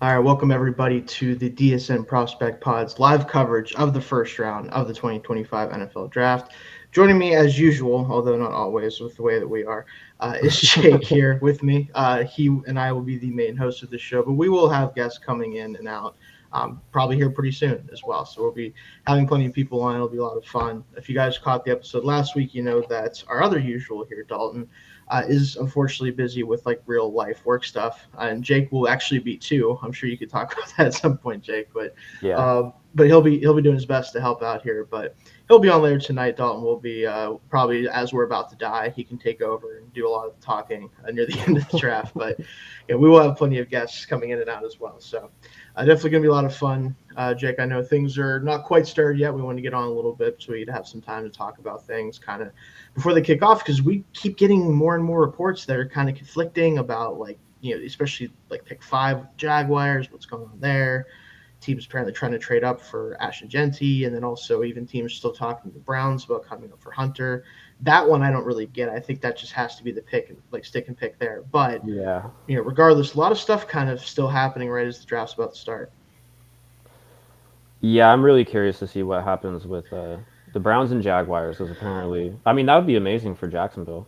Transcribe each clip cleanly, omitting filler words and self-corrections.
All right, welcome everybody to the DSN Prospect Pod's live coverage of the first round of the 2025 NFL Draft. Joining me as usual, although not always with the way that we are, is Jake here with me. He and I will be the main host of the show, but we will have guests coming in and out probably here pretty soon as well. So we'll be having plenty of people on. It'll be a lot of fun. If you guys caught the episode last week, you know that our other usual here, Dalton, is unfortunately busy with like real life work stuff, and Jake will actually be too. I'm sure you could talk about that at some point, Jake. But he'll be doing his best to help out here. But he'll be on later tonight. Dalton will be probably as we're about to die. He can take over and do a lot of the talking near the end of the draft. But yeah, we will have plenty of guests coming in and out as well. So definitely going to be a lot of fun. Jake, I know things are not quite started yet. We want to get on a little bit so we have some time to talk about things kind of before they kick off, because we keep getting more and more reports that are kind of conflicting about, like, especially like pick 5 Jaguars, what's going on there. Teams apparently trying to trade up for Ashton Genty, and then also even teams still talking to the Browns about coming up for Hunter. That one I don't really get. I think that just has to be the pick, and like stick and pick there. But regardless, a lot of stuff kind of still happening right as the draft's about to start. Yeah, I'm really curious to see what happens with the Browns and Jaguars. Because apparently, I mean, that would be amazing for Jacksonville.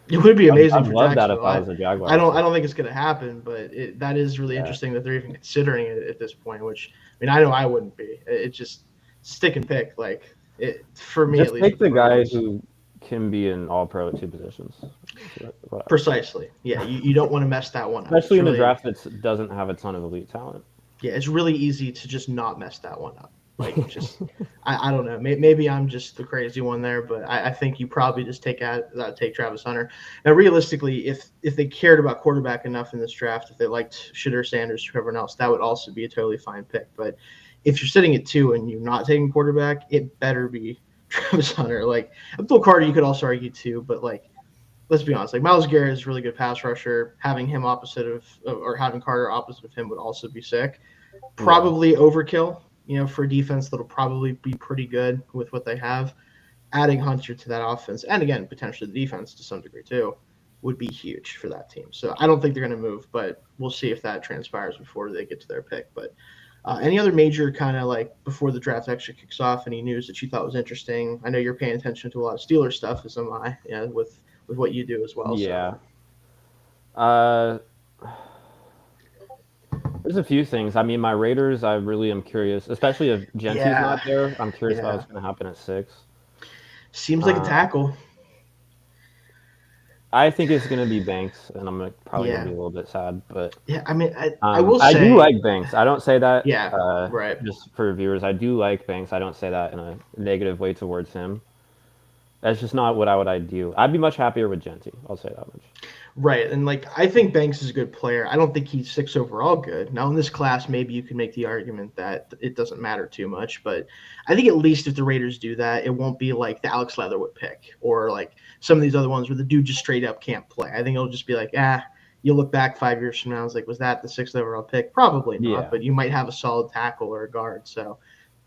It would be amazing I'd for love that if Jacksonville. I was a I Jaguars don't. I fan. don't think it's going to happen, but that is really Yeah. interesting that they're even considering it at this point. Which, I mean, I know I wouldn't be. It's just stick and pick, like it for me at Just least pick with the the guy Browns. who can be an all-pro at 2 positions. That's what I would say. Precisely. Yeah, you don't want to mess that one up. Especially It's in a really draft that doesn't have a ton of elite talent. yeah, it's really easy to just not mess that one up. Like, just I don't know. Maybe I'm just the crazy one there, but I think you probably just take Travis Hunter. Now, realistically, if they cared about quarterback enough in this draft, if they liked Shedeur Sanders or whoever else, that would also be a totally fine pick. But if you're sitting at 2 and you're not taking quarterback, it better be Travis Hunter. Like Abdul Carter, you could also argue too, but like, let's be honest. Like Myles Garrett is a really good pass rusher. Having him opposite of, or having Carter opposite of him would also be sick. Yeah. Probably overkill, for a defense that'll probably be pretty good with what they have. Adding Hunter to that offense, and again, potentially the defense to some degree too, would be huge for that team. So I don't think they're going to move, but we'll see if that transpires before they get to their pick. But any other major kind of like before the draft actually kicks off, any news that you thought was interesting? I know you're paying attention to a lot of Steelers stuff, as am I, with what you do as well. So Yeah. Uh, there's a few things. I mean, my Raiders, I really am curious, especially if Genty's yeah, not there. I'm curious about yeah, what's going to happen at 6. seems like a Um, tackle. I think it's going to be Banks, and probably going to Yeah, be a little bit sad, but yeah. I mean, I will I do say, like Banks. I don't say that yeah, right. just for viewers. I do like Banks. I don't say that in a negative way towards him. That's just not what I would do. I'd be much happier with Genty. I'll say that much. Right. And like I think Banks is a good player. I don't think he's 6 overall good. Now in this class, maybe you can make the argument that it doesn't matter too much, but I think at least if the Raiders do that, it won't be like the Alex Leatherwood pick or like some of these other ones where the dude just straight up can't play. I think it'll just be like, you look back 5 years from now, it's like, was that the 6th overall pick? Probably not, Yeah, but you might have a solid tackle or a guard, so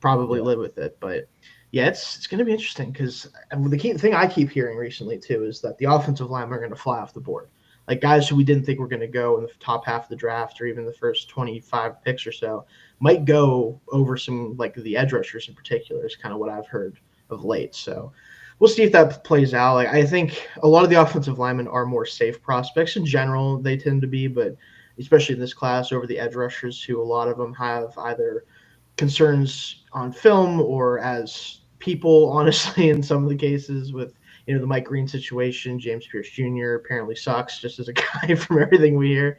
probably yeah, live with it. But yeah, it's going to be interesting because the key thing I keep hearing recently too is that the offensive line are going to fly off the board. Like guys who we didn't think were going to go in the top half of the draft or even the first 25 picks or so might go over some like the edge rushers in particular is kind of what I've heard of late. So we'll see if that plays out. Like I think a lot of the offensive linemen are more safe prospects in general. They tend to be, but especially in this class over the edge rushers who a lot of them have either concerns on film or as people, honestly, in some of the cases with the Mike Green situation. James Pierce Jr. apparently sucks just as a guy from everything we hear.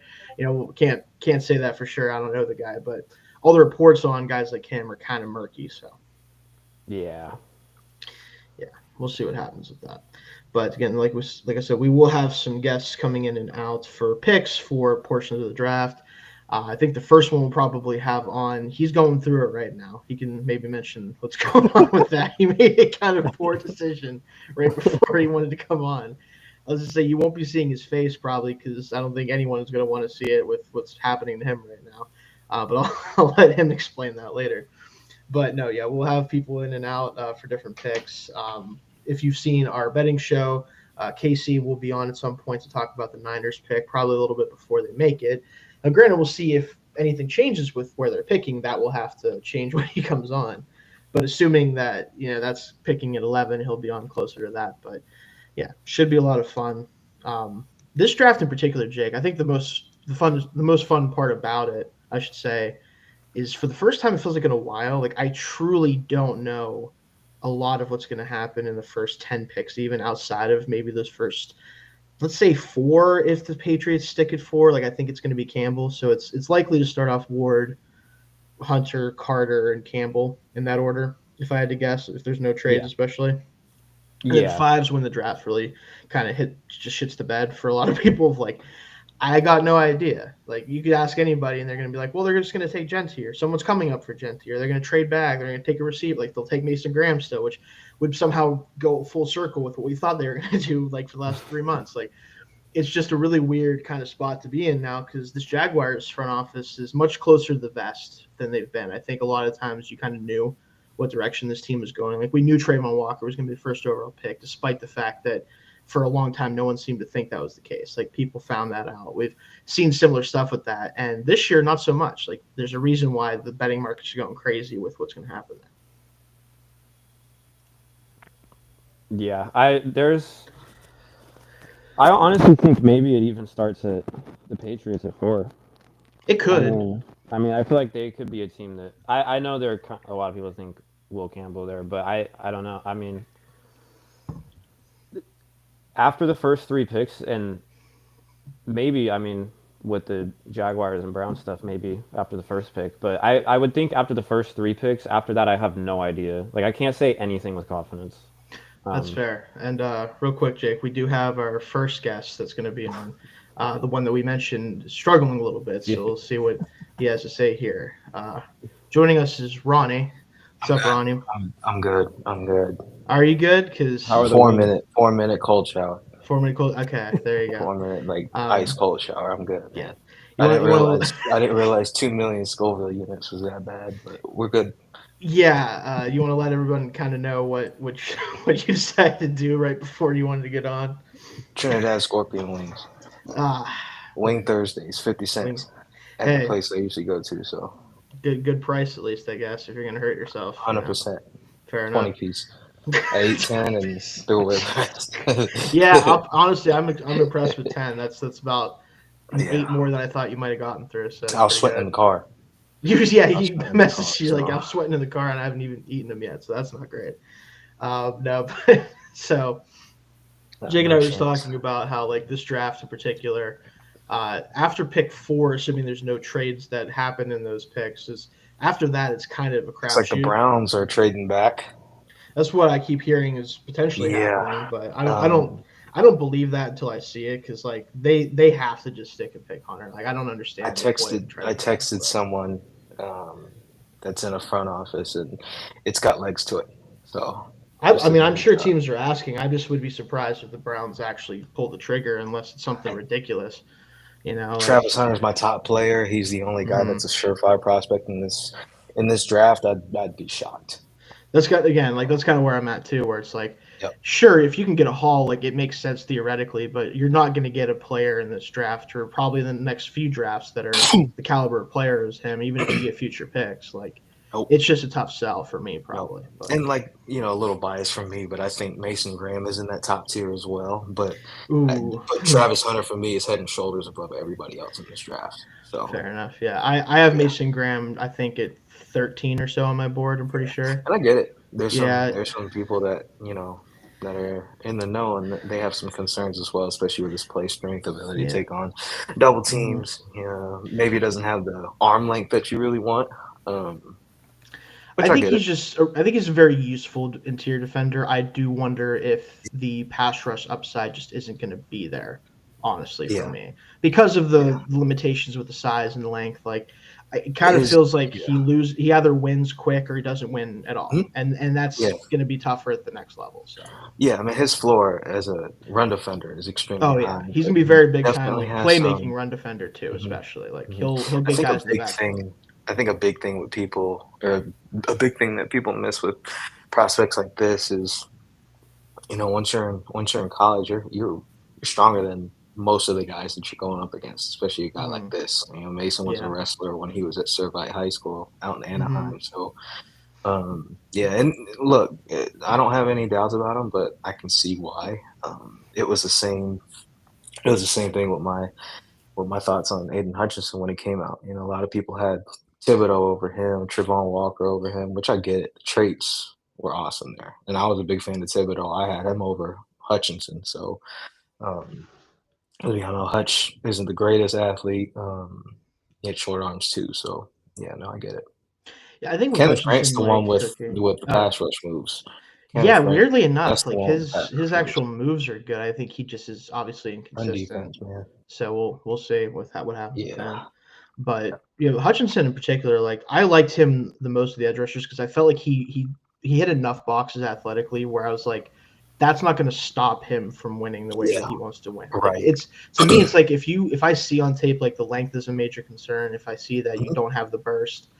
Can't say that for sure. I don't know the guy, but all the reports on guys like him are kind of murky. So yeah. yeah, we'll see what happens with that. But again, like I said, we will have some guests coming in and out for picks for portions of the draft. I think the first one we'll probably have on. He's going through it right now. He can maybe mention what's going on with that. He made a kind of poor decision right before he wanted to come on. I'll just say you won't be seeing his face probably because I don't think anyone is going to want to see it with what's happening to him right now. But I'll let him explain that later. But no, yeah, we'll have people in and out for different picks. If you've seen our betting show, Casey will be on at some point to talk about the Niners pick, probably a little bit before they make it. Now, granted, we'll see if anything changes with where they're picking. That will have to change when he comes on. But assuming that that's picking at 11, he'll be on closer to that. But yeah, should be a lot of fun. This draft in particular, Jake, I think the most fun part about it, I should say, is for the first time it feels like in a while, like I truly don't know a lot of what's going to happen in the first 10 picks, even outside of maybe those first, let's say 4, if the Patriots stick at 4. Like I think it's going to be Campbell, so it's likely to start off Ward, Hunter, Carter, and Campbell in that order, if I had to guess, if there's no trades, Yeah. especially. And then Yeah. 5's when the draft really kind of just shits the bed for a lot of people of like, I got no idea. Like you could ask anybody and they're going to be like, well, they're just going to take Genti, or someone's coming up for Genti, or they're going to trade back. They're going to take a receiver. Like they'll take Mason Graham still, which would somehow go full circle with what we thought they were going to do like for the last 3 months. Like it's just a really weird kind of spot to be in now because this Jaguars front office is much closer to the vest than they've been. I think a lot of times you kind of knew what direction this team was going. Like we knew Trayvon Walker was going to be the first overall pick, despite the fact that for a long time no one seemed to think that was the case. Like people found that out. We've seen similar stuff with that, and this year not so much. Like there's a reason why the betting markets are going crazy with what's going to happen there. Yeah. I honestly think maybe it even starts at the Patriots at 4. It could. I feel like they could be a team that I know there are a lot of people think Will Campbell there, but I don't know. I mean, after the first 3 picks, and maybe with the Jaguars and Browns stuff, maybe after the first pick, but I would think after the first 3 picks, after that I have no idea. Like I can't say anything with confidence. That's fair. And real quick, Jake, we do have our first guest that's going to be on, the one that we mentioned struggling a little bit. So we'll see what he has to say here. Joining us is Ronnie. What's up, Ronnie? I'm good. I'm good. Are you good? Because How are the 4 minute cold shower. 4 minute cold. Okay, there you go. 4 minute ice cold shower. I'm good. Yeah. I didn't realize 2 million Scoville units was that bad, but we're good. Yeah, you want to let everyone kind of know what you decided to do right before you wanted to get on. Trinidad Scorpion wings. Wing Thursdays, 50 cents at the place I usually go to. So good price at least, I guess, if you're gonna hurt yourself. 100%. Fair enough. 20 piece. I ate 10 and threw away the rest. Yeah, honestly, I'm impressed with 10. That's about 8 more than I thought you might have gotten through. So I was sweating in the car. He messaged you like, I'm sweating in the car and I haven't even eaten them yet, so that's not great. No, so Jake and I were just talking about how like this draft in particular, after pick 4, assuming there's no trades that happen in those picks, is after that it's kind of a crapshoot. It's like the Browns are trading back. That's what I keep hearing is potentially happening, but I don't believe that until I see it because like they have to just stick and pick Hunter. Like I don't understand. I texted someone that's in a front office and it's got legs to it. So I'm sure teams are asking. I just would be surprised if the Browns actually pull the trigger unless it's something ridiculous. Travis Hunter's my top player. He's the only guy that's a surefire prospect in this draft. I'd be shocked. That's kind of where I'm at too, where it's like, sure, if you can get a haul, like it makes sense theoretically, but you're not going to get a player in this draft or probably the next few drafts that are the caliber of player as him, even if you get future picks. Like, it's just a tough sell for me, probably. But. And a little bias from me, but I think Mason Graham is in that top tier as well. But Travis Hunter for me is head and shoulders above everybody else in this draft. So fair enough. Yeah, I have Mason Graham. I think at 13 or so on my board. I'm pretty sure. And I get it. There's some people that that are in the know and they have some concerns as well, especially with his play strength, ability to take on double teams. Maybe he doesn't have the arm length that you really want. I think he's a very useful interior defender. I do wonder if the pass rush upside just isn't going to be there, honestly, for me, because of the limitations with the size and the length. Like, it kind of feels like he either wins quick or he doesn't win at all, and that's going to be tougher at the next level. So his floor as a run defender is extremely high. He's going to be very big time, like playmaking run defender too, especially. Like he'll get guys to back. I think a big thing with people, or a big thing that people miss with prospects like this is once you're in college, you're stronger than most of the guys that you're going up against, especially a guy like this. Mason was a wrestler when he was at Servite High School out in Anaheim. So, and look, I don't have any doubts about him, but I can see why. It was the same thing with my thoughts on Aiden Hutchinson when he came out. A lot of people had Thibodeau over him, Trevon Walker over him, which I get. The traits were awesome there, and I was a big fan of Thibodeau. I had him over Hutchinson. So, Hutch isn't the greatest athlete. He had short arms too. So, yeah, no, I get it. Yeah, I think with Kenneth Grant's Hutchinson, the one with the pass rush moves. Yeah, weirdly enough, like That's the one his actual moves are good. I think he just is obviously on inconsistent. defense, man. So we'll see what happens with him. Yeah. But Hutchinson in particular, like I liked him the most of the edge rushers because I felt like he hit enough boxes athletically where I was like, that's not going to stop him from winning the way that he wants to win. Right. Like, it's to me, it's like if I see on tape like the length is a major concern, if I see that you don't have the burst,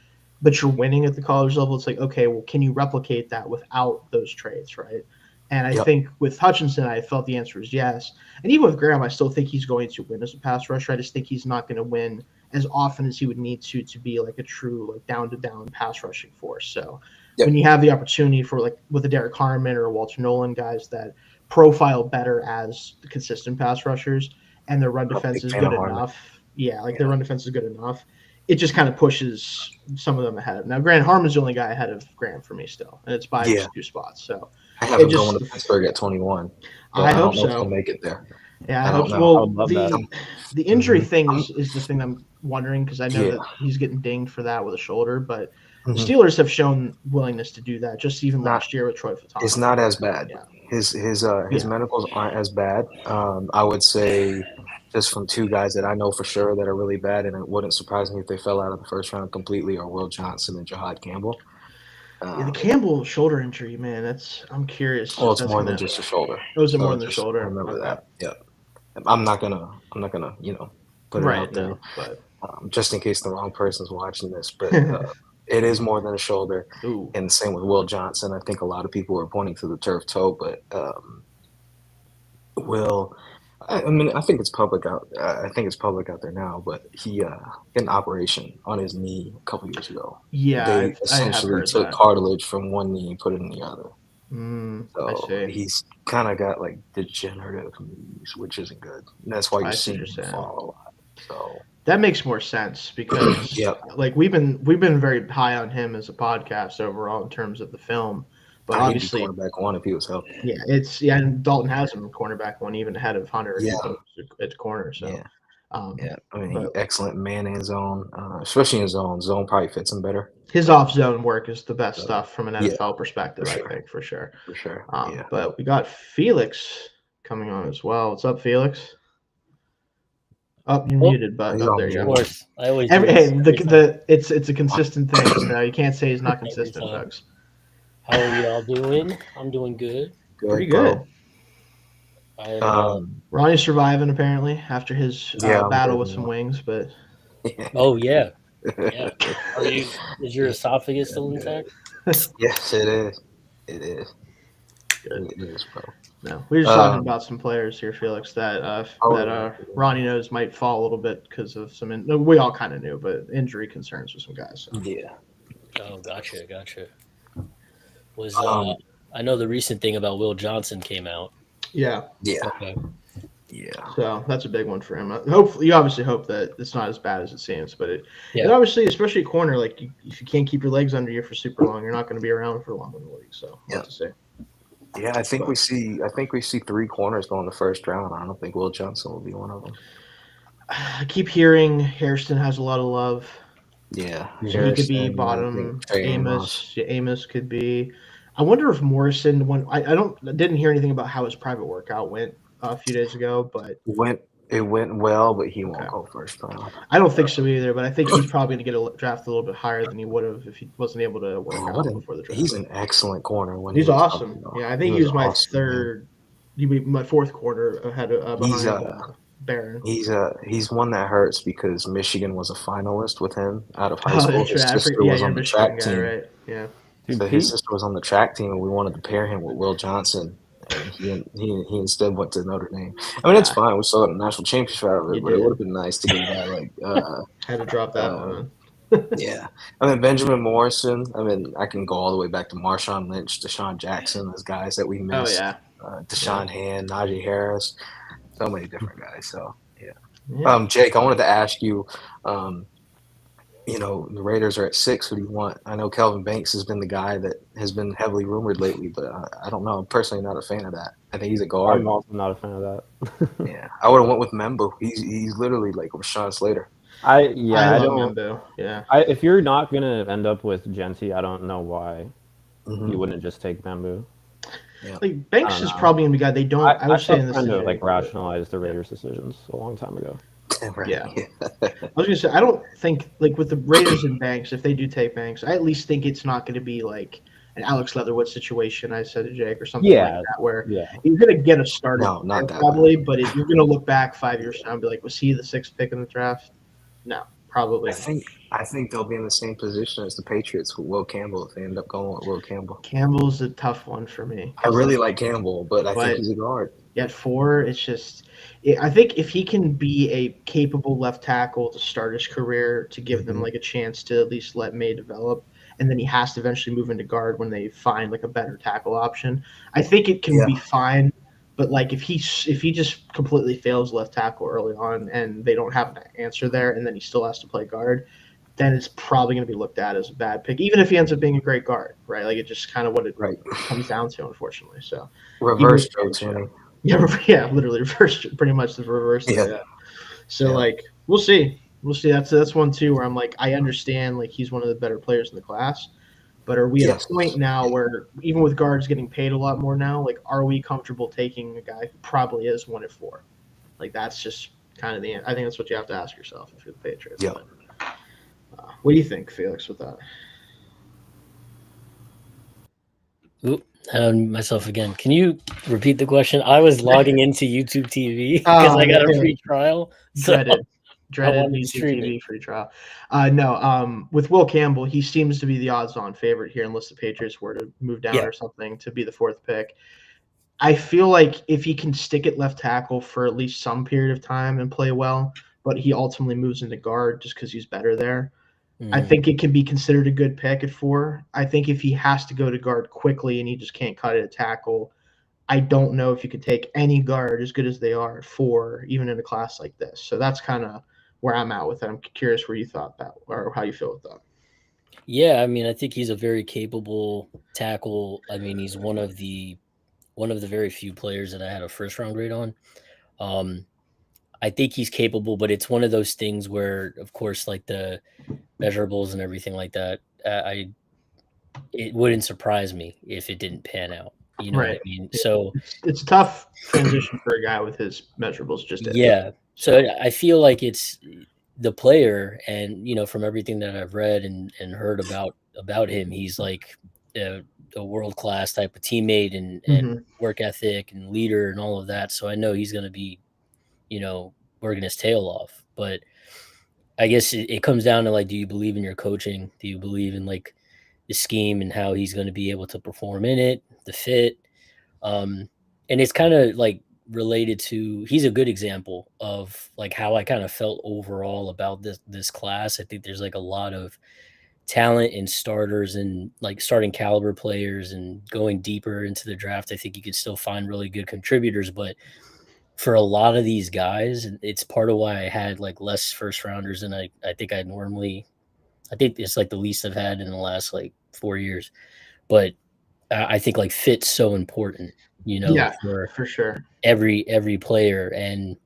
but you're winning at the college level, it's like, okay, well, can you replicate that without those traits, right? And I think with Hutchinson, I felt the answer is yes. And even with Graham, I still think he's going to win as a pass rusher. I just think he's not going to win as often as he would need to be like a true like down-to-down pass rushing force. So when you have the opportunity for like with a Derek Harmon or a Walter Nolan, guys that profile better as the consistent pass rushers and their run defense is good enough. Their run defense is good enough. It just kind of pushes some of them ahead. Now, Grant Harmon's the only guy ahead of Graham for me still, and it's by just 2 spots. So I have him going to Pittsburgh at 21. I hope so. He'll make it there. Yeah, I hope so. Well, the injury thing is the thing I'm wondering because I know that he's getting dinged for that with a shoulder, but the Steelers have shown willingness to do that just even last year with Troy Fatone. It's not as bad. Yeah. His medicals aren't as bad. I would say just from 2 guys that I know for sure that are really bad, and it wouldn't surprise me if they fell out of the first round completely, are Will Johnson and Jahad Campbell. The Campbell shoulder injury, man, I'm curious. Well, it's more than just a shoulder. Was it more than the shoulder? Remember that. Yeah. I'm not gonna, put it out there, but just in case the wrong person's watching this. But it is more than a shoulder. Ooh. And the same with Will Johnson. I think a lot of people are pointing to the turf toe, but Will. I think it's public out. I think it's public out there now. But he had an operation on his knee a couple years ago. Yeah, they essentially took cartilage from one knee and put it in the other. So he's kind of got like degenerative knees, which isn't good. And that's why you're seeing him fall a lot. So that makes more sense because like we've been very high on him as a podcast overall in terms of the film. But obviously, cornerback 1 if he was healthy. Yeah, and Dalton has him cornerback 1 even ahead of Hunter at corner. So excellent man in zone, especially in zone. Zone probably fits him better. His off zone work is the best stuff from an NFL perspective, I think, for sure. For sure. But we got Felix coming on as well. What's up, Felix? Oh, you're muted, but there you go. Of course, I always. It's a consistent thing. So you can't say he's not consistent, folks. How are y'all doing? I'm doing good. Pretty good. Ronnie's surviving apparently after his battle with some wings, but. Oh yeah. Yeah. Is your esophagus still intact? Yes, it is. It is. Good. It is, bro. No, we were just talking about some players here, Felix, that Ronnie knows might fall a little bit because of some. We all kind of knew, but injury concerns with some guys. So. Yeah. Oh, gotcha. I know the recent thing about Will Johnson came out. Yeah. Okay. Yeah. So that's a big one for him. Hopefully, you obviously hope that it's not as bad as it seems, but it obviously, especially corner, like if you can't keep your legs under you for super long, you're not going to be around for long in the league. So what to say? Yeah, I think we see 3 corners going the first round. I don't think Will Johnson will be one of them. I keep hearing Hairston has a lot of love. Yeah, so he could be bottom. Amos could be. I wonder if Morrison. I didn't hear anything about how his private workout went a few days ago, but it went well, but he won't go first round. I don't think so either, but I think he's probably going to get a draft a little bit higher than he would have if he wasn't able to work out before the draft. He's an excellent corner. He's awesome. Yeah, I think he was my my 4th corner ahead of behind Barron. He's one that hurts because Michigan was a finalist with him out of high school. His sister was on the track team. Right? Yeah. So his sister was on the track team, and we wanted to pair him with Will Johnson. And he instead went to Notre Dame. I mean, it's fine. We saw a national championship out of it, but it would have been nice to get a guy like had to drop that one. Yeah. I mean, Benjamin Morrison. I mean, I can go all the way back to Marshawn Lynch, Deshaun Jackson, those guys that we missed. Oh, yeah. Deshaun Hand, Najee Harris, so many different guys. So, yeah. Jake, I wanted to ask you, the Raiders are at 6. Who do you want? I know Kelvin Banks has been the guy that has been heavily rumored lately, but I don't know. I'm personally not a fan of that. I think he's a guard. I'm also not a fan of that. Yeah. I would have went with Membo. He's literally like Rashawn Slater. I love Membo. Yeah. If you're not gonna end up with Genty, I don't know why you wouldn't just take Membo. Yeah. Like Banks is probably gonna be a guy they don't. I was saying this to rationalize the Raiders' decisions a long time ago. Right. Yeah. I was gonna say I don't think with the Raiders and Banks, if they do take Banks, I at least think it's not gonna be like an Alex Leatherwood situation. I said to Jake or something like that, where he's gonna get a start. No, not that probably, but if you're gonna look back 5 years from now and be like, was he the 6th pick in the draft? No, probably. I think they'll be in the same position as the Patriots with Will Campbell if they end up going with Will Campbell. Campbell's a tough one for me. I really like Campbell, but I think he's a guard. At 4, it's just I think if he can be a capable left tackle to start his career, to give them like a chance to at least let May develop, and then he has to eventually move into guard when they find like a better tackle option. I think it can be fine. But like if he just completely fails left tackle early on and they don't have an answer there, and then he still has to play guard, then it's probably going to be looked at as a bad pick, even if he ends up being a great guard, right? Like it's just kind of what it comes down to, unfortunately. So reverse Joe Channing. Yeah, literally reverse, pretty much the reverse. Yeah. So like we'll see. That's one too where I'm like I understand like he's one of the better players in the class. But are we at a point now where, even with guards getting paid a lot more now, like, are we comfortable taking a guy who probably is 1 at 4? Like, that's just kind of I think that's what you have to ask yourself if you're the Patriots. Yeah. But, what do you think, Felix, with that? Oop, myself again. Can you repeat the question? I was logging into YouTube TV because I got a free trial. Dreaded YouTube TV free trial. With Will Campbell, he seems to be the odds-on favorite here, unless the Patriots were to move down or something to be the 4th pick. I feel like if he can stick at left tackle for at least some period of time and play well, but he ultimately moves into guard just because he's better there, I think it can be considered a good pick at 4. I think if he has to go to guard quickly and he just can't cut it at tackle, I don't know if you could take any guard as good as they are at 4, even in a class like this. So that's kind of where I'm at with it. I'm curious where you thought that or how you feel with that. Yeah, I mean, I think he's a very capable tackle. I mean, he's one of the very few players that I had a first-round grade on. I think he's capable, but it's one of those things where, of course, like the measurables and everything like that, it wouldn't surprise me if it didn't pan out. You know what I mean? So it's a tough transition for a guy with his measurables. So I feel like it's the player, and from everything that I've read and heard about him, he's like a world-class type of teammate and work ethic and leader and all of that. So I know he's going to be, working his tail off. But I guess it comes down to like, do you believe in your coaching? Do you believe in like the scheme and how he's going to be able to perform in it, the fit? And it's kind of like related to, he's a good example of like how I kind of felt overall about this class. I think there's like a lot of talent and starters and like starting caliber players, and going deeper into the draft, I think you could still find really good contributors. But for a lot of these guys, it's part of why I had like less first rounders than I think I normally. I think it's like the least I've had in the last like 4 years. But I think like fit's so important, for sure. Every player, and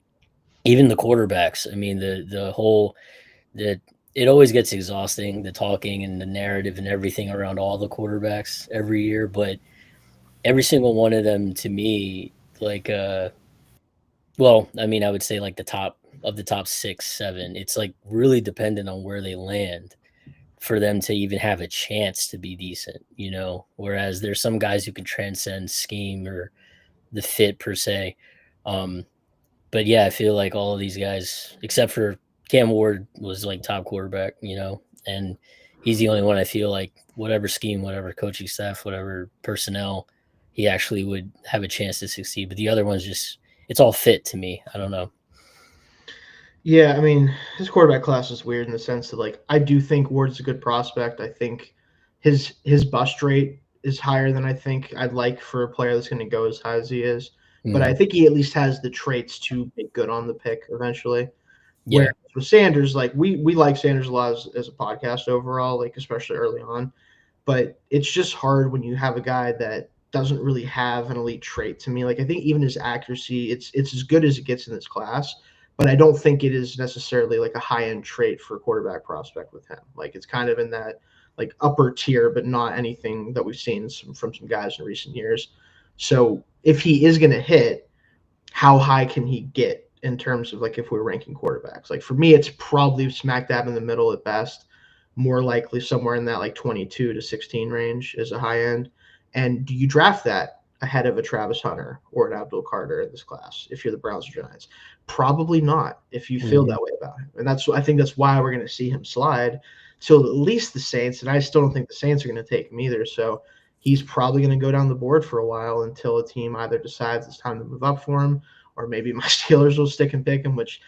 even the quarterbacks. I mean, it always gets exhausting, the talking and the narrative and everything around all the quarterbacks every year. But every single one of them, to me, like, I would say like the top 6, 7, it's like really dependent on where they land for them to even have a chance to be decent, whereas there's some guys who can transcend scheme or the fit per se. But yeah, I feel like all of these guys, except for Cam Ward, was like top quarterback, and he's the only one I feel like whatever scheme, whatever coaching staff, whatever personnel, he actually would have a chance to succeed. But the other one's just, it's all fit to me. I don't know. Yeah, I mean, his quarterback class is weird in the sense that, like, I do think Ward's a good prospect. I think his bust rate is higher than I think I'd like for a player that's going to go as high as he is. But I think he at least has the traits to make good on the pick eventually. Yeah. Where with Sanders, like, we like Sanders a lot as a podcast overall, like, especially early on. But it's just hard when you have a guy that doesn't really have an elite trait to me. Like, I think even his accuracy, it's as good as it gets in this class, but I don't think it is necessarily like a high end trait for a quarterback prospect with him. Like, it's kind of in that like upper tier, but not anything that we've seen from some guys in recent years. So if he is going to hit, how high can he get in terms of like if we're ranking quarterbacks? Like for me, it's probably smack dab in the middle at best. More likely somewhere in that like 22 to 16 range is a high end. And do you draft that ahead of a Travis Hunter or an Abdul Carter in this class if you're the Browns or Giants? Probably not if you feel that way about him. And I think that's why we're going to see him slide till at least the Saints. And I still don't think the Saints are going to take him either. So he's probably going to go down the board for a while until a team either decides it's time to move up for him, or maybe my Steelers will stick and pick him, which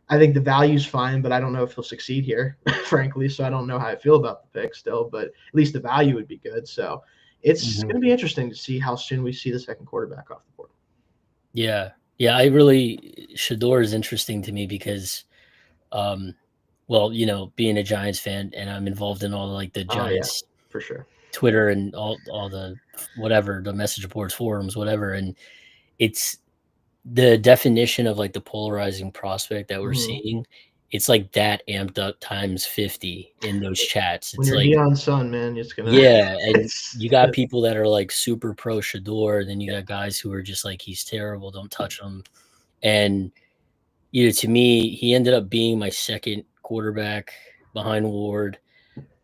I think the value's fine, but I don't know if he'll succeed here, frankly. So I don't know how I feel about the pick still, but at least the value would be good. So it's going to be interesting to see how soon we see the second quarterback off the board. Yeah. Shador is interesting to me because, well, being a Giants fan, and I'm involved in all like the Giants for sure Twitter and all the whatever, the message boards, forums, whatever, and it's the definition of like the polarizing prospect that we're seeing. It's like that amped up times 50 in those chats. It's when you're like Deion's son, man, it's gonna and you got people that are like super pro Shador, then you got guys who are just like, he's terrible, don't touch him. And to me, he ended up being my second quarterback behind Ward.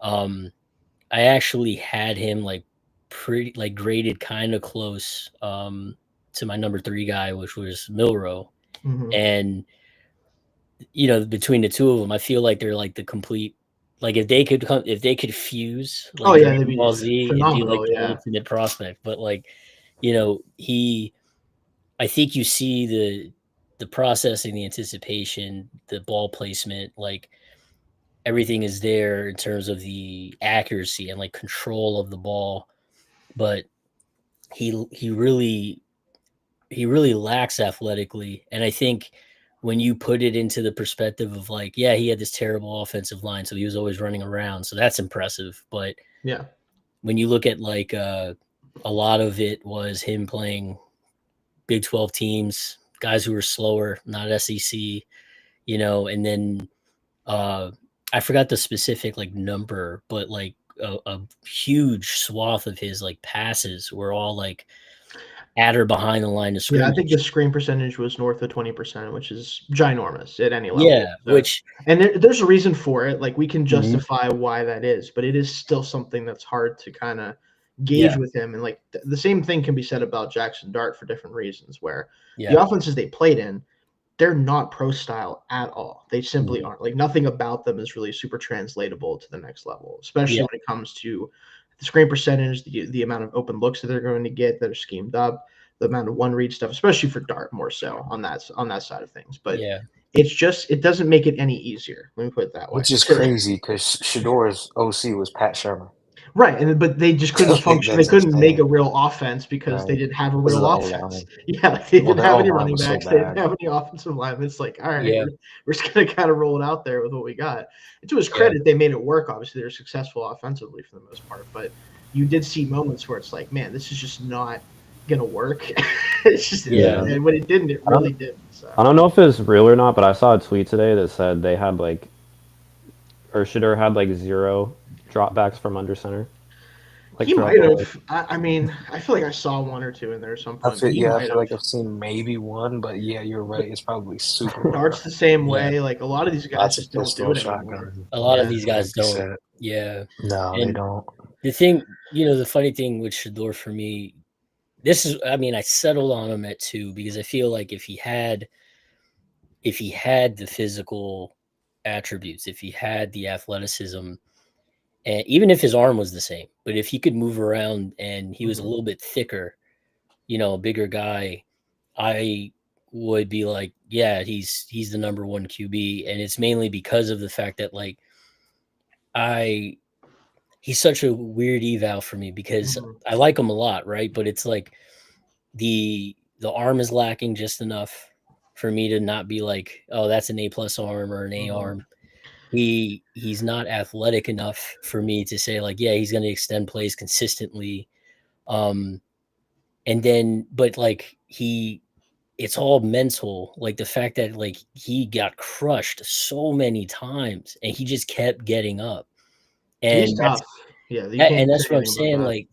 I actually had him like pretty like graded kind of close to my number 3 guy, which was Milroe. And between the two of them, I feel like they're like the complete, like if they could fuse like they'd be Ball Z, it'd be like the ultimate prospect. But like, I think you see the processing, the anticipation, the ball placement, like everything is there in terms of the accuracy and like control of the ball, but he really lacks athletically. And I think when you put it into the perspective of like, yeah, he had this terrible offensive line, so he was always running around, so that's impressive. But when you look at like a lot of it was him playing Big 12 teams, guys who were slower, not SEC, and then I forgot the specific like number, but like a huge swath of his like passes were all like at or behind the line of scrimmage. Yeah, I think the screen percentage was north of 20%, which is ginormous at any level. Yeah, so, there's a reason for it. Like we can justify why that is, but it is still something that's hard to kind of gauge with him. And like the same thing can be said about Jackson Dart for different reasons, where the offenses they played in, they're not pro style at all. They simply aren't. Like nothing about them is really super translatable to the next level, especially when it comes to the screen percentage, the amount of open looks that they're going to get that are schemed up, the amount of one read stuff, especially for Dart more so on that side of things. But it's just, it doesn't make it any easier. Let me put it that way. Which is crazy because Shador's OC was Pat Shermer. Right, but they just couldn't function. They couldn't make a real offense because they didn't have a real offense. Yeah, like they didn't have any running backs. They didn't have any offensive linemen. It's like, all right, we're just going to kind of roll it out there with what we got. And to his credit, they made it work. Obviously, they were successful offensively for the most part. But you did see moments where it's like, man, this is just not going to work. It's just, and when it didn't, it really didn't. So. I don't know if it's real or not, but I saw a tweet today that said they had like, or Shador had like 0 dropbacks from under center. Like he might have. I mean, I feel like I saw 1 or 2 in there at some point. I feel like I've seen maybe 1, but yeah, you're right. It's probably super. Dart's the same way. Like a lot of these guys just don't do it anymore. A lot of these guys don't. Yeah. No, they don't. The thing, the funny thing with Shador for me, I settled on him at 2 because I feel like if he had the physical attributes, if he had the athleticism, and even if his arm was the same, but if he could move around and he was a little bit thicker, a bigger guy, I would be like, yeah, he's the number one QB, and it's mainly because of the fact that like he's such a weird eval for me because I like him a lot, right? But it's like the arm is lacking just enough for me to not be like, oh, that's an A+ arm or an A arm. He's not athletic enough for me to say like, yeah, he's going to extend plays consistently. And then, but like it's all mental. Like the fact that like he got crushed so many times and he just kept getting up. And He's tough. Yeah, you can't and that's say what I'm anything saying. about that. Like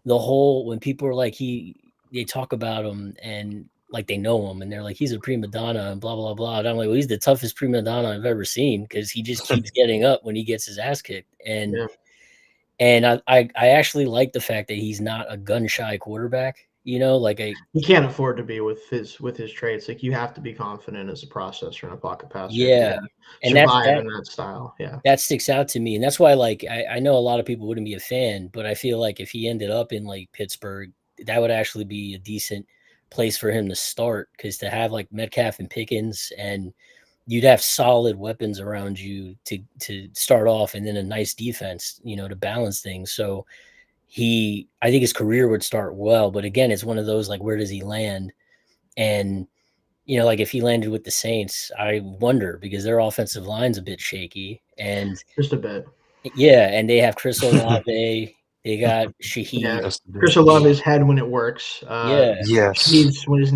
the whole, when people are like, they talk about him and like they know him and they're like, he's a prima donna and blah, blah, blah. And I'm like, well, he's the toughest prima donna I've ever seen because he just keeps getting up when he gets his ass kicked. And I actually like the fact that he's not a gun shy quarterback. Like he can't afford to be with his traits. Like you have to be confident as a processor and a pocket passer. Yeah, and survive in that style. Yeah, that sticks out to me, and that's why like I know a lot of people wouldn't be a fan, but I feel like if he ended up in like Pittsburgh, that would actually be a decent place for him to start, because to have like Metcalf and Pickens, and you'd have solid weapons around you to start off, and then a nice defense, to balance things. So I think his career would start well, but again, it's one of those like, where does he land? And like if he landed with the Saints, I wonder, because their offensive line's a bit shaky, and just a bit. Yeah, and they have Chris Olave. They got Shaheed. Yeah, Chris Olave's head when it works. Yes. Shaheed's when his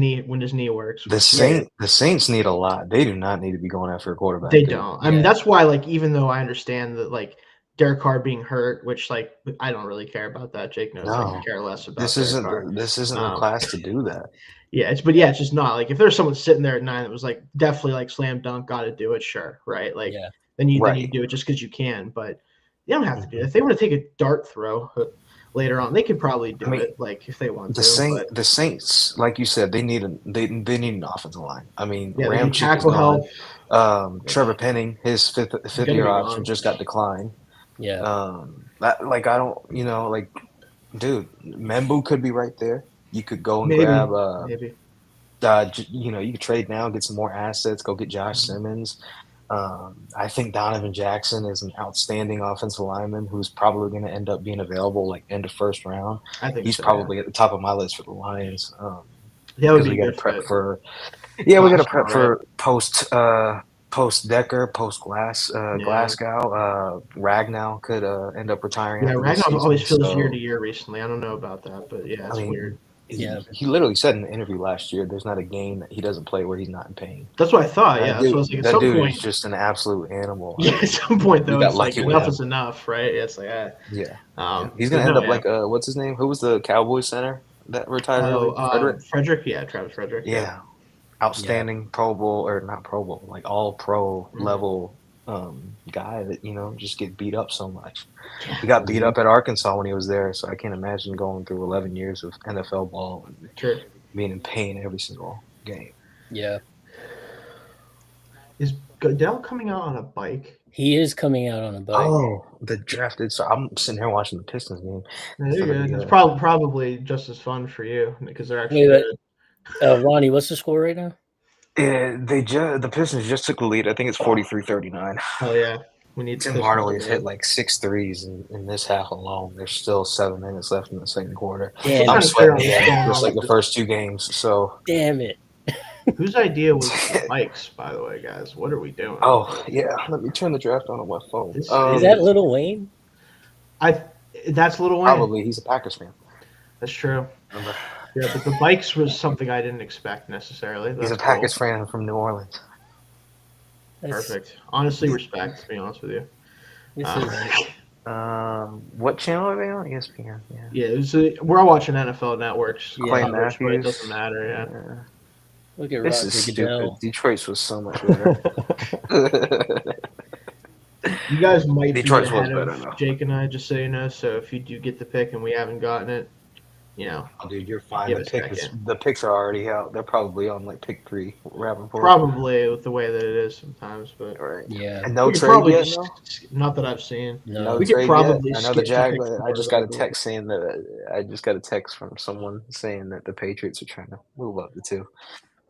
knee works. The Saints need a lot. They do not need to be going after a quarterback. They don't. I mean, that's why, like, even though I understand that, like, Derek Carr being hurt, which, like, I don't really care about that. Jake knows I can care less about this. Isn't the class to do that. Yeah, it's just not like, if there's someone sitting there at 9 that was like definitely like slam dunk, got to do it, sure, right? Like then you do it just because you can, but you don't have to do it. If they want to take a dart throw later on, they could probably do it, like if they want to. The Saints, like you said, they need an offensive line. I mean, Ramchick is gone. Trevor Penning, his fifth year option just got declined. Yeah. I don't, like, dude, Membu could be right there. You could go and grab maybe. You could trade now, get some more assets, go get Josh Simmons. I think Donovan Jackson is an outstanding offensive lineman who's probably going to end up being available like end of first round. I think he's probably at the top of my list for the Lions. That would be good prep for. We got to prep for post Decker, post Glasgow. Ragnow could end up retiring. Yeah, Ragnow always feels year to year recently. I don't know about that, but it's weird. He literally said in an interview last year, there's not a game that he doesn't play where he's not in pain. That's what I thought. Yeah, dude, so like, that dude is just an absolute animal. Yeah, at some point though, it's like enough is enough, right? It's like he's gonna end up like what's his name? Who was the Cowboys center that retired? Frederick. Yeah, Travis Frederick. Yeah, outstanding Pro Bowl, or not Pro Bowl, like all pro level guy that just get beat up so much. He got beat up at Arkansas when he was there, so I can't imagine going through 11 years of NFL ball and being in pain every single game. Yeah. Is Goodell coming out on a bike? He is coming out on a bike. Oh, the drafted. So I'm sitting here watching the Pistons game. It's probably just as fun for you because they're actually good. Ronnie, what's the score right now? The Pistons just took the lead. I think it's 43-39. Oh yeah, we need. Tim Hardaway has hit like 6 threes in this half alone. There's still 7 minutes left in the second quarter. Damn, I'm sweating just like the first 2 games. So damn it. Whose idea was bikes, by the way, guys? What are we doing? Oh yeah, let me turn the draft on my phone. Is that Lil Wayne? That's Lil Wayne. Probably. He's a Packers fan. That's true. Yeah, but the bikes was something I didn't expect necessarily. He's a Packers fan from New Orleans. Perfect. Honestly, respect, to be honest with you. What channel are they on? ESPN. Yeah, we're all watching NFL Networks. Clay Matthews. But it doesn't matter, yeah. Look at this is stupid. Detroit's was so much better. You guys might Detroit's be ahead of Jake and I, just so you know. So if you do get the pick and we haven't gotten it, Oh, dude, you're fine. give a second. The picks are already out. They're probably on like pick 3. Rappaport. Probably with the way that it is sometimes, but Right. Yeah. And no we could trade probably yet, just no? not that I've seen. No. We could Trade probably yet. I know the skip to pick I 4 just got a though, but text saying that I just got a text from someone saying that the Patriots are trying to move up the 2.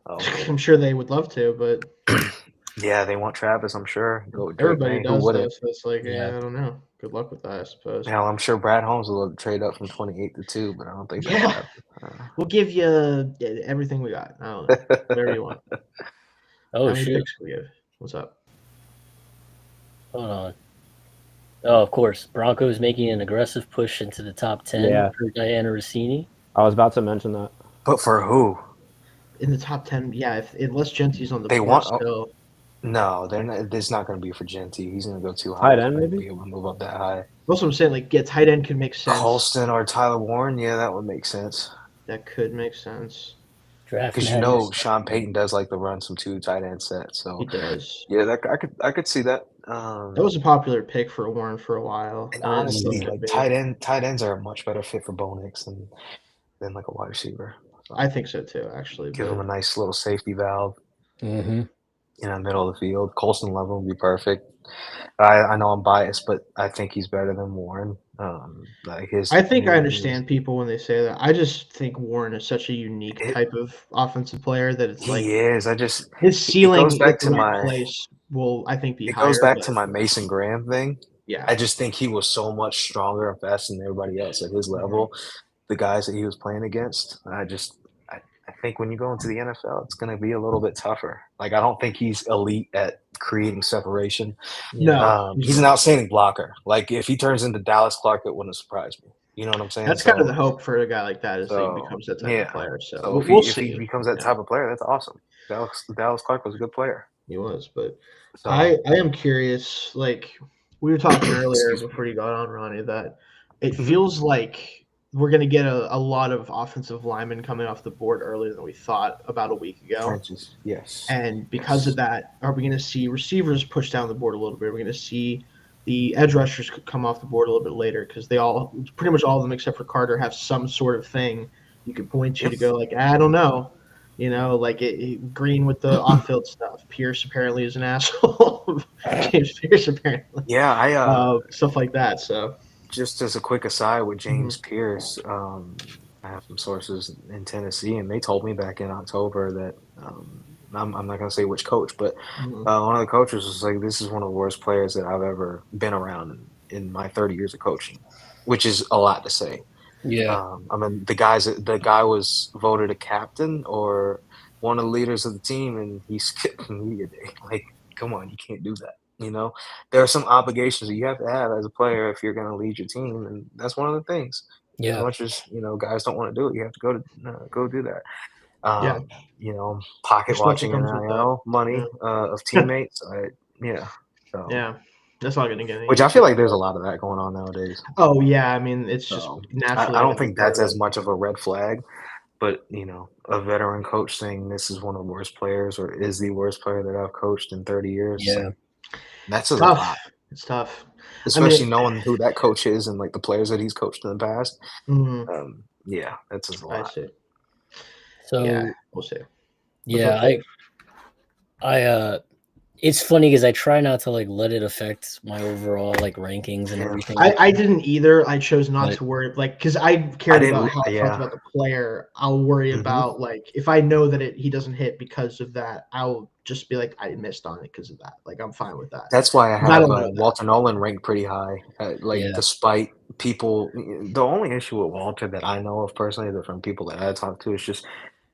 I'm sure they would love to, but Yeah, they want Travis, I'm sure. Go with Drake everybody May. Who does though, wouldn't? so it's like, Yeah. I don't know. Good luck with that, I suppose. Hell, I'm sure Brad Holmes will love to trade up from 28 to 2, but I don't think Yeah. that'll happen. We'll give you everything we got. I don't know. Whatever you want. Oh, How many shoot. picks can we give? What's up? Hold on. Oh, of course. Broncos making an aggressive push into the top 10 Yeah. for Diana Rossini. I was about to mention that. But for who? In the top 10, yeah, unless Gentie's on the They board want- still. No, they're not. It's not going to be for Genty. He's going to go too high. Tight end, for him to maybe? be able to move up that high. That's what I'm saying. Like, tight end could make sense. Colston or Tyler Warren, yeah, that would make sense. That could make sense. Draft Because madness. Sean Payton does like to run some 2 tight end sets. So He does. yeah, I could see that. That was a popular pick for Warren for a while. And then honestly, still like could be. tight ends are a much better fit for Bo Nix than like a wide receiver. So I think so too, actually. give but him a nice little safety valve Mm-hmm. in the middle of the field. Colston Level would be perfect. I know I'm biased, but I think he's better than Warren. I think I understand people when they say that. I just think Warren is such a unique type of offensive player that it's like he is. his ceiling goes back at the to right my- place will, I think, be It higher. goes back but to my Mason Graham thing. yeah. I just think he was so much stronger and faster than everybody else at his level. The guys that he was playing against, I think when you go into the NFL, it's going to be a little bit tougher. Like, I don't think he's elite at creating separation. No, He's an outstanding blocker. Like, if he turns into Dallas Clark, it wouldn't surprise me. You know what I'm saying? that's kind of the hope for a guy like that is that he becomes that type of player. So if we'll if see. he becomes that type of player, that's awesome. Dallas Clark was a good player. He was, but So, I am curious. Like we were talking earlier before you got on, Ronnie, that it feels like we're going to get a lot of offensive linemen coming off the board earlier than we thought about a week ago. trenches, yes. And because of that, are we going to see receivers push down the board a little bit? Are we going to see the edge rushers come off the board a little bit later? Because pretty much all of them except for Carter have some sort of thing you could point to go like, I don't know. Like Green with the off-field stuff. Pierce apparently is an asshole. James Pierce apparently. Yeah, stuff like that. So just as a quick aside with James Pierce, I have some sources in Tennessee, and they told me back in October that I'm not going to say which coach, but one of the coaches was like, "This is one of the worst players that I've ever been around in my 30 years of coaching," which is a lot to say. Yeah. I mean, the guy was voted a captain or one of the leaders of the team, and he skipped the media day. Like, come on, you can't do that. There are some obligations that you have to have as a player if you're going to lead your team, and that's one of the things. Yeah. As much as guys don't want to do it, you have to go do that. Yeah. Pocket watching comes with NIL money of teammates. So, yeah, that's not going to get any. Which I feel like there's a lot of that going on nowadays. Oh yeah, I mean it's just naturally. I don't think that's as much of a red flag, but a veteran coach saying this is one of the worst players or is the worst player that I've coached in 30 years. Yeah, that's a tough. lot. It's tough, especially knowing who that coach is and like the players that he's coached in the past. Yeah, that's a lot. I see. So yeah, we'll see. Yeah, I it's funny because I try not to like let it affect my overall like rankings and everything. I didn't either. I chose not to worry, like, because I cared about how I felt about the player. I'll worry about like if I know that he doesn't hit because of that, I'll just be like I missed on it because of that. Like I'm fine with that. That's why I have Walter Nolan ranked pretty high. Despite people, the only issue with Walter that I know of personally, that from people that I talked to, is just.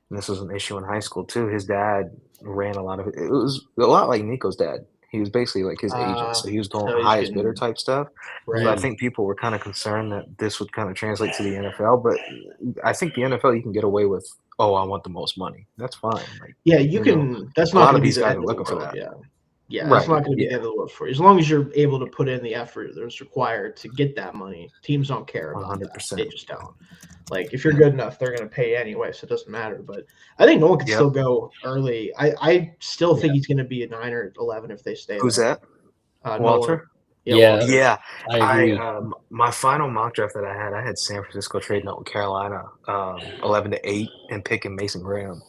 And this was an issue in high school too. His dad ran a lot of it. It was a lot like Nico's dad. He was basically like his agent, so he was going highest bidder type stuff. Right. So I think people were kind of concerned that this would kind of translate to the NFL. But I think the NFL you can get away with. Oh, I want the most money. That's fine. Like, yeah, you can. That's not going to be the end of the world. Yeah, that's not going to be the end of the world for you. As long as you're able to put in the effort that's required to get that money, teams don't care about 100%. That. They just don't. Like, if you're good enough, they're going to pay anyway, so it doesn't matter. But I think Nolan can still go early. I still think he's going to be a 9 or 11 if they stay. Who's that? Walter. Nolan? Yeah, I agree. My final mock draft that I had San Francisco trading out with Carolina, 11-8, and picking Mason Graham.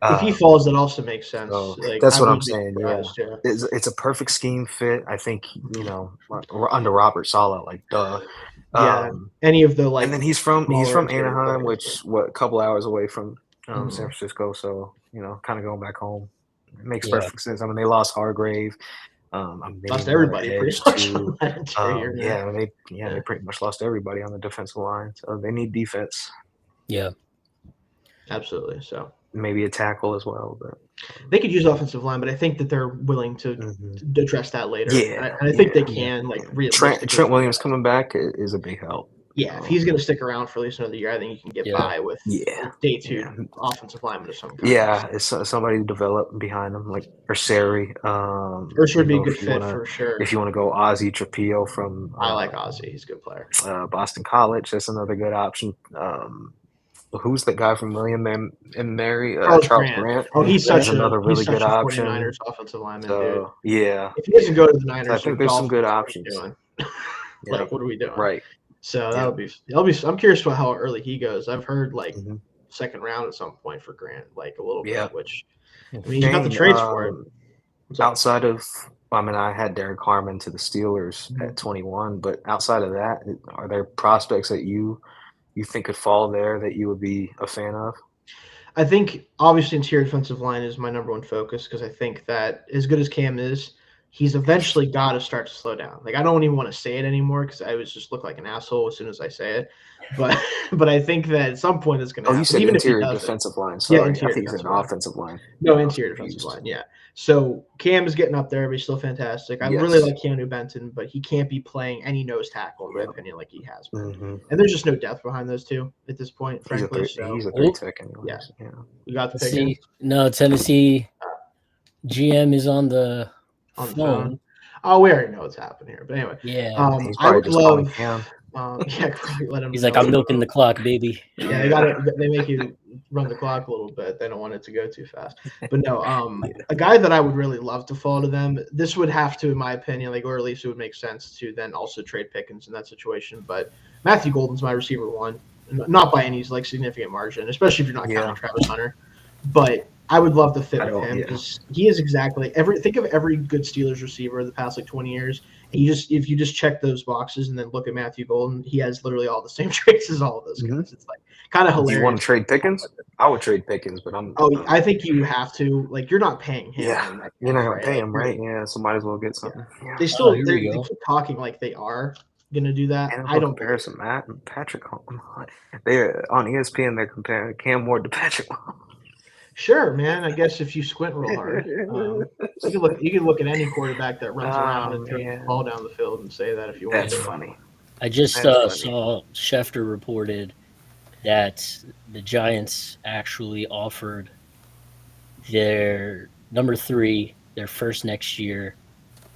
If he falls, that also makes sense. So Like, that's I what I'm wouldn't be saying. surprised, Yeah, it's a perfect scheme fit. I think we're under Robert Saleh, like duh. Yeah, any of the and then he's from smaller Anaheim, players, which a couple hours away from Mhm. San Francisco. So kind of going back home, it makes Yeah. perfect sense. I mean, they lost Hargrave. lost everybody pretty much on that interior. They pretty much lost everybody on the defensive line. So they need defense. Yeah, absolutely. So maybe a tackle as well, but they could use offensive line, but I think that they're willing to address that later. Yeah, and I think they can. Like realistically, Trent Williams coming back is a big help. Yeah, if he's going to stick around for at least another year, I think you can get by with day two offensive lineman of some kind. Yeah, it's somebody to develop behind him, like Ursary. Ursary would be a good fit for sure. If you want to go Ozzie Trapillo from I like Ozzie. He's a good player. Boston College, that's another good option. Who's the guy from William and Mary? Charles Grant. Oh, he's another really good option. 49ers offensive lineman, dude. Yeah. If he doesn't go to the Niners, I think there's some good options. Like, what are we doing? Right. So that'll be. I'm curious about how early he goes. I've heard second round at some point for Grant, like a little bit. Which I mean, you got the trades for it. Outside of, I had Derek Harmon to the Steelers at 21, but outside of that, are there prospects that you think could fall there that you would be a fan of? I think obviously interior defensive line is my number one focus because I think that as good as Cam is, he's eventually got to start to slow down. Like, I don't even want to say it anymore because I would just look like an asshole as soon as I say it. But I think that at some point it's going to happen. You said even interior defensive line. Sorry, interior I think you said offensive line. No, interior defensive line, yeah. So Cam is getting up there, but he's still fantastic. I really like Keanu Benton, but he can't be playing any nose tackle, in my opinion, like he has been. And there's just no depth behind those two at this point, frankly. He's a three tech anyway. Yeah. You got the pick? No, Tennessee GM is on the phone. Oh, we already know what's happening here. But anyway, he's I would love. Let him. He's like, I'm milking the clock, baby. Yeah, they make you run the clock a little bit. They don't want it to go too fast. But no, a guy that I would really love to fall to them. This would have to, in my opinion, or at least it would make sense to then also trade Pickens in that situation. But Matthew Golden's my receiver one, not by any significant margin, especially if you're not counting Travis Hunter. But I would love to fit with him because he is exactly think of every good Steelers receiver of the past 20 years. And if you just check those boxes and then look at Matthew Golden, he has literally all the same traits as all of those guys. It's kind of hilarious. Do you want to trade Pickens? I would trade Pickens, but I think you have to. You're not paying him. Yeah, you're not going to pay him, right? Yeah, so might as well get something. Yeah. They still they keep talking like they are going to do that. I don't compare some Matt and Patrick. They're on ESPN. They're comparing Cam Ward to Patrick. Sure, man. I guess if you squint real hard, you can look at any quarterback that runs around and takes the ball down the field and say that if you want. That's funny. I just saw Schefter reported that the Giants actually offered their number 3, their first next year,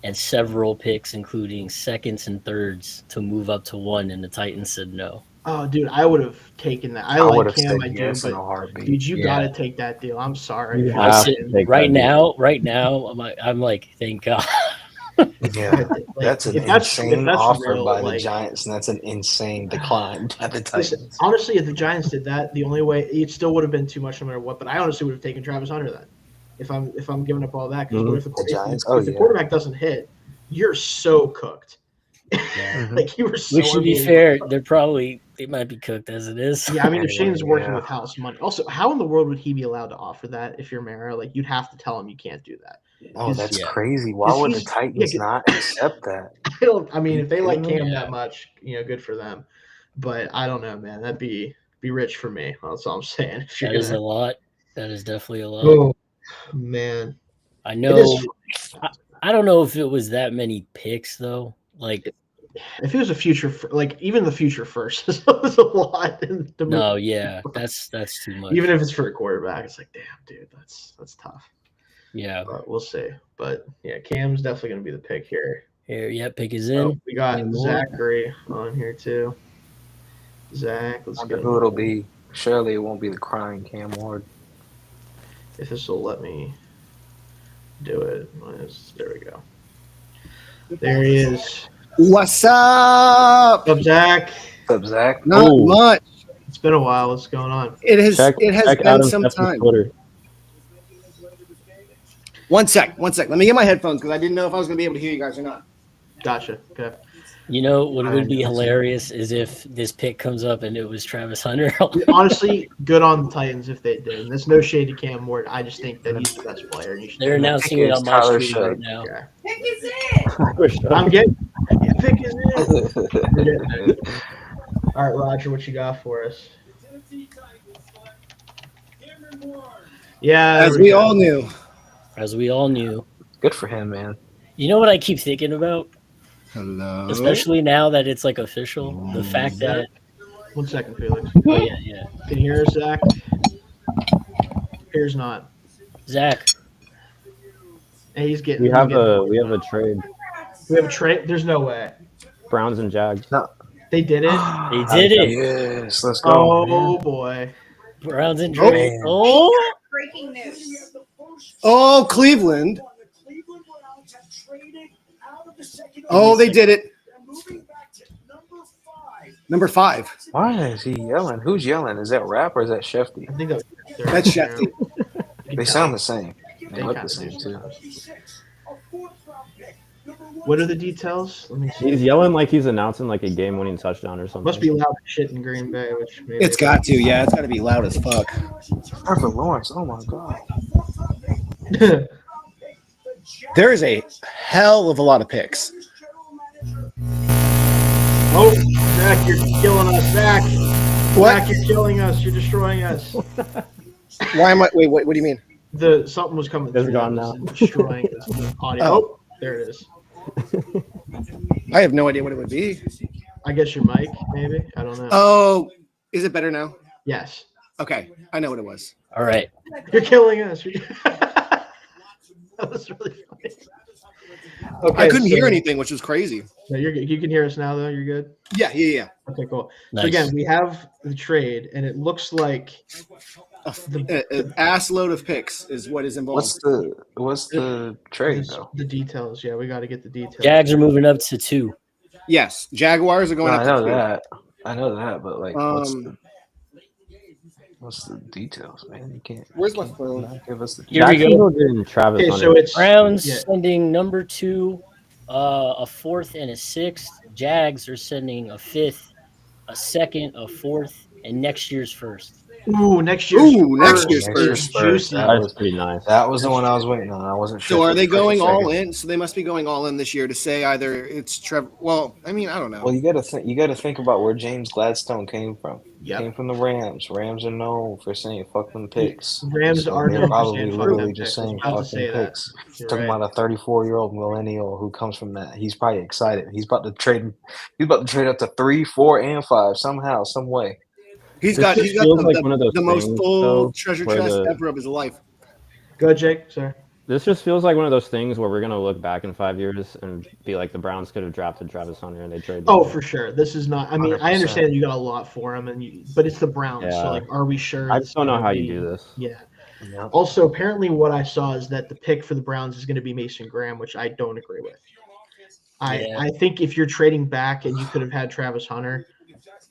and several picks, including seconds and thirds, to move up to 1, and the Titans said no. Oh, dude, I would have taken that. I like Cam, I do, but dude, you got to take that deal. I'm sorry. Right now, I'm like, thank God. Yeah, that's an insane offer by the Giants, and that's an insane decline by the Titans. Listen, honestly, if the Giants did that, the only way it still would have been too much no matter what. But I honestly would have taken Travis Hunter then, if I'm giving up all that. Because what if the quarterback doesn't hit, you're so cooked. Yeah. You were so. Which, to be fair, they might be cooked as it is. Yeah, I mean, if Shayne's working with house money, also, how in the world would he be allowed to offer that if you're Mara? You'd have to tell him you can't do that. Oh, that's crazy. Why would the Titans not accept that? I mean, if they like Cam that much, good for them. But I don't know, man. That'd be rich for me. That's all I'm saying. That is a lot. That is definitely a lot. Oh, man. I know. I don't know if it was that many picks, though. If it was a future, even the future first is a lot. No, yeah, that's too much. Even if it's for a quarterback, it's damn, dude, that's tough. Yeah, but we'll see. But yeah, Cam's definitely going to be the pick here. Pick is in. We got Zachary on here too. Zach, let's go. Who it'll be? Surely it won't be the crying Cam Ward. If this will let me do it, there we go. There he is. What's up? What's up, Zach? What's up, Zach? Not Ooh. much. It's been a while. What's going on? It has Check been Adam some Schefter's time. Twitter. One sec. Let me get my headphones because I didn't know if I was going to be able to hear you guys or not. Gotcha. Okay. You know what would be hilarious is if this pick comes up and it was Travis Hunter. Honestly, good on the Titans if they did. And there's no shade to Cam Ward. I just think that he's the best player. And you should They're announcing it on my Tyler screen right Shayne. now. Okay. Pick is it. I'm getting pick is it. All right, Roger, what you got for us? Yeah, As we all knew. As we all knew. Good for him, man. You know what I keep thinking about? Hello. Especially now that it's like official. The fact that 1 second, Felix. oh yeah. Can you hear us, Zach? Here's not. Zach. And he's getting. We have a trade. We have a trade. There's no way. Browns and Jags. They did it. They did it. Yes, let's go. Oh boy. Browns and Oh, Drake. Oh, Breaking news. Oh, Cleveland. Oh, they did it. Number 5. Why is he yelling? Who's yelling? Is that Rap or is that Shefty? I think that's Shefty. They sound the same. They They look kinda the same do too. What are the details? Let me see. He's yelling like he's announcing like a game-winning touchdown or something. Must be loud as shit in Green Bay, which maybe It's got to. Yeah, it's got to be loud as fuck. Trevor Lawrence. Oh my god. There is a hell of a lot of picks. Oh, Zach, you're killing us, Zach. What? Zach, you're killing us. You're destroying us. Why am I? Wait, what do you mean? Something was coming It's through. gone that was now. Destroying the audio. Oh. Oh, there it is. I have no idea what it would be. I guess your mic, maybe. I don't know. Oh, is it better now? Yes. Okay, I know what it was. all right. You're killing us. That was really funny. Okay, I couldn't so- hear anything, which was crazy. No, you're good. You can hear us now, though. You're good. Yeah. Okay, cool. Nice. So again, we have the trade, and it looks like An ass load of picks is what is involved. What's the trade though? the details. Yeah, we got to get the details. Jags are moving up to 2. Yes, Jaguars are No, going I up know to 2. that. I know that, but like, Um, what's the details, man? You can't. Where's my phone? Not give us the. Here we go. Jacksonville getting Travis Okay, Hunter. so it's Browns yeah. sending number 2, a 4th and a 6th. Jags are sending a 5th, a 2nd, a 4th, and next year's 1st. Ooh, next year's next year's Next year's is first. juicy. That That's pretty nice. That was the one I was waiting on. I wasn't sure. So are for they the first going or all second. in? So they must be going all in this year to say either it's Trevor. Well, I mean, I don't know. Well, you got to think about where James Gladstone came from. Yep. Came from the Rams. Rams are known for saying "fuck them picks." Rams So are they're known for probably saying, "Fuck literally them just picks." I was saying about to "fuck say them that. picks." You're Talking right. about a 34-year-old millennial who comes from that. He's probably excited. He's about to trade. He's about to trade up to 3, 4, and 5 somehow, some way. He's This got just feels like one of those the most things, full though, treasure where chest the- ever of his life. Go ahead, Jake. Sorry. This just feels like one of those things where we're gonna look back in 5 years and be like, the Browns could have drafted Travis Hunter and they traded. Oh, him. for sure. This is not. I mean, 100%. I understand you got a lot for him, but it's the Browns. Yeah. So, like, are we sure? I this just don't know is how gonna you be- do this. Yeah. Yeah. Also, apparently, what I saw is that the pick for the Browns is going to be Mason Graham, which I don't agree with. Yeah. I think if you're trading back and you could have had Travis Hunter,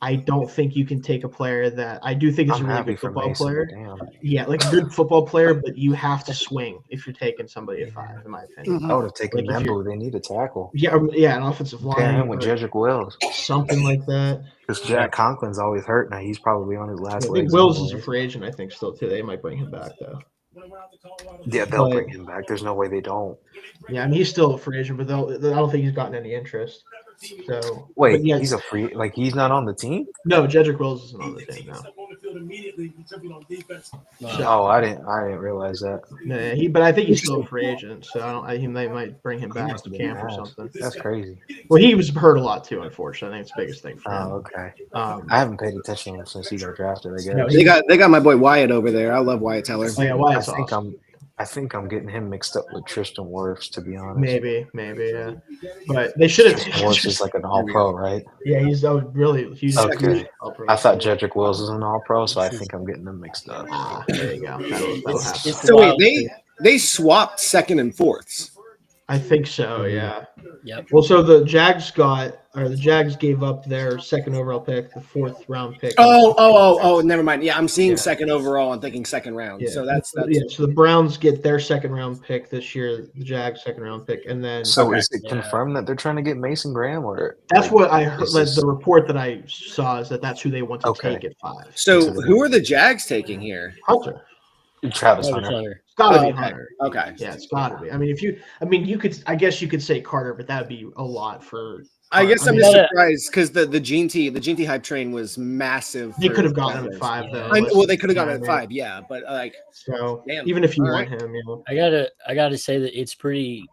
I don't think you can take a player that I do think is I'm a really happy good for football Mason. player. Damn. Yeah, like a good football player, but you have to swing if you're taking somebody at 5, in my opinion. I would have taken Like, if you're- Membu. They need a tackle. Yeah, an offensive Pair line him with or Jedrick Wills. something like that. Because Jack Conklin's always hurt now. He's probably on his I last think legs. Wills is a anyway. free agent, I think, still too. They might bring him back though. Yeah, they'll but- bring him back. There's no way they don't. Yeah, I mean he's still a free agent, but I don't think he's gotten any interest. So Wait, but yeah, he's a free. Like he's not on the team. no, Jedrick Wills isn't on the team now. Oh, I didn't realize that. No, but I think he's still a free agent, so he might bring him back must to have been camp or mad. something. That's crazy. Well, he was hurt a lot too, unfortunately. I think it's the biggest thing for him. Oh, okay. Um, I haven't paid attention to him since he got drafted. I guess. No, They got my boy Wyatt over there. I love Wyatt Teller. oh yeah, Wyatt's awesome. I think I'm getting him mixed up with Tristan Wirfs, to be honest. Maybe, yeah. But they should have. Wirfs is like an All-Pro, right? Yeah, he's really huge. Okay. I thought Jedrick Wills was an All-Pro, so I think I'm getting them mixed up. There you go. That'll happen. So wait, they swapped second and fourths. I think so. Yeah. Yep. Well, so the Jags gave up their second overall pick, the 4th round pick. Oh, never mind. Yeah, I'm seeing Yeah. second overall. I'm thinking second round. Yeah. So that's So the Browns get their second round pick this year, the Jags second round pick, and then So is it confirmed that they're trying to get Mason Graham, or that's what I heard? The report that I saw is that's who they want to take at 5. So who are the Jags taking here? Hunter. Travis Hunter. It's gotta be Hunter. Okay. Yeah, it's gotta be. I mean, I guess you could say Carter, but that would be a lot for. I guess I'm just surprised because the Gene T hype train was massive. They could have gotten him at 5 though. Well, they could have gotten him at 5, yeah, but like, so damn. Even if you want him, I gotta say that it's pretty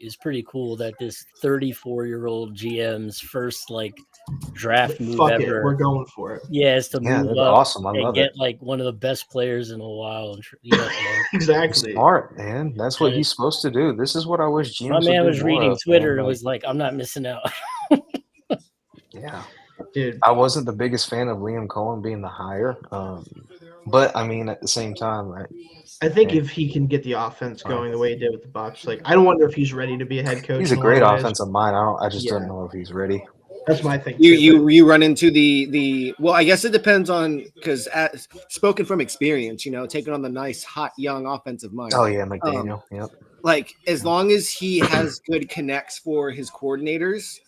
cool that this 34-year-old GM's first draft move ever. We're going for it. Yeah, it's to move up. Awesome. I love get one of the best players in a while. And, exactly. Smart, man. That's what he's supposed to do. This is what I wish GMs. My man was reading Twitter and was like, "I'm not missing out." Yeah, dude. I wasn't the biggest fan of Liam Cohen being the hire, but I mean, at the same time, right? I think if he can get the offense going the way he did with the Bucs, I don't wonder if he's ready to be a head coach. He's a great offensive mind. I just don't know if he's ready. That's my thing. You run into the well, I guess it depends on because spoken from experience, taking on the nice hot young offensive mind. Oh yeah, McDaniel. Yep. As long as he has good connects for his coordinators,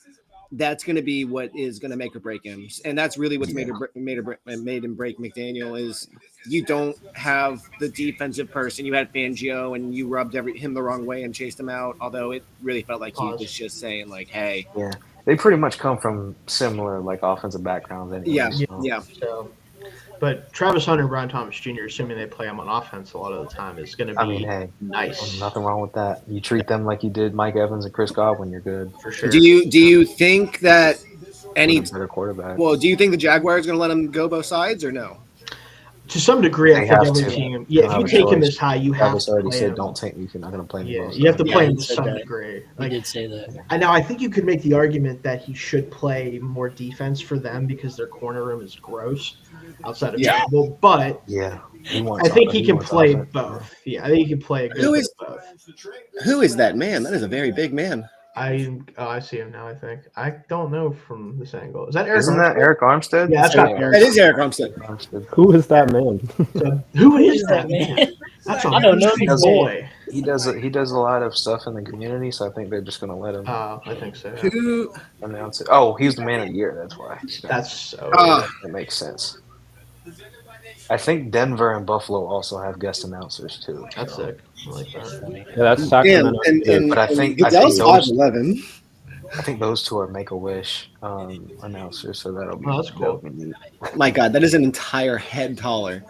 that's going to be what is going to make or break him, and that's really what's made him break McDaniel. Is you don't have the defensive person. You had Fangio, and you rubbed him the wrong way and chased him out. Although it really felt like he was just saying "Hey." Yeah, they pretty much come from similar offensive backgrounds. Anyway, yeah. So, but Travis Hunter and Brian Thomas Jr., assuming they play him on offense a lot of the time, is going to be nice. Nothing wrong with that. You treat them like you did Mike Evans and Chris Godwin, you're good for sure. Do you think that better quarterback? Well, do you think the Jaguars are going to let him go both sides or no? To some degree, I think every team. Yeah, if you take him this high, you have to play him. Don't take me. You're not going to play him. Yeah, you have to play him to some degree. I did say that. I think you could make the argument that he should play more defense for them because their corner room is gross outside of Campbell. But I think he can play both. Yeah, I think he can play a good bit of both. Who is that man? That is a very big man. I see him now. I think I don't know from this angle. Is that Eric? Isn't that Eric Armstead? Yeah, that's right. That is Eric Armstead. Who is that man? Who is that man? That's I don't know. Boy. He does a lot of stuff in the community, so I think they're just going to let him. I think so. Who announce it? Oh, he's the man of the year. That's why. That's so. That makes sense. I think Denver and Buffalo also have guest announcers too. That's sick. I like that. Yeah, that's Sacramento. But I think those two are Make-A-Wish announcers, so that'll be. That's cool. My God, that is an entire head taller.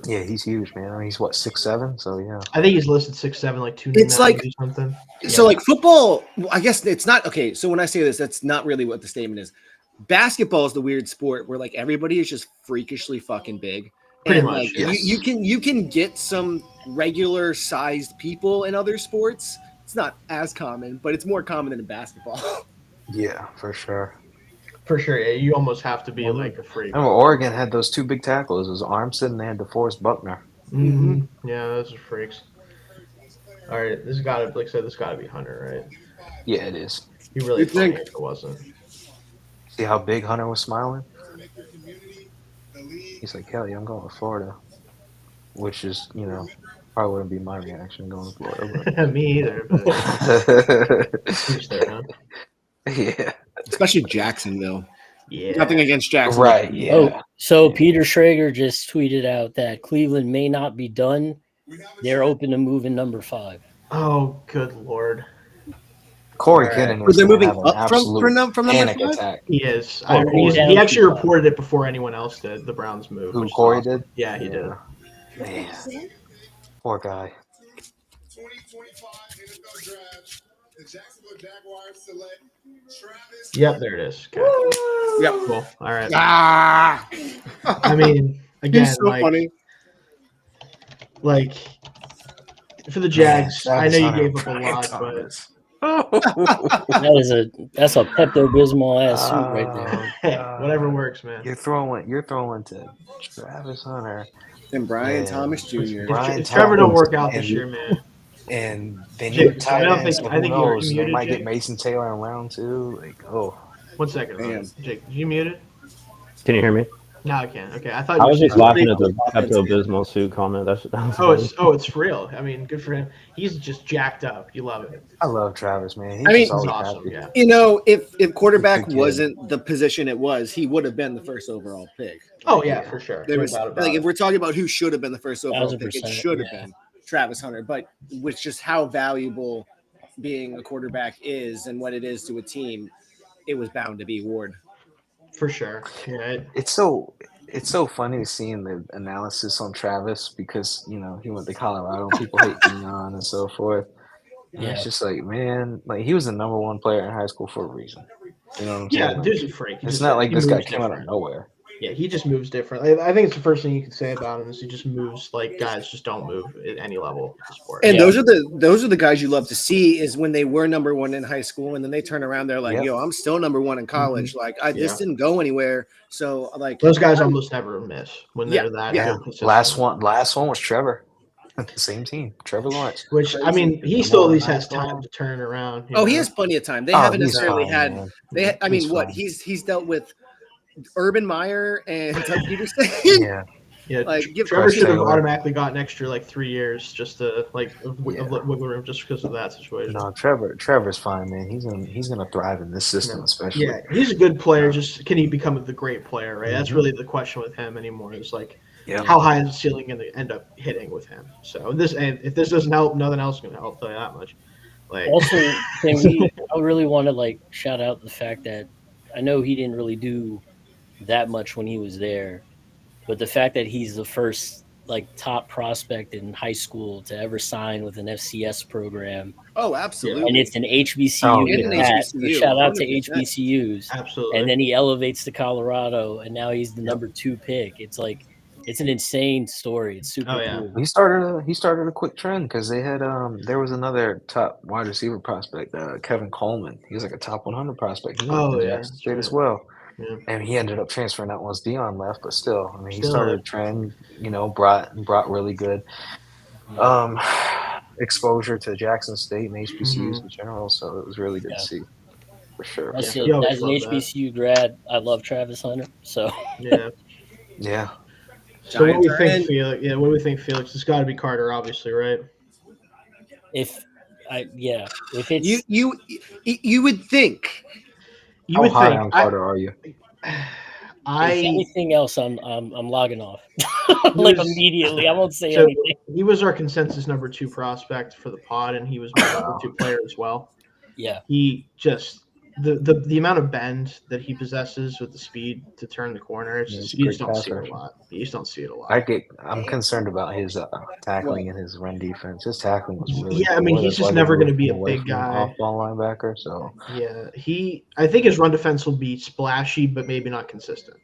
Yeah, he's huge, man. I mean, he's 6'7", so yeah. I think he's listed 6'7", like 299 It's like or something. So football. I guess it's not okay. So when I say this, that's not really what the statement is. Basketball is the weird sport where everybody is just freakishly fucking big. Pretty much. Yes. You can get some regular sized people in other sports. It's not as common, but it's more common than in basketball. Yeah, for sure. For sure, yeah. You almost have to be like a freak. I remember Oregon had those two big tackles. It was Armstead and they had DeForest Buckner. Mm-hmm. Yeah, those are freaks. All right, this got to be Hunter, right? Yeah, it is. You really think it wasn't? See how big Hunter was smiling? He's like, hell yeah, I'm going to Florida. Which is, probably wouldn't be my reaction going to Florida. But. Me either. But... Yeah. Especially Jacksonville. Yeah. Nothing against Jacksonville. Right, yeah. Oh, so Peter Schrager just tweeted out that Cleveland may not be done. They're open to moving number 5. Oh, good Lord. Corey Kinnan Was they moving up from number panic 5? attack. He is. He actually reported it before anyone else did. The Browns move. Who, Corey did? Yeah, he did. Man. Poor guy. 2025 NFL Draft. The Jacksonville Jaguars select Travis. Yep, there it is. Okay. Yep. Cool. All right. I mean, again, he's so funny. For the Jags, I know you gave up a lot, but that's a Pepto-Bismol ass suit right there. Hey, whatever works, man. You're throwing to Travis Hunter and Brian Thomas Jr. If Trevor don't work out this year, man. And they Jake, need so I tight don't ends, think so I who think you're knows? They muted, might get Jake. Mason Taylor in round 2. Like, oh. 1 second, Damn. Jake. Did you mute it? Can you hear me? No, I can't. Okay, I thought I you were was saying. just laughing at Pretty the offense, Pepto man. Bismol suit comment. That was funny. It's real. I mean, good for him. He's just jacked up. You love it. I love Travis, man. He's I mean, just He's always awesome. happy. Yeah. You know, if quarterback Good kid. wasn't the position it was, he would have been the first overall pick. Oh yeah, for sure. There No was doubt about like it. if we're talking about who should have been the first overall pick, it 1000%, should have yeah. been Travis Hunter. But with just how valuable being a quarterback is and what it is to a team, it was bound to be Ward. For sure. Yeah. It's so funny seeing the analysis on Travis because he went to Colorado. People hate Deion and so forth. And Yeah. it's just like, man, like he was the number 1 player in high school for a reason. You know what I'm Yeah, saying? dude's a freak. It's not like he this guy moves came out of different. nowhere. Yeah, he just moves different. I think it's the first thing you can say about him is he just moves like guys just don't move at any level of the sport. And Yeah. those are the guys you love to see is when they were number 1 in high school and then they turn around, they're like, Yep. yo, I'm still number 1 in college. Like this Yeah. didn't go anywhere. So like Those guys almost never miss when Yeah, they're that yeah. good consistent. Last one was Trevor. The same team, Trevor Lawrence. Which I mean, he still at least has time to turn it around. he has plenty of time. They Oh, haven't he's necessarily fine, had man. I mean, He's what fine. he's dealt with Urban Meyer and Doug Peterson. Yeah. Yeah, Like, give Trevor Chris should have Taylor. automatically gotten extra like 3 years just to of wiggle room just because of that situation. No, Trevor's fine, man. He's gonna thrive in this system, especially. Yeah, he's a good player. Just can he become the great player? Right. That's Mhm. really the question with him anymore. Is like, Yeah. how high is the ceiling going to end up hitting with him? So if this doesn't help, nothing else is going to help. Tell you that much. Like, Also, I really want to shout out the fact that I know he didn't really do that much when he was there, but the fact that he's the first top prospect in high school to ever sign with an FCS program, Oh, absolutely. and it's an HBCU. Oh, with yeah. that. So HBCU, shout out to 100%. HBCUs, absolutely. and then he elevates to Colorado, and now he's the number 2 pick. It's it's an insane story. It's super Oh, yeah. cool. He started a quick trend because they had there was another top wide receiver prospect, Kevin Coleman. He was like a top 100 prospect. He went to Jackson that's State right. as well. Yeah. And he ended up transferring out once Dion left, but still, I mean, he Still. started a trend. Brought really good exposure to Jackson State and HBCUs in general. So it was really good to see, for sure. As You always an love that. HBCU grad, I love Travis Hunter. So Yeah. Yeah. So what do we Giants are think, in. Felix? Yeah, what do we think, Felix? It's got to be Carter, obviously, right? if it's You would think. You How would high think. on Carter are you? if anything else, I'm logging off was- immediately. I won't say So anything. he was our consensus number 2 prospect for the pod, and he was my number 2 player as well. Yeah, He just the amount of bend that he possesses with the speed to turn the corner, it's Yeah, just, he's a you great just don't see it passer. a lot. You just don't see it a lot. I'm concerned about his tackling and his run defense. His tackling was really Yeah, I mean, poor. he's That's just why they never gonna moved be him a away big from an guy. off-ball linebacker. So Yeah, I think his run defense will be splashy, but maybe not consistent.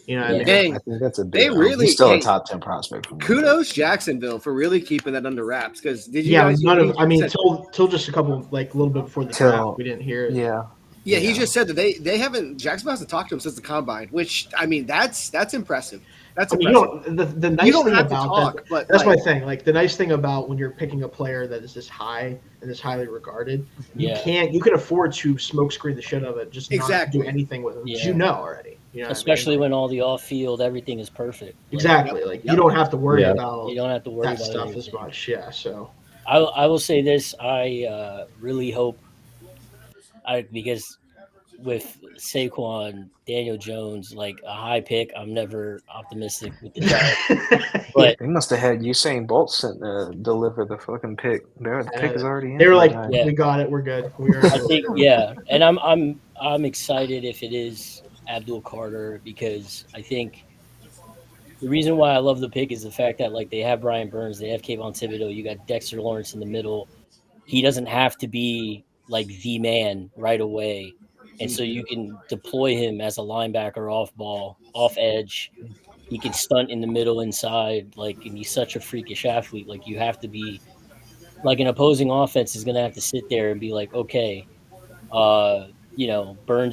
You know what I mean? Dang. I think that's a They big. really- he's still hey, a top 10 prospect. For me. Kudos Jacksonville for really keeping that under wraps. Because did you Yeah, guys? I mean, said- till just a couple, a little bit before the draft, we didn't hear it. Yeah. Yeah, he just said that they haven't. Jacksonville hasn't talked to him since the combine, which I mean that's impressive. That's I mean, impressive. the nice You don't thing have to about talk, that, but that's my like, thing. Like the nice thing about when you're picking a player that is this high and this highly regarded, you can afford to smokescreen the shit out of it, just Exactly. not do anything with him. Yeah. You know already. You know what I especially mean? when all the off-field everything is perfect. Exactly. Like you don't have to worry about You don't have to worry that about stuff anything. as much. Yeah. So I will say this: I really hope because with Saquon, Daniel Jones, like a high pick, I'm never optimistic with the Giants. But They must have had Usain Bolt sent deliver the fucking pick. The pick is already in. they were like, Yeah. "We got it. We're good." We are. I think and I'm excited if it is Abdul Carter because I think the reason why I love the pick is the fact that like they have Brian Burns, they have Kayvon Thibodeau, you got Dexter Lawrence in the middle. He doesn't have to be like the man right away. And so you can deploy him as a linebacker off ball, off edge. He can stunt in the middle inside, and he's such a freakish athlete. Like you have to be like an opposing offense is gonna have to sit there and be like, okay, Burns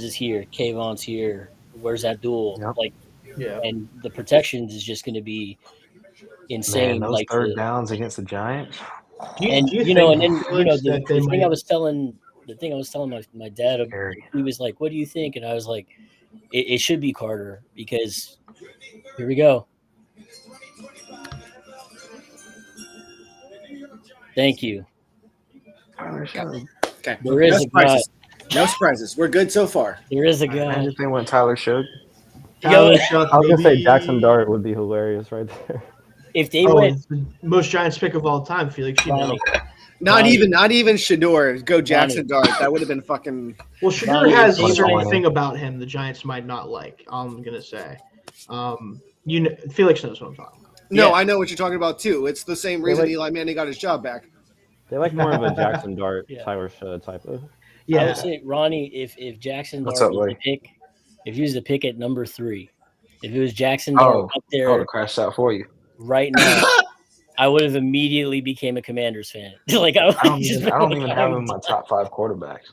is here, Kayvon's here, where's that duel? Yep. And the protections is just gonna be insane. Man, those third downs against the Giants. And do you you know, and think, then Felix, the that they thing might? I was telling my dad, Very. he was like, "What do you think?" And I was like, "It should be Carter because here we go." Thank you. Okay. There is No a God. surprises. No surprises. We're good so far. There is a Imagine God. if they went Tyler Shug. Tyler Yo, Shuck, I was gonna say baby. Jackson Dart would be hilarious right there. if they Oh, went it's the most Giants pick of all time, Felix. You know. Ronnie, Not Ronnie. even Shador. Go Jackson Ronnie. Dart. That would have been fucking. Well, Shador Ronnie, if has they a certain went- thing about him the Giants might not like. I'm gonna say. You know, Felix knows what I'm talking about. No, Yeah. I know what you're talking about too. It's the same reason like- Eli Manning got his job back. They like more of a Jackson Dart, Yeah. Tyler Shud type of. I Yeah, would say Ronnie, if Jackson What's Dart up, was Lee? the pick, if he was the pick at number 3, if it was Jackson Dart Oh, up oh, there to crash out for you. right now, I would have immediately became a Commanders fan. Like I don't even have him in my top 5 quarterbacks.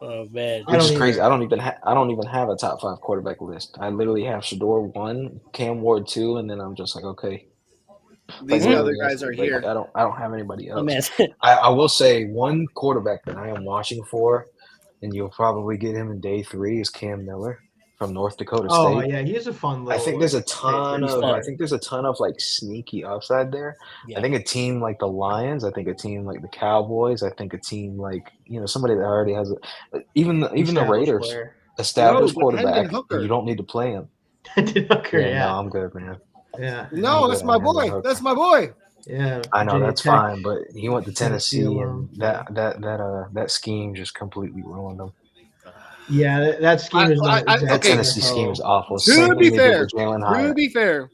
Oh man, I Which don't is crazy. either. I don't even have a top 5 quarterback list. I literally have Shador 1, Cam Ward 2, and then I'm just like, okay. These Like, other literally, guys are like, here. I don't have anybody oh else. man, I will say one quarterback that I am watching for, and you'll probably get him in day 3, is Cam Miller from North Dakota Oh State. yeah, he's a fun I little. think there's a ton He's of fun. I think there's a ton of like sneaky upside there. yeah. I think a team like the Lions, I think a team like the Cowboys, I think a team like somebody that already has even the established Raiders player. established No, but Hendon quarterback. Hooker. You don't need to play him. Hooker, Yeah, yeah, no, I'm good, man. yeah, No, I'm that's good my on Hendon boy. Hooker. That's my boy. yeah. I know Virginia that's Tech. fine, but he went to Tennessee Tennessee, alum, and that scheme just completely ruined him. Yeah, that scheme is not I- exactly. That okay. Tennessee scheme is awful. To Same be thing they did fair, with Jalen to Hyatt. be fair,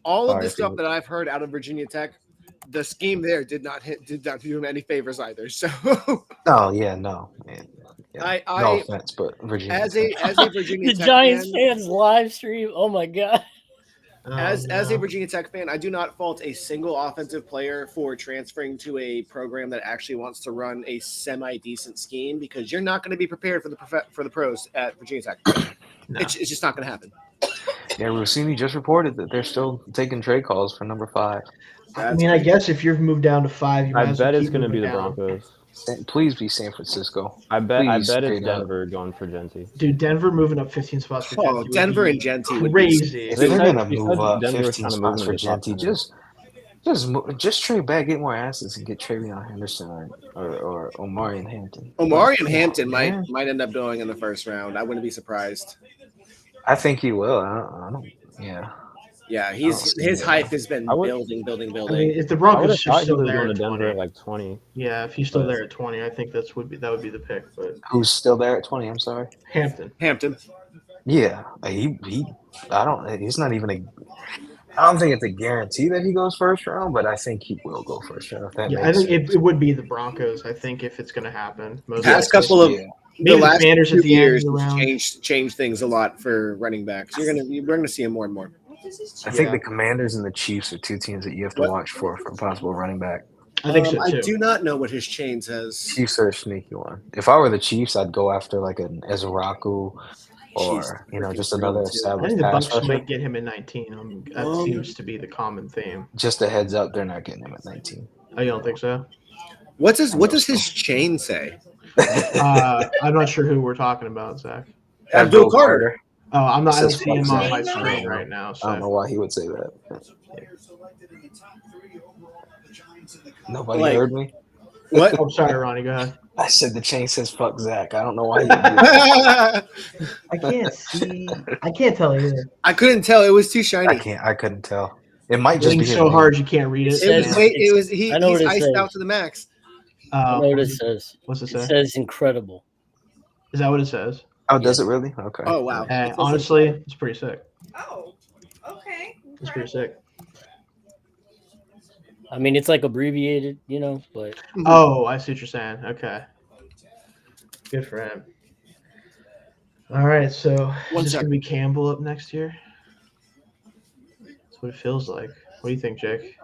all of Sorry, the stuff Felix. that I've heard out of Virginia Tech, the scheme there did not do him any favors either. So Oh yeah, no, man. Yeah. No I offense, but Virginia as Tech. a Virginia The Tech Giants fan, fans live stream. Oh my god. as a no. Virginia Tech fan, I do not fault a single offensive player for transferring to a program that actually wants to run a semi-decent scheme because you're not going to be prepared for the pros at Virginia Tech. No. It's just not going to happen. Yeah, Rossini just reported that they're still taking trade calls for number 5. I mean, I guess if you've moved down to 5, you might I as well bet it's keep gonna be moving the down. Broncos. Please be San Francisco. I bet Please, it's straight up. Denver going for Genty. Dude, Denver moving up 15 spots for Oh, Genty would Denver be and Genty would be crazy. If They they're said- gonna he move said up Denver was 15 trying to move spots him for to the top Genty, 10. just trade back, get more assets, and get Travion Henderson or Omari and Hampton. Omari and Hampton Man. might end up going in the first round. I wouldn't be surprised. I think he will. I don't. Yeah. Yeah, don't see his it. hype has been I would- building. I mean, building. if the I would Broncos have are thought he still was there going to at Denver 20, at like 20. yeah, if he's still but- there at 20, I think that would be the pick. But Who's still there at 20? I'm sorry. Hampton, Hampton. Yeah, he. I don't. He's not even a. I don't think it's a guarantee that he goes first round, but I think he will go first round. If that yeah, I makes think sense. it would be the Broncos. I think if it's going to happen, most Past likely. couple of Yeah. the Maybe the last Commanders at 2 the end of years the round. changed things a lot for running backs. We're gonna see him more and more. I think Yeah. the Commanders and the Chiefs are 2 teams that you have to What? watch for possible running back. I think so I too. do not know what his chain says. Chiefs are a sneaky one. If I were the Chiefs, I'd go after like an Ezraku or Jeez, just freaking another thrilled, too. I established think the pass Bucks rusher. might get him at 19. That seems to be the common theme. Just a heads up, they're not getting him at 19. Oh, you don't think so? What does his chain say? I'm not sure who we're talking about, Zach. Abdul Carter. Oh, I don't Says see him fuck on my Zach. screen right now. I don't know So why he would say that. Nobody Like- heard me. What? I'm sorry, Ronnie. Go ahead. I said the chain says fuck Zach. I don't know why he would do that. I can't see. I can't tell either. I couldn't tell. It was too shiny. I couldn't tell. It might just Getting be his so name. hard you can't read it. It was. says- It was. He's I know what it iced says. out to the max. I know what it says. What's it It say? says incredible. Is that what it says? Oh, does it really? Okay. Oh wow. Honestly, it's pretty sick. Oh, okay. It's pretty sick. I mean, it's like abbreviated, but Oh, I see what you're saying. Okay. Good for him. All right, so One is this sec. going to be Campbell up next year? That's what it feels like. What do you think, Jake?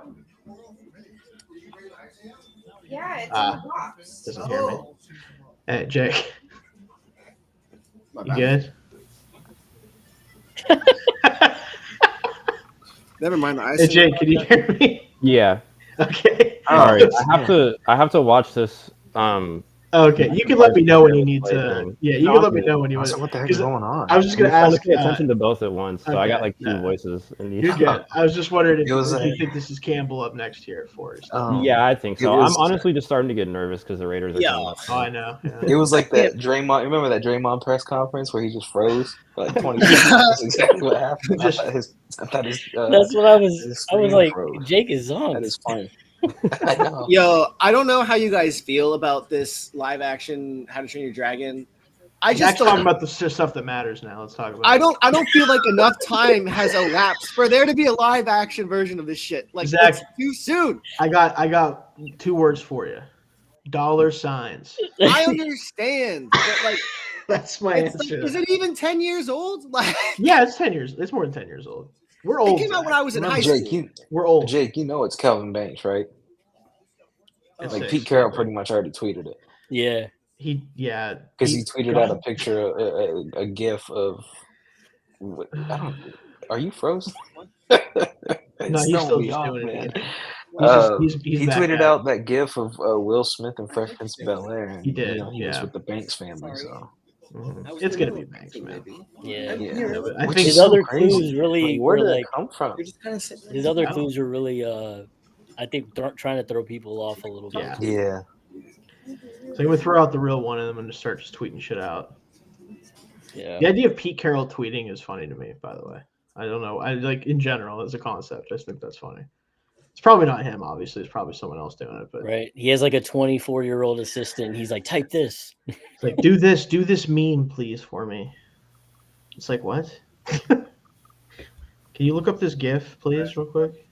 Yeah, it's in Ah, the box. doesn't hear me. Oh. Hey, Jake, My you bad. good? Never mind the ice. Hey, Jake, can you hear me? Yeah. Okay. All right. I have to watch this. Okay, you can let me know when you need to. Thing. Yeah, you No, can let me know when you I was want. like, what the heck is going on? I was just I'm gonna just trying ask. to pay attention to both at once, so I got okay, like two voices in these. You're good. I was just wondering if It was you like- think this is Campbell up next year for us. Yeah, I think it so. was- I'm honestly just starting to get nervous because the Raiders are coming up. Oh, I know. Yeah. It was like that Draymond. Remember that Draymond press conference where he just froze for like 20 seconds? That's exactly what happened. I thought his That's what I was. his I was screen like, froze. Jake is on. That is funny. I know. Yo, I don't know how you guys feel about this live action How to Train Your Dragon. I Let's just talk don't. about the stuff that matters now. Let's talk about. I don't feel like enough time has elapsed for there to be a live action version of this shit. Like Zach, it's too soon. I got 2 words for you. $signs. I understand, but like That's my it's like, answer. is it even 10 years old? Like Yeah, it's 10 years. It's more than 10 years old. We're it old. came out when Zach. I was in Remember, high Jake, school. We're old. Jake, you know it's Kelvin Banks, right? It's Like 6. Pete Carroll pretty much already tweeted it Yeah. because he tweeted out a picture, a GIF of. Are you frozen? No, he's still just doing it again. He's he back tweeted out. out that GIF of Will Smith and Fresh Prince of Bel Air. He did, He was yeah. with the Banks family, so It's gonna be Banks, man. Yeah. I Which think is His other crazy. clues really Where were did like that come from? his other clues are really I think trying to throw people off a little bit. Yeah. Yeah. So I'm gonna throw out the real one, and I'm gonna start just tweeting shit out. Yeah. The idea of Pete Carroll tweeting is funny to me, by the way. I don't know. I like in general as a concept. I just think that's funny. It's probably not him, obviously. It's probably someone else doing it. But Right. He has like a 24-year-old assistant. And he's like, type this. it's like, do this meme, please, for me. It's like, what? Can you look up this GIF, please, real quick?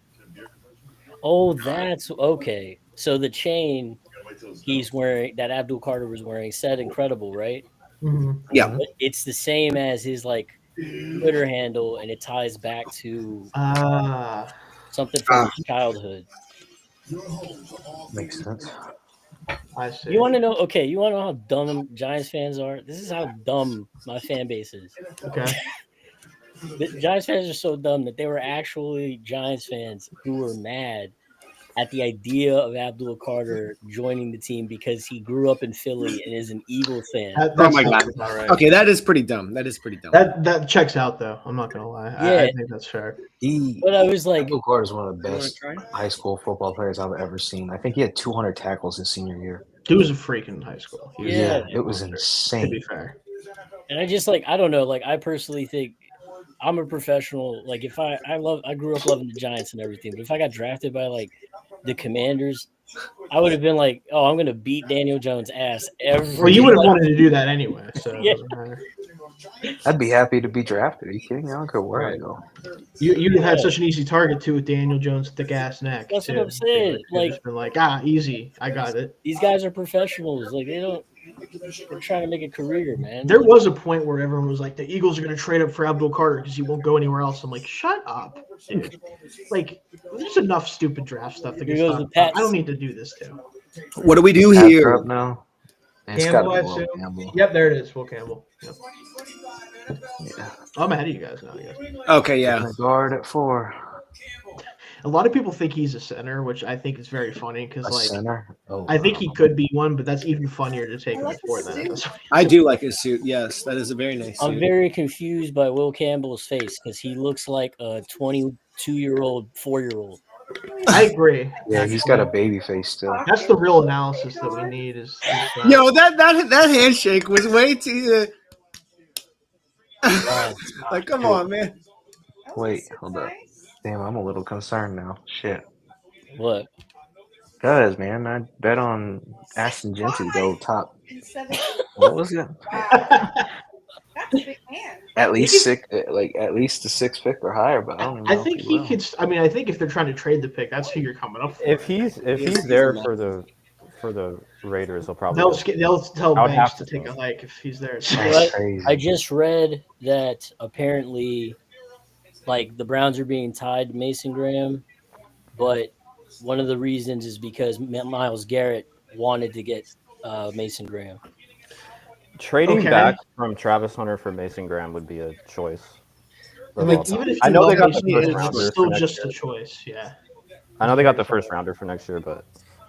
Oh, that's okay. So the chain he's wearing that Abdul Carter was wearing said incredible, right? Mm-hmm. Yeah. But it's the same as his like Twitter handle, and it ties back to something from his childhood. Makes sense. I see. You want to know? Okay, you want to know how dumb Giants fans are? This is how dumb my fan base is. Okay. The Giants fans are so dumb that they were actually Giants fans who were mad at the idea of Abdul Carter joining the team because he grew up in Philly and is an Eagles fan. That's Oh my God. about right. Okay, that is pretty dumb. That is pretty dumb. That checks out, though. I'm not gonna lie. Yeah. I think that's fair. But I was like, Abdul Carter is one of the best high school football players I've ever seen. I think he had 200 tackles his senior year. Dude was a freak in high school. He was Yeah. It was to be insane. fair. and I just like, I don't know, like I personally think I'm a professional. Like if I grew up loving the Giants and everything, but if I got drafted by like the Commanders, I would have been like, oh, I'm gonna beat Daniel Jones' ass every. Well, you would have wanted to do that anyway, so it Yeah. doesn't matter. I'd be happy to be drafted. Are you kidding me? I don't care where I go. You'd have had such an easy target too with Daniel Jones' thick ass neck. That's what too. I'm saying. You'd have just been like, easy, I got it. These guys are professionals. Like they're trying to make a career, man. There was a point where everyone was like, the Eagles are going to trade up for Abdul Carter because he won't go anywhere else. I'm like, shut up, dude. Like, there's enough stupid draft stuff that Here gets goes talked the about. Pats. I don't need to do this too. What do we do Pats are here? up now. And it's Campbell, gotta I be Will assume. Campbell. Yep, there it is, Will Campbell. Yep. Yeah. I'm ahead of you guys now, I guess. Okay, yeah. Guard at 4. A lot of people think he's a center, which I think is very funny because, A like, center. Oh, I think he could be one, but that's even funnier to take him at 4 than it is. I do like his suit. Yes, that is a very nice I'm suit. very confused by Will Campbell's face because he looks like a 22-year-old, 4-year-old. I agree. Yeah, he's got a baby face still. That's the real analysis that we need. Is Yo, that handshake was way too. Like, come on, man. Wait, hold up. Damn, I'm a little concerned now. Shit. What? Guys, man, I bet on Aston Gentry to go top. Instead of What was it? that's a big man. At least the 6th pick or higher, but I don't know. I think he could. I mean, I think if they're trying to trade the pick, that's who you're coming up for. If he's there for the Raiders, they'll probably They'll tell I would Banks have to to take a hike if he's there. That's What? crazy. I just read that apparently, like the Browns are being tied to Mason Graham, but one of the reasons is because Myles Garrett wanted to get Mason Graham. trading Okay. back from Travis Hunter for Mason Graham would be a choice. Like, even if I you know love they got the Mason first Graham, rounders it's still for next just year. a choice. Yeah. I know they got the first rounder for next year, but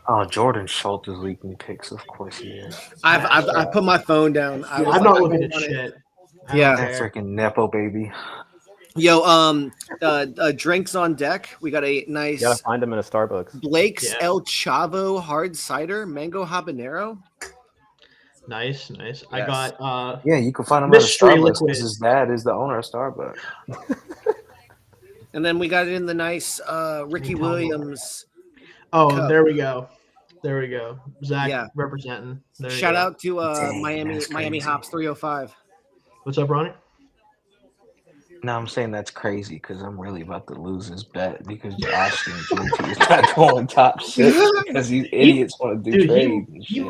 Oh, Jordan Schultz is leaking picks. Of course he is. I put my phone down. I'm not looking at shit. Yeah. That freaking Nepo baby. Yo, drinks on deck. We got a you nice gotta find them in a Starbucks. Blake's El Chavo hard cider, mango habanero. Nice. Yes. I got Yeah, you can find him at a mystery Starbucks liquid. because his dad is the owner of Starbucks. And then we got it in the nice Ricky Williams. Oh, cup. there we go. Zach Yeah. representing. There you Shout go. out to Dang, Miami that's Miami crazy. Hops 305. What's up, Ronnie? No, I'm saying that's crazy because I'm really about to lose this bet because Ashton JT is not going top 6 because these idiots want to do Dude, trades and he shit.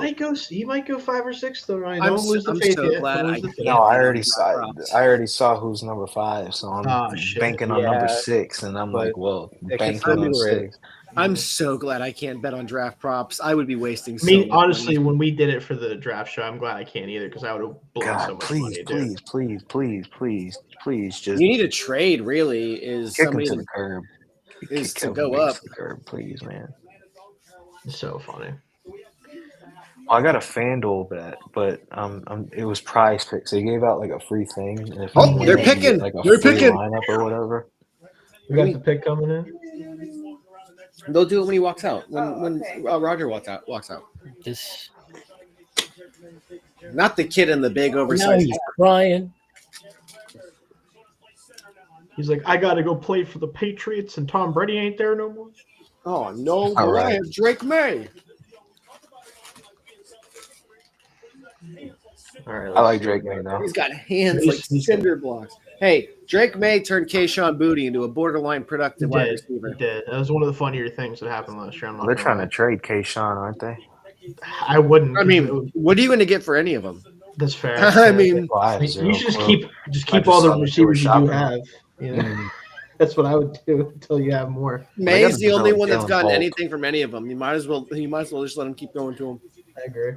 might go 5 or 6 though, Ryan. I'm Don't lose the so faith yet. glad Don't I lose the faith. can't. No, I bet already on saw. props. I already saw who's number 5, so I'm Oh, shit. banking on number Yeah. 6, and I'm But like, well, it could banking still be on right. 6. I'm so glad I can't bet on draft props. I would be wasting I so mean, much honestly, money. when we did it for the draft show, I'm glad I can't either because I would have blown so God, much please, money, dude. please, just You need a trade, really, is kick him somebody to the curb. is Kick to Kevin go Biggs up. to the curb, please, man. It's so funny. I got a FanDuel bet, but it was Prize Picks. They gave out like a free thing, and if Oh, you win, they're you get, picking. like a They're free picking. lineup or whatever. We got the pick coming in. They'll do it when he walks out. When Roger walks out. This Not the kid in the big now oversized. he's crying. He's like, I got to go play for the Patriots, and Tom Brady ain't there no more. Oh no! All But I right. have Drake May. All right, I like Drake May though. He's got hands He's- like cinder blocks. Hey, Drake May turned Kayshawn Booty into a borderline productive wide He receiver. did. That was one of the funnier things that happened last year. I'm not Well, they're gonna trying to lie. trade Kayshawn, aren't they? I wouldn't. I 'cause mean, it would- what are you going to get for any of them? that's fair. I Yeah. mean, Well, I have you zero should just clue. keep I all just the saw that they were receivers you do shopping. have. You know? Mm. That's what I would do until you have more. May's the only develop one that's Jalen gotten Polk. anything from any of them. You might as well just let him keep going to him. I agree.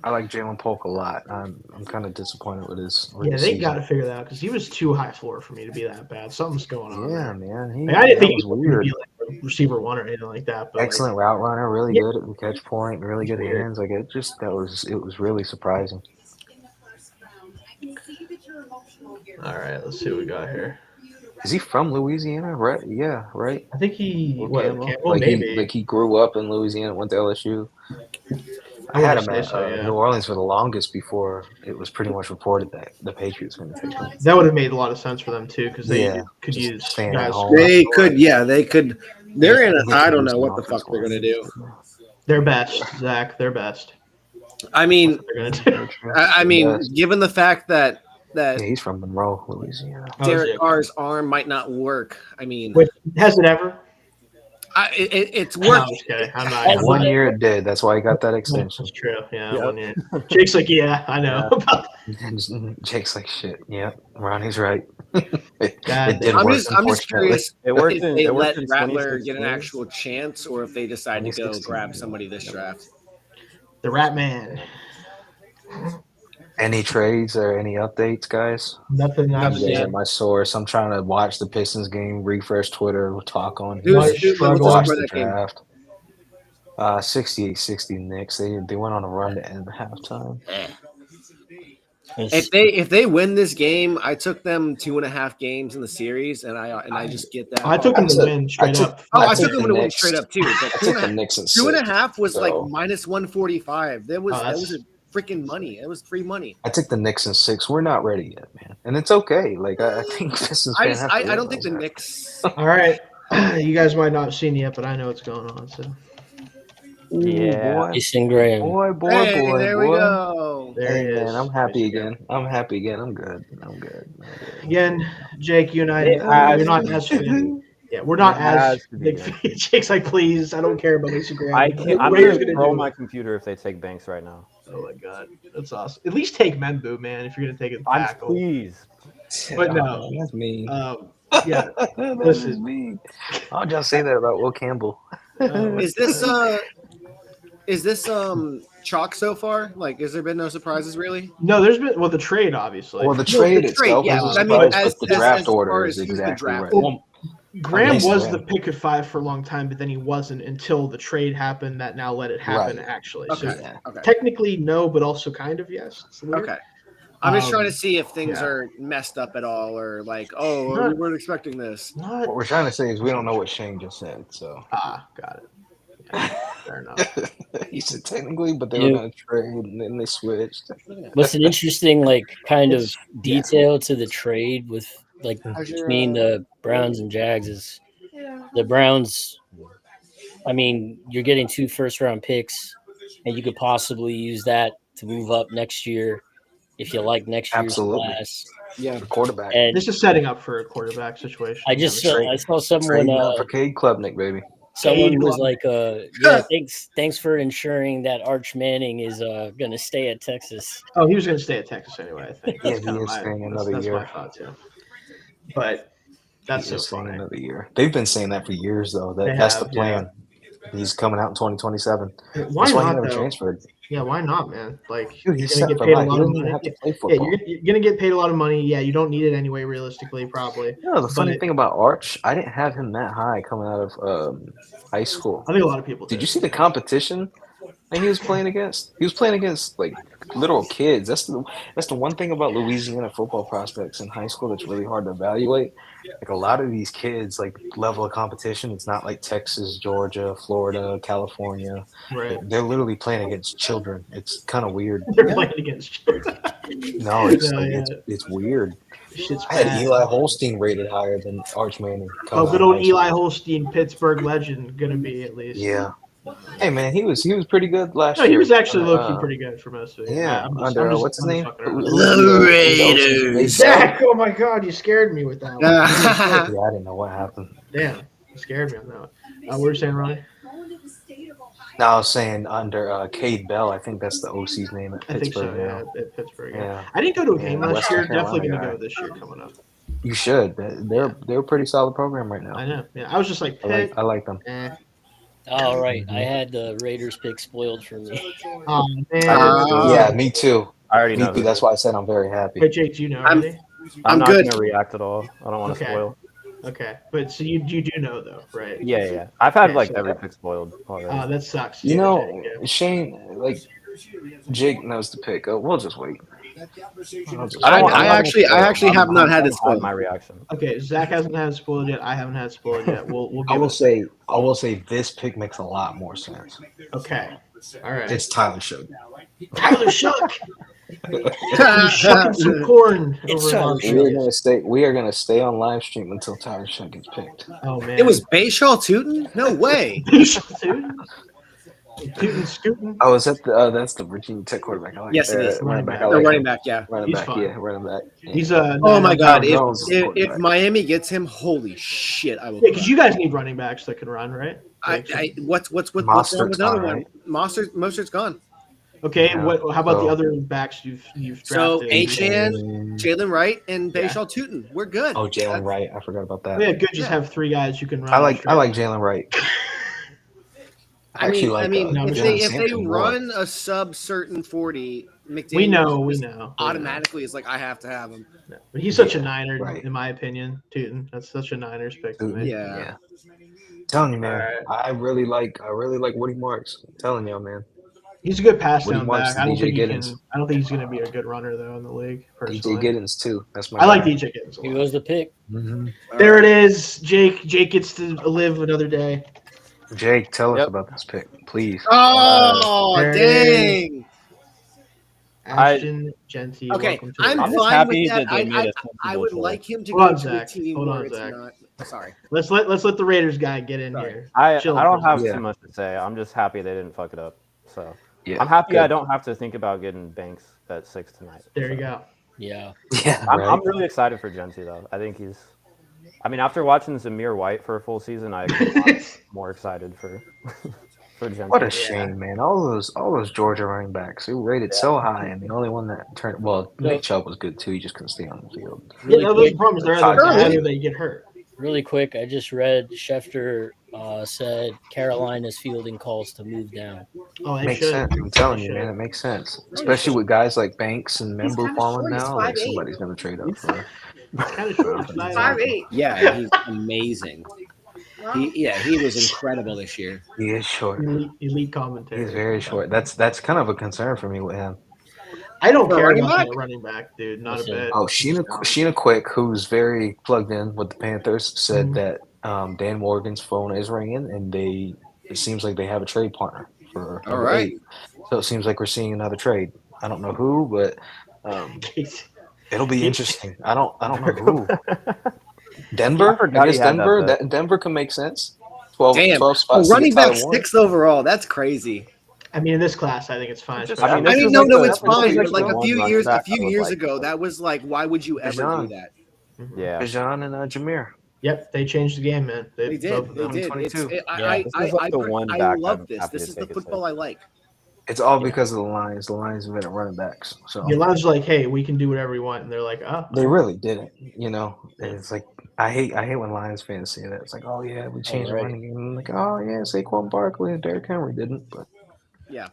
I like Jalen Polk a lot. I'm kind of disappointed with his. Yeah, they season. got to figure that out because he was too high floor for me to be that bad. Something's going on. Yeah, there. man. Like, I didn't that think was he was weird. be like a receiver one or anything like that. But Excellent route runner, really Yeah. good at the catch point, really good Weird. hands. Like it was really surprising. all right, let's see what we got here. Is he from Louisiana? Right? Yeah, right. I think he Campbell? Campbell Like maybe. he grew up in Louisiana, went to LSU. I I had wanna him say at so, yeah. New Orleans for the longest before it was pretty much reported that the Patriots were going to take him. That would have made a lot of sense for them too because they Yeah, could just use staying at guys. home. They could. They're in They a. I could don't use know an what the offense fuck they're more. going to do. Their best, Zach. Their best. I mean, That's what they're gonna do. I mean, Yes. given the fact that Yeah, he's from Monroe, Louisiana. Derek yeah. Carr's arm might not work. I mean, Wait, has it ever? it's No, worked. I'm just kidding. I'm not. And 1 year it did. That's why he got that extension. That's true. Yeah, Yep. 1 year. Jake's like, yeah, I know. And Jake's like, shit. Yeah, Ronnie's right. it God, did I'm work, just unfortunately. curious It worked if in they it let worked in Rattler get an 2016. actual chance, or if they decide to go 2016, grab yeah. somebody this draft. the Rat Man. Any trades or any updates, guys? Nothing I've Nothing You guys yet. are my source. I'm trying to watch the Pistons game, refresh Twitter, talk on Who's Might what's struggle. the watch score of the that game? draft. 68-60 Knicks. They went on a run to end halftime. If they win this game, I took them 2.5 games in the series, and I just get that. I took him to took- win straight I took- up. Oh, I I took took them the to win Knicks. straight up too. But I took the Knicks in 2.5 was like so- minus 145. That was that's- a freaking money. It was free money. I took the Knicks in 6. We're not ready yet, man, and it's okay. Like I think Pistons I fans have to I don't think the realize that. Knicks. All right. You guys might not have seen it yet, but I know what's going on. So Ooh, Yeah. boy, Jason Graham. boy, boy, Hey, boy, there boy. we go. there Hey, he is. man, I'm happy again. I'm good. Again, Jake, you and I, It has we're not to as be. fan. Yeah, we're not It as has to be big. good. fan. Jake's like, please, I don't care about Instagram. I can't. I'm Raiders gonna gonna throw do my it. computer if they take Banks right now. Oh my god, that's awesome. At least take Membu, man. If you're gonna take it, I'm tackle. please. But no. that's mean. Yeah, That listen. is mean. How would y'all say that about Will Campbell? Is this chalk so far? Like, has there been no surprises really? no, there's been the trade obviously. Well, the No, trade the itself yeah. is a I mean, surprise, as but the as draft far order as is who's the exactly draft right. order. Graham Makes was sense. the pick at 5 for a long time, but then he wasn't until the trade happened that now let it happen, Right. actually. Okay. So Okay. technically no, but also kind of yes. It's weird. Okay. I'm just trying to Um, see if things yeah. are messed up at all, or like, oh, Not- we weren't expecting this. Not What we're trying to say is we don't know what Shayne just said. So got it. Yeah, fair enough. he said technically, but they You- were going to trade, and then they switched. What's an interesting kind of It's- yeah. detail to the trade with between the Browns and Jags is the Browns. I mean, you're getting 2 first-round picks, and you could possibly use that to move up next year if you like next year's Absolutely. class. Yeah, the quarterback. And This is setting up for a quarterback situation. I just saw, I saw someone Trading up for Cade Klubnik, baby. someone Cade was Klubnik. like, yeah, thanks for ensuring that Arch Manning is going to stay at Texas. Oh, he was going to stay at Texas anyway, I think. Yeah, That's he kind of is my, staying that's, another that's year. my thought too. But that's He so is staying funny. another year. They've been saying that for years, though. They That's have, the plan. He's coming out in 2027. Why That's why he not, never though? transferred. Yeah, why not, man? Like, Dude, you're he's gonna set get for paid a life. He lot of doesn't even money. have to play Yeah, football. you're gonna get paid a lot of money. Yeah, you don't need it anyway, realistically, probably. You know, the funny But- thing about Arch, I didn't have him that high coming out of high school. I think a lot of people Did you see the competition that he was playing against? He was playing against like literal kids. That's the one thing about Louisiana football prospects in high school that's really hard to evaluate. Like a lot of these kids, like level of competition, it's not like Texas, Georgia, Florida, California. Right. They're literally playing against children. It's kind of weird. They're playing against children. No, it's No, like yeah. it's weird. Shit's I had bad. Eli Holstein rated higher than Arch Manning. Oh, coming good out of old high school. Eli Holstein, Pittsburgh legend, gonna be at least. Yeah. Hey man, he was pretty good last No, year. he was actually low key pretty good for most of it. Yeah, I'm just, under I'm just, what's his I'm just name? fucking around. The Raiders. Raiders. Zach, oh my god, you scared me with that one. Yeah, I didn't know what happened. Damn, you scared me on that one. What were you saying, Ronnie? No, I was saying under Cade Bell. I think that's the OC's name at I think so, Pittsburgh yeah, now. at Pittsburgh. Yeah. Yeah. I didn't go to a game Yeah, last Western year. Definitely Carolina gonna guy. go this year coming up. You should. They're a pretty solid program right now. I know. Yeah, I was just like, I like them. All right, I had the Raiders pick spoiled for me. Oh man. Yeah, me too. I already Me know. too. That's why I said I'm very happy. Wait, Jake, do you know already? I'm not good. gonna react at all. I don't want to Okay. spoil. Okay, but so you do know though, right? Yeah. I've had Okay, like so every that- pick spoiled already. That sucks. You Yeah, know, Jake, yeah. Shayne, like Jake knows the pick. We'll just wait. I actually have not had it Hide spoiled. my reaction. Okay, Zach hasn't had it spoiled yet. I haven't had it spoiled yet. We'll I give will it. say this pick makes a lot more sense. Okay. All right. It's Tyler Shook. Tyler Shuck. He's shucking some corn It's over in Tyler Los Shuck. Angeles. We are gonna stay on live stream until Tyler Shook gets picked. Oh man. It was Bayshaw Tootin? No way. Tootin' scootin'. Oh, is that that's the Virginia Tech quarterback? I like Yes, it is. running back. I Or like running him. back, yeah. Running He's back, fun. yeah, running back. Yeah. He's Oh my God! Brown Jones is the If quarterback. Miami gets him, holy shit! I will. Yeah, because you guys need running backs that can run, right? What's wrong with Mostert's another gone, one? right? Mostert's gone. Okay. Yeah, How about the so- other backs you've So drafted? Achan, Jalen Wright, and Bayshaw Tootin. We're good. Oh, Jalen Wright. I forgot about that. Yeah, good. Just Yeah. have 3 guys you can run. I like straight. Jalen Wright. I mean, no, if Jalen they Sampson more. run a sub certain 40, McDaniel We know. automatically is like I have to have him. But he's such a Yeah, Niner, right. in my opinion. Tootin. That's such a Niners pick to me. Yeah. Telling you, man. Alright. I really like Woody Marks. I'm telling y'all, man. He's a good pass Woody down Marks back. I don't and think DJ he can. Giddens. I don't think he's going to be a good runner though in the league. Personally, DJ Giddens too. That's my. I like guy. DJ Giddens a He lot. was the pick. Mhm. There it is, Jake. Jake gets to live another day. Jake, tell us Yep. about this pick, please. Oh there it dang! Ashton Genty. Okay, welcome to I'm the- I'm just fine happy with that. that they made a I sensible would choice. like him to Hold go on, to Zach. a team Hold where on, it's Zach. not. Sorry. Let's let the Raiders guy get in Sorry. here. I Chill don't for a have Yeah. too much to say. I'm just happy they didn't fuck it up. So Yeah, I'm happy good. I don't have to think about getting Banks at 6 tonight. There you So go. Yeah. Yeah, I'm right. really excited for Genty though. I think he's. I mean, after watching Zamir White for a full season, I'm more excited for for Genty. What a shame, man! All those Georgia running backs who rated so high, and the only one that turned Nick Chubb was good too. He just couldn't stay on the field. Really Yeah, those quick, problems. They're Sorry. either bad or they get hurt. really quick, I just read Schefter said Carolina's fielding calls to move down. Oh, they Makes should. sense. I'm telling They you, man, should. it makes sense. Especially with guys like Banks and He's Membu kinda falling short, he's now. Like 5'8". somebody's gonna trade up for. Kind of short. He's 5'8". Yeah, he's amazing. He was incredible this year. He is short. Elite commentary. He's very short. That's kind of a concern for me with him. I don't For care running about back? that running back, dude. Not Listen. a bit. Oh, Sheena Quick, who's very plugged in with the Panthers, said that Dan Morgan's phone is ringing, and it seems like they have a trade partner for All number right. 8. So it seems like we're seeing another trade. I don't know who, but it'll be interesting. I don't know who. Denver? forgot I guess he had that Denver. bet. Denver can make sense. 12 Damn. 12 spots. running to get back Tyler Warren. 6th overall. That's crazy. I mean, in this class, I think it's fine. Just- especially- this I mean, is no, like no, the- it's this is fine. like But like the a one few running years, back I was like, ago, that was like, why would you ever Bijan. do that? Yeah. Bijan and Jameer. Yep, they changed the game, man. They did. both of They them. did. 22. This is like the one I back love I'm this. happy This to is the take a football I like. It's all because of the Lions. The Lions have been at running backs. So The Lions are like, hey, we can do whatever we want, and they're like, oh, they really didn't, And it's like I hate when Lions fans say that. It's like, oh yeah, we changed the right. running game. I'm like, oh yeah, Saquon Barkley and Derrick Henry didn't, but yeah.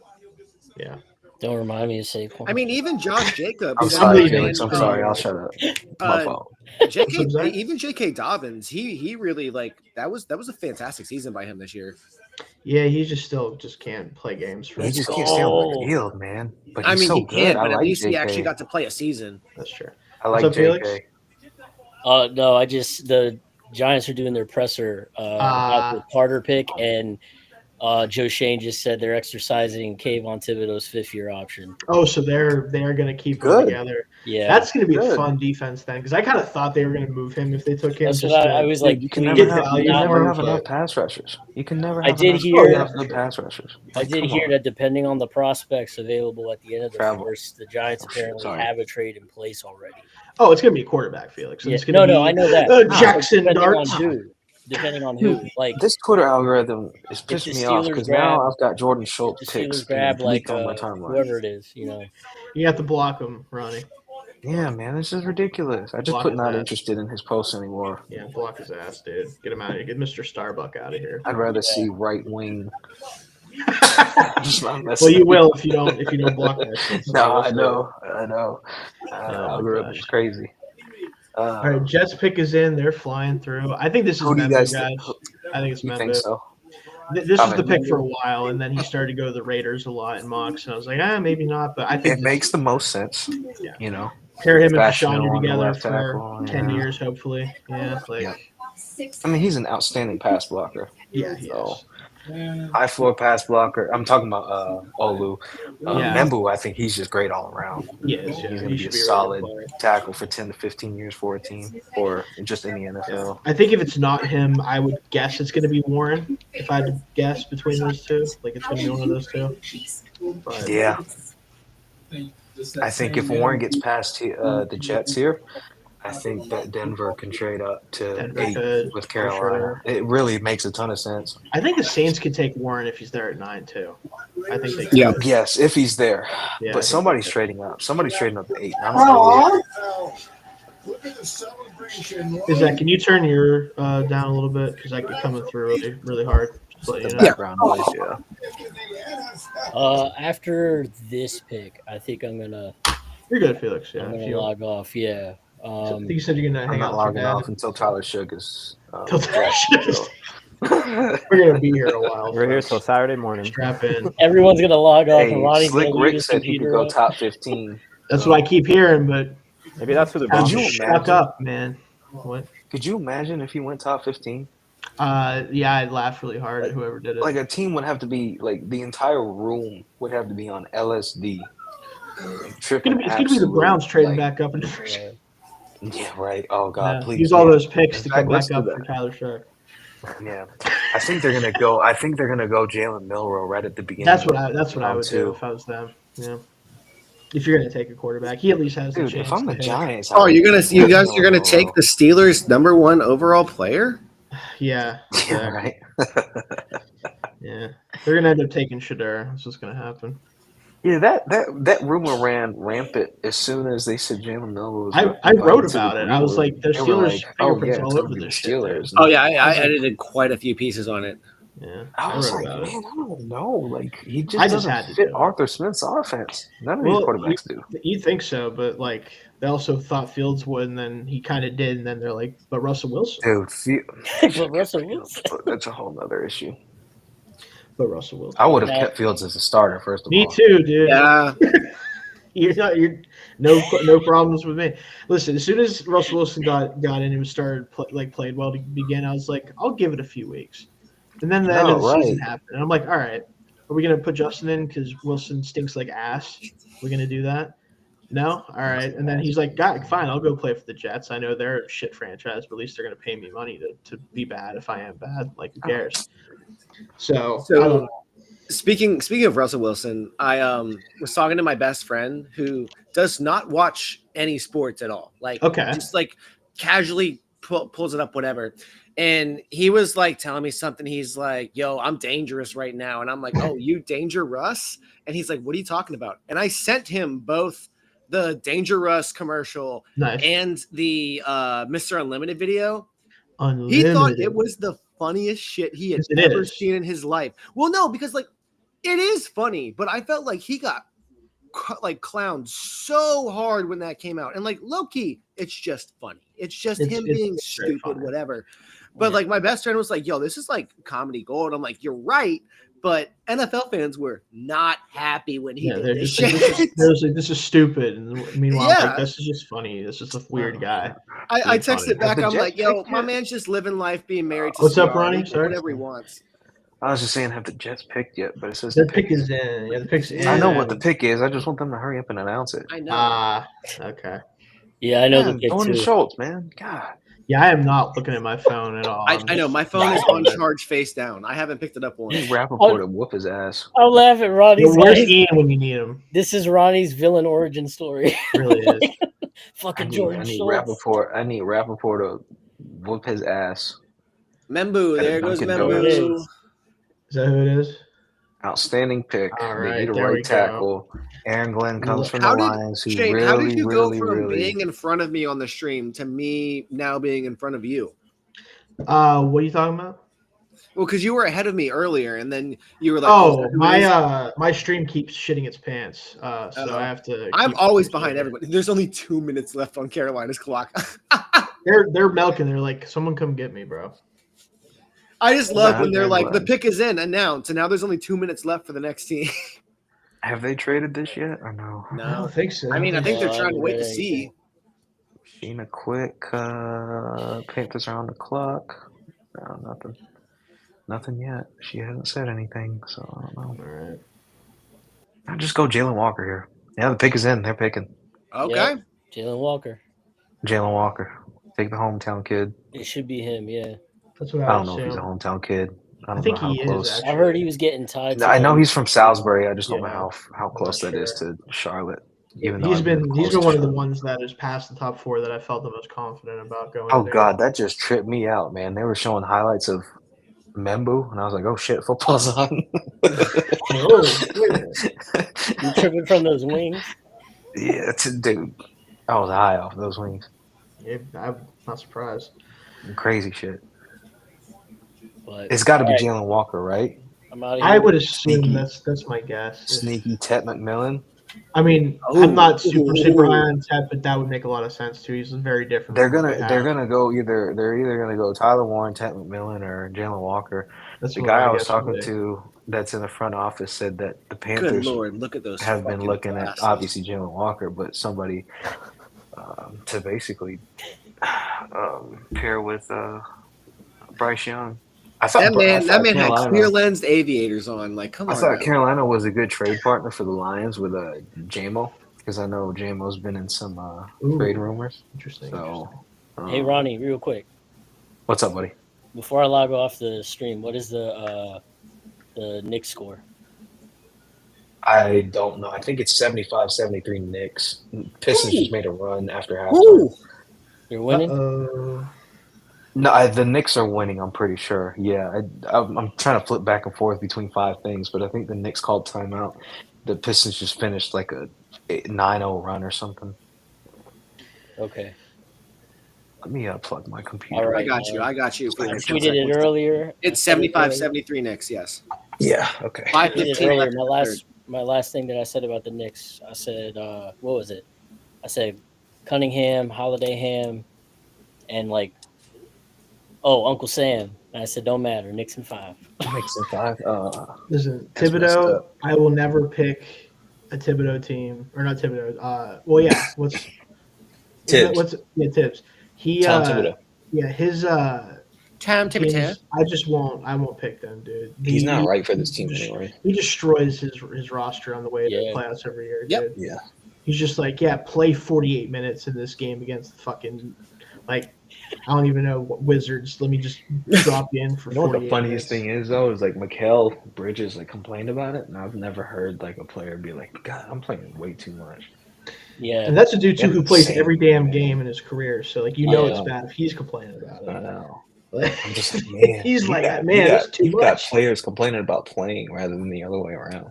Don't remind me of Saquon. I mean, even Josh Jacobs. I'm I'm sorry, leaving. Felix. I'm sorry. I'll shut up. It's my fault. J.K. What's that? Even J.K. Dobbins, he really that was a fantastic season by him this year. Yeah, he still can't play games for He us. just can't stay on the field, man. But he's I mean, so he good. can, I but at like least he JK. actually got to play a season. That's true. I like What's up, Felix? JK. No, the Giants are doing their presser about the Carter pick, and Joe Shayne just said they're exercising Kayvon Thibodeau's 5th-year option. Oh, so they're going to keep them Good. together. Yeah, That's going to be a Good. fun defense then, because I kind of thought they were going to move him if they took him. that's just what to- I was like. You can please never get have, value, you can not never move have enough it. pass rushers. You can never I have did enough, hear- enough good pass rushers. I Like, did come hear on. that depending on the prospects available at the end of the Travel. first, the Giants Oh, shit, apparently sorry. have a trade in place already. Oh, it's going to be a quarterback, Felix. And Yeah. it's going to No, be I know that. Jackson depending Darts. on who. Depending on who. Like, This Twitter algorithm is the pissing me off Steelers because grab- now I've got Jordan the Schultz picks Steelers grab like leaked on my timeline. whoever it is, You have to block him, Ronnie. Yeah, man, this is ridiculous. I just Block put his not ass. interested in his posts anymore. Yeah, block his ass, dude. Get him out of here. Get Mr. Starbuck out of here. I'd rather see right wing. Just not Well, messing. you will if you don't block that shit. No, I know. Algorithm gosh. is crazy. All right, Jets pick is in. They're flying through. I think this is Who do you Memphis, guys guys. think? I think it's You think Memphis. so? This was the Comment. pick for a while, and then he started to go to the Raiders a lot in mocks, and I was like, maybe not. But I It think makes the most sense. Yeah. You know, pair him and Fashionable Deshaun on the together left for tackle, 10 yeah. years, hopefully. Yeah, like Yeah. I mean, he's an outstanding pass blocker. yeah, he So, is. high floor pass blocker. I'm talking about Olu. Yeah. Membu, I think he's just great all around. He is. He's Yeah, going to he be should a be a solid really good player. tackle for 10 to 15 years for a team or just in the NFL. I think if it's not him, I would guess it's going to be Warren. If I had to guess between those two, like it's going to be one of those two. But, Yeah. I think if Warren gets past the Jets here, I think that Denver can trade up to Denver 8 could, with for Carolina. sure. It really makes a ton of sense. I think the Saints could take Warren if he's there at 9 too. I think they could. Yeah. Yes, if he's there. Yeah, I But think somebody's they could. trading up. Somebody's trading up to 8. I don't know who. Look at the celebration. Is that? Can you turn your down a little bit because I get coming through really, really hard. Just let you The know. background noise, yeah. after this pick, I think I'm gonna You're good, Felix. Yeah, if you. log off. Yeah. I think you said you're gonna I'm hang not out logging with off your until Tyler Shook is Till Tyler Shook is- so. dad. We're gonna be here a while. We're here folks. till Saturday morning. Strap in. Everyone's gonna log off, and Hey, Ronnie's Slick gonna leave Rick his said he could computer go up. top 15. That's what I keep hearing, but Maybe that's who the Could Browns you are. shut imagine? up, man. What? Could you imagine if he went top 15? Yeah, I'd laugh really hard at whoever did it. Like a team would have to be like the entire room would have to be on LSD. it's gonna be the Browns trading back up into first. Yeah, right. Oh God, Yeah, please use all yeah. those picks In to fact, come let's back do up for Tyler Shook. Yeah, I think they're gonna go. Jalen Milroe right at the beginning. That's what I would round do two. if I was them. Yeah. If you're gonna take a quarterback, he at least has the Dude, chance. if I'm to the hit. Giants, Oh, you guys are gonna Milroe. take the Steelers' #1 overall player? Yeah. Yeah, right. Yeah. They're gonna end up taking Shedeur. That's what's gonna happen. Yeah, that rumor ran rampant as soon as they said Jalen Milroe was I invited wrote to the about it. I was green room. like, there's They were Steelers like, "Oh fingerprints yeah, all it's over gonna be the this shit, dude. Steelers." Oh yeah, I was like, edited quite a few pieces on it. Yeah, I I was wrote like, about man, it. I don't know. Like, he I just just doesn't had to fit do it. Arthur Smith's offense. None of these quarterbacks do. You'd think so, but like they also thought Fields would, and then he kind of did, and then they're like, but Russell Wilson. Dude, But Russell Wilson. That's a whole other issue. But Russell Wilson. I would have kept Fields as a starter first of all. Me too, dude. Yeah. You're no problems with me. Listen, as soon as Russell Wilson got in and started played well to begin, I was like, I'll give it a few weeks, and then the end of the season happened, and I'm like, all right, are we gonna put Justin in because Wilson stinks like ass? We're gonna do that? No, all right. And then he's like, God, fine, I'll go play for the Jets. I know they're a shit franchise, but at least they're gonna pay me money to be bad if I am bad. Like, who cares? So I don't know. Speaking of Russell Wilson, I was talking to my best friend who does not watch any sports at all. Like, just like casually pulls it up, whatever. And he was like telling me something. He's like, "Yo, I'm dangerous right now," and I'm like, "Oh, you Danger Russ?" And he's like, "What are you talking about?" And I sent him both the Danger Russ commercial and the Mr. Unlimited video. He thought it was the funniest shit he had ever seen in his life. Well, no, because like it is funny, but I felt like he got like clowned so hard when that came out, and like low key, it's just funny. It's just him being stupid, whatever. But like my best friend was like, "Yo, this is like comedy gold." I'm like, "You're right." But NFL fans were not happy when he did this shit. This is stupid. And meanwhile, like, this is just funny. This is a weird guy. I texted back. I'm like, "Yo, my man's just living life, being married to what's up, Ronnie? Sorry, whatever he wants." I was just saying, have the Jets picked yet? But it says the pick is in. Yeah, the pick's in. I know what the pick is. I just want them to hurry up and announce it. I know. Okay. Yeah, I know the pick Gordon too. Schultz, man. God. Yeah, I am not looking at my phone at all. I know my phone is on charge face down. I haven't picked it up once. Rappaport to whoop his ass. I'll laugh at Ronnie's. Where's Ian when you need him? This is Ronnie's villain origin story. It really is. Fucking Jordan Schultz. I need Rappaport to whoop his ass. Membu, there goes Membu. Is that who it is? Outstanding pick. All they right, need a there right we tackle. go. Aaron Glenn comes from the Lions. Who Shayne, really, how did you go really, from really, being in front of me on the stream to me now being in front of you? What are you talking about? Well, because you were ahead of me earlier, and then you were like, "Oh, my stream keeps shitting its pants, so I have to." I'm always behind everybody. There's only 2 minutes left on Carolina's clock. they're milking. They're like, "Someone come get me, bro." I just love when they're like, "The pick is in, announced," and now there's only 2 minutes left for the next team. Have they traded this yet or no? No, I don't think so. I mean, I think they're trying to wait to see. Sheena quick. Panthers are on the clock. No, nothing yet. She hasn't said anything, so I don't know. All right. I'll just go Jalen Walker here. Yeah, the pick is in. They're picking. Okay. Yep. Jalen Walker. Jalen Walker. Take the hometown kid. It should be him, yeah. That's what I don't know if he's a hometown kid. I think he is. I heard he was getting tied. I know he's from Salisbury. I just don't know how close that is to Charlotte. Even he's been one of the ones that has passed the top 4 that I felt the most confident about going. Oh God, that just tripped me out, man. They were showing highlights of Membu, and I was like, "Oh shit, football's on." You tripping from those wings? Yeah, dude. I was high off those wings. Yeah, I'm not surprised. Crazy shit. But, it's got to be Jalen Walker, right? I would assume that's my guess. Sneaky Tet McMillan. I mean, I'm not super high on Tet, but that would make a lot of sense too. He's very different. They're gonna go either gonna go Tyler Warren, Tet McMillan, or Jalen Walker. The guy I was talking to that's in the front office said that the Panthers Good Lord, look at those have been looking at obviously Jalen Walker, but somebody to basically pair with Bryce Young. I thought that man had clear lensed aviators on. Like, come on. I thought Carolina was a good trade partner for the Lions with JMO, because I know JMO's been in some trade rumors. Interesting. So, hey Ronnie, real quick. What's up, buddy? Before I log off the stream, what is the Knicks score? I don't know. I think it's 75-73 Knicks. Pistons just made a run after halftime. You're winning? No, the Knicks are winning, I'm pretty sure. Yeah, I'm trying to flip back and forth between 5 things, but I think the Knicks called timeout. the Pistons just finished like a 9-0 run or something. Okay. Let me plug my computer. All right. I got you. I tweeted it earlier. It's I said it earlier. 75-73 Knicks. Yes. Yeah. Okay. I tweeted 5:15 earlier. left. My last thing that I said about the Knicks. I said, what was it? I said Cunningham, Holiday Ham, and Uncle Sam. And I said, don't matter. Knicks in 5. Knicks in 5. Listen, That's messed Thibodeau. up. I will never pick a Thibodeau team, or not Thibodeau. Well, yeah. Tibbs. Tibbs. He. Tom Thibodeau. Yeah, his. Tom Thibodeau. teams, I just won't. I won't pick them, dude. He's not right for this team anyway. He destroys his roster on the way to the playoffs every year, dude. Yeah. He's just like, play 48 minutes in this game against the fucking, I don't even know what Wizards. Let me just drop you in for 48 You know what the funniest minutes. thing is though is Mikal Bridges complained about it, and I've never heard a player be like, "God, I'm playing way too much." Yeah. And that's a dude too who plays insane, every damn man. game in his career. So it's bad if he's complaining about it. I know. I'm just like, man. He's it's too you've much. got players complaining about playing rather than the other way around.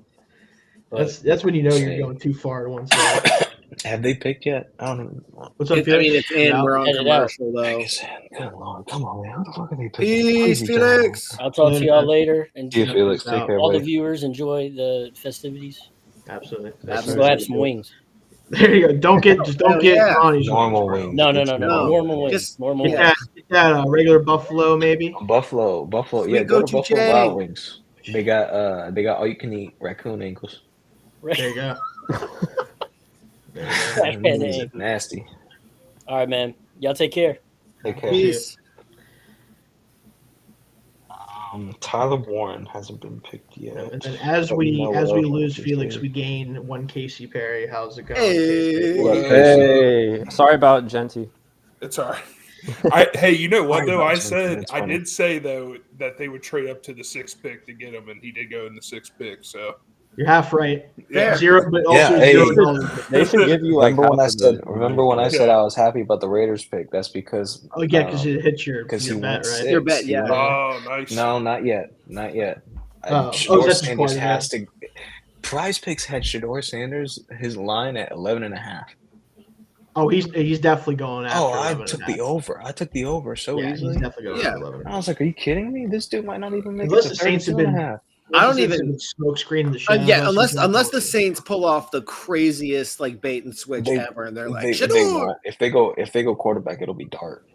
That's when you know you're going too far to one side. Have they picked yet? I don't even know. What's up, I Felix? mean, it's in. We're on Edit it out. commercial though. Good Lord, come on, man. How the fuck are they picking? Peace, Crazy Felix. I'll talk to y'all later. And See you, Felix. Take care, all the buddy. viewers enjoy the festivities. Absolutely. Let's go have some wings. There you go. Don't get Ronnie's Normal wings, wings. No. No. Normal wings. Just Normal Get wings. that regular Buffalo, maybe. Buffalo. Sweet Yeah, go to goat Buffalo TJ. Wild Wings. They got all you can eat raccoon ankles. There you go. These are nasty. All right, man. Y'all take care. Take care. Peace. Tyler Warren hasn't been picked yet. And then as we lose Felix, we gain one Casey Perry. How's it going? Hey, sorry about Genty. It's all right. Hey, you know what though? That's funny. I did say though that they would trade up to the 6th pick to get him, and he did go in the 6th pick. So You're half right. Yeah. Zero, but also $0. They should give you Remember when I half of said? Remember when I said I was happy about the Raiders pick? That's because Oh yeah, because it hits your he bet, went right? 6. Your bet, yeah. oh, nice. No, not yet. Oh, Shador that's Sanders disappointing, has to. Prize Picks had Shador Sanders his line at 11.5. Oh, he's definitely going after. Oh, I 11 took and a the half. over. I took the over so Yeah, he's easily. definitely going Yeah. after 11. I was like, "Are you kidding me? This dude might not even make Unless it the to Saints have 32.5." I don't even smoke screen the shit. unless the Saints pull off the craziest bait and switch They- ever, and they're like, They Shador! won't. If they go quarterback, it'll be Dart.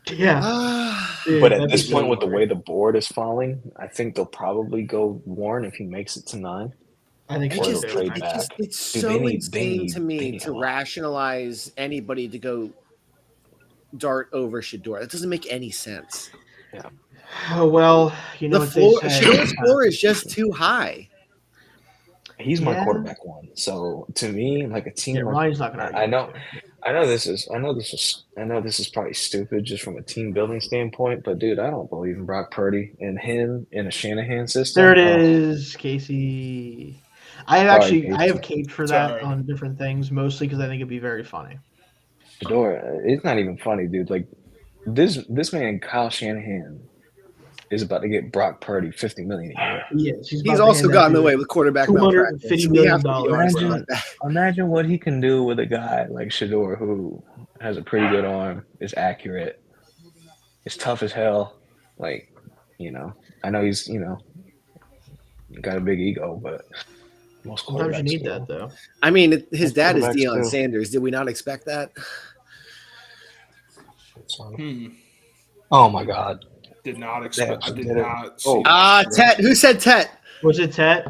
Yeah. Dude, But at that'd this be point, so with the hard. way the board is falling, I think they'll probably go Warren if he makes it to 9. I think It so, just, too. trade it back. just it's Dude, so they need insane to me a to lot. rationalize anybody to go Dart over Shador. That doesn't make any sense. Oh, well, you know The what floor, they say. Shador's floor is just too high. He's my Yeah. quarterback one. So to me, a team, Yeah, Ryan's not going to. I know this is probably stupid just from a team building standpoint, but dude, I don't believe in Brock Purdy and him in a Shanahan system. There it is, Casey. I have caped for that Sorry. on different things, mostly because I think it'd be very funny. Shador, it's not even funny, dude. This man, Kyle Shanahan, is about to get Brock Purdy $50 million a year. Yes, He's also gotten away with quarterback malpractice. $250 We have million. to be honest about that. Imagine what he can do with a guy like Shador, who has a pretty good arm, is accurate, is tough as hell. I know he's got a big ego, but most Sometimes quarterbacks you need do. that, though. I mean, his dad is Quarterbacks Deion too. Sanders. Did we not expect that? Oh my God! Did not expect. I did Yeah, not. oh. See Tet. Who said Tet? Was it Tet?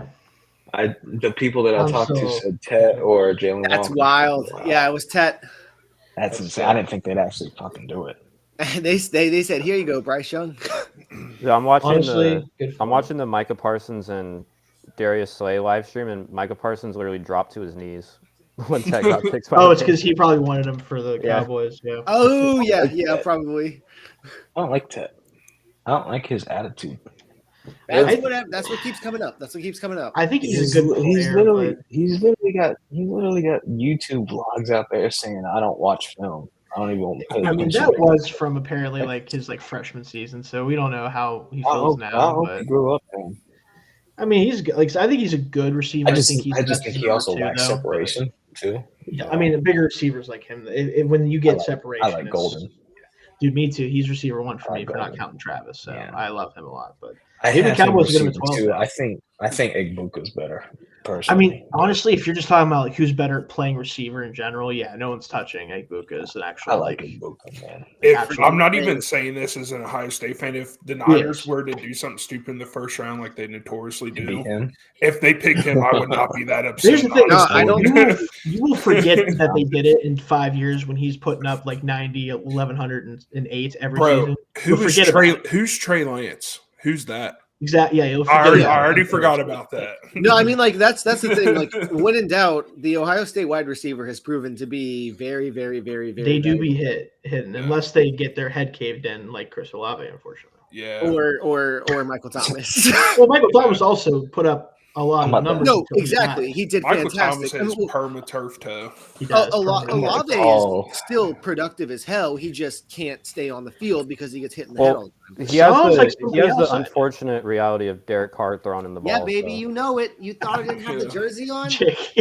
The people that I I'm talked to so- said Ted or Jalen. That's Walker. wild. Wow. Yeah, it was Tet. That's insane. I didn't think they'd actually fucking do it. And they said, "Here you go, Bryce Young." Yeah, I'm watching Honestly, good for I'm him. watching the Micah Parsons and Darius Slay live stream, and Micah Parsons literally dropped to his knees when Tech got picked. Oh, it's because he probably wanted him for the Yeah. Cowboys. Yeah. Oh yeah, probably. I don't like Ted. I don't like his attitude. That's what keeps coming up. I think he's a good player. He's literally got YouTube vlogs out there saying I don't watch film. I don't even pay I mean, attention. that was from apparently his freshman season, so we don't know how he I feels hope now. he But grew up then. I mean, he's good. Like I think he's a good receiver. I just think he's think he also lacks though, separation too. Yeah, I mean, the bigger receivers like him, when you get separation, I like Golden. Dude, me too. He's receiver 1 for me for not Golden. counting Travis. So Yeah. I love him a lot. But I maybe the have him Cowboys get him receiver at 12. too. Now. I think Igbuka's better. I Personally, mean, honestly, if you're just talking about like who's better at playing receiver in general, yeah, no one's touching Igbuka as an actual. I like Igbuka, man. I'm not even saying this as an Ohio State fan. If the Niners were to do something stupid in the first round, like they notoriously do, if they picked him, I would not be that upset. Here's the thing: I don't. You will forget that they did it in 5 years when he's putting up like 90, 1108 every season. Who's Trey Lance? Who's that? Exactly. Yeah, I already forgot about that. No, I mean, like that's the thing. Like when in doubt, the Ohio State wide receiver has proven to be very, very, very, very. They do be hitting unless they get their head caved in, like Chris Olave, unfortunately. Yeah. Or Michael Thomas. Well, Michael Thomas also put up a lot of numbers. No, exactly. He did Michael fantastic. Thomas has perma-turf toe. Olave is still productive as hell. He just can't stay on the field because he gets hit in the head all the time. He has the unfortunate reality of Derek Carr throwing in the ball. Yeah, baby, you know it. You thought I didn't have the jersey on? Jake,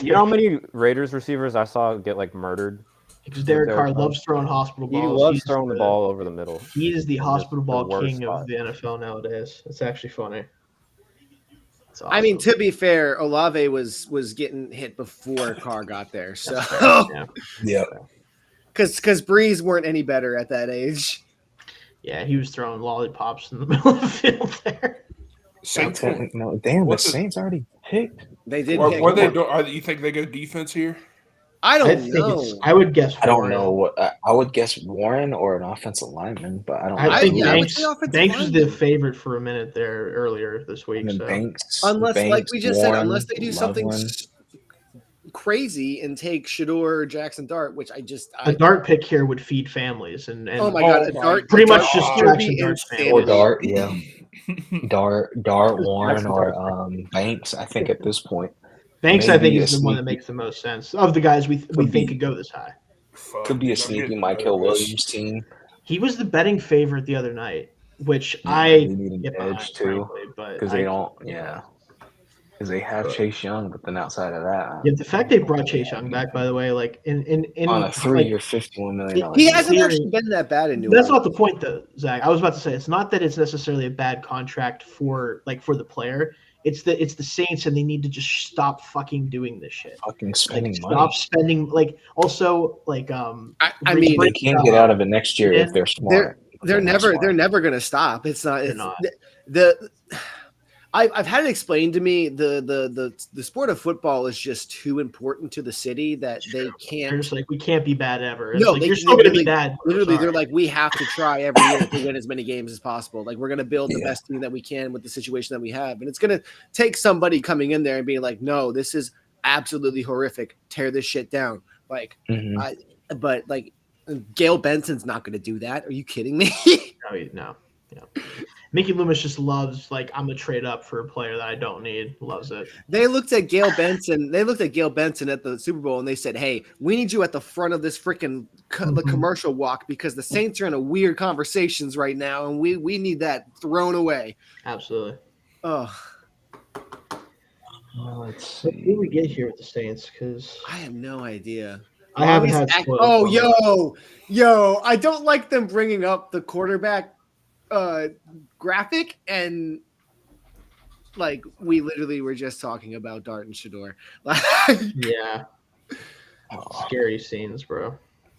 you know how many Raiders receivers I saw get like murdered? Because Derek Carr loves throwing hospital balls. He loves throwing the ball over the middle. He is the hospital ball king of the NFL nowadays. It's actually funny. Awesome. I mean, to be fair, Olave was getting hit before Carr got there. So yeah. Because Breeze weren't any better at that age. Yeah, he was throwing lollipops in the middle of the field there. Saints, the Saints already picked. They did. What they do? You think they go defense here? I don't know. I would guess. I don't know what I would guess Warren or an offensive lineman, but I don't. I think Banks was the favorite for a minute there earlier this week. So. Banks, like we just Warren, said, unless they do something crazy and take Shador or Jackson Dart, which a Dart pick here would feed families, and oh my god, a Dart pretty much just Jackson Dart's or Dart, yeah, Dart, Warren, or Banks. I think at this point. Banks, I think, is the one that makes the most sense of the guys we think could go this high. Could be a sneaky Michael Williams team. He was the betting favorite the other night, which I need an edge too, because they don't. Yeah, because they have Chase Young, but then outside of that, yeah, the fact they brought Chase Young back, by the way, like in on a 3-year, $51 million. He hasn't actually been that bad in New Orleans. That's not the point, though, Zach. I was about to say it's not that it's necessarily a bad contract for the player. It's the Saints, and they need to just stop fucking doing this shit. Fucking spending money. Stop spending. Also, I mean, they can't get out of it next year if they're smart. They're never going to stop. It's not. It's not. I've had it explained to me the sport of football is just too important to the city that they can't. They're just like, we can't be bad ever. It's no, you're still going to be bad. Literally, they're like, we have to try every year to win as many games as possible. Like, we're going to build the best team that we can with the situation that we have, and it's going to take somebody coming in there and being like, no, this is absolutely horrific. Tear this shit down. Like, but like, Gail Benson's not going to do that. Are you kidding me? No. Mickey Loomis just loves, I'm going to trade up for a player that I don't need. Loves it. They looked at Gail Benson. They looked at Gail Benson at the Super Bowl, and they said, hey, we need you at the front of this freaking the commercial walk because the Saints are in a weird conversations right now, and we need that thrown away. Absolutely. Oh. Let's see. What did we get here with the Saints? Because I have no idea. I haven't had yo, I don't like them bringing up the quarterback graphic, and we literally were just talking about Dart and Shador. Yeah. Scary scenes, bro.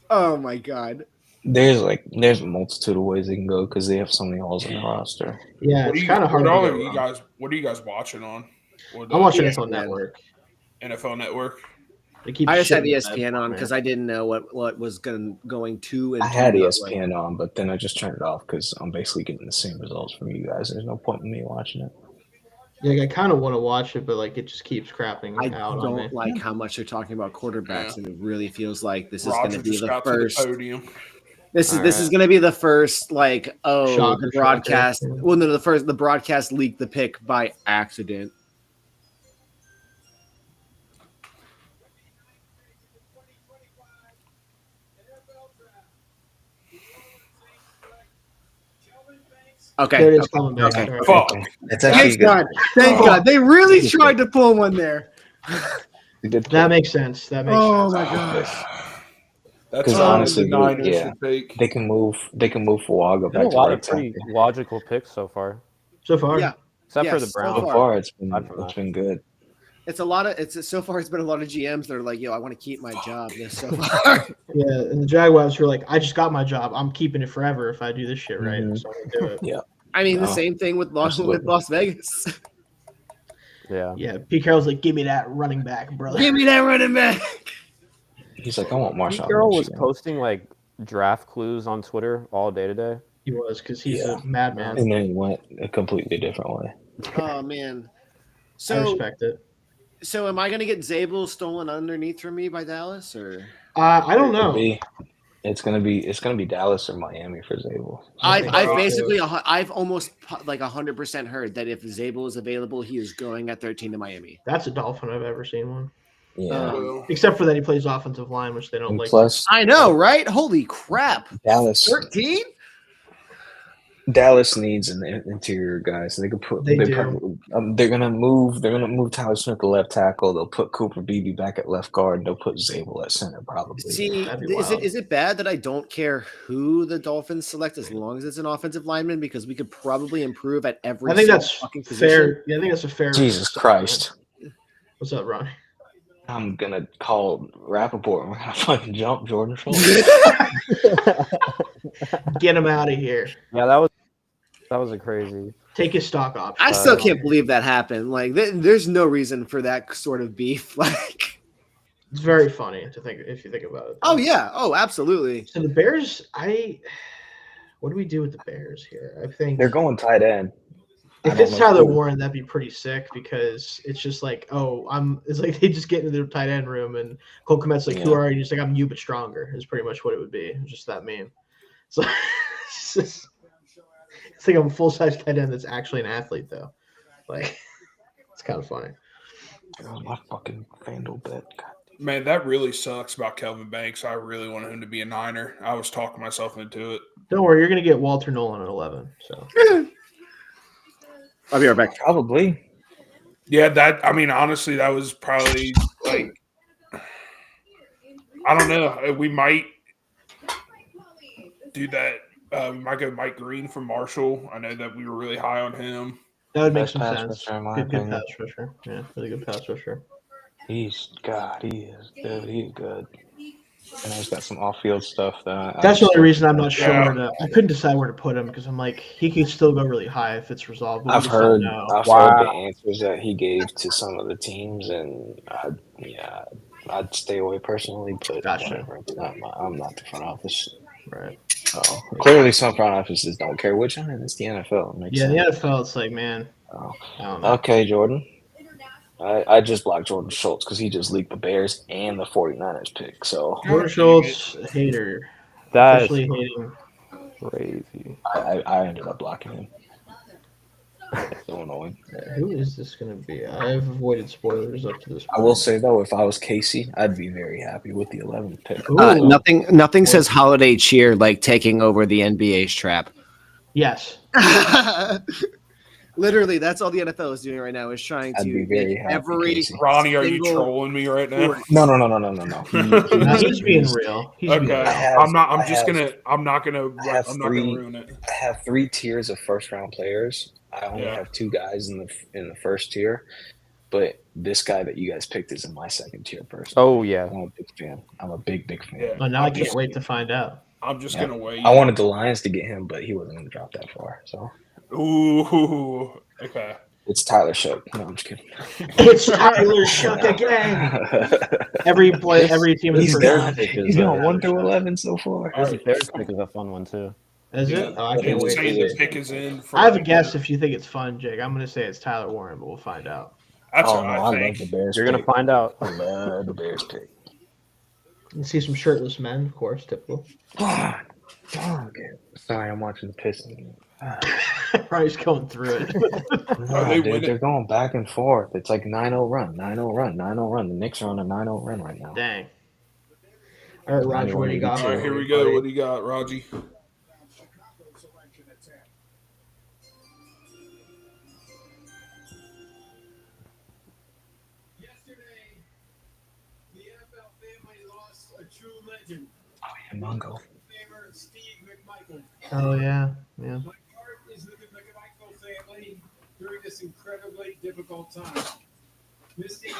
Oh my god. There's a multitude of ways they can go because they have so many holes in the roster. Yeah, it's kind of hard. What are you guys watching on? I'm watching NFL Network. NFL Network. I just had ESPN on because I didn't know what was going to. I had ESPN on, but then I just turned it off because I'm basically getting the same results from you guys. There's no point in me watching it. Yeah, I kind of want to watch it, but it just keeps crapping out on me. I don't like how much they're talking about quarterbacks, and it really feels like this is going to be the first. This is going to be the first the broadcast. Shocker. Well, no, the broadcast leaked the pick by accident. Okay. There it is coming back. Okay. Sorry. Fuck. It's actually Thank God. Thank God. They really tried to pull one there. That makes sense. That makes Oh sense. my gosh. That's Because all honestly, the Niners yeah, should take. they can move Fuaga Been a back to lot right of pretty tackle. logical picks so far, So far. Yeah. except for the Yes, so Browns. So far, it's been Aside from that. good. It's a lot of so far it's been a lot of GMs that are like, yo, I want to keep my job this so far. Yeah, and the Jaguars were like, I just got my job. I'm keeping it forever if I do this shit right. Mhm. So I'm gonna do it. Yeah. I mean, the No, same thing with Las Vegas. Yeah. Yeah, Pete Carroll's like, give me that running back, brother. Give me that running back. He's like, I want Pete Marshawn Carroll Lynch was again. posting like draft clues on Twitter all day today. He was because he's Yeah. a madman. And then he went a completely different way. Oh man. I So respect it. so am I gonna get Zabel stolen underneath from me by Dallas or I don't Could know. be. It's gonna be Dallas or Miami for Zabel. I've so. basically I've almost like 100% heard that if Zabel is available, he is going at 13 to Miami. That's a Dolphin I've ever seen one. Yeah. Well, Except for that he plays offensive line, which they don't And like. plus, I know, right? Holy crap! Dallas 13? needs an interior guy, so they could put. They do. Probably, they're gonna move Tyler Smith to left tackle. They'll put Cooper Beebe back at left guard. And they'll put Zabel at center probably. See, That'd be is wild. it bad that I don't care who the Dolphins select as long as it's an offensive lineman because we could probably improve at every I think single that's fucking position? fair. Yeah, I think that's a fair. Jesus Christ! What's up, Ronnie? I'm gonna call Rappaport. We're gonna fucking jump Jordan Schultz. Get him out of here. Yeah, that was a crazy. Take his stock option. I still can't believe that happened. Like, there's no reason for that sort of beef. Like, It's very funny to think if you think about it. oh yeah, oh absolutely. So the Bears, what do we do with the Bears here? I think They're going tight end. if it's Tyler Warren, that'd be pretty sick because it's just like, it's like they just get into their tight end room and Cole Kmet's like, who are you? He's like, I'm you but stronger is pretty much what it would be. It's just that meme. So it's like I'm a full size tight end that's actually an athlete though. Like it's kind of funny. Oh, my fucking FanDuel bet. God. man, that really sucks about Kelvin Banks. I really wanted him to be a Niner. I was talking myself into it. Don't worry, you're gonna get Walter Nolan at 11. So I'll be right back. Probably. Yeah, honestly, that was probably like, I don't know. We might do that. We might go Mike Green from Marshall. I know that we were really high on him. that would make Best some pass sense. rusher, in my Good opinion. pass rusher. Yeah, really good pass rusher. He is good. He's good. And he's got some off-field stuff that That's the only reason I'm not sure Yeah. where to. I couldn't decide where to put him because I'm like he could still go really high if it's resolved. But we I've just heard don't know. the answers that he gave to some of the teams, and I'd stay away personally. But Gotcha. whatever. I'm not the front office. Right. So clearly, some front offices don't care which one. It's the NFL. It makes Yeah, sense. the NFL. It's like, man. Oh. I don't know. Okay, Jordan. I just blocked Jordan Schultz because he just leaked the Bears and the 49ers pick. So Jordan Schultz, hater. That's Officially hating. crazy. I ended up blocking him. So annoying. Who is this going to be? I've avoided spoilers up to this point. I will say though, if I was Casey, I'd be very happy with the 11th pick. Ooh, Nothing says holiday cheer like taking over the NBA's trap. yes. Literally, that's all the NFL is doing right now is trying I'd to be very make happy, every Casey. Ronnie, are you single- trolling me right now? No. No, he's being real. He's being Okay, real. I'm not gonna have ruin it. I have 3 tiers of first-round players. I only have 2 guys in the first tier, but this guy that you guys picked is in my second tier person. Oh yeah. I'm a big fan. I'm a big fan. Yeah. Oh, now I can't wait to find out. I'm just gonna wait. I wanted the Lions to get him, but he wasn't going to drop that far. So Ooh, okay. it's Tyler Shook. No, I'm just kidding. It's Tyler Shook again. Every team in the He's first there. round. He's going 1 through 11 so far. This Bears pick is a fun one too. Is it? Oh, I can't wait. Saying to the see. pick is in. For I have a guess if you think it's fun, Jake. I'm going to say it's Tyler Warren, but we'll find out. That's Oh what no, I I love think. the Bears. You're gonna pick. find out. I love the Bears pick. You see some shirtless men, of course, typical. Dog. Sorry, I'm watching the Pistons. Probably going through it. No, they dude, winning? they're going back and forth. It's like 9-0 run, 9-0 run, 9-0 run. The Knicks are on a 9-0 run right now. Dang. All right, Roger, what do you got? All right, here we go. What do you got, Raji? legend, Mongo. Steve McMichael. Oh yeah. My heart is with the McMichael family during this incredibly difficult time. Misty,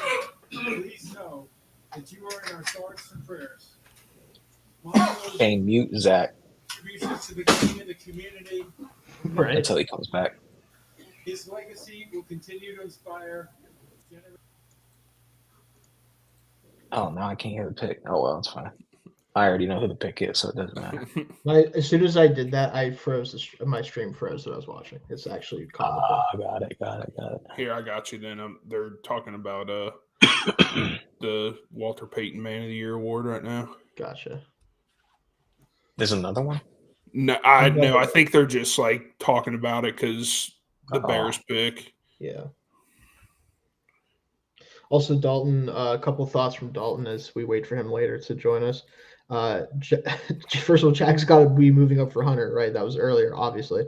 please know that you are in our thoughts and prayers. Shayne, mute Zach Contributions to the game and the community. Right. until he comes back. His legacy will continue to inspire generations. Oh, no, I can't hear the pick. Oh, well, it's fine. I already know who the pick is, so it doesn't matter. As soon as I did that, I froze. My stream froze that I was watching. It's actually comical. Got it. Here, I got you. Then they're talking about the Walter Payton Man of the Year award right now. Gotcha. There's another one? No, I think they're just like talking about it because the Bears pick. Yeah. Also, Dalton. A couple thoughts from Dalton as we wait for him later to join us. First of all, Jack's got to be moving up for Hunter, right? That was earlier, obviously.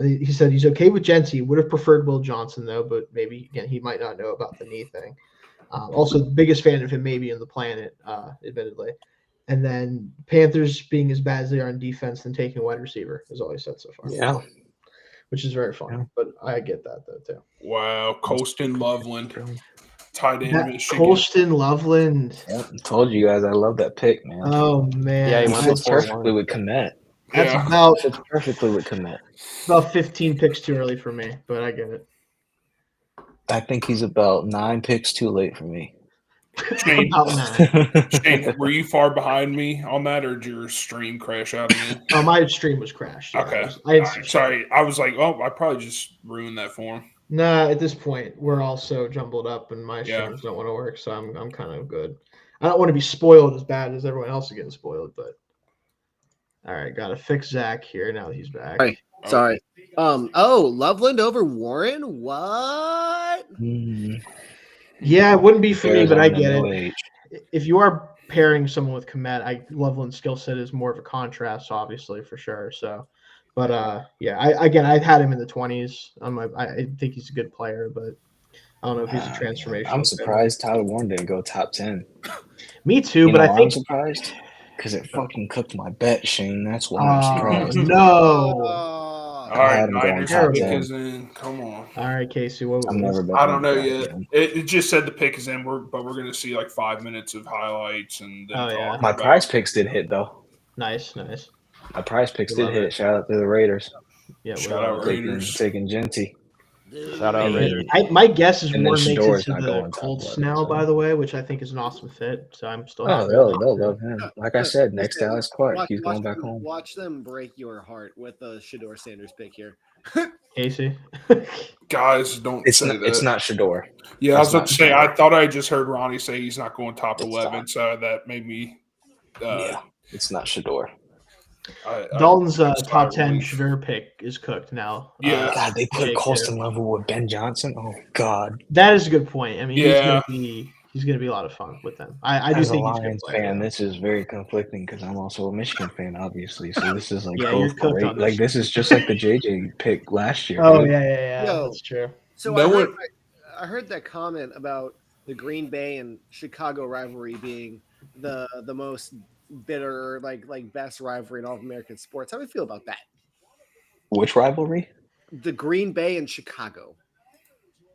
He said he's okay with Genty. Would have preferred Will Johnson though, but maybe again he might not know about the knee thing. Also, the biggest fan of him maybe on the planet, admittedly. And then Panthers being as bad as they are in defense than taking a wide receiver is all he said so far. Yeah. Which is very funny, but I get that though too. Wow, Colston Loveland, tight end Michigan. Colston Loveland. Yep, I told you guys I love that pick, man. Oh man, Yeah, he It went fits before perfectly with Komet. That's Yeah. about It fits perfectly with Komet. about 15 picks too early for me, but I get it. I think he's about 9 picks too late for me. Shayne, About 9. Shayne, were you far behind me on that, or did your stream crash out again? Oh, my stream was crashed. Yeah, Okay. I had All right, sorry, I was like, oh, I probably just ruined that for him. Nah, at this point, we're all so jumbled up, and my Yeah. streams don't want to work, so I'm kind of good. I don't want to be spoiled as bad as everyone else is getting spoiled, but all right, got to fix Zach here now that he's back. Sorry. Sorry. Loveland over Warren? What? Yeah, it wouldn't be for me, Bears but I on get no it. age. If you are pairing someone with Komet, Loveland's skill set is more of a contrast, obviously, for sure. So, but yeah, I've had him in the 20s. I think he's a good player, but I don't know if he's a transformation. I'm surprised Tyler Warren didn't go top 10. Me too, You but know I why think I'm surprised because it fucking cooked my bet, Shayne. That's why Oh I'm surprised. no! All right, had him going Niners top pick 10. is in. Come on. All right, Casey. What I'm never betting I don't know on that, yet. man. It just said the pick is in, but we're gonna see like 5 minutes of highlights and then Oh, yeah. talk My about- prize picks did hit though. Nice. My prize picks We did love hit. it. Shout out to the Raiders. Yeah, Shout out Raiders. Taking Genty. Shout out And- Raiders. My guess is And then Warren makes Shador's it to not the going top Colts 11, now, so- by the way, which I think is an awesome fit. So I'm still Oh, happy. they'll love him. Like I said, next to Listen, Alex Clark, he's going back them, home. Watch them break your heart with the Shador Sanders pick here. Casey. Guys, don't It's say not. that. It's not Shador. Yeah, I was That's about not to say. Shador. I thought I just heard Ronnie say he's not going top It's 11, not. so that made me. Yeah, it's not Shador. Dalton's sigh top of 10 relief. Shador pick is cooked now. Yeah. God, they put Jake Colston here. level with Ben Johnson. Oh God. That is a good point. I mean, Yeah. he's gonna be a lot of fun with them. I do As a think he's a good Lions player. fan, though. this is very conflicting because I'm also a Michigan fan, obviously. So this is like Yeah, you're both cooked great. on this. Like this is just like the JJ pick last year. Oh dude. yeah, Yo. that's true. So No I heard that comment about the Green Bay and Chicago rivalry being the most bitter, like best rivalry in all of American sports. How do you feel about that? Which rivalry? The Green Bay and Chicago.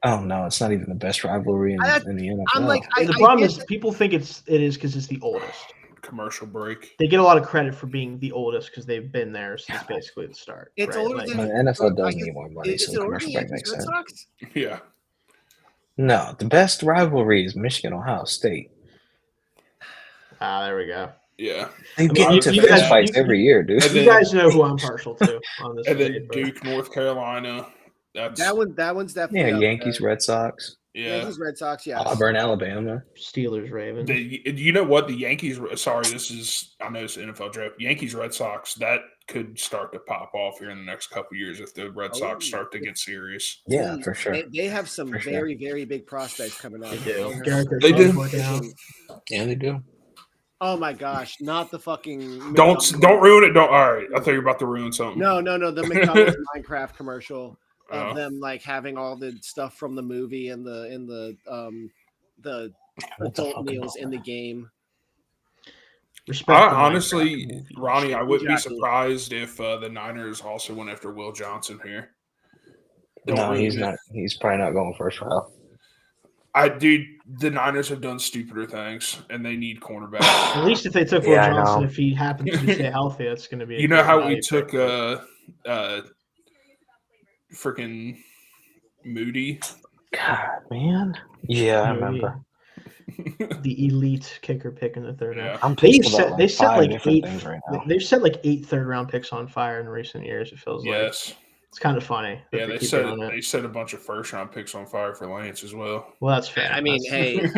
Oh no, it's not even the best rivalry in the NFL. I'm like, The problem is people think it is because it's the oldest. Commercial break. They get a lot of credit for being the oldest because they've been there since basically the start. It's right? older Like, than the NFL does I guess- need more money, Is so it the older than commercial break Yankees makes Red sense. Sox? Yeah. No, the best rivalry is Michigan Ohio State. there we go. Yeah. They get You- into you fist guys- fights every year, dude. And You then- guys know who I'm partial to on this. And then debate, but- Duke, North Carolina. That's That one's definitely Yeah, up Yankees, there. Red Sox, yeah. Yankees, Red Sox, yes. Auburn, Alabama. Steelers, Ravens. You know what? The Yankees. Sorry, I know it's an NFL joke. Yankees, Red Sox. That could start to pop off here in the next couple of years if the Red Sox start to get serious. Yeah, for sure. They have some For sure. very, very big prospects coming out. They do. They're- Garrett They Kersaw's do. working out. Yeah, they do. Oh my gosh, not the fucking Don't McDonald's- ruin it. Don't. All right. I thought you were about to ruin something. No, the McDonald's Minecraft commercial of Oh. them like having all the stuff from the movie and the What the adult fuck meals is in the game. Respect the honestly, Minecraft movie. Ronnie, I wouldn't be Exactly. surprised if the Niners also went after Will Johnson here. No, he's not. He's probably not going first round. The Niners have done stupider things, and they need cornerback. At least if they took Will Johnson, if he happens to stay healthy, that's going to be. You know how we took freaking Moody. God, man. Yeah, I remember. The elite kicker pick in the third round. I'm pissed about they set like different things right now. They've set like 8 third-round picks on fire in recent years. It feels like. Yes. It's kind of funny. Yeah, they set a bunch of first-round picks on fire for Lance as well. Well, that's fair. I mean, hey,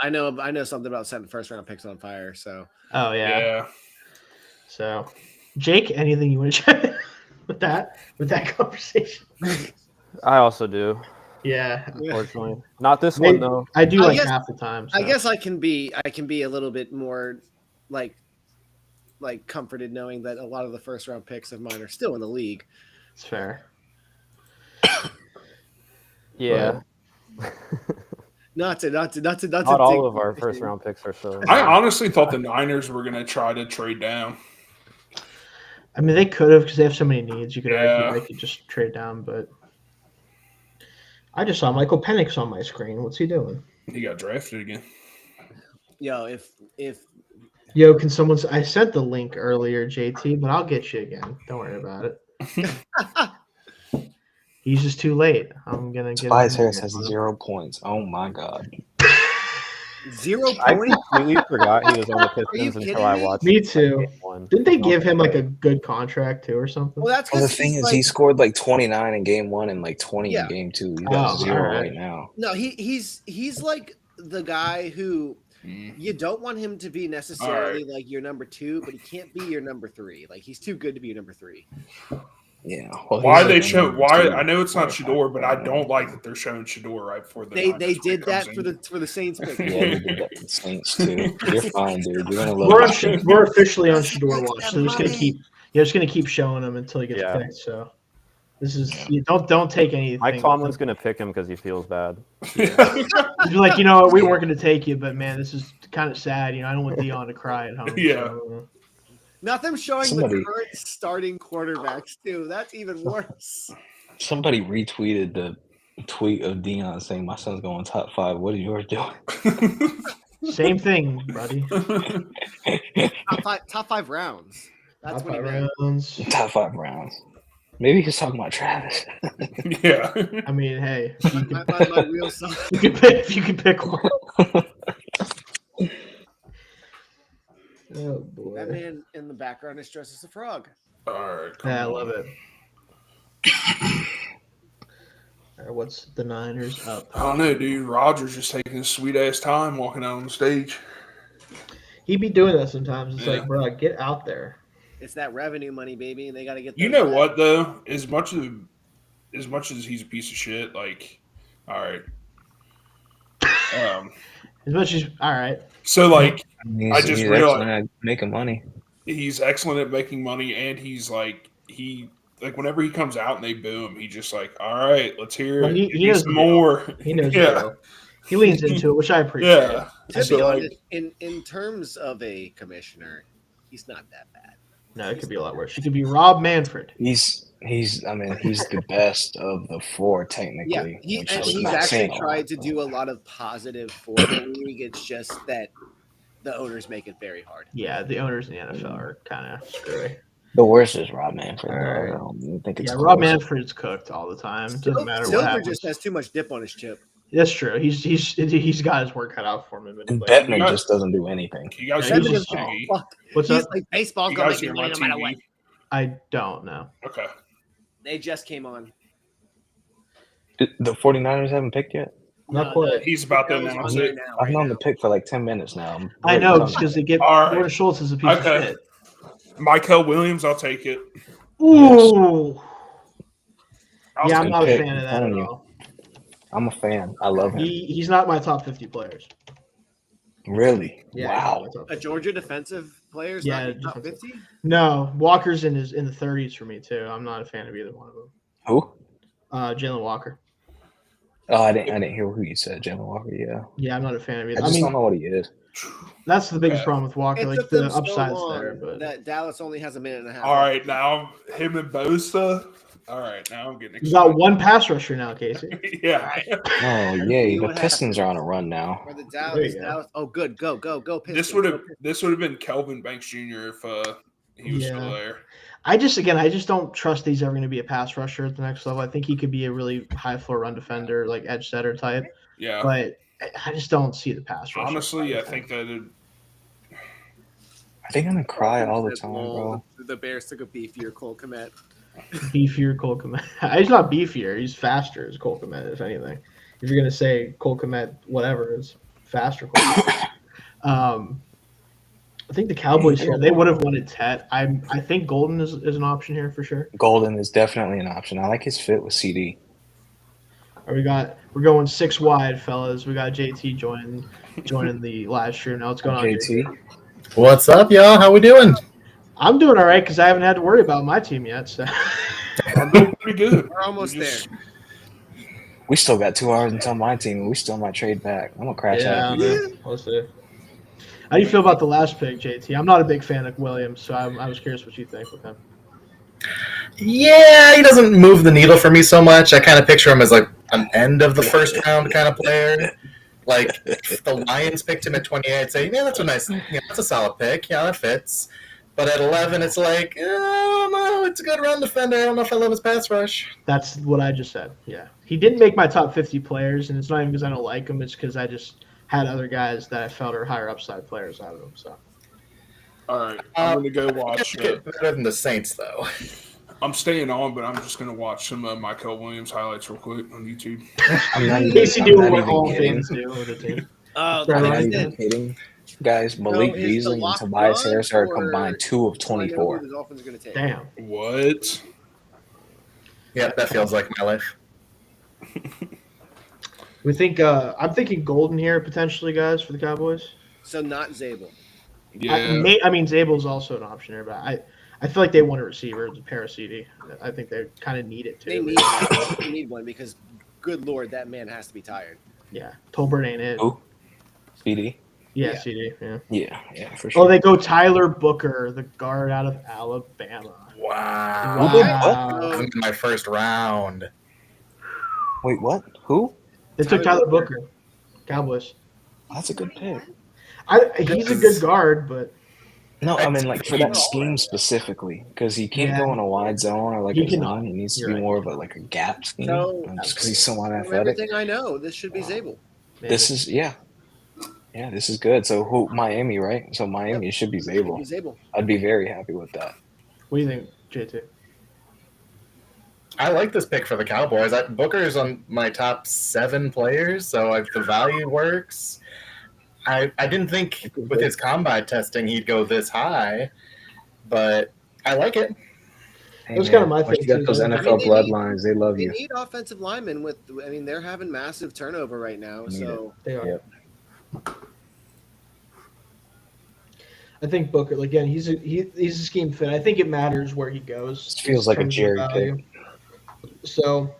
I know something about setting first-round picks on fire. So. Oh yeah. Yeah. So, Jake, anything you want to check with that conversation? I also do. Yeah, unfortunately, not this one though. I do half the time. So. I guess I can be a little bit more like comforted knowing that a lot of the first-round picks of mine are still in the league. It's fair. Yeah. Not all of our first round picks are so. I honestly thought the Niners were going to try to trade down. I mean, they could have because they have so many needs. You could argue they could just trade down, but I just saw Michael Penix on my screen. What's he doing? He got drafted again. Yo, can someone? I sent the link earlier, JT, but I'll get you again. Don't worry about it. He's just too late. I'm gonna get. Tobias Harris has 0 points. Oh my god. 0 points. I completely forgot he was on the Pistons until I watched. Me too. Didn't they give him like a good contract too, or something? Well, that's the thing is, he scored like 29 in game 1 and like 20 in game 2. He's got 0 right now. No, he's like the guy who you don't want him to be necessarily like your number 2, but he can't be your number 3. Like he's too good to be your number 3. Yeah. Well, why they show? Why I know it's not Shador, but I don't like that they're showing Shador right before they did that for the Saints pick. Yeah, they did that for the Saints too. You're fine, dude. You're gonna love it. We're officially on Shador watch, so they're just gonna keep showing him until he gets picked. So this is don't take anything. Mike Tomlin's gonna pick him because he feels bad. He's like, we weren't gonna take you, but man, this is kind of sad. I don't want Dion to cry at home. Yeah. So, Not them showing the current starting quarterbacks too. That's even worse. Somebody retweeted the tweet of Dion saying, "My son's going top 5. What are yours doing?" Same thing, buddy. Top 5 rounds. That's what he meant. Top 5 rounds. Maybe he's talking about Travis. Yeah. I mean, hey, my real son. You can pick one. Oh boy! That man in the background is dressed as a frog. All right. I love it. All right, what's the Niners up? I don't know, dude. Rodgers just taking his sweet ass time walking out on the stage. He be doing that sometimes. It's like, bro, get out there. It's that revenue money, baby, and they got to get. You know what though? As much as he's a piece of shit, like, all right. As much as all right. So like, I just realized making money. He's excellent at making money, and he's like whenever he comes out and they boom, he just like, all right, let's hear it. He knows some more. He knows. Yeah. He leans into it, which I appreciate. Yeah. To be honest, in terms of a commissioner, he's not that bad. No, it could be a lot worse. He could be Rob Manfred. He's the best of the 4 technically. Yeah, he's actually tried to do a lot of positive for the league. It's just that the owners make it very hard. Yeah, the owners in the NFL are kind of screwy. The worst is Rob Manfred. Right. I don't think it's Rob Manfred's cooked all the time. Doesn't matter what happens. Just has too much dip on his chip. That's true. He's got his work cut out for him. And Bettner just doesn't do anything. You guys What's up? Like baseball's going to make no matter what. I don't know. Okay. They just came on. The 49ers haven't picked yet? Not quite. He's about to announce it. I've known the pick for like 10 minutes now. I know, because they get Gordon Schultz as a piece of shit. Michael Williams, I'll take it. Ooh. Yeah, I'm not a fan of that at all. I'm a fan. I love him. He's not my top 50 players. Really? Yeah, wow. A Georgia defensive player is not top 50? No, Walker's in the 30s for me too. I'm not a fan of either one of them. Who? Jalen Walker. Oh, I didn't hear who you said, Jalen Walker. Yeah. Yeah, I'm not a fan of I either. just don't know what he is. That's the biggest Yeah. problem with Walker. It Like took the them so upside's long there, but that Dallas only has a minute and a half. All right, now him and Bosa. All right, now I'm getting you excited. got one pass rusher now, Casey. Yeah. Oh, yay. The Pistons are on a run now. Or the There you Dallas. go. Oh, good. Go Pistons. This would have been Kelvin Banks Jr. if he was still there. I just don't trust he's ever going to be a pass rusher at the next level. I think he could be a really high floor run defender, like edge setter type. Yeah. But I just don't see the pass rusher. Honestly, I think that Are they gonna cry all the time, bro? The Bears took a beefier Cole Kmet. Beefier Cole Kmet. He's not beefier. He's faster as Cole Kmet, if anything. If you're going to say Cole Kmet, whatever, it's faster Cole Kmet. I think the Cowboys here, they would have wanted Tet. I think Golden is an option here for sure. Golden is definitely an option. I like his fit with CD. We're going 6 wide, fellas. We got JT joining the live stream. Now what's going on, JT? What's up, y'all? How we doing? I'm doing all right because I haven't had to worry about my team yet. So I'm doing pretty good. We're almost there. We still got 2 hours until my team, and we still might trade back. I'm gonna crash out. We'll see. How do you feel about the last pick, JT? I'm not a big fan of Williams, so I was curious what you think with him. Yeah, he doesn't move the needle for me so much. I kind of picture him as like an end of the first round kind of player. Like if the Lions picked him at 28, I'd say, yeah, that's a solid pick. Yeah, that fits. But at 11, it's like, oh no, it's a good run defender. I don't know if I love his pass rush. That's what I just said. Yeah, he didn't make my top 50 players, and it's not even because I don't like him. It's because I just had other guys that I felt are higher upside players out of him. So, all right, I'm gonna go watch. Better than the Saints, though. I'm staying on, but I'm just gonna watch some Michael Williams highlights real quick on YouTube. Casey doing what all fans do with the team. I'm not even kidding. Guys, Malik Beasley and Tobias Harris are combined 2 of 24. Damn. What? Yeah, that feels like my life. We think I'm thinking Golden here potentially, guys, for the Cowboys. So not Zabel. Yeah. I mean Zabel's also an option here, but I feel like they want a receiver, a pair of CD. I think they kind of need it too. They need one because, good Lord, that man has to be tired. Yeah, Tolbert ain't it. Who? CD? Yeah, CD. Yeah, for sure. Oh, they go Tyler Booker, the guard out of Alabama. Wow. In my first round. Wait, what? Who? They took Tyler Booker. Cowboys. That's a good pick. He's a good guard, but no, I mean like for that scheme specifically, because he can't go in a wide zone or like a zone. He needs to be more of a gap scheme, just because he's so unathletic. Everything I know, this should be Zabel. This is this is good. So Miami, right? So Miami should be Zabel. I'd be very happy with that. What do you think, JT? I like this pick for the Cowboys. Booker is on my top 7 players, so if the value works. I didn't think with his combine testing he'd go this high, but I like it. It was kind of my thing. You got those NFL bloodlines; they love you. They need offensive linemen. They're having massive turnover right now. So they are. Yep. I think Booker, again, he's a scheme fit. I think it matters where he goes. It feels like a Jerry pick. So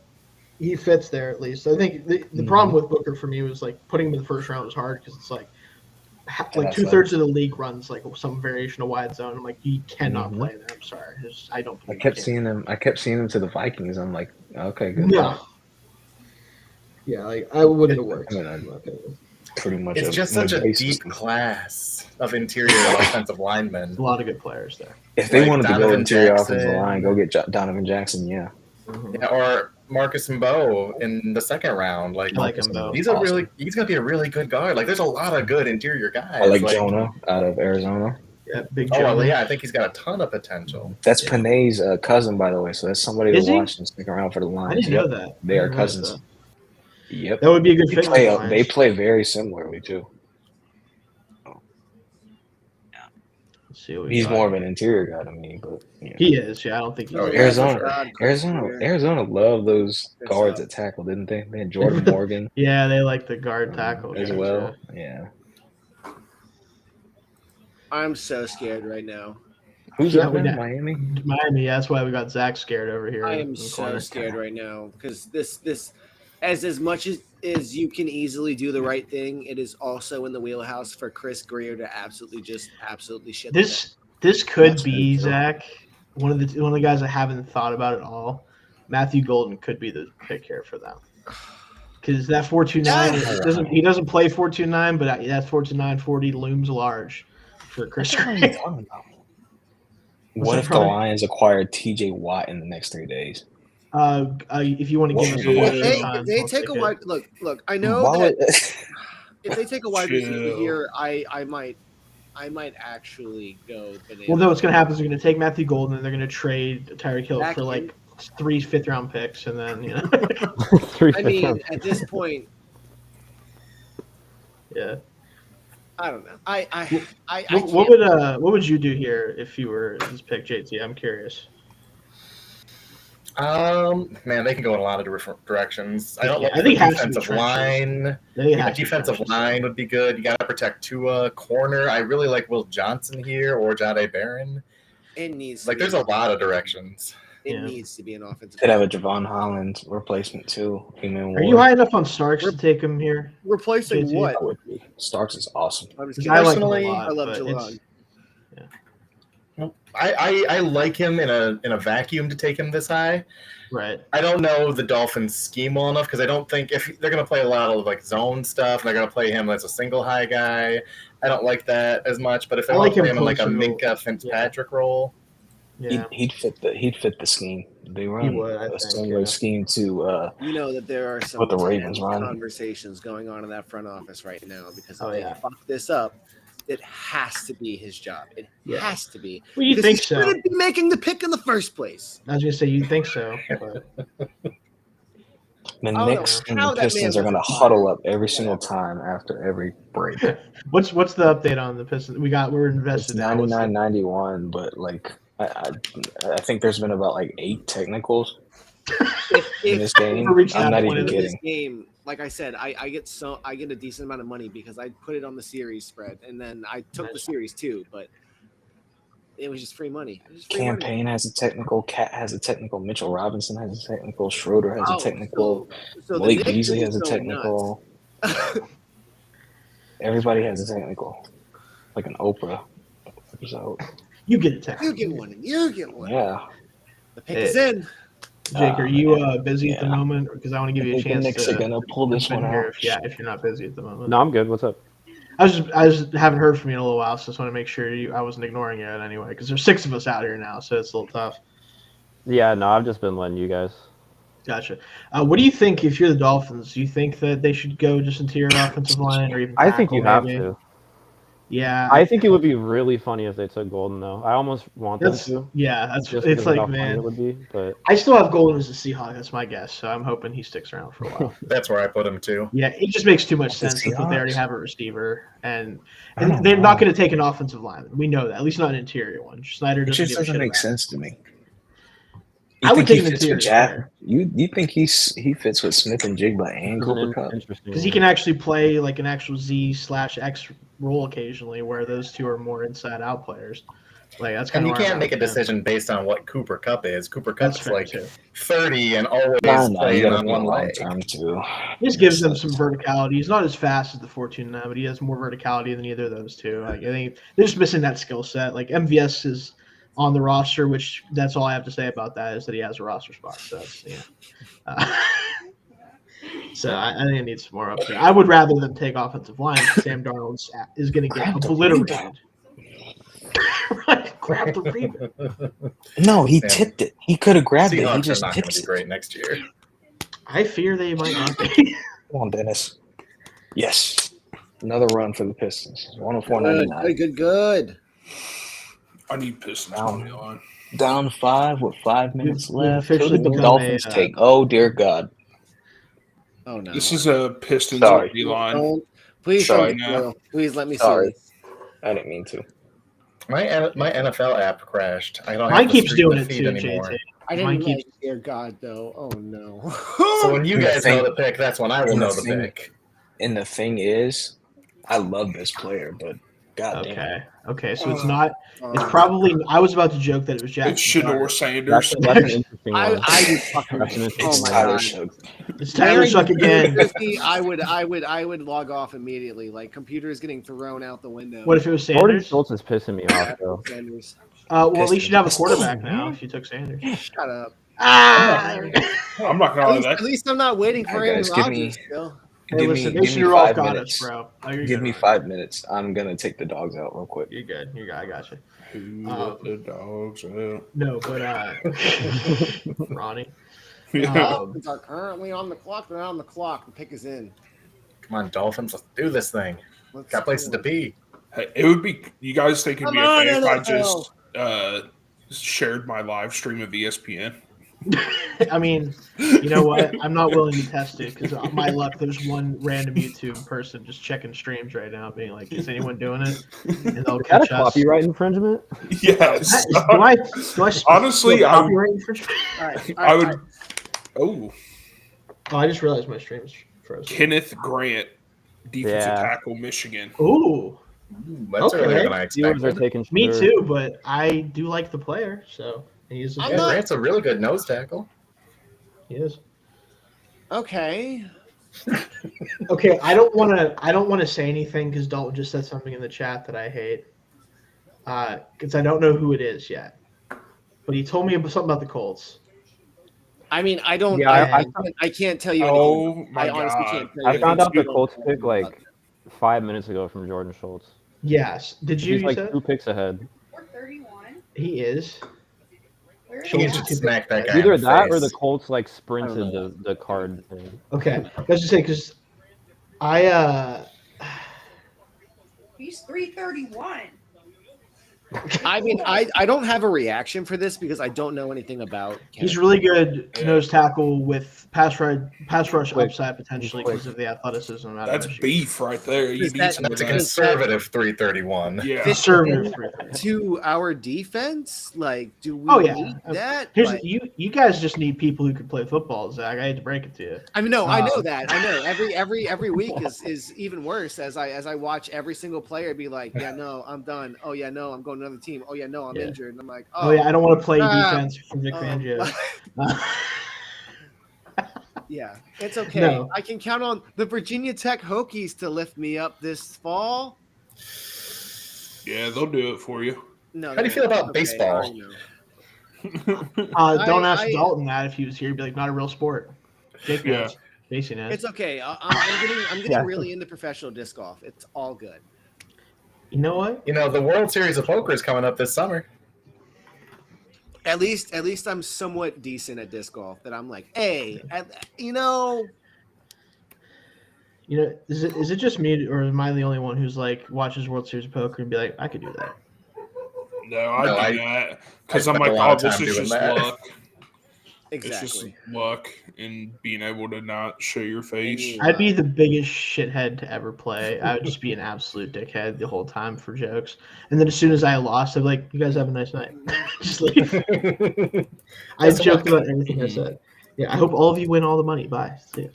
he fits there at least. I think the problem with Booker for me was putting him in the first round was hard because it's like 2/3 of the league runs some variation of wide zone. I'm like, you cannot play there. I'm sorry, I don't. I kept seeing him to the Vikings. I'm like, okay, good. Yeah, I wouldn't have worked. Pretty much. It's just such a deep class of interior offensive linemen. A lot of good players there. If they wanted to go interior offensive line, go get Donovan Jackson. Yeah. Yeah, or Marcus Mbow in the second round. He's gonna be a really good guard. There's a lot of good interior guys. I like Jonah out of Arizona. Yeah, big Jonah. I think he's got a ton of potential. That's Panay's cousin, by the way. So that's somebody to watch and stick around for the Lions. I didn't know that. They are cousins. Yep. That would be a good fit. They play very similarly too. He's more of an interior guy to me, but he is. Yeah, I don't think he's Arizona love those guards at tackle, didn't they? They had Jordan Morgan. Yeah, they like the guard tackle as well. Yeah. I'm so scared right now. Who's that? Miami. Miami. Yeah, that's why we got Zach scared over here. I am so scared right now because this as much as you can easily do the right thing, it is also in the wheelhouse for Chris Greer to absolutely shit. This could be Zach. One of the guys I haven't thought about at all. Matthew Golden could be the pick here for them. Because that 4.29 he doesn't play 4.29, but that 4.29 40 looms large for Chris Greer. What if the Lions acquired TJ Watt in the next 3 days? If you want to give us a little bit of time, if they take a wide look, I know that if they take a wide receiver here, I might actually go. Well, no, what's going to happen is they're going to take Matthew Golden and they're going to trade Tyreek Hill for like 3 fifth-round picks, and then I mean, at this point, yeah. I don't know. What would you do here if you were this pick, JT? I'm curious. Man, they can go in a lot of different directions. I don't like the defensive line. Defensive line would be good. You got to protect Tua. Corner, I really like Will Johnson here or Jahdae Barron. It needs there's a lot of directions. It needs to be an offensive. Could have a Javon Holland replacement too. Are you high enough on Starks to take him here? Replacing JT? What? Starks is awesome. I like him a lot, I love Javon. I like him in a vacuum to take him this high. Right. I don't know the Dolphins scheme well enough because I don't think if they're going to play a lot of like zone stuff, and they're going to play him as a single high guy. I don't like that as much. But if they want to play him in like a Minka Fitzpatrick role, he'd fit the scheme. They run a similar scheme to you know that there are some what the Ravens run. Conversations going on in that front office right now because if they fuck this up, it has to be his job. It has to be. Well, you think so? He shouldn't be making the pick in the first place. I was gonna say you think so. The Knicks and the Pistons are going to huddle up every single time after every break. What's the update on the Pistons? We're invested. It's 99-91, but like I think there's been about like 8 technicals in this game. I'm not even kidding. This game, like I said, I get a decent amount of money because I put it on the series spread, and then I took the series too, but it was just free money. Campaign has a technical. Cat has a technical. Mitchell Robinson has a technical. Schroeder has a technical. Malik Beasley has a technical. Everybody has a technical, like an Oprah episode. You get a technical. You get one. Yeah. The pick is in. Jake, are you busy at the moment? Because I want to give you a chance. The Knicks are gonna pull this one out. If you're not busy at the moment. No, I'm good. What's up? I just haven't heard from you in a little while, so I just want to make sure I wasn't ignoring you anyway. Because there's 6 of us out here now, so it's a little tough. Yeah, no, I've just been letting you guys. Gotcha. What do you think if you're the Dolphins? Do you think that they should go just interior offensive line or even? I think you have to. Yeah, I think it would be really funny if they took Golden though. I almost want them to. Yeah, that's just it's like how man. It would be, but I still have Golden as a Seahawk. That's my guess. So I'm hoping he sticks around for a while. That's where I put him too. Yeah, it just makes too much sense because they already have a receiver, and they're not going to take an offensive lineman. We know that, at least not an interior one. Snyder doesn't make sense to me. I would take an interior. You think he fits with Smith and Jigba and Cooper Kupp? Because he can actually play like an actual Z/X role occasionally, where those two are more inside-out players. Like that's kind of. And you can't make a decision based on what Cooper Kupp is. Cooper Kupp's like 30 and always playing on one leg. He just gives them some verticality. He's not as fast as the 4.29, but he has more verticality than either of those two. Like I think they're just missing that skill set. Like MVS is on the roster, which that's all I have to say about that is that he has a roster spot. So that's, so I think it needs some more up there. I would rather them take offensive line. Sam Darnold is going to get obliterated. Grab the rebound. No, he tipped it. He could have grabbed it. He just tipped it. Great next year. I fear they might not be. Come on, Dennis. Yes, another run for the Pistons. 104.99. Good. I need Pistons on. Down 5 with 5 minutes left. Who did the Dolphins take? Oh dear God. Oh no. This is a Pistons line. Please let me see this. I didn't mean to. My NFL app crashed. I don't. Mine keeps doing it too, anymore. I didn't know. Dear God, though. Oh no. So when you guys know the pick, that's when I will know the pick. And the thing is, I love this player, but God Okay. damn. Okay. So it's not. It's probably. I was about to joke that it was Jackson. It's Shador Dart. Sanders. That's an interesting one. I would fucking. That's an interesting It's one. Tyler God. Shook. It's Tyler Wearing Shuck the again. jersey, I would log off immediately. Like computers getting thrown out the window. What if it was Jordan Sanders? Schultz is pissing me off, though. Sanders. Well, at least you'd have a quarterback now if you took Sanders. Shut up. Ah. I'm not gonna lie. At least I'm not waiting for Hey, Aaron guys, give me- Rodgers still. Hey, Give listen, me Mason Rudolph 5 got minutes. us, bro. Oh, you're Give good. me 5 minutes. I'm gonna take the dogs out real quick. You're good. You're good. I got you. Who let the dogs out? No, but Ronnie. Dolphins are currently on the clock. They're on the clock. The pick is in. Come on, Dolphins, let's do this thing. Let's Got places go. to be. Hey, it would be. You guys think it'd be Come on, okay if I NFL. just shared my live stream of ESPN? I mean, you know what? I'm not willing to test it because my luck, there's one random YouTube person just checking streams right now, being like, "Is anyone doing it?" And they'll Is that a catch us. copyright infringement? Yes. Do I Honestly, feel I- copyright infringement? All right. I would. Oh, Oh, I just realized my stream is frozen. Kenneth Grant, defensive Yeah. tackle, Michigan. Ooh, That's Okay. earlier than I Viewers are expected. taking me Shador. too, but I do like the player, so he's a I'm Yeah, not- Grant's a really good nose tackle. he is. Okay. Okay, I don't want to say anything because Dalton just said something in the chat that I hate. Because I don't know who it is yet, but he told me something about the Colts. I mean, I don't. Yeah, I can't tell you. Oh anything. my I honestly God. can't tell you. I found out the anything. Colts pick like 5 minutes ago from Jordan Schultz. Yes, did you? He's You like said? 2 picks ahead. 431. He is. Where is He Schultz should is- smack that guy. Either in the that face. or the Colts like I sprinted don't know. the card thing. Okay, let's just say because He's 331. I mean, I don't have a reaction for this because I don't know anything about. he's really good nose tackle with pass rush Quick. upside potentially because of the athleticism. out of That's Michigan. beef right there. You Is need that- some of That's a that. conservative 331. Yeah. Conservative. to our defense. Like, do we Oh, yeah. need that? Here's Like, you guys just need people who can play football, Zach. I hate to break it to you. I mean, no, I know Um, that. I know every week is even worse as I watch every single player be like, yeah, no, I'm done. Oh yeah, no, I'm going to another team. Oh yeah, no, I'm Yeah. injured. And I'm like, Oh yeah, I don't want to play crap. defense for Vic Fangio. yeah, it's okay. No. I can count on the Virginia Tech Hokies to lift me up this fall. Yeah, they'll do it for you. No, How do you feel about baseball? I know. Don't ask I- Dalton that if he was here. He'd be like, not a real sport. Jake Yeah. knows. Casey knows. It's okay. I'm getting Yeah. really into professional disc golf. It's all good. You know what? You know, the World Series of Poker is coming up this summer. At least I'm somewhat decent at disc golf. That I'm like, hey, you know. You know, is it just me or am I the only one who's like watches World Series of Poker and be like, I could do that? No, I No, do I- that because I I'm spent like, a lot oh, of this time is doing just that. luck. It's Exactly. just luck and being able to not show your face. you- I'd be the biggest shithead to ever play. I would just be an absolute dickhead the whole time for jokes. And then as soon as I lost, I'd be like, you guys have a nice night. Just leave. I Best of joked luck. about everything I said. Yeah, I hope all of you win all the money. Bye. See ya.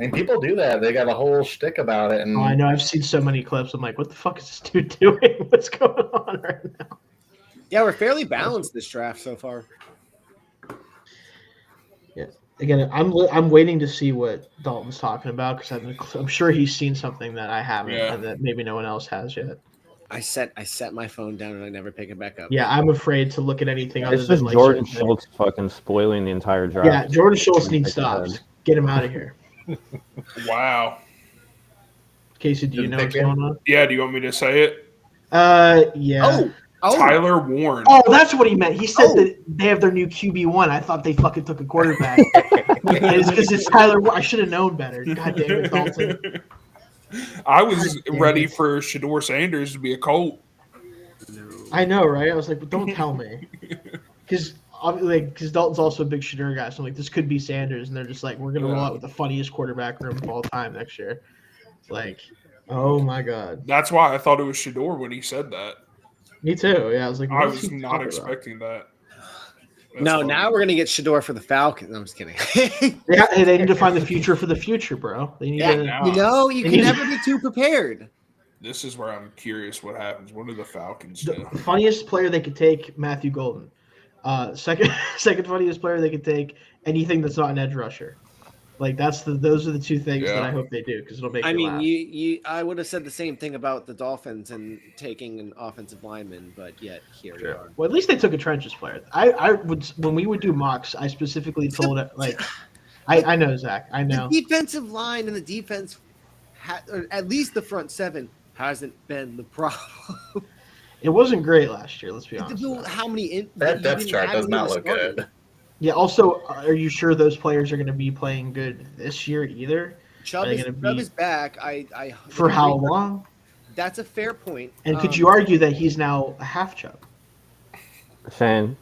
And people do that. They got a whole shtick about it. And Oh, I know. I've seen so many clips. I'm like, what the fuck is this dude doing? What's going on right now? Yeah, we're fairly balanced this draft so far. Again, I'm waiting to see what Dalton's talking about because I'm sure he's seen something that I haven't Yeah. and that maybe no one else has yet. I set my phone down and I never pick it back up. Yeah, I'm afraid to look at anything other It's than just like Jordan certain things. Schultz fucking spoiling the entire draft. Yeah, Jordan Schultz needs Pick ahead. stops. Get him out of here. Wow. Casey, do you Didn't know pick what's him? going on? Yeah, do you want me to say it? Yeah. Oh, Tyler Warren. Oh, that's what he meant. He said Oh. that they have their new QB1. I thought they fucking took a quarterback. It's because it's Tyler. I should have known better. God damn it, Dalton. I was God damn ready it. for Shador Sanders to be a Colt. I know, right? I was like, but don't tell me. Because Dalton's also a big Shador guy. So I'm like, this could be Sanders. And they're just like, we're going to roll out with the funniest quarterback room of all time next year. Like, oh my God. That's why I thought it was Shador when he said that. Me too. Yeah, I was like, I what is was he not talking expecting that. That's no, funny. now we're gonna get Shador for the Falcons. I'm just kidding. about? They need to find the future for the future, bro. They need Yeah, to. now. you know, you They can need- never be too prepared. this is where I'm curious what happens. What do the Falcons The do? funniest player they could take, Matthew Golden. Second funniest player they could take, anything that's not an edge rusher. Like those are the two things that I hope they do because it'll make I you mean, laugh. I would have said the same thing about the Dolphins and taking an offensive lineman, but yet here we are. Well, at least they took a trenches player. I would when we would do mocks, I specifically told it like I know, Zach. I know. The defensive line and the defense, or at least the front seven, hasn't been the problem. It wasn't great last year. Let's be honest. How many that depth chart does not look good. Yeah. Also, are you sure those players are going to be playing good this year either? Chubb is back. I for how long? That's a fair point. And could you argue that he's now a half Chubb? Shayne.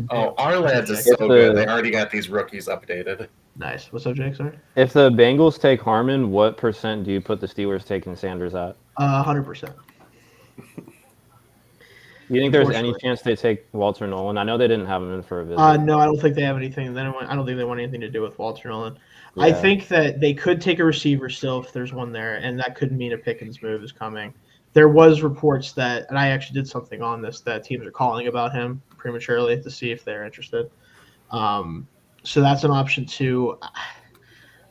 Oh, our lads is so good. They already got these rookies updated. Nice. What's up, Jake? Sorry. If the Bengals take Harmon, what % do you put the Steelers taking Sanders at? 100%. You think there's any chance they take Walter Nolan? I know they didn't have him in for a visit. No, I don't think they have anything. I don't think they want anything to do with Walter Nolan. Yeah. I think that they could take a receiver still if there's one there, and that could mean a Pickens move is coming. There was reports that, and I actually did something on this, that teams are calling about him prematurely to see if they're interested. So that's an option too.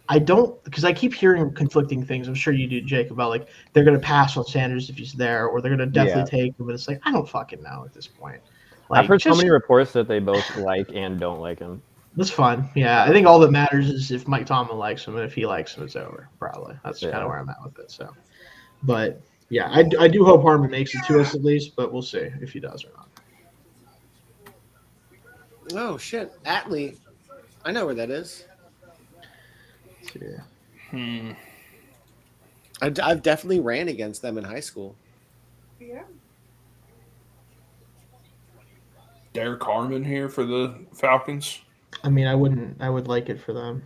I don't, because I keep hearing conflicting things. I'm sure you do, Jake, about like they're going to pass on Sanders if he's there, or they're going to definitely take him. But it's like I don't fucking know at this point. Like, I've heard so many reports that they both like and don't like him. That's fun. Yeah, I think all that matters is if Mike Tomlin likes him, and if he likes him, it's over. Probably that's kind of where I'm at with it. So, but yeah, I do hope Harmon makes it to us at least, but we'll see if he does or not. Oh shit, Atlee. I know where that is. Yeah. I've definitely ran against them in high school. Yeah. Derek Harmon here for the Falcons. I mean, I would like it for them,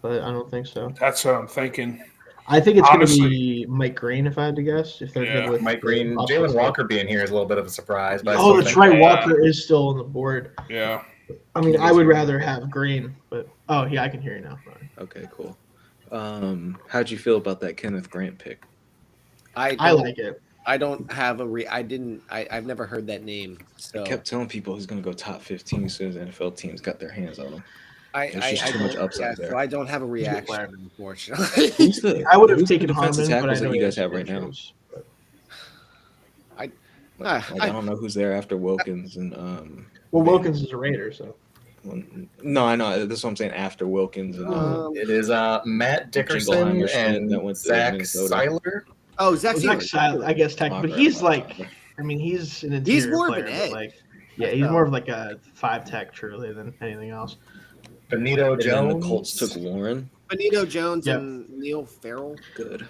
but I don't think so. That's what I'm thinking. I think it's going to be Mike Green, if I had to guess. If they're good with Mike Green, Jalen Walker being here is a little bit of a surprise. But that's right. Walker is still on the board. Yeah. I mean, I would rather have Green, but yeah, I can hear you now. Okay, cool. How'd you feel about that Kenneth Grant pick? I like it. I don't have I've never heard that name. So I kept telling people he's going to go top 15 as soon as NFL teams got their hands on him. There's just too much upside there. So I don't have a reaction, unfortunately. I would have taken defensive Harmon, tackles but I that you guys have right now. I don't know who's there after Wilkins and Well, Wilkins is a Raider, so. No, I know. That's what I'm saying. After Wilkins and it is Matt Dickerson and Zach Seiler. Oh, Zach Seiler, I guess technically, but he's like, I mean, he's an interior he's more player, of an edge. Like, yeah, he's more of like a 5-tech truly than anything else. Benito Jones. The Colts took Lauren. Benito Jones and Neil Farrell. Good.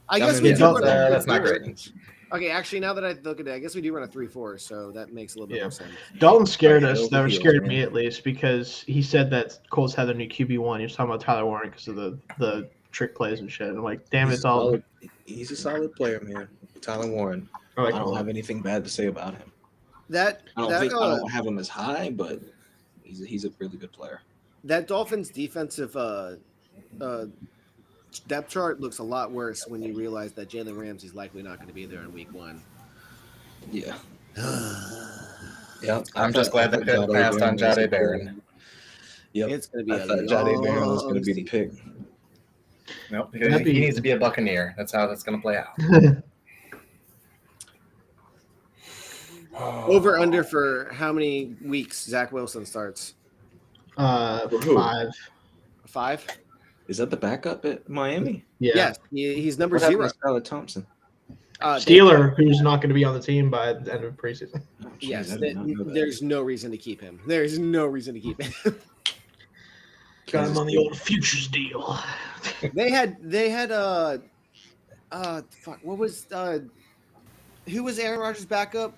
I guess we do. That's not great. Okay, actually, now that I look at it, I guess we do run a 3-4, so that makes a little bit more sense. Dalton scared us, or scared me at least, because he said that Colts had their new QB1. He was talking about Tyler Warren because of the trick plays and shit. And I'm like, damn it, Dalton. He's a solid player, man. Tyler Warren. I don't have anything bad to say about him. I don't have him as high, but he's a really good player. That Dolphins defensive depth chart looks a lot worse when you realize that Jalen Ramsey's likely not going to be there in week 1. Yeah. Yeah, I'm just glad that they passed on Jahdae Barron. Yep. It's going to be I thought Jahdae Barron was going to be the pick. Nope, he needs to be a Buccaneer. That's how that's going to play out. Over under for how many weeks Zach Wilson starts? 5. 5? Is that the backup at Miami? Yeah. Yes, he's number 0. Skylar Thompson. Steeler, who's not going to be on the team by the end of preseason. Oh, geez, yes, there's no reason to keep him. There's no reason to keep him. Got him on the old futures deal. They had fuck, what was who was Aaron Rodgers' backup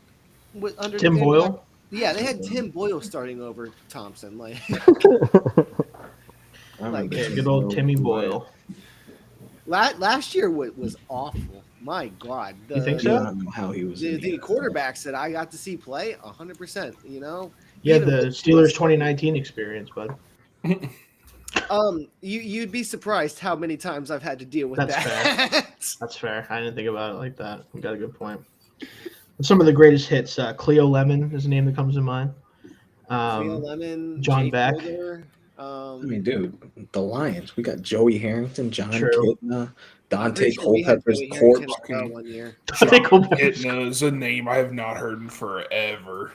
under Tim Boyle? Yeah, they had Tim Boyle starting over Thompson. Good old Timmy Boyle. Last year was awful. My God. You think so? I don't know how he was. The quarterbacks that I got to see play 100%, Yeah, the Steelers 2019 experience, bud. You'd be surprised how many times I've had to deal with That's that. Fair. That's fair. I didn't think about it like that. You got a good point. Some of the greatest hits, Cleo Lemon is a name that comes to mind. Cleo Lemon, John Jake Beck. Holder, I mean, dude, the Lions. We got Joey Harrington, John True. Kitna, Dante Culpepper's corpse. One year. Kitna is a name I have not heard in forever.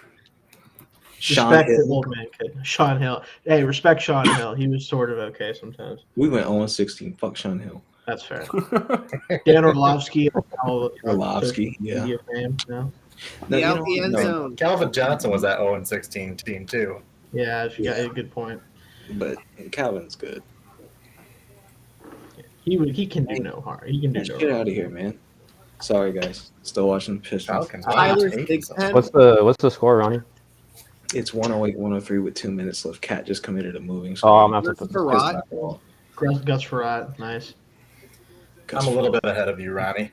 Respect the old man kid. Sean Hill. Hey, respect Sean Hill. He was sort of okay sometimes. We went 0-16. Fuck Sean Hill. That's fair. Dan Orlovsky. Yeah. Fame, no? The end zone. Calvin Johnson was that 0-16 team too. Yeah, you got a good point. But Calvin's good. He can do no harm. He can do no harm. Get out of here, man. Sorry, guys. Still watching Pistons. What's the score, Ronnie? It's 108-103 with 2 minutes left. Cat just committed a moving. I'm going to have to put Gus Farad, nice. I'm a little bit ahead of you, Ronnie.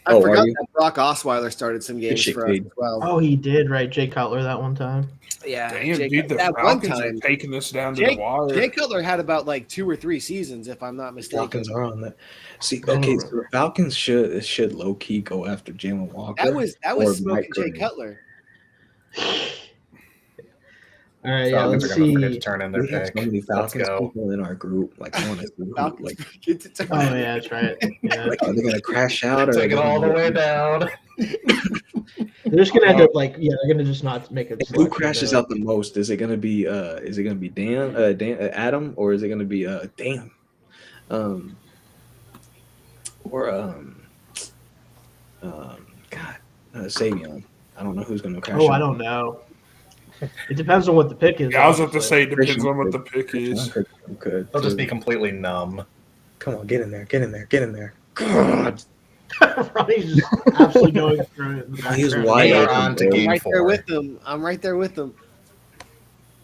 I forgot that Brock Osweiler started some games for us as well. Oh, he did, right? Jay Cutler that one time. Yeah, damn, dude, the that Falcons one time are taking this down to the wire. Jay Cutler had about like 2 or 3 seasons, if I'm not mistaken. Falcons are on that. See, okay, so the Falcons should low key go after Jalen Walker. That was smoking Jay Cutler. All right, yeah, let's see. To turn in their pick. So many Falcons people in our group. Like, I want to oh yeah, that's right. Yeah. Like, are they gonna crash out or take it all the way down? They're just gonna end up like, yeah, they're gonna just not make it. Who crashes out the most? Is it gonna be Dan, Adam, or is it gonna be Dan? Savion. I don't know who's gonna crash. I don't know. It depends on what the pick is. Yeah, I was about to say it depends on what the pick is. Good. They'll just be completely numb. Come on, get in there. God. Ronnie's just absolutely going through it. He's wide on to game 4. I'm right there with them.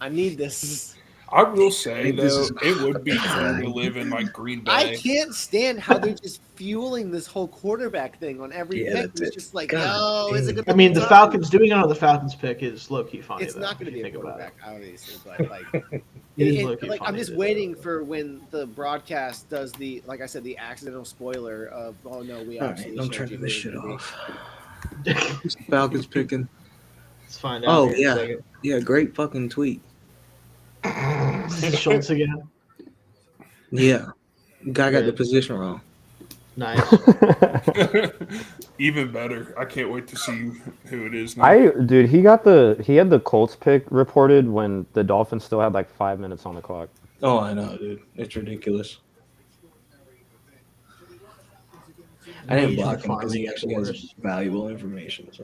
I need this. I will say though, it would be fun to live in like Green Bay. I can't stand how they're just fueling this whole quarterback thing on every pick. It's just like, is it gonna? I mean, the Falcons doing it on the Falcons pick is low key funny. It's not going to be a quarterback, obviously, but like, it is low key funny. I'm just waiting for when the broadcast does the, like I said, the accidental spoiler of, oh no, we actually. Don't turn this shit off. Falcons picking. Let's find out. Oh yeah, great fucking tweet. Schultz again. Yeah, guy got the position wrong. Nice. Even better. I can't wait to see who it is now. He had the Colts pick reported when the Dolphins still had like 5 minutes on the clock. Oh, I know, dude. It's ridiculous. I didn't block him because he actually has valuable information. So.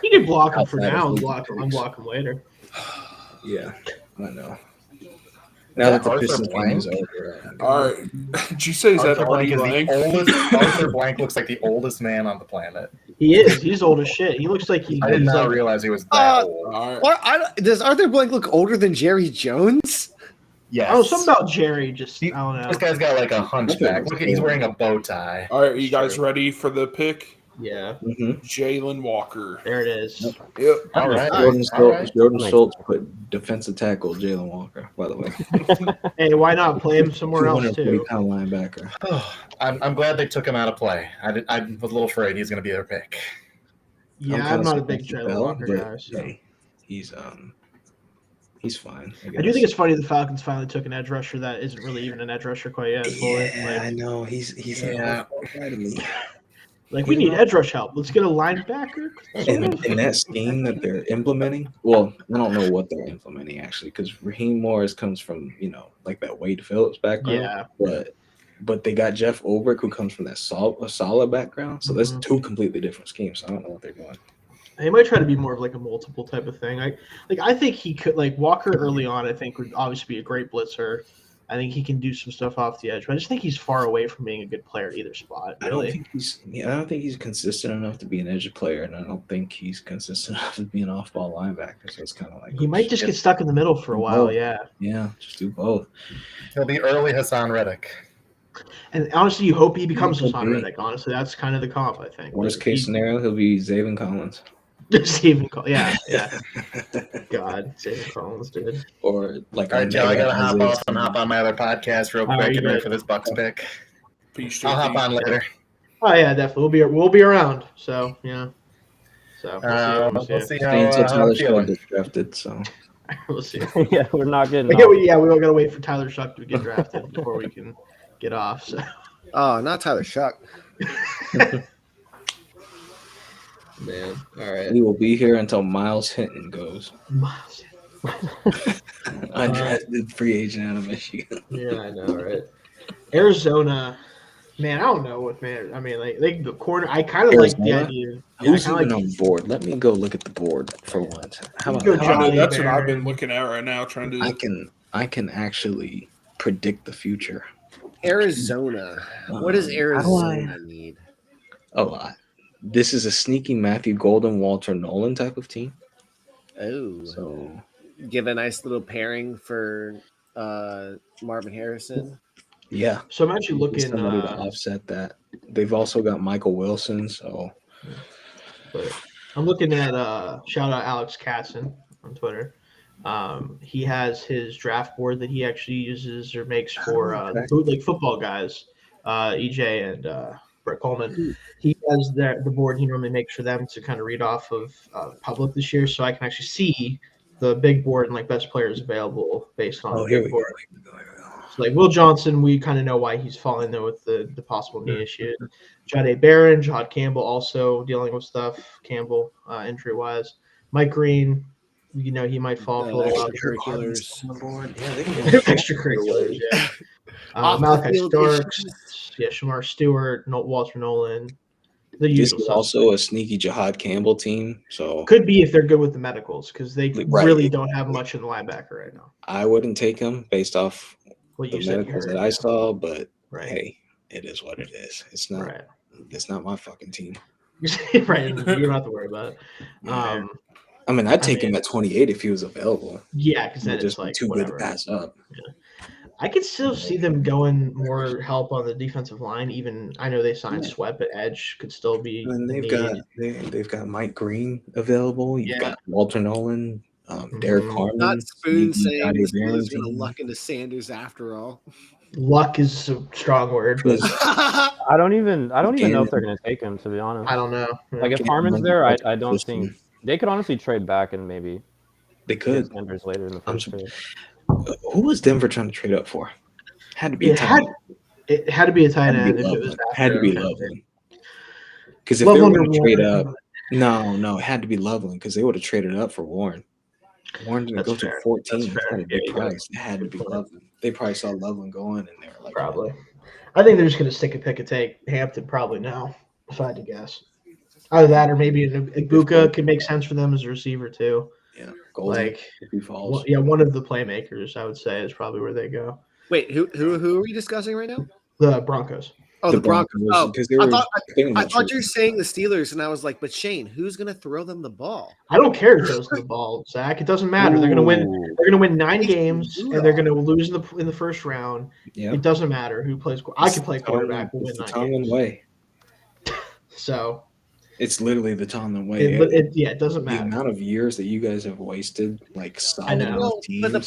You can block him for now and unblock him later. Yeah, I know. Now that the Pistons game is over. All right. Did you say is that Artie Blank? Arthur Blank looks like the oldest man on the planet. He is. He's old as shit. He looks like I did not realize he was that old. Does Arthur Blank look older than Jerry Jones? Yes. Oh, something about Jerry. I don't know. This guy's got like a hunchback. Look, he's wearing a bow tie. All right, are you guys ready for the pick? Yeah. Mm-hmm. Jalen Walker. There it is. Yep. All right. Jordan Schultz put defensive tackle Jalen Walker, by the way. Hey, why not play him somewhere else too? Linebacker. I'm glad they took him out of play. I was a little afraid he's going to be their pick. Yeah, I'm not a big Jalen Walker guy. So. Hey, he's fine. I do think it's funny the Falcons finally took an edge rusher that isn't really even an edge rusher quite yet. Yeah, I know. He's like, we need edge rush help. Let's get a linebacker. In that scheme that they're implementing, well, I don't know what they're implementing actually, because Raheem Morris comes from, like that Wade Phillips background. Yeah. But they got Jeff Ulbrich, who comes from that solid background. So that's two completely different schemes. So I don't know what they're doing. He might try to be more of like a multiple type of thing. I think he could, like Walker early on, I think would obviously be a great blitzer. I think he can do some stuff off the edge, but I just think he's far away from being a good player at either spot. Really. I don't think he's consistent enough to be an edge player, and I don't think he's consistent enough to be an off-ball linebacker. So it's kind of like he might just get stuck in the middle for a while. Yeah. Yeah, just do both. He'll be early Hassan Reddick. And honestly, you hope he becomes Hassan Reddick. Honestly, that's kind of the comp, I think. Worst case scenario, he'll be Zaven Collins. Stephen Collins. Yeah. God, Stephen Collins, dude. Or like, all right, Joe, I gotta hop on my other podcast real quick and ready for this Bucks pick. Peace, I'll hop on later. Oh yeah, definitely. We'll be around. So yeah. So we'll see how Tyler Shuck gets drafted. So we'll see. Yeah, we're not getting. We don't gotta wait for Tyler Shuck to get drafted before we can get off. So. Oh, not Tyler Shuck. Man, all right. We will be here until Miles Hinton goes. Miles. Undrafted free agent out of Michigan. Yeah, I know, right? Arizona, man, I don't know what man. I mean, like the corner. I kind of like the idea. Who's even on the board? Let me go look at the board for once. That's what I've been looking at right now, trying to. I can actually predict the future. Arizona. What does Arizona need? A lot. This is a sneaky Matthew Golden, Walter Nolan type of team. Oh, so give a nice little pairing for Marvin Harrison. Yeah. So I'm actually looking somebody to offset that. They've also got Michael Wilson. So, but I'm looking at shout out Alex Katzen on Twitter. He has his draft board that he actually uses or makes for the bootleg football guys, EJ and Brett Coleman. He has the board he normally makes for them to kind of read off of public this year, so I can actually see the big board and like best players available based on. Here we go. So like Will Johnson, we kind of know why he's falling there with the possible knee issue. Jahdae Barron, Jahad Campbell also dealing with stuff. Campbell injury wise, Mike Green. You know, he might fall for a little extracurriculars. Extracurriculars, yeah. Malachi Starks, Shamar Stewart, Walter Nolan. The usual. This is also a sneaky Jahad Campbell team, so could be if they're good with the medicals because they really don't have much in the linebacker right now. I wouldn't take him based off the medicals that I saw, but hey, it is what it is. It's not. Right. It's not my fucking team. Right, you don't have to worry about it. I mean, I'd take him at 28 if he was available. Yeah, because then it's like too good to pass up. Yeah. I could still see them going more help on the defensive line. Even I know they signed Sweat, but edge could still be. And they've got Mike Green available. You've got Walter Nolan, Derek Harmon. Not Spoon saying he's going to luck into Sanders after all. Luck is a strong word. I don't even know if they're going to take him. To be honest, I don't know. Like if Harmon's there, I don't think. They could honestly trade back and maybe they could Sanders later in the first trade. Who was Denver trying to trade up for? Had to be a tight end. It had to be a tight end. Had to be Loveland. Because if they were going to trade up, no, it had to be Loveland because they would have traded up for Warren. Warren didn't go to 14. It's a big price. It had to be Loveland. They probably saw Loveland going, and they were like, probably. I think they're just going to stick a pick and take Hampton probably now, if I had to guess. Either that or maybe Ibuka could make sense for them as a receiver too. Yeah, Golden, like if he falls. One of the playmakers I would say is probably where they go. Wait, who are we discussing right now? The Broncos. Oh, the Broncos. Oh, I thought you were saying the Steelers, and I was like, but Shayne, who's going to throw them the ball? I don't care who throws the ball, Zach. It doesn't matter. They're going to win. They're going to win 9 games, and they're going to lose in the first round. It doesn't matter who plays. I can play quarterback. We'll win 9 games. Way. So. It's literally the Tomlin way. It doesn't matter. The amount of years that you guys have wasted, like solid teams. But the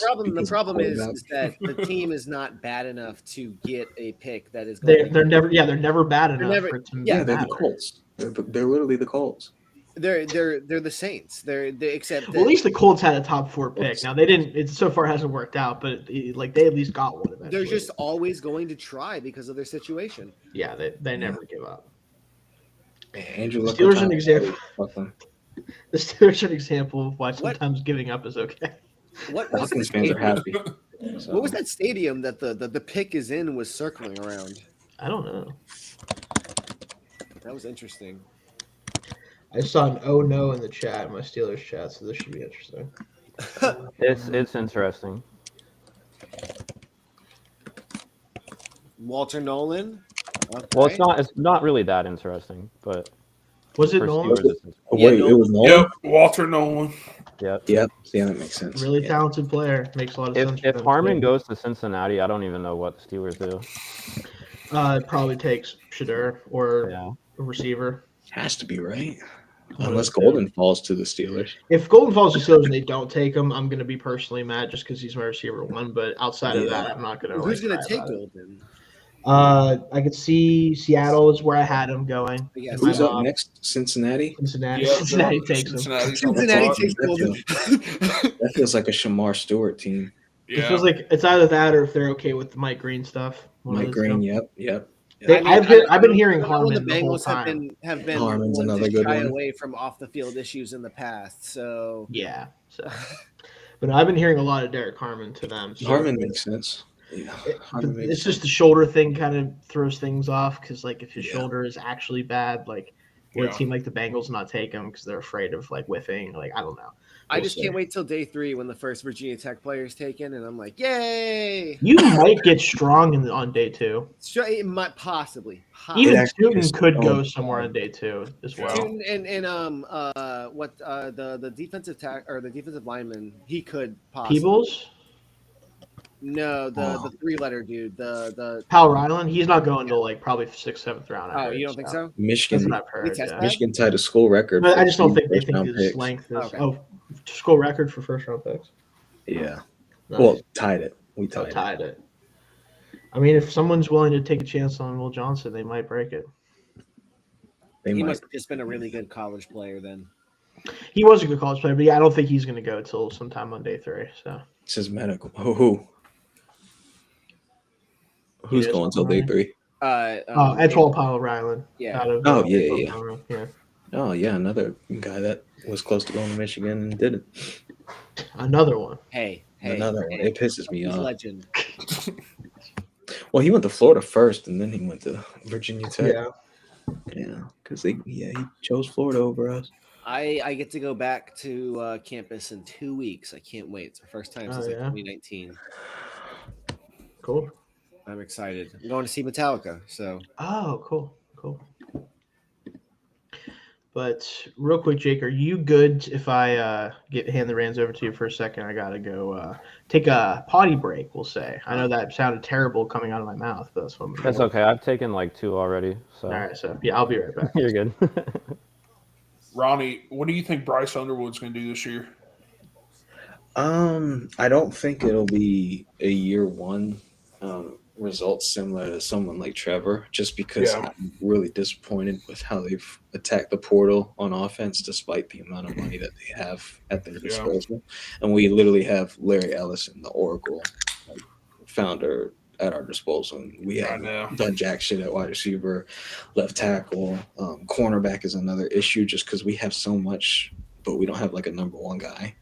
problem is that the team is not bad enough to get a pick that is. They're never bad enough. They're the Colts. They're literally the Colts. They're the Saints. They except at least the Colts had a top 4 pick. Now they didn't. It so far hasn't worked out, but they at least got one eventually. They're just always going to try because of their situation. Yeah, they never give up. Andrew, the Steelers are an example. The Steelers are an example of why sometimes giving up is okay. What was Hawkins fans are happy. So. What was that stadium that the pick is in was circling around? I don't know. That was interesting. I saw an "oh no" in the chat, my Steelers chat, so this should be interesting. It's interesting. Walter Nolan. Okay. Well, it's not really that interesting, but was it Nolan? Wait, it was Nolan. Yep, Walter Nolan. Yep. Yeah, that makes sense. Really talented player. Makes a lot of sense. If Harmon goes to Cincinnati, I don't even know what the Steelers do. It probably takes Shadur or a receiver. Has to be right. Unless Golden falls to the Steelers. If Golden falls to the Steelers and they don't take him, I'm going to be personally mad just because he's my receiver 1. But outside of that, I'm not going to. Who's going to take Golden? I could see Seattle is where I had him going. Who's up next? Cincinnati? Cincinnati takes him. Cincinnati takes Golden. That feels like a Shamar Stewart team. Yeah. It feels like it's either that or if they're okay with the Mike Green stuff. Mike Green, yep. I've been hearing Harmon the the whole Bengals time. have been Harmon's another good one. away from off the field issues in the past. So but I've been hearing a lot of Derek Harmon to them. So Harmon makes sense. Yeah, it's just the shoulder thing kind of throws things off because like if his shoulder is actually bad, like would a team like the Bengals not take him because they're afraid of like whiffing? Like I don't know. I just can't wait till day 3 when the first Virginia Tech player is taken, and I'm like, yay! You might get strong on day 2. It might possibly. Even Stooten could go somewhere on day 2 as well. Stooten and the defensive or the defensive lineman, he could possibly. Peebles? No, the 3-letter dude, the Powell Ryland. He's not going to like probably 6th, 7th round. Oh, you don't think so? Michigan. That's what I've heard. Michigan tied a school record. But I just don't think they think his length is. Okay. Oh, school record for first round picks. Yeah. Nice. Well, tied it. We tied it. I mean, if someone's willing to take a chance on Will Johnson, they might break it. He must have just been a really good college player then. He was a good college player, but yeah, I don't think he's going to go till sometime on day 3. So it's his medical. Who's going till day 3? Etwall Powell Ryland. Yeah. Yeah. Oh yeah, another guy that was close to going to Michigan and didn't. Another one. Hey. Another one. It pisses me off. Legend. Well, he went to Florida first, and then he went to Virginia Tech. Yeah, because he chose Florida over us. I get to go back to campus in 2 weeks. I can't wait. It's the first time since 2019. Cool. I'm excited. I'm going to see Metallica. So. Oh, cool. But real quick, Jake, are you good if I hand the reins over to you for a second? I gotta go take a potty break. We'll say. I know that sounded terrible coming out of my mouth, but that's what I'm doing. That's okay. I've taken like 2 already. So. All right. So yeah, I'll be right back. You're good. Ronnie, what do you think Bryce Underwood's going to do this year? I don't think it'll be a year 1 results similar to someone like Trevor, just because I'm really disappointed with how they've attacked the portal on offense, despite the amount of money that they have at their disposal. And we literally have Larry Ellison, the Oracle founder, at our disposal. And we have done jack shit at wide receiver, left tackle. Cornerback is another issue just because we have so much, but we don't have like a number 1 guy.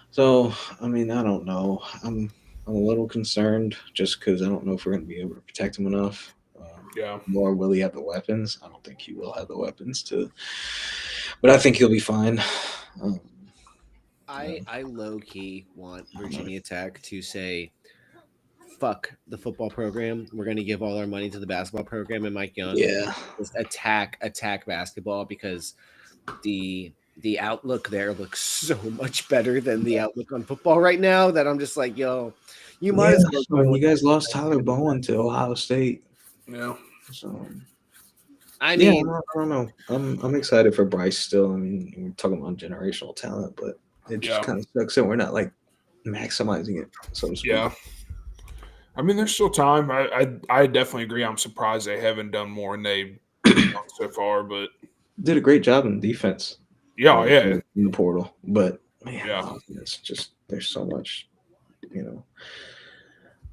So, I mean, I don't know. I'm a little concerned just because I don't know if we're going to be able to protect him enough. Nor will he have the weapons. I don't think he will have the weapons to, but I think he'll be fine. I low key want Virginia Tech to say, "Fuck the football program. We're going to give all our money to the basketball program." And Mike Young, just attack basketball because the outlook there looks so much better than the outlook on football right now that I'm just like, yo, you might as well. You guys lost Tyler Bowen to Ohio State. Yeah. So I mean, I don't know. I'm excited for Bryce still. I mean, we're talking about generational talent, but it just kind of sucks that we're not like maximizing it, so to speak. Yeah. I mean, there's still time. I definitely agree. I'm surprised they haven't done more than they've done so far, but did a great job in defense. In the portal, but man, it's just there's so much,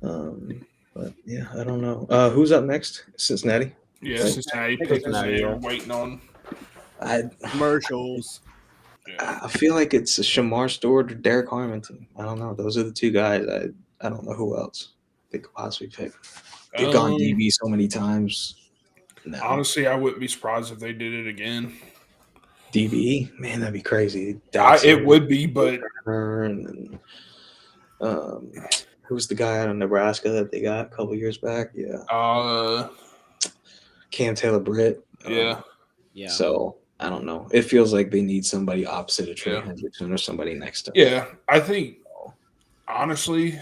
But yeah, I don't know. Who's up next? Cincinnati. Yeah, Cincinnati. We're waiting on. Commercials. I feel like it's a Shamar Stewart or Derek Harmon team. I don't know. Those are the 2 guys. I don't know who else they could possibly pick. They've gone DB so many times. No. Honestly, I wouldn't be surprised if they did it again. DB, man, that'd be crazy. It would be, but and who's the guy out of Nebraska that they got a couple years back? Yeah. Cam Taylor-Britt. Yeah. So I don't know. It feels like they need somebody opposite of Trey Hendrickson or somebody next to him. Yeah, I think honestly,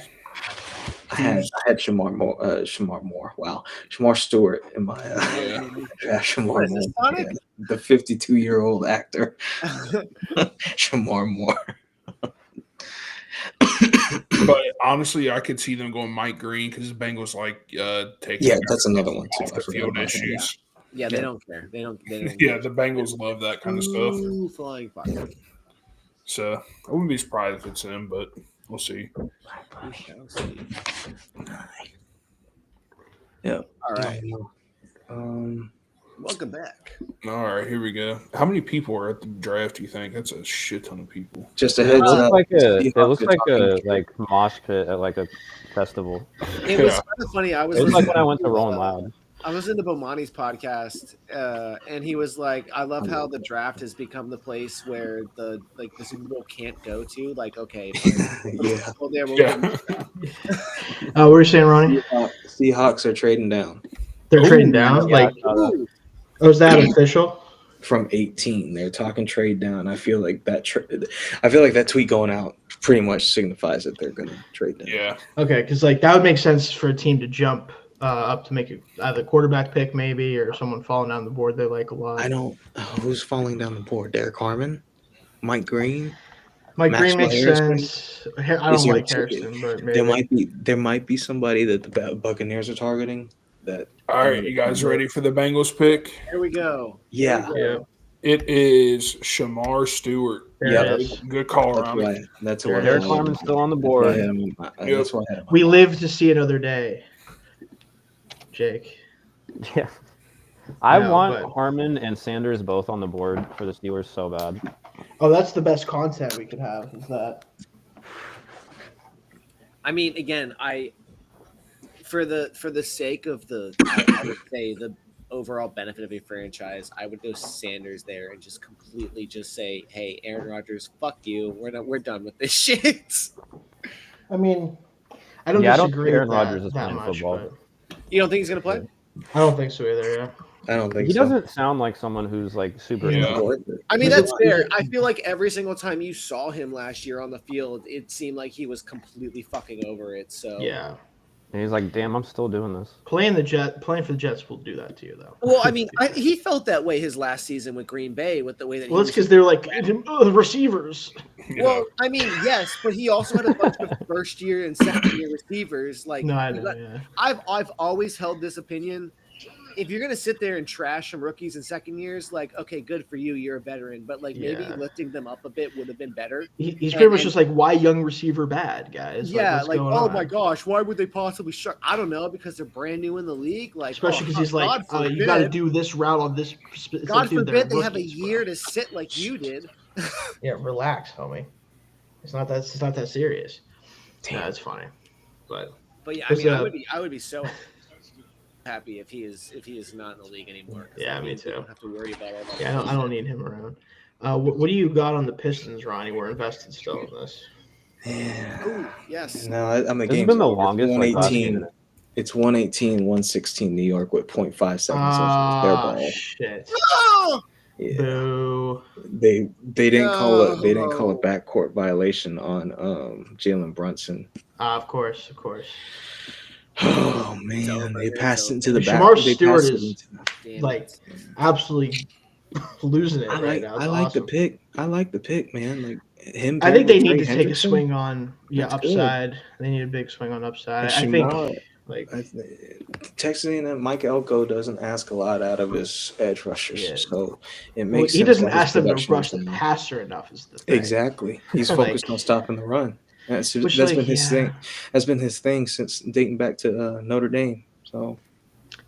Who's I had Shamar Moore. Wow, Shamar Stewart in my draft. Shamar What is this, Moore, Sonic? the 52-year-old actor. Shamar Moore. But honestly, I could see them going Mike Green because the Bengals taking. Yeah, that's another one too. Off the field issues. Yeah, they don't care. They don't. Yeah, the Bengals love that kind of stuff. Ooh, flying fuck. So I wouldn't be surprised if it's him, but we'll see. We shall see. Yeah. All right. Welcome back. All right, here we go. How many people are at the draft? Do you think that's a shit ton of people? Just a heads up. It looks like a mosh pit at like a festival. It was kind of funny. It was like when I went to Rolling Loud. I was into Bomani's podcast, and he was like, "I love how the draft has become the place where the Super Bowl can't go to." Like, okay, yeah. Well, there, what are you saying, Ronnie? Seahawks are trading down. They're trading down. Is that official? From 18, they're talking trade down. I feel like that. I feel like that tweet going out pretty much signifies that they're going to trade down. Yeah. Okay, because that would make sense for a team to jump up to make it either quarterback pick maybe or someone falling down the board they like a lot. I don't. Who's falling down the board? Derek Harmon, Mike Green. Mike Green makes sense. I don't like Harrison, but maybe. There might be somebody that the Buccaneers are targeting. That. All right, you guys ready for the Bengals pick? Here we go. Yeah. It is Shamar Stewart. Yeah, good call, Ronnie. That's why Derek Harmon's still on the board. That's why we live to see another day. Jake. Yeah. I want Harmon and Sanders both on the board for the Steelers so bad. Oh, that's the best content we could have, is that. I mean, again, for the sake of I would say the overall benefit of a franchise, I would go Sanders there and just completely just say, hey, Aaron Rodgers, fuck you. We're done with this shit. I mean, I don't disagree Aaron with Rodgers is that playing much, football. but you don't think he's gonna play? I don't think so either, yeah. I don't think he doesn't sound like someone who's like super. I mean, that's fair. I feel like every single time you saw him last year on the field, it seemed like he was completely fucking over it. So yeah. And he's like, damn, I'm still doing this. Playing for the Jets will do that to you, though. Well, I mean, he felt that way his last season with Green Bay with the way that. Well, it's because they're like receivers. Well, I mean, yes, but he also had a bunch of first year and second year receivers. Like, no, I know. Yeah. I've always held this opinion. If you're gonna sit there and trash some rookies in second years, like, okay, good for you, you're a veteran, but like maybe lifting them up a bit would have been better. He's pretty much just like, why young receiver bad, guys? Yeah, like oh my gosh, why would they possibly start? I don't know, because they're brand new in the league. Like, especially because he's like, you got to do this route on this. God forbid they have a year to sit like you did. Yeah, relax, homie. It's not that serious. Yeah, it's funny, but yeah, I mean, I would be so happy if he is not in the league anymore. Yeah, me too. Don't have to worry about all that. Yeah, I don't need him around. What do you got on the Pistons, Ronnie? We're invested still in this. Yeah. Ooh, yes. No, I'm a This game. has been the longest. 118. It's 118-116 New York with 0.5 seconds left. Their ball. Shit. Oh! Yeah. Boo. They didn't call it. They didn't call a backcourt violation on Jalen Brunson. Of course. Oh man, they passed into the back. Shamar Stewart is like absolutely losing it right now. I like the pick. I like the pick, man. Like him. I think they need to take a swing on upside. Good. They need a big swing on upside. I think Texas A&M, Mike Elko doesn't ask a lot out of his edge rushers, so it makes. He doesn't ask them to rush the passer enough. Is the thing. Exactly. He's focused on stopping the run. That's been his thing. That's been his thing since dating back to Notre Dame. So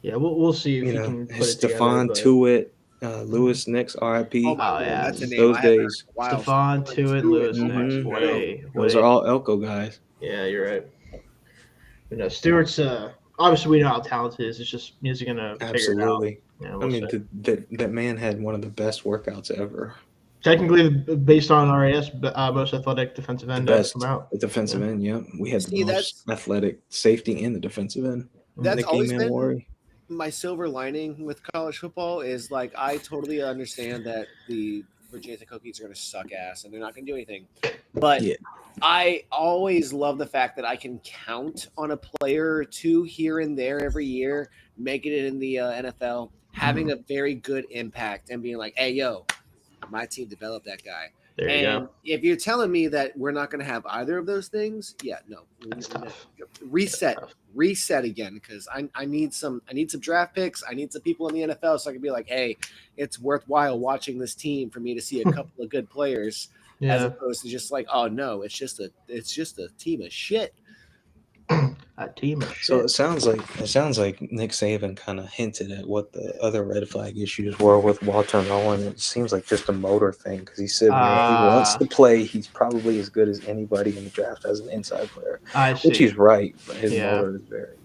yeah, we'll see if he can put it Stephon together, Tuitt, Lewis Nix, RIP. Oh yeah, that's a name. Those days. Stephon Tuitt, Lewis Nix. Those are all Elko guys. Yeah, you're right. But no, Stewart's obviously we know how talented he is. It's just is he gonna figure it out? Yeah, I mean, that man had one of the best workouts ever. Technically, based on RAS, most athletic defensive end best come out. Defensive end, yeah. We had the most athletic safety in the defensive end. That's always been my silver lining with college football is like I totally understand that the for Jason Cookies are going to suck ass and they're not going to do anything. But Yeah. I always love the fact that I can count on a player or two here and there every year, making it in the NFL, having a very good impact and being like, hey, yo, my team developed that guy. There you And go. if you're telling me that we're not going to have either of those things, yeah, no. That's tough. Reset again, because I need some draft picks. I need some people in the NFL so I can be like, hey, it's worthwhile watching this team for me to see a couple of good players, as opposed to just like, oh no, it's just a team of shit. A team of shit. So it sounds like Nick Saban kind of hinted at what the other red flag issues were with Walter Nolan. It seems like just a motor thing because he said when he wants to play, he's probably as good as anybody in the draft as an inside player. Which he's right, but his motor is very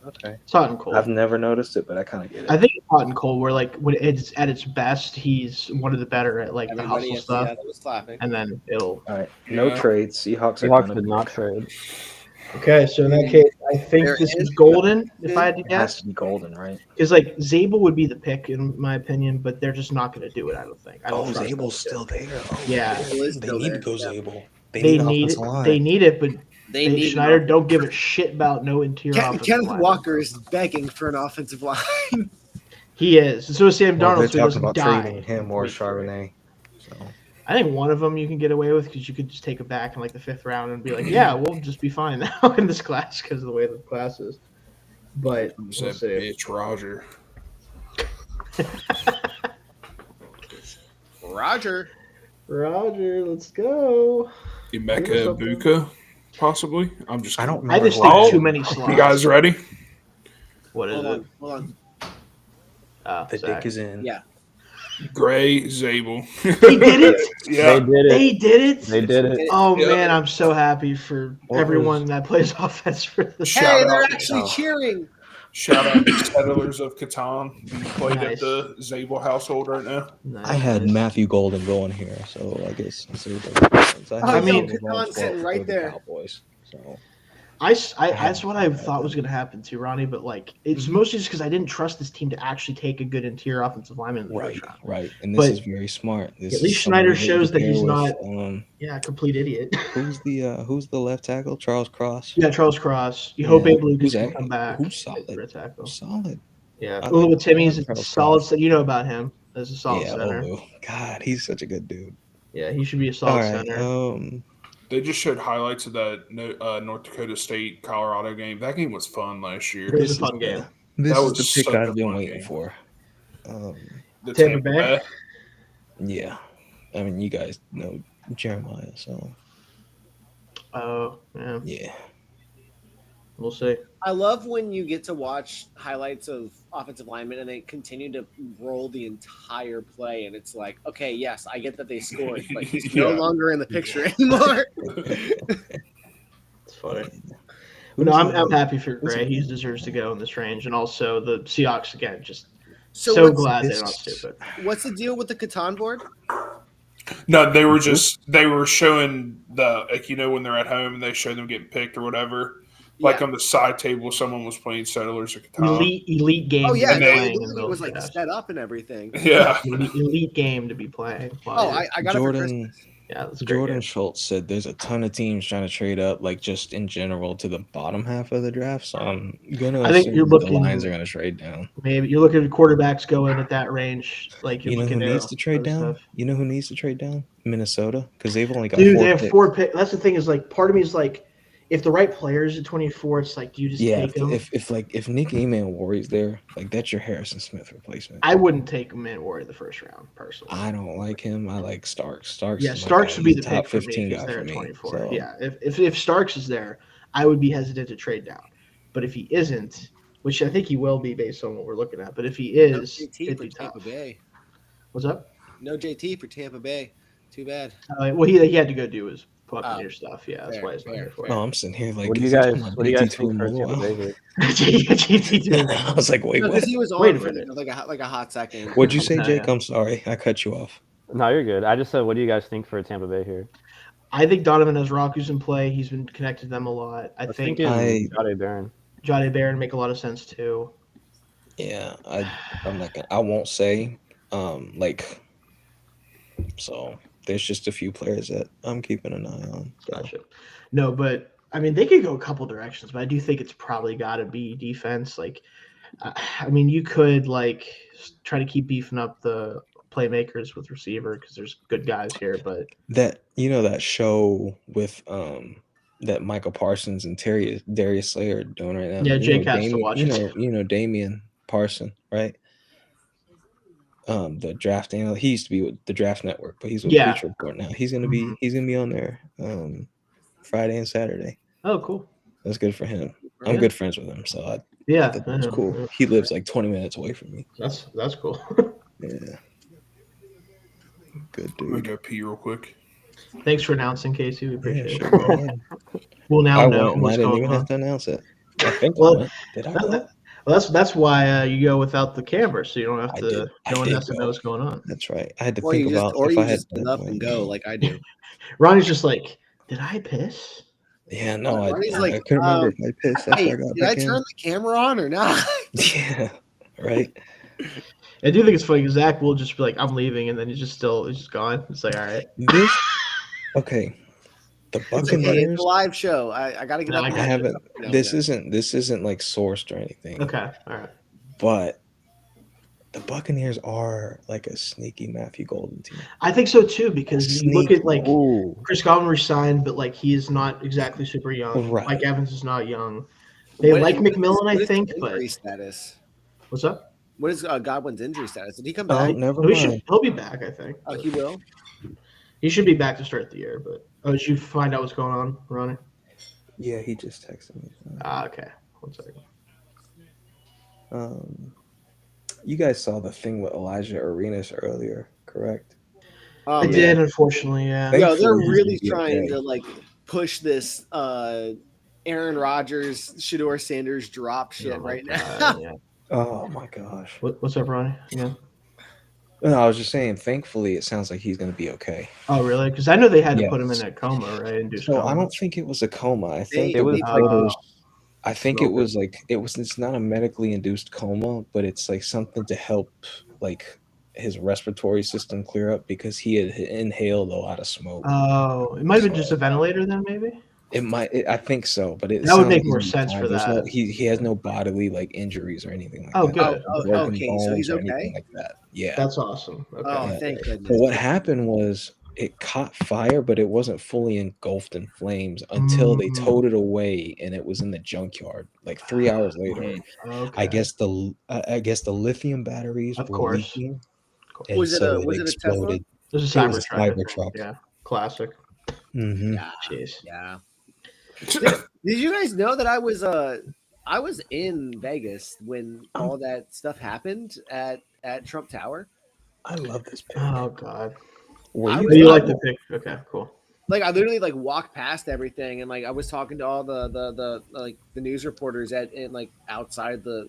okay. It's hot and cold. I've never noticed it, but I kind of get it. I think it's hot and cold. Where like when it's at its best, he's one of the better at like Everybody the hustle stuff. that was clapping. And then it'll. All right, no trades. Seahawks did not trade. Okay, so in that case, I think this is golden. If I had to It has guess, to be golden, right? because like Zabel would be the pick in my opinion, but they're just not going to do it. I don't think. I don't trust Zabel's them. still there. Oh, Yeah. they need to go Zabel. They need it. They need it, but Schneider don't give a shit about no interior. Kenneth Walker is begging for an offensive line. He is. So is Sam Darnold. They're So he talking doesn't about die. trading him or Charbonnet. So. I think one of them you can get away with because you could just take it back in like the 5th round and be like, yeah, we'll just be fine now in this class because of the way the class is. But we'll see. Bitch, Roger. Roger, let's go. Emeka Ibuka, possibly. I'm just. I don't. I just think too many slots. You guys ready? What is it? Hold on. The dick is in. Yeah. Gray Zabel. They did it. Yeah. They did it. They did it. Oh man, I'm so happy for everyone that plays offense for this. Shout Hey, they're out, actually cheering. Shout out to Settlers of Catan. We played at the Zabel household right now. Nice. I had Matthew Golden going here, so I guess. I mean, Catan's sitting right there. Cowboys. So. That's what I thought was going to happen too, Ronnie. But like, it's mostly just because I didn't trust this team to actually take a good interior offensive lineman in the first round. Right, and this is very smart. At least Schneider shows that he's not, a complete idiot. Who's the left tackle? Charles Cross. Yeah, Charles Cross. You hope Abe Lucas can come back. Who's solid? Solid. Yeah, a little bit. Timmy's a solid. You know about him as a solid center. God, he's such a good dude. Yeah, he should be a solid center. They just showed highlights of that North Dakota State Colorado game. That game was fun last year. It was a fun game. This is the pick I've been waiting for. The Tampa Bay. Yeah, I mean you guys know Jeremiah, so. Oh yeah. We'll see. I love when you get to watch highlights of offensive linemen and they continue to roll the entire play, and it's like, okay, yes, I get that they scored, but he's no longer in the picture anymore. It's funny. No, I'm happy for Gray. He deserves to go in this range, and also the Seahawks again. Just so glad they're not stupid. What's the deal with the Catan board? No, they were showing when they're at home and they show them getting picked or whatever. Like on the side table, someone was playing Settlers of Catan. Elite game. Oh yeah, it was like set up and everything. Yeah, elite game to be playing. I got Jordan, it for Christmas. Yeah, that's Jordan Schultz said there's a ton of teams trying to trade up, like just in general, to the bottom half of the draft. So I'm gonna. I think you're looking. The Lions are gonna trade down. Maybe you're looking at quarterbacks going at that range. Like you know who needs to trade down? You know who needs to trade down? Minnesota, because they've only got. They have 4 picks. That's the thing. Is like part of me is like, if the right players at 24, it's like, do you just take them? If Nick Emanwar's there, like that's your Harrison Smith replacement. I wouldn't take Emanwar in the first round personally. I don't like him. I like Starks. Starks would be the top 15 guy for me. 24. So. Yeah, if Starks is there, I would be hesitant to trade down. But if he isn't, which I think he will be based on what we're looking at, but if he is, it'd be tough. Bay. What's up? No JT for Tampa Bay. Too bad. Well, he had to go do his Buccaneer stuff. Yeah, that's why he's not here for it. Oh, I'm sitting here like, what do you guys think for Tampa Bay? I was like, wait, what? He was on for like a hot second. What'd you say, Jake? I'm sorry, I cut you off. No, you're good. I just said, what do you guys think for Tampa Bay here? I think Donovan has Rockies in play. He's been connected to them a lot. I think Jahdae Barron. Jahdae Barron make a lot of sense too. Yeah, I'm not gonna. I won't say, So there's just a few players that I'm keeping an eye on. So. Gotcha. No, but I mean, they could go a couple directions, but I do think it's probably got to be defense. Like, I mean, you could like try to keep beefing up the playmakers with receiver because there's good guys here, but that that show with that Michael Parsons and Darius Slayer are doing right now. Yeah, Jake has to Damian, watch it. Damian Parson, right? The draft analyst. He used to be with the Draft Network, but he's with Bleacher Report now. He's gonna be on there Friday and Saturday. Oh, cool. That's good for him. I'm good friends with him, so I thought that was cool. Yeah. He lives like 20 minutes away from me. That's cool. Yeah. Good dude. I'm gonna go pee real quick. Thanks for announcing, Casey. We appreciate Sure, it. We'll now know what's I didn't going even on. have to announce it. I think did I go? Well, that's why you go without the camera, so you don't have to. No one has to go. know what's going on. That's right. I had to Or think you about just, or if you I had just get up and go like I do. Ronnie's just like, did I piss? Yeah, no, I like, couldn't remember if I pissed after Hey, I got did I back in. turn the camera on or not? Yeah, right. I do think it's funny. Zach will just be like, "I'm leaving," and then he's just gone. It's like, all right. Okay. The It's okay. Buccaneers. It's a live show. I got to get up. I and haven't. get up. This isn't like sourced or anything. Okay, all right. But the Buccaneers are like a sneaky Matthew Golden team. I think so too because you look at like Chris Godwin resigned, but like he is not exactly super young. Right. Mike Evans is not young. They like McMillan, I think, but injury status. What's up? What is Godwin's injury status? Did he come back? Never mind. He'll be back, I think. Oh, he will. He should be back to start the year. But did you find out what's going on, Ronnie? Yeah, he just texted me. Okay. 1 second. You guys saw the thing with Elijah Arenas earlier, correct? I did, unfortunately, yeah. Yo, they're really trying to like push this Aaron Rodgers, Shador Sanders drop shit right now. Yeah. Oh my gosh. What's up, Ronnie? Yeah. No, I was just saying. Thankfully, it sounds like he's going to be okay. Oh, really? Because I know they had to put him in a coma, right? Induced coma. I don't think it was a coma. I think it was. I think it was like it's not a medically induced coma, but it's like something to help like his respiratory system clear up because he had inhaled a lot of smoke. Oh, it might have been just a ventilator then, maybe. It might. I think so, but that would make more sense for that. He has no bodily like injuries or anything like that. Good. Okay, so he's okay. Like that. Yeah, that's awesome. Okay. Oh, thank goodness. But what happened was it caught fire, but it wasn't fully engulfed in flames until they towed it away, and it was in the junkyard. Like 3 hours later, I guess the lithium batteries were leaking. And was it a Tesla? It was a Cybertruck. Yeah, classic. Mm-hmm. Yeah. Jeez. Yeah. Did you guys know that I was in Vegas when all that stuff happened at Trump Tower? I love this pick. Oh God. You like the pick? Okay, cool. Like I literally like walked past everything and like I was talking to all the news reporters like outside the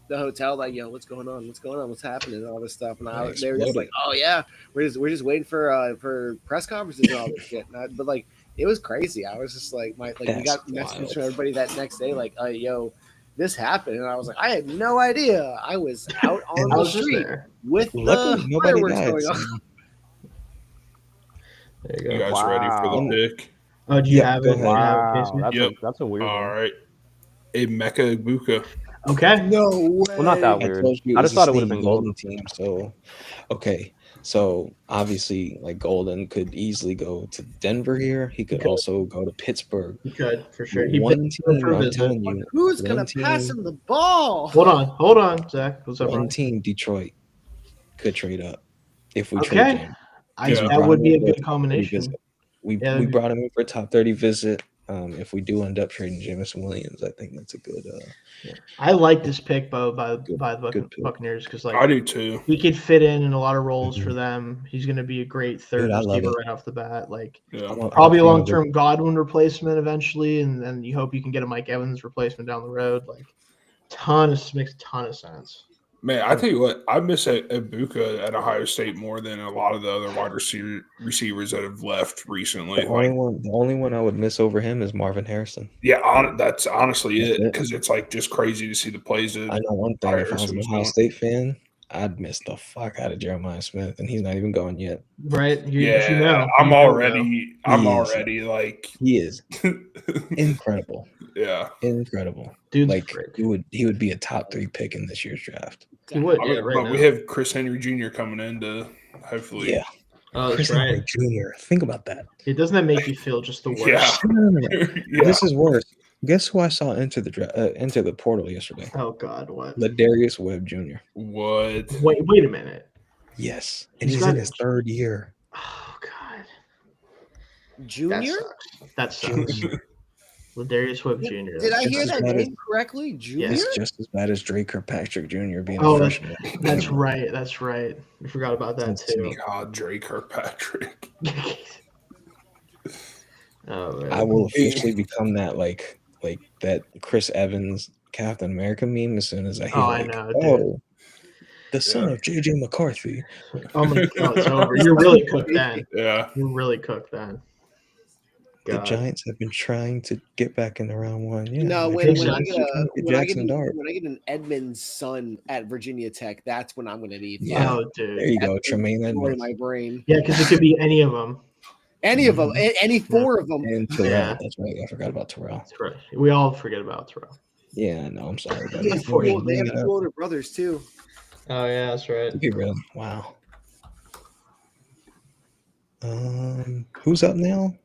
hotel, like, yo, what's going on? What's happening? And all this stuff. And they were just like, oh yeah, we're just waiting for press conferences and all this shit. But like, it was crazy. I was just like, we got messages from everybody that next day, like, yo, this happened. And I was like, I had no idea. I was out on the street with the fireworks going on. There you go. You guys ready for the pick? Oh, do you have it? Wow. Yep. That's a weird one. All right. Emeka Egbuka. Okay. No way. Well, not that weird. I just thought it would have been Golden team. So, okay. So obviously, like Golden could easily go to Denver here. He could also go to Pittsburgh. He could for sure. One team, I'm telling you, who's gonna pass him the ball? Hold on, Zach. What's up? One team, Detroit, could trade up if we trade him. That would be a good combination. We brought him in for a top 30 visit. If we do end up trading Jameson Williams, I think that's a good. I like this pick by the Buccaneers because I do too. He could fit in a lot of roles for them. He's going to be a great third receiver right off the bat. Like probably a long-term Godwin replacement eventually, and then you hope you can get a Mike Evans replacement down the road. Like makes a ton of sense. Man, I tell you what, I miss Egbuka at Ohio State more than a lot of the other wide receivers that have left recently. The only one I would miss over him is Marvin Harrison. Yeah, that's honestly it because it's like just crazy to see the plays. I know one thing: if I was an Ohio State fan, I'd miss the fuck out of Jeremiah Smith, and he's not even gone yet. Right? I'm already like he is incredible. Yeah, incredible. Dude's like he would be a top 3 pick in this year's draft. He would. But we have Chris Henry Jr. coming in to hopefully. Yeah. Oh, Chris Henry Jr. Think about that. Doesn't that make you feel just the worst? Yeah. No. Yeah. This is worse. Guess who I saw into the portal yesterday? Oh God, what? Ladarius Webb Jr. What? Wait a minute. Yes, and he's in his 3rd year. Oh God. Junior? That sucks. Ladarius Webb Jr. Did I hear that name correctly? Junior? It's just as bad as Drake Kirkpatrick Jr. being a freshman. That's right. That's right. I forgot about that too. God, Drake Kirkpatrick. Oh, man. I will officially become that like that Chris Evans Captain America meme as soon as I hear I know, the son of JJ McCarthy. Oh my God, it's over. You're really cooked then. Yeah. You're really cooked then. God. The Giants have been trying to get back into round 1. Yeah. No, when I get an Edmonds son at Virginia Tech, that's when I'm going to need. Yeah. Oh, dude. There you go, Tremaine Edmonds. My brain. Yeah, because it could be any of them. Any of them, any 4 of them. And Terrell, that's right. I forgot about Terrell. That's right. We all forget about Terrell. Yeah, no, I'm sorry. They have 2 older brothers too. Oh yeah, that's right. Really? Wow. Who's up now?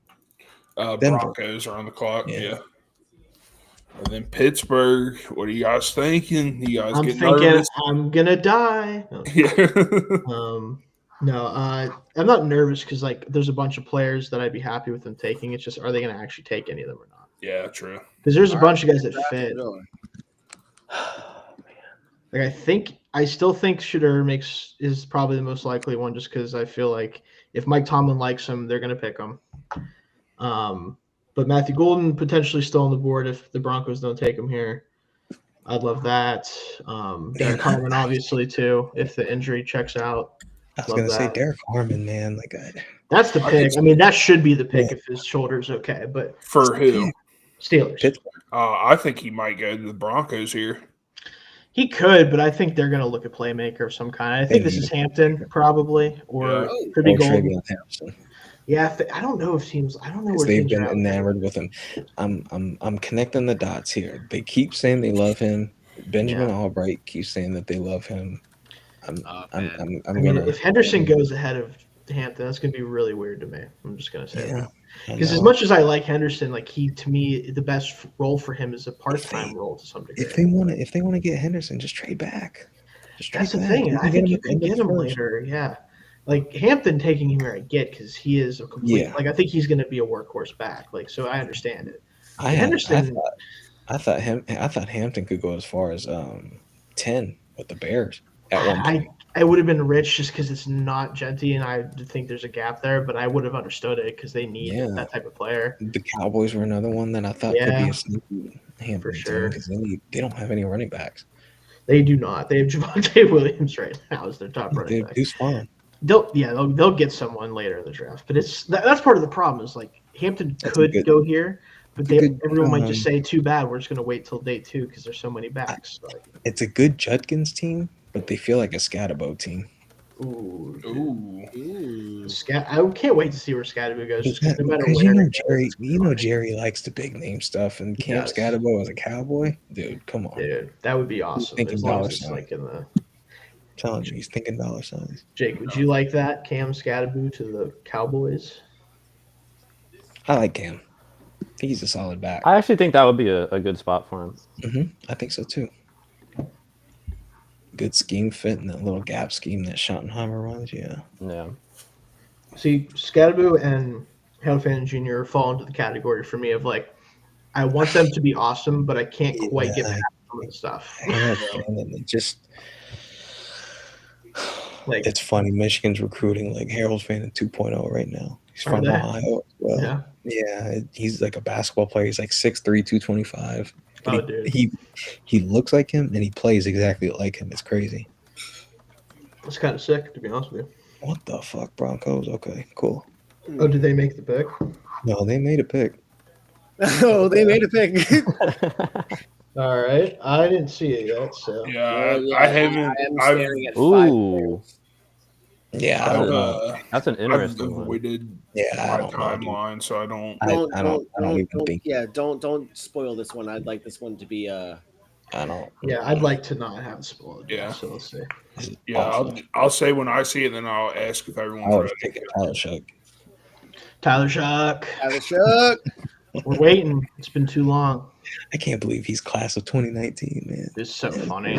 Broncos are on the clock. Yeah. And then Pittsburgh. What are you guys thinking? You guys I'm getting thinking nervous? I'm gonna die. No, I'm not nervous because like there's a bunch of players that I'd be happy with them taking. It's just, are they going to actually take any of them or not? Yeah, true. Because there's a bunch of guys that fit. Like I still think Shedeur is probably the most likely one, just because I feel like if Mike Tomlin likes him, they're going to pick him. But Matthew Golden potentially still on the board if the Broncos don't take him here. I'd love that. Derek Harmon obviously too, if the injury checks out. I was going to say Derek Harmon, man. That's the pick. I mean, that should be the pick if his shoulder's okay. But for who? Steelers. I think he might go to the Broncos here. He could, but I think they're going to look at playmaker of some kind. I think this is Hampton probably, or could be Golden. Yeah, I don't know if teams. I don't know where they've been enamored with him. I'm connecting the dots here. They keep saying they love him. Benjamin Albright keeps saying that they love him. If Henderson goes ahead of Hampton, that's going to be really weird to me. I'm just going to say that. Because as much as I like Henderson, like to me, the best role for him is a part-time role to some degree. If they want to get Henderson, just trade back. That's the thing. I think you can get him later. Yeah, like Hampton taking him here, I get because he is a complete. Like I think he's going to be a workhorse back. Like so, I understand it. I thought Hampton could go as far as 10 with the Bears. I would have been rich just because it's not Genty, and I think there's a gap there, but I would have understood it because they need that type of player. The Cowboys were another one that I thought could be a sneaky Hampton for sure because they don't have any running backs. They do not. They have Javonte Williams right now as their top running back. Who's fine. They'll get someone later in the draft, but that's part of the problem is like Hampton could go here. But everyone might just say, too bad, we're just going to wait till day 2 because there's so many backs. It's a good Judkins team, but they feel like a Scatabo team. Ooh. I can't wait to see where Scatabo goes. No matter where. Jerry likes the big name stuff, and Cam Scatabo as a Cowboy? Dude, come on. Dude, that would be awesome. Thinking dollar signs. Like Telling you, he's thinking dollar signs. Jake, would you like that, Cam Scatabo to the Cowboys? I like Cam. I think he's a solid back. I actually think that would be a good spot for him. Mm-hmm. I think so too. Good scheme fit in that little gap scheme that Schottenheimer runs. Yeah. See, Scatabo and Helfand Jr. fall into the category for me of like, I want them to be awesome, but I can't quite get past some of the stuff. It's funny. Michigan's recruiting like Harold Fannin 2.0 right now. He's from Ohio as well. Yeah, he's like a basketball player. He's like 6'3", 225. Dude. He looks like him, and he plays exactly like him. It's crazy. That's kind of sick, to be honest with you. What the fuck, Broncos? Okay, cool. Oh, did they make the pick? No, they made a pick. Oh, they made a pick. All right, I didn't see it yet, so Yeah, yeah, I haven't. I am I've staring at 5 Ooh, players. Yeah, I don't know. that's an I've interesting one. avoided Yeah, I my don't know, dude. timeline, so I don't. I don't even think. Yeah, don't spoil this one. I'd like this one to be I don't. yeah, I'd like to not have it spoiled. Yeah. So let's see. This is Yeah, awful. I'll say when I see it, then I'll ask if I everyone's was ready. taking Tyler Shuck. Tyler Shock. Tyler Shook. We're waiting. It's been too long. I can't believe he's class of 2019, man. It's so funny.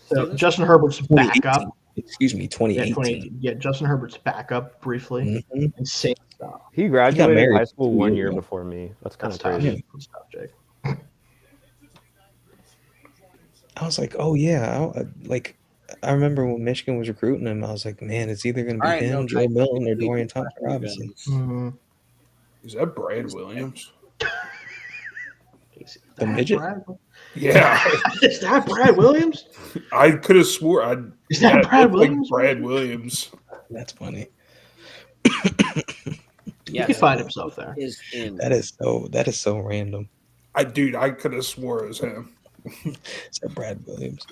So Justin Herbert's backup. Excuse me, 2018. Justin Herbert's backup briefly. Mhm. Insane stuff. He graduated married high school 2 1 years year ago. before me. That's kind That's of tough. crazy. That's tough, Jake. I was like, oh yeah, I remember when Michigan was recruiting him. I was like, man, it's either going to be All right, him, no, Joe Milton, or Dorian Thompson-Robinson. Mhm. Is that Brad Williams? The midget? Yeah, Is that Brad Williams? I could have swore Is that Brad looked like Williams? Brad Williams. That's funny. He can find himself there. Is in. That is so random. I could have swore it was him. It's that Brad Williams.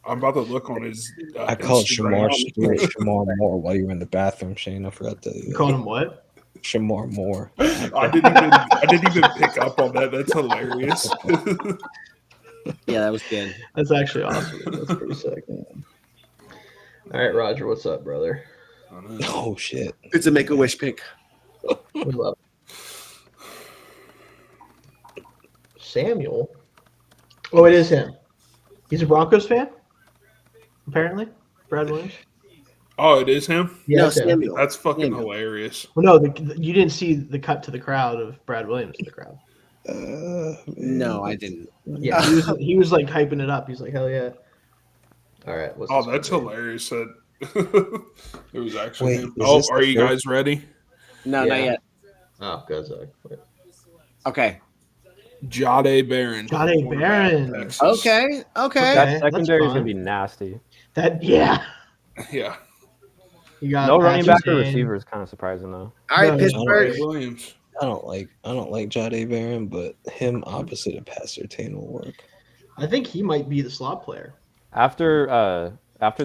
I'm about to look on his. I called Instagram. Shamar Moore while you were in the bathroom, Shane. I forgot to tell you. You called him what? Shamar Moore. I didn't even pick up on that. That's hilarious. Yeah, that was good. That's actually awesome. That's pretty sick. Man. All right, Roger, what's up, brother? Oh shit! It's a Make-A-Wish pick. We love it. Samuel. Oh, it is him. He's a Broncos fan, apparently. Brad Williams. Oh, it is him? Yeah, No, it's him. Samuel. That's fucking Samuel. hilarious. Well, no, you didn't see the cut to the crowd of Brad Williams in the crowd. No, I didn't. Yeah, he was like hyping it up. He's like, hell yeah. All right. Oh, that's hilarious. That it was actually Wait, him. is Oh, this are the you guys ready? No, Yeah. not yet. Oh, good. Zach. Wait. Okay. Jade Barron. Jade Barron. Texas. Okay. That secondary is fine. gonna be nasty. Yeah. You got No running back or Shayne. receiver is kind of surprising though. All right, No, Pittsburgh. Brad Williams. I don't like Jade Barron, but him opposite of Pastor Tane will work. I think he might be the slot player. After the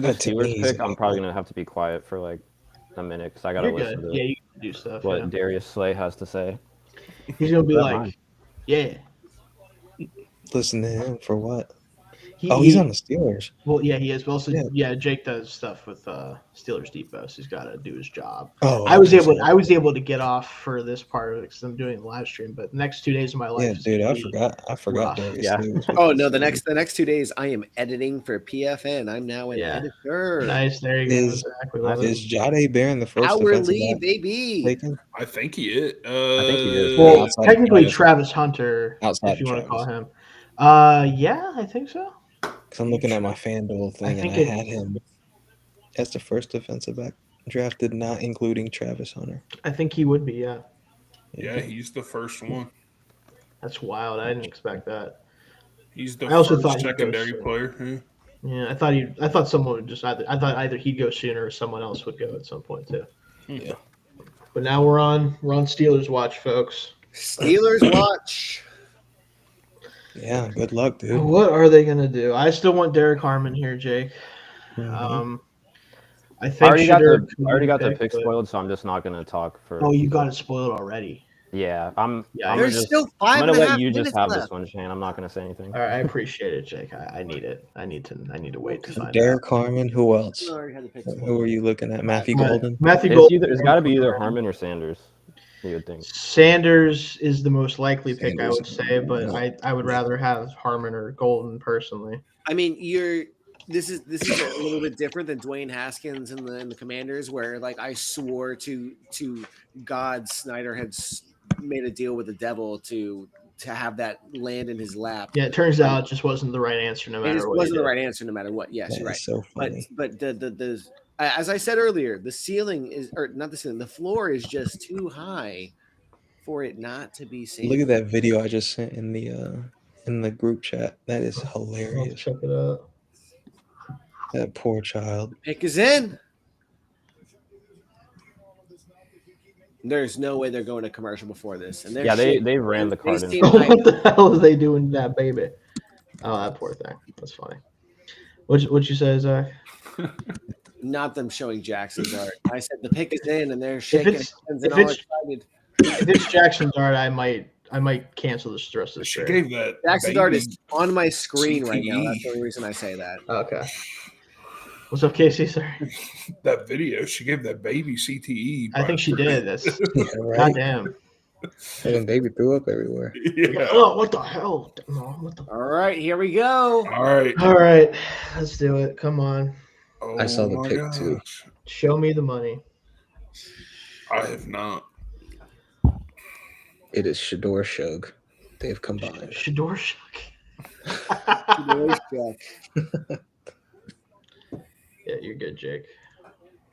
To me, Steelers he's pick, a I'm good probably one. gonna have to be quiet for like a minute because I gotta You're listen good. to Yeah, you can do stuff. what Yeah. Darius Slay has to say. He's gonna be That like, mine. yeah. Listen to him for what? He's on the Steelers. Well, yeah, he is. But also, Yeah. yeah, Jake does stuff with Steelers Depot, so he's got to do his job. Oh, I was able to get off for this part of it because I'm doing the live stream. But the next 2 days of my life, Yeah, is dude, gonna be I forgot. rough. Darius Yeah. Slay was with Oh the no, the Steelers. next 2 days I am editing for PFN. I'm now an Yeah. editor. Nice. There you go. Is- Zach. We love Is it. Jade Barron the first defensive Hourly, back baby. taken? I think he is. I think he is. Well, outside of technically, Travis. Travis Hunter, Outside if you of want to call Travis. him. Yeah, I think so. Because I'm looking at my FanDuel thing, and think I it- had him as the first defensive back drafted, not including Travis Hunter. I think he would be. Yeah, Yeah, he's the first one. that's wild. I didn't expect that. He's the I also first thought he'd go secondary soon. player. Yeah. Yeah, I thought someone would just either he'd go sooner or someone else would go at some point too. Yeah. But now we're on Steelers watch, folks. Steelers watch. Yeah, good luck, dude. What are they gonna do? I still want Derek Harmon here, Jake. Mhm. I I think already got Shedeur the pick but- spoiled, so I'm just not gonna talk for. Oh, you got it spoiled already. Yeah, I'm There's just, still I'm 5 gonna and a let half you just minutes have left. this one, Shane. I'm not gonna say anything. All right, I appreciate it, Jake. I need it. I need to wait to find Derek Harmon, who else? I already had the pick Who spoiled. are you looking at? Matthew out. Golden? Matthew Golden. It's got to be either Harmon or Sanders. You would think. Sanders is the most likely pick, I Sanders. would say, but I would rather have Harmon or Golden personally. I mean, this is a little bit different than Dwayne Haskins and the Commanders, where like I swore to God Snyder had made a deal with the devil to have that land in his lap. Yeah, it turns out it just wasn't the right answer no It matter just what. wasn't the right answer no matter what. Yes, That you're right. is so funny. But the as I said earlier, the ceiling is, or not the ceiling, the floor is just too high for it not to be safe. Look at that video I just sent in the group chat. That is Let's hilarious. check it out. That poor child. Pick is in. There's no way they're going to commercial before this. And they ran the card in. What the hell are they doing to that baby? Oh, that poor thing. That's funny. What you say, Zach? Not them showing Jackson's art. I said the pick is in, and they're shaking hands and all excited. If it's Jackson's art, I might cancel the rest of the She stream. gave that. Jackson's art is on my screen right now. CTE. That's the only reason I say that. Okay. What's up, Casey? Sorry. That video, she gave that baby CTE. I think she did. That's right. goddamn. And baby threw up everywhere. Yeah. Oh, what the hell? No, what the... All right, here we go. All right. Let's do it. Come on. Oh, I saw the my pick gosh. too. Show me the money. I have not. It is Shador Shug. They've combined. Shador Shug. Yeah, you're good, Jake.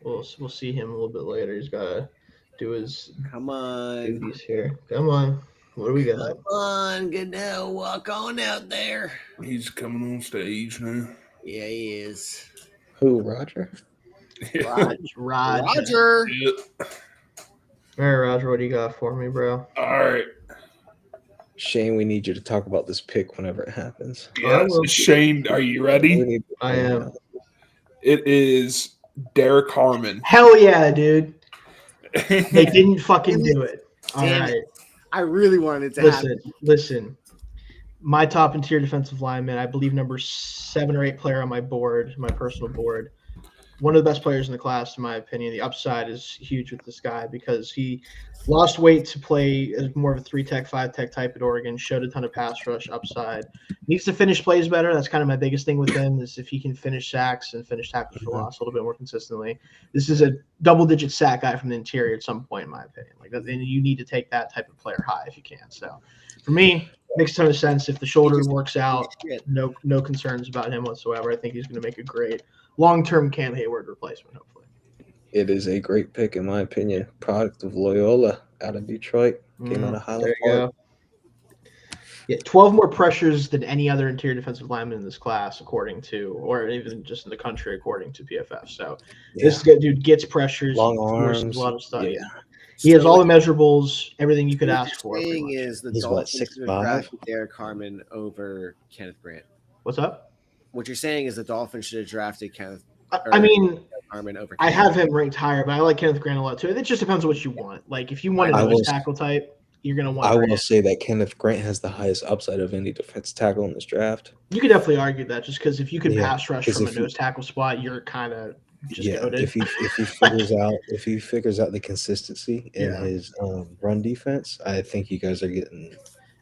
We'll see him a little bit later. He's got to do his duties here. Come on. What do we got? Come on, Goodell. Walk on out there. He's coming on stage now. Yeah, he is. Who, Roger? Roger. Yep. All right, Roger, what do you got for me, bro? All right. Shayne, we need you to talk about this pick whenever it happens. Yes. Shayne, are you ready? I am. It is Derek Harmon. Hell yeah, dude. They didn't fucking do it. All right. I really wanted it to happen. Listen. My top and tier defensive lineman, I believe number 7 or 8 player on my board, my personal board. One of the best players in the class, in my opinion. The upside is huge with this guy because he lost weight to play as more of a 3-tech, 5-tech type at Oregon, showed a ton of pass rush upside. Needs to finish plays better. That's kind of my biggest thing with him is if he can finish sacks and finish tackles for loss a little bit more consistently. This is a double-digit sack guy from the interior at some point, in my opinion. And you need to take that type of player high if you can. So, for me, makes a ton of sense. If the shoulder works out, no concerns about him whatsoever. I think he's going to make a great long-term Cam Hayward replacement, hopefully. It is a great pick, in my opinion. Product of Loyola out of Detroit. Came out of Highland Park. Yeah, 12 more pressures than any other interior defensive lineman in this class, according to, or even just in the country, according to PFF. So this dude gets pressures, long arms, a lot of stuff. Yeah. He has all the measurables, everything you could ask for. The thing is the Dolphins should have drafted Derek Harmon over Kenneth Grant. What's up? What you're saying is the Dolphins should have drafted Kenneth. Harmon over. I have him ranked higher, but I like Kenneth Grant a lot too. It just depends on what you want. Like if you want a nose tackle type, you're gonna want. I will say that Kenneth Grant has the highest upside of any defensive tackle in this draft. You could definitely argue that just because if you can pass rush from a nose tackle spot, you're kind of goated. If he figures out the consistency in his run defense, I think you guys are getting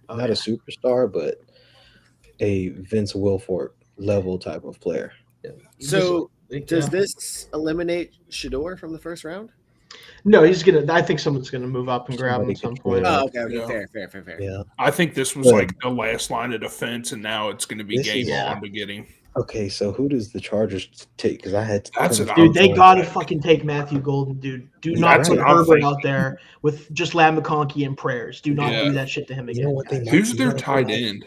not a superstar, but a Vince Wilfork level type of player. Yeah. So does this eliminate Shador from the first round? No, he's gonna. I think someone's gonna move up and grab him at some point. Oh, okay, fair. Yeah, I think this was like the last line of defense, and now it's going to be game on to get him. Okay, so who does the Chargers take? Because I had dude, they gotta fucking take Matthew Golden, dude. Do not put Herbert out there with just Lad McConkey and prayers. Do not do that shit to him again. You know what Who's their tight end?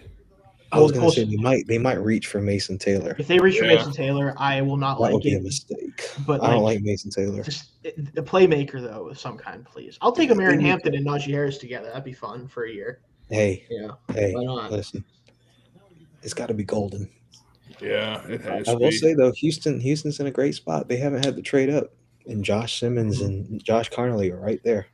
I was going to say they might reach for Mason Taylor. If they reach for Mason Taylor, I will not like it. That would be a mistake. But I don't like Mason Taylor. Just a playmaker though of some kind, please. I'll take Aaron Hampton and Najee Harris together. That'd be fun for a year. Hey, why not? Listen, it's got to be Golden. Yeah, it has. I will say though, Houston's in a great spot. They haven't had to trade up, and Josh Simmons and Josh Carnley are right there.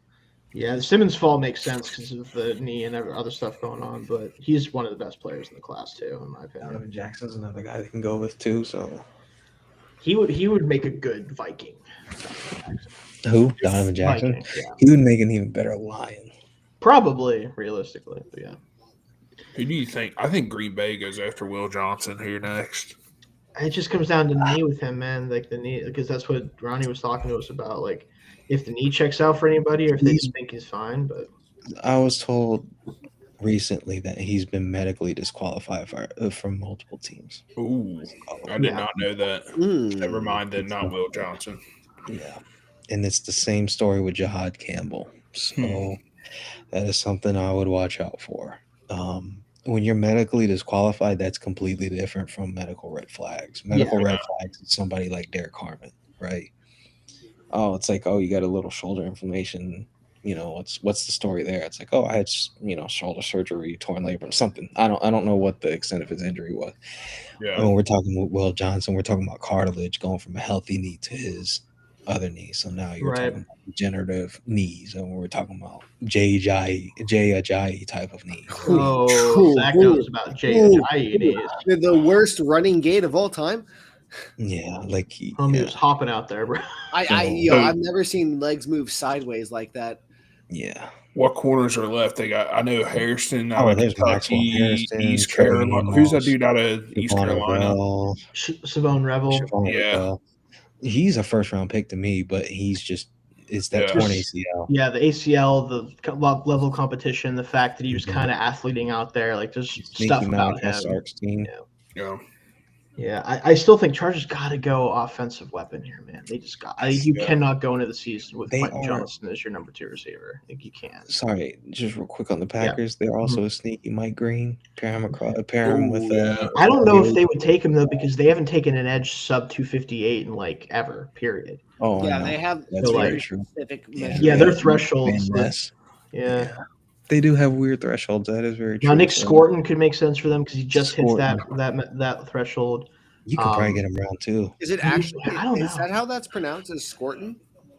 Yeah, the Simmons fall makes sense because of the knee and other stuff going on, but he's one of the best players in the class too, in my opinion. Donovan Jackson's another guy they can go with too. So he would make a good Viking. Who? Donovan Jackson? Viking, yeah. He would make an even better Lion. Probably, realistically, but yeah. Who do you think? I think Green Bay goes after Will Johnson here next. It just comes down to the knee with him, man. Like the knee, because that's what Ronnie was talking to us about. Like, if the knee checks out for anybody, or if they just think he's fine. But I was told recently that he's been medically disqualified from multiple teams. Ooh, I did not know that. Never mind, then not Will Johnson. Yeah, and it's the same story with Jahad Campbell. So that is something I would watch out for. When you're medically disqualified, that's completely different from medical red flags. Medical red flags is somebody like Derek Harmon, right? Oh, it's like, you got a little shoulder inflammation. what's the story there? It's like, oh, I had shoulder surgery, torn labrum, something. I don't know what the extent of his injury was. Yeah. When we're talking about Will Johnson, we're talking about cartilage going from a healthy knee to his other knee. So now you're talking about degenerative knees, and we're talking about Jay Ajayi type of knees. Zach knows about Jay Ajayi knees. The worst running gait of all time. Yeah, like he was hopping out there, bro. I've never seen legs move sideways like that. Yeah. What corners are left? They got. I know Hairston out of there's Kentucky, Hairston, East Carolina. Who's that dude out of East Carolina? Savone Revel. Yeah. He's a first round pick to me, but it's that torn ACL. Yeah, the ACL, the level of competition, the fact that he was kind of athleting out there, like there's stuff about him. Yeah, I still think Chargers got to go offensive weapon here, man. They just got. You cannot go into the season with Quentin Johnston as your number 2 receiver. I think you can't. Sorry, just real quick on the Packers. They're also a sneaky Mike Green. Pair him with. I don't know if they would take him though because they haven't taken an edge sub 258 in like ever. Period. Oh yeah, they have. That's very true. Yeah, their thresholds. Yeah. They do have weird thresholds. That is very true. Now Nick Scorton could make sense for them because he just hits that threshold. You can probably get him round 2. Is it actually? I don't know. Is that how that's pronounced? Is Scorton?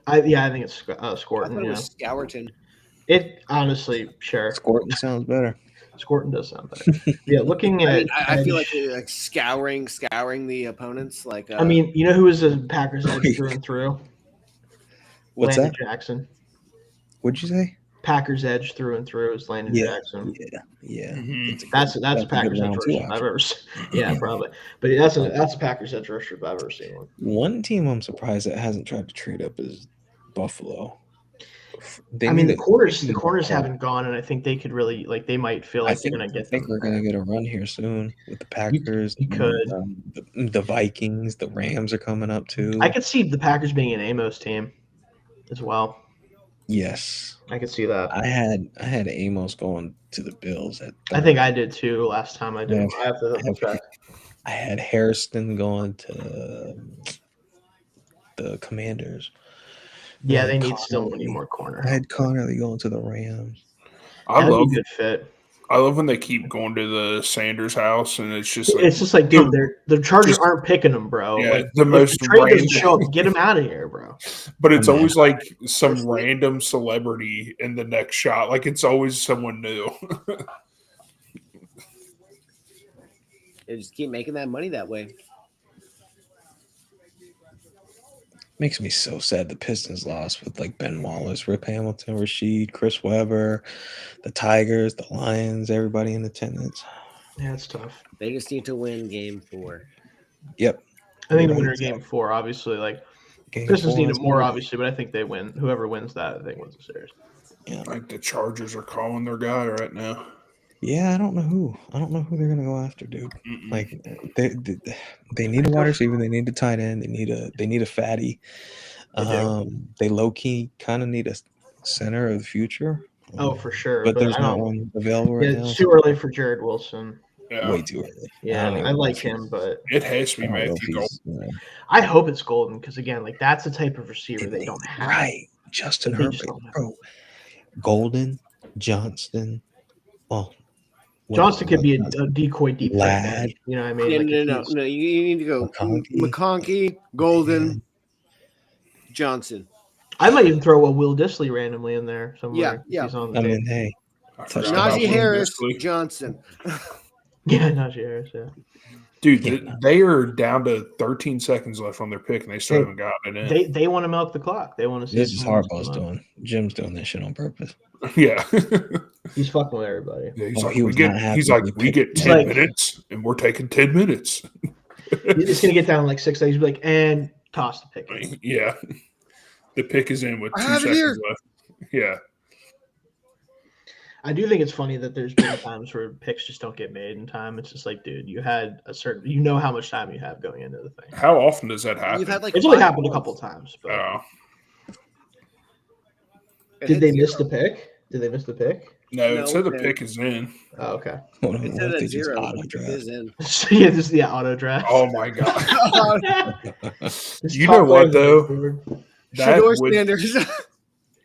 I think it's Scorton. It was Scourton. It honestly, sure. Scorton sounds better. Scorton does sound better. Yeah, looking at. I feel like scouring the opponents. Like I mean, you know who was a Packers edge through and through? What's Landon that? Jackson. What'd you say? Packers edge through and through is Landon Jackson. Yeah. Mm-hmm. That's Packers edge rusher I've ever seen. Yeah, probably. But that's a Packers edge rusher if I've ever seen one. One team I'm surprised that hasn't tried to trade up is Buffalo. The corners haven't gone, and I think they could really they might feel like they're going to get. I think we're going to get a run here soon with the Packers. You could. The Vikings, the Rams are coming up too. I could see the Packers being an Amos team as well. Yes, I could see that. I had Amos going to the Bills at. I think I did too last time I did. I had Hairston going to the Commanders. Yeah, they still need more corner. I had Connerly going to the Rams. I love a good fit. I love when they keep going to the Sanders house, and it's just like, dude, the Chargers aren't picking them, bro. Yeah, the most trade doesn't show up. Get them out of here, bro. But it's always like some random celebrity in the next shot. Like it's always someone new. They just keep making that money that way. Makes me so sad the Pistons lost with Ben Wallace, Rip Hamilton, Rasheed, Chris Webber, the Tigers, the Lions, everybody in attendance. Yeah, it's tough. They just need to win game 4. Yep. I think the winner game 4, obviously. Pistons need it more, obviously, but I think they win. Whoever wins that, I think wins the series. Yeah. The Chargers are calling their guy right now. Yeah, I don't know who. they're gonna go after, dude. Mm-mm. They need a wide receiver. They need a tight end. They need a fatty. They low key kind of need a center of the future. Oh, for sure. But there's not one available right now. It's too early for Jared Wilson. Yeah. Way too early. Yeah, I like him, but it has to be Matthew Golden. I hope it's Golden because again, that's the type of receiver they don't have. Right, Justin Herbert, bro. Golden, Johnston. Oh. Johnston could be a decoy deep lad. You know what I mean? No. You need to go McConkey, Golden, Johnson. I might even throw a Will Dissly randomly in there somewhere. Yeah. He's on the team. Hey. Najee Harris, Johnson. Yeah, Najee Harris, yeah. Dude, they are down to 13 seconds left on their pick, and they still haven't gotten it in. They want to milk the clock. They want to see. This is Harbaugh's doing. Jim's doing this shit on purpose. Yeah. He's fucking with everybody. Yeah, we get 10 minutes, and we're taking 10 minutes. It's going to get down in 6 days. He's like, and toss the pick. Yeah. The pick is in with 2 seconds left. Yeah. I do think it's funny that there's been times where picks just don't get made in time. It's just like, dude, you had how much time you have going into the thing. How often does that happen? You've had it's only happened a couple of times. But... Did they miss the pick? No, it said the pick is in. Oh, okay. It said at 0. Is in. Yeah, this is the auto draft. Oh my god. You know what though? Shador Sanders.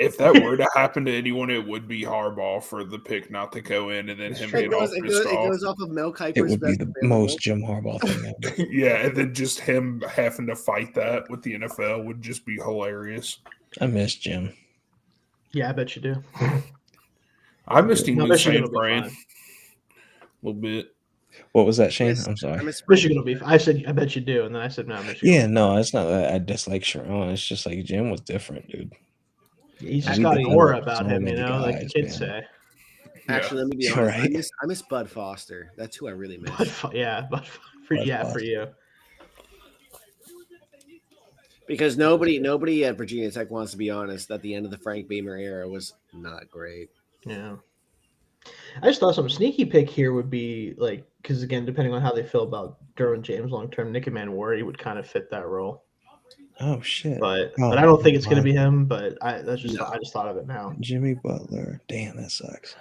If that were to happen to anyone, it would be Harbaugh for the pick not to go in and then him get all pissed off. It goes off of Mel Kiper's. It would be the most Jim Harbaugh thing ever. Yeah, and then just him having to fight that with the NFL would just be hilarious. I miss Jim. Yeah, I bet you do. I missed him with Michigan Shayne will be Brain. fine. A little bit. What was that, Shane? I'm sorry. Michigan will be fine. I said, I bet you do. And then I said, no, Michigan. Yeah, no, it's not that I dislike Sharon. It's just like Jim was different, dude. He's just got an aura about him, you know, like the kids say. Actually, let me be honest. I miss Bud Foster. That's who I really miss. For you. Because nobody at Virginia Tech wants to be honest that the end of the Frank Beamer era was not great. Yeah. I just thought some sneaky pick here would be like, because again, depending on how they feel about Derwin James long term, Nick Manwari would kind of fit that role. Oh shit! But I don't think it's going to be him. But I just thought of it now. Jimmy Butler. Damn, that sucks.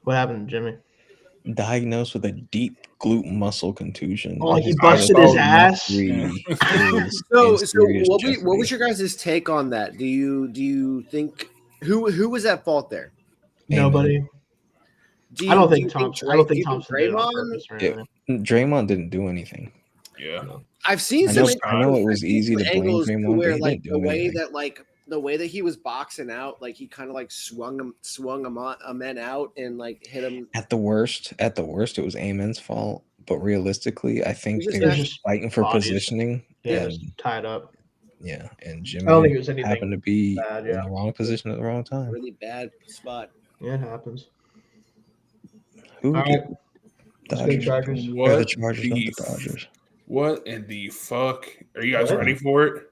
What happened to Jimmy? Diagnosed with a deep glute muscle contusion. Oh, he busted his ass. So what was your guys' take on that? Do you think who was at fault there? Nobody. I don't think Thompson. Draymond didn't do anything. Yeah, I've seen I know it was easy to blame Draymond, where but like the way that he was boxing out, like he kind of like swung a man out and like hit him. At the worst, it was Amen's fault. But realistically, I think they were just fighting for positioning. Yeah, tied up. Yeah, and Jimmy I don't think it was anything happened to be bad, in the wrong position at the wrong time. Really bad spot. Yeah, it happens. Who? All right. Dodgers. Chargers. What the Chargers, not the Dodgers. What in the fuck? Are you guys ready for it?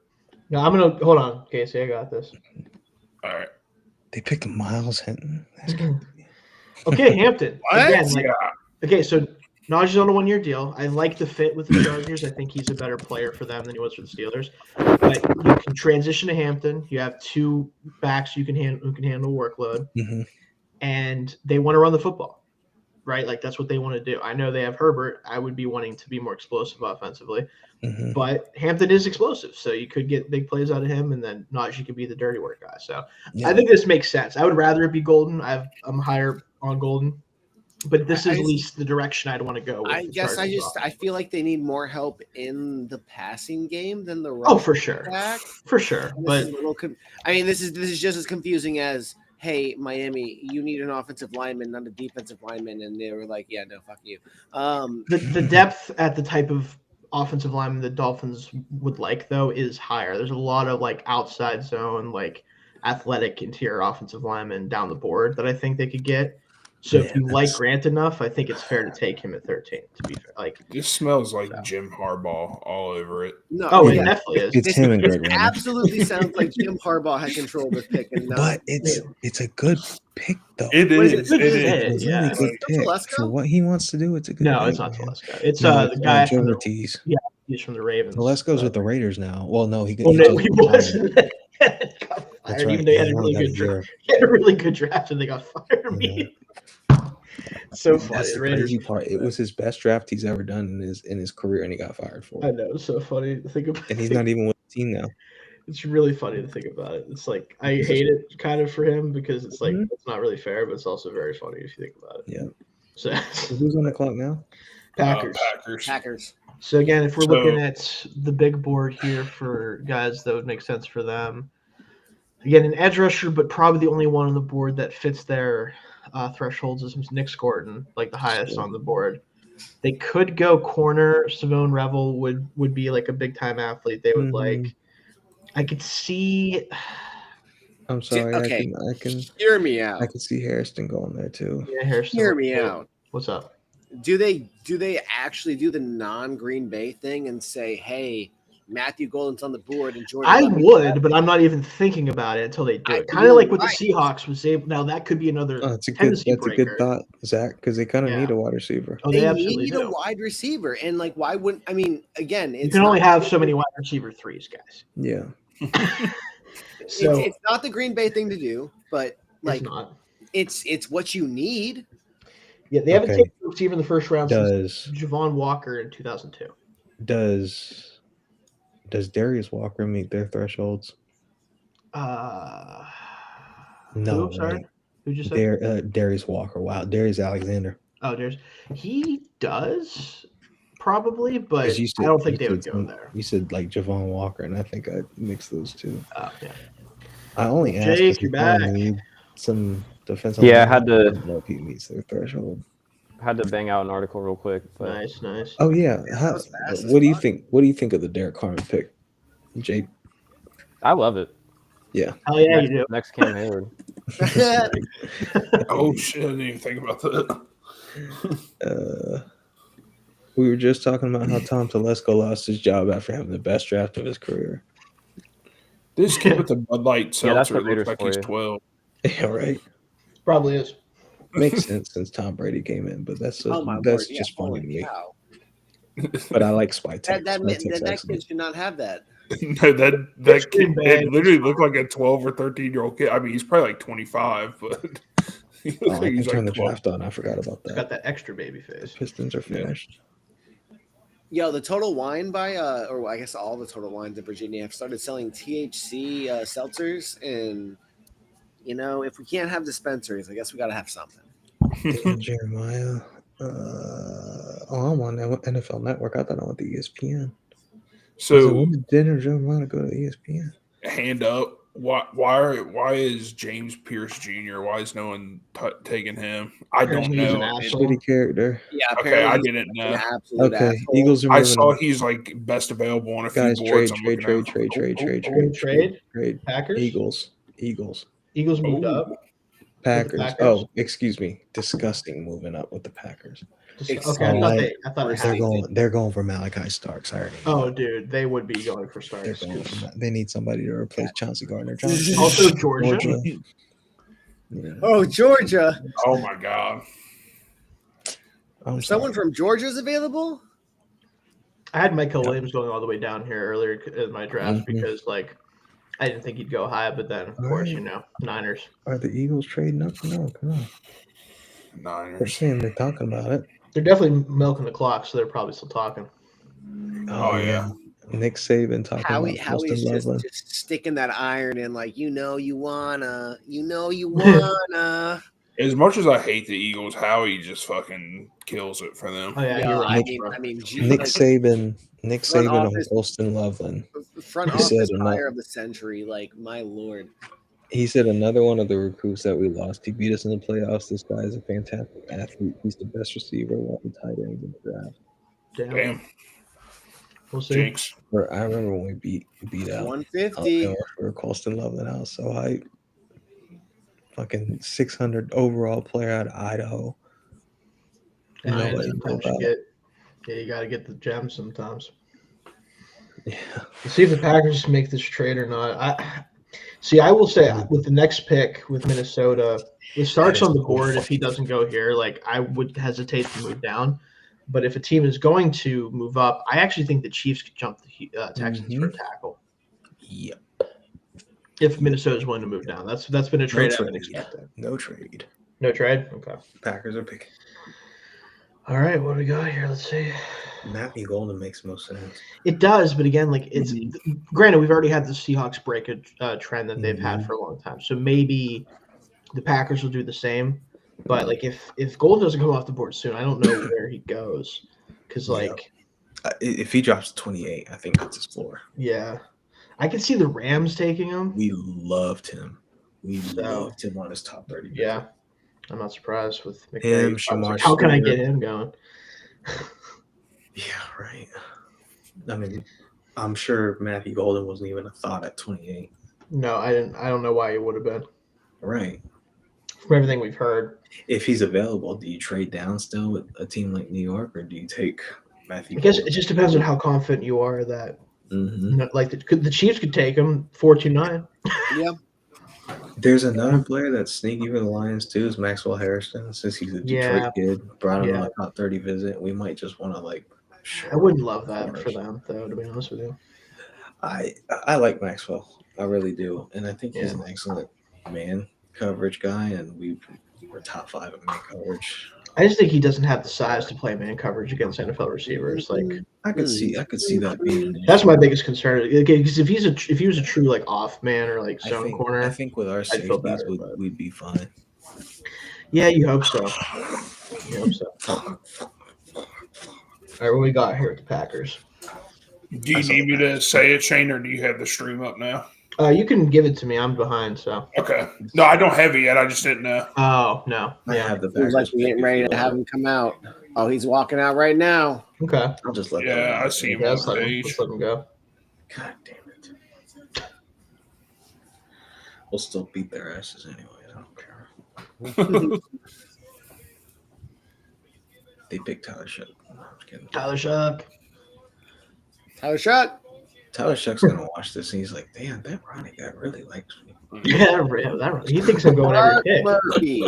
No, I'm gonna hold on, Casey. I got this. All right. They picked Miles Hinton. Okay, Hampton. Again, Yeah. Okay, so Najee's on a 1-year deal. I like the fit with the Chargers. I think he's a better player for them than he was for the Steelers. But you can transition to Hampton. You have two backs who can handle workload, and they want to run the football. Right, like that's what they want to do. I know they have Herbert. I would be wanting to be more explosive offensively, but Hampton is explosive, so you could get big plays out of him, and then Najee could be the dirty work guy. So I think this makes sense. I would rather it be Golden. I'm higher on Golden, but this is at least the direction I'd want to go with. I guess I feel like they need more help in the passing game than the run. Oh, for sure, for sure. But this is just as confusing as, hey, Miami, you need an offensive lineman, not a defensive lineman. And they were like, yeah, no, fuck you. The depth at the type of offensive lineman the Dolphins would like, though, is higher. There's a lot of, like, outside zone, like, athletic interior offensive linemen down the board that I think they could get. So if you like Grant enough, I think it's fair to take him at 13, to be fair. Like, this smells like Jim Harbaugh all over it. No, it definitely is. It's him and Greg It absolutely sounds like Jim Harbaugh had control of the pick. But it's a good pick, though. It is. It is. Yeah. Really good pick. For what he wants to do, it's a good pick. No, it's not Telesco. It's the guy from the Ortiz. Yeah, he's from the Ravens. Telesco's with the Raiders now. Well, no, he wasn't. That's right. Even though he had a really good draft. He had a really good draft, and they got fired immediately. So funny. That's the crazy part. It was his best draft he's ever done in his career, and he got fired for it. I know. It's so funny to think about. And he's not even with the team now. It's really funny to think about it. It's like I hate it kind of for him because it's like it's not really fair, but it's also very funny if you think about it. Yeah. So who's on the clock now? Packers. So again, if we're looking at the big board here for guys that would make sense for them, again, an edge rusher, but probably the only one on the board that fits their thresholds is Nick Scorton, like the highest on the board. They could go corner. Savone Revel would be like a big time athlete. They would like. I could see. I'm sorry. Okay. I can hear me out. I can see Hairston going there too. Yeah, Hairston. Hear me out. What's up? Do they actually do the non-Green Bay thing and say, hey, Matthew Golden's on the board and Jordan? I would, but I'm not even thinking about it until they do it. Kind of like what the Seahawks was able. Now that could be another. That's a good thought, Zach, because they kind of need a wide receiver. Oh, they need a wide receiver, and like, why wouldn't? I mean, again, you can only have so many wide receiver threes, guys. Yeah. So it's not the Green Bay thing to do, but like, it's what you need. Yeah, they haven't taken a receiver in the first round since Javon Walker in 2002. Does Darius Walker meet their thresholds? No, Who? Sorry. right. Who'd you say? Darius Walker. Wow, Darius Alexander. Oh, he does probably, but Because I don't think they would go there. You said like Javon Walker, and I think I mixed those two. Oh, yeah. I only asked Jake, because you're we back. need some defensive. Yeah, I had to. I don't know if he meets their threshold. Had to bang out an article real quick. But... Nice. Oh yeah. What do you think? What do you think of the Derek Carmen pick, Jake? I love it. Yeah. Oh yeah, you do. Next Cam Hayward. Oh shit! I didn't even think about that. We were just talking about how Tom Telesco lost his job after having the best draft of his career. This kid with the Bud Light seltzer that's the looks like he's 12. Yeah, right. Probably is. Makes sense since Tom Brady came in, but that's just funny to me. Cow. But I like Spytek. That kid should not have that. No, that kid literally looked like a 12 or 13-year-old kid. I mean, he's probably like 25, but he looks like he's turn like the draft on. I forgot about that. He's got that extra baby face. Pistons are finished. Yo, the Total Wine or I guess all the Total Wines in Virginia have started selling THC seltzers, and if we can't have dispensaries, I guess we got to have something. Jeremiah. I'm on NFL Network. I thought I went to ESPN. So dinner Jeremiah go to ESPN. Hand up. Why is James Pierce Jr.? Why is no one taking him? I don't know. Shitty character. Yeah. Okay, I didn't know. Okay, asshole. Eagles are. I saw he's like best available on a few boards. Trade. Packers. Eagles moved up. Packers. Oh, excuse me. Disgusting moving up with the Packers. Okay, I thought they're going for Malachi Starks. I already know. Oh, dude, they would be going for Starks. They need somebody to replace Chauncey Gardner. Also, Georgia. Yeah. Oh, Georgia. Oh my God. Someone from Georgia is available? I had Michael Williams going all the way down here earlier in my draft because, I didn't think he'd go high, but then, of course, Niners. Are the Eagles trading up? No, come on. Niners. They're saying they're talking about it. They're definitely milking the clock, so they're probably still talking. Oh yeah. Nick Saban talking about Howie's just sticking that iron in, like, you wanna. As much as I hate the Eagles, Howie just fucking kills it for them. Oh yeah, you're right. Nick Saban and Colston Loveland. Front office hire of the century, like, my lord. He said another one of the recruits that we lost. He beat us in the playoffs. This guy is a fantastic athlete. He's the best receiver of all the tight ends in the draft. Damn. We'll see. Jinx. I remember when we beat out 150 for Colston Loveland. I was so hyped. Fucking 600 overall player out of Idaho. You got to get the gems sometimes. Yeah. We'll see if the Packers make this trade or not. I will say with the next pick with Minnesota, it starts on the board. If he doesn't go here, I would hesitate to move down. But if a team is going to move up, I actually think the Chiefs could jump the Texans for a tackle. Yep. If Minnesota's willing to move down, that's been a trade I've been expecting. No trade. No trade. Okay. Packers are picking. All right, what do we got here? Let's see. Matthew Golden makes most sense. It does, but again, it's granted we've already had the Seahawks break a trend that they've had for a long time, so maybe the Packers will do the same. But if Golden doesn't come off the board soon, I don't know where he goes because if he drops 28, I think that's his floor. Yeah, I can see the Rams taking him. We loved him. Loved him on his top 30. Yeah, I'm not surprised with McVay. How can I get him going? Yeah, right. I mean, I'm sure Matthew Golden wasn't even a thought at 28. No, I didn't. I don't know why he would have been. Right. From everything we've heard. If he's available, do you trade down still with a team like New York, or do you take Matthew? I guess it just depends on how confident you are that. The Chiefs could take him 4-2-9. Yeah. There's another player that's sneaky for the Lions too, is Maxwell Harrison. Since he's a Detroit kid, brought him on a top 30 visit. We might just want to I wouldn't love that for them, though. To be honest with you, I like Maxwell. I really do, and I think he's an excellent man coverage guy, and we're top 5 in man coverage. I just think he doesn't have the size to play man coverage against NFL receivers. Like I could see that being. That's my biggest concern. Because if he was a true like off man or like zone corner, I think with our safeties, we'd be fine. Yeah, you hope so. All right, what we got here with the Packers? Do you need me to say it, Shayne, or do you have the stream up now? You can give it to me. I'm behind, so. Okay. No, I don't have it yet. I just didn't know. Oh, no. I have the Packers. Like we're getting ready to have him come out. Oh, he's walking out right now. Okay. I'll just let I see him on stage. Let's let him go. God damn it. We'll still beat their asses anyways. I don't care. They picked Tyler Shuck. No, I'm just kidding. Tyler Shuck. Tyler Shuck's gonna watch this and he's like, damn, that Ronnie guy really likes me. Yeah, he thinks I'm going every pick. Murphy.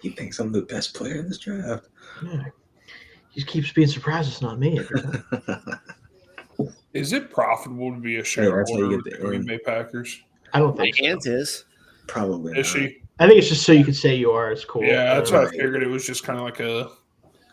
He thinks I'm the best player in this draft. Yeah. He just keeps being surprised it's not me. Is it profitable to be a shareholder of the Green Bay Packers? I don't think my aunt is. Probably. Is she? I think it's just so you can say you are. It's cool. Yeah, that's what I figured. It was just kind of like a.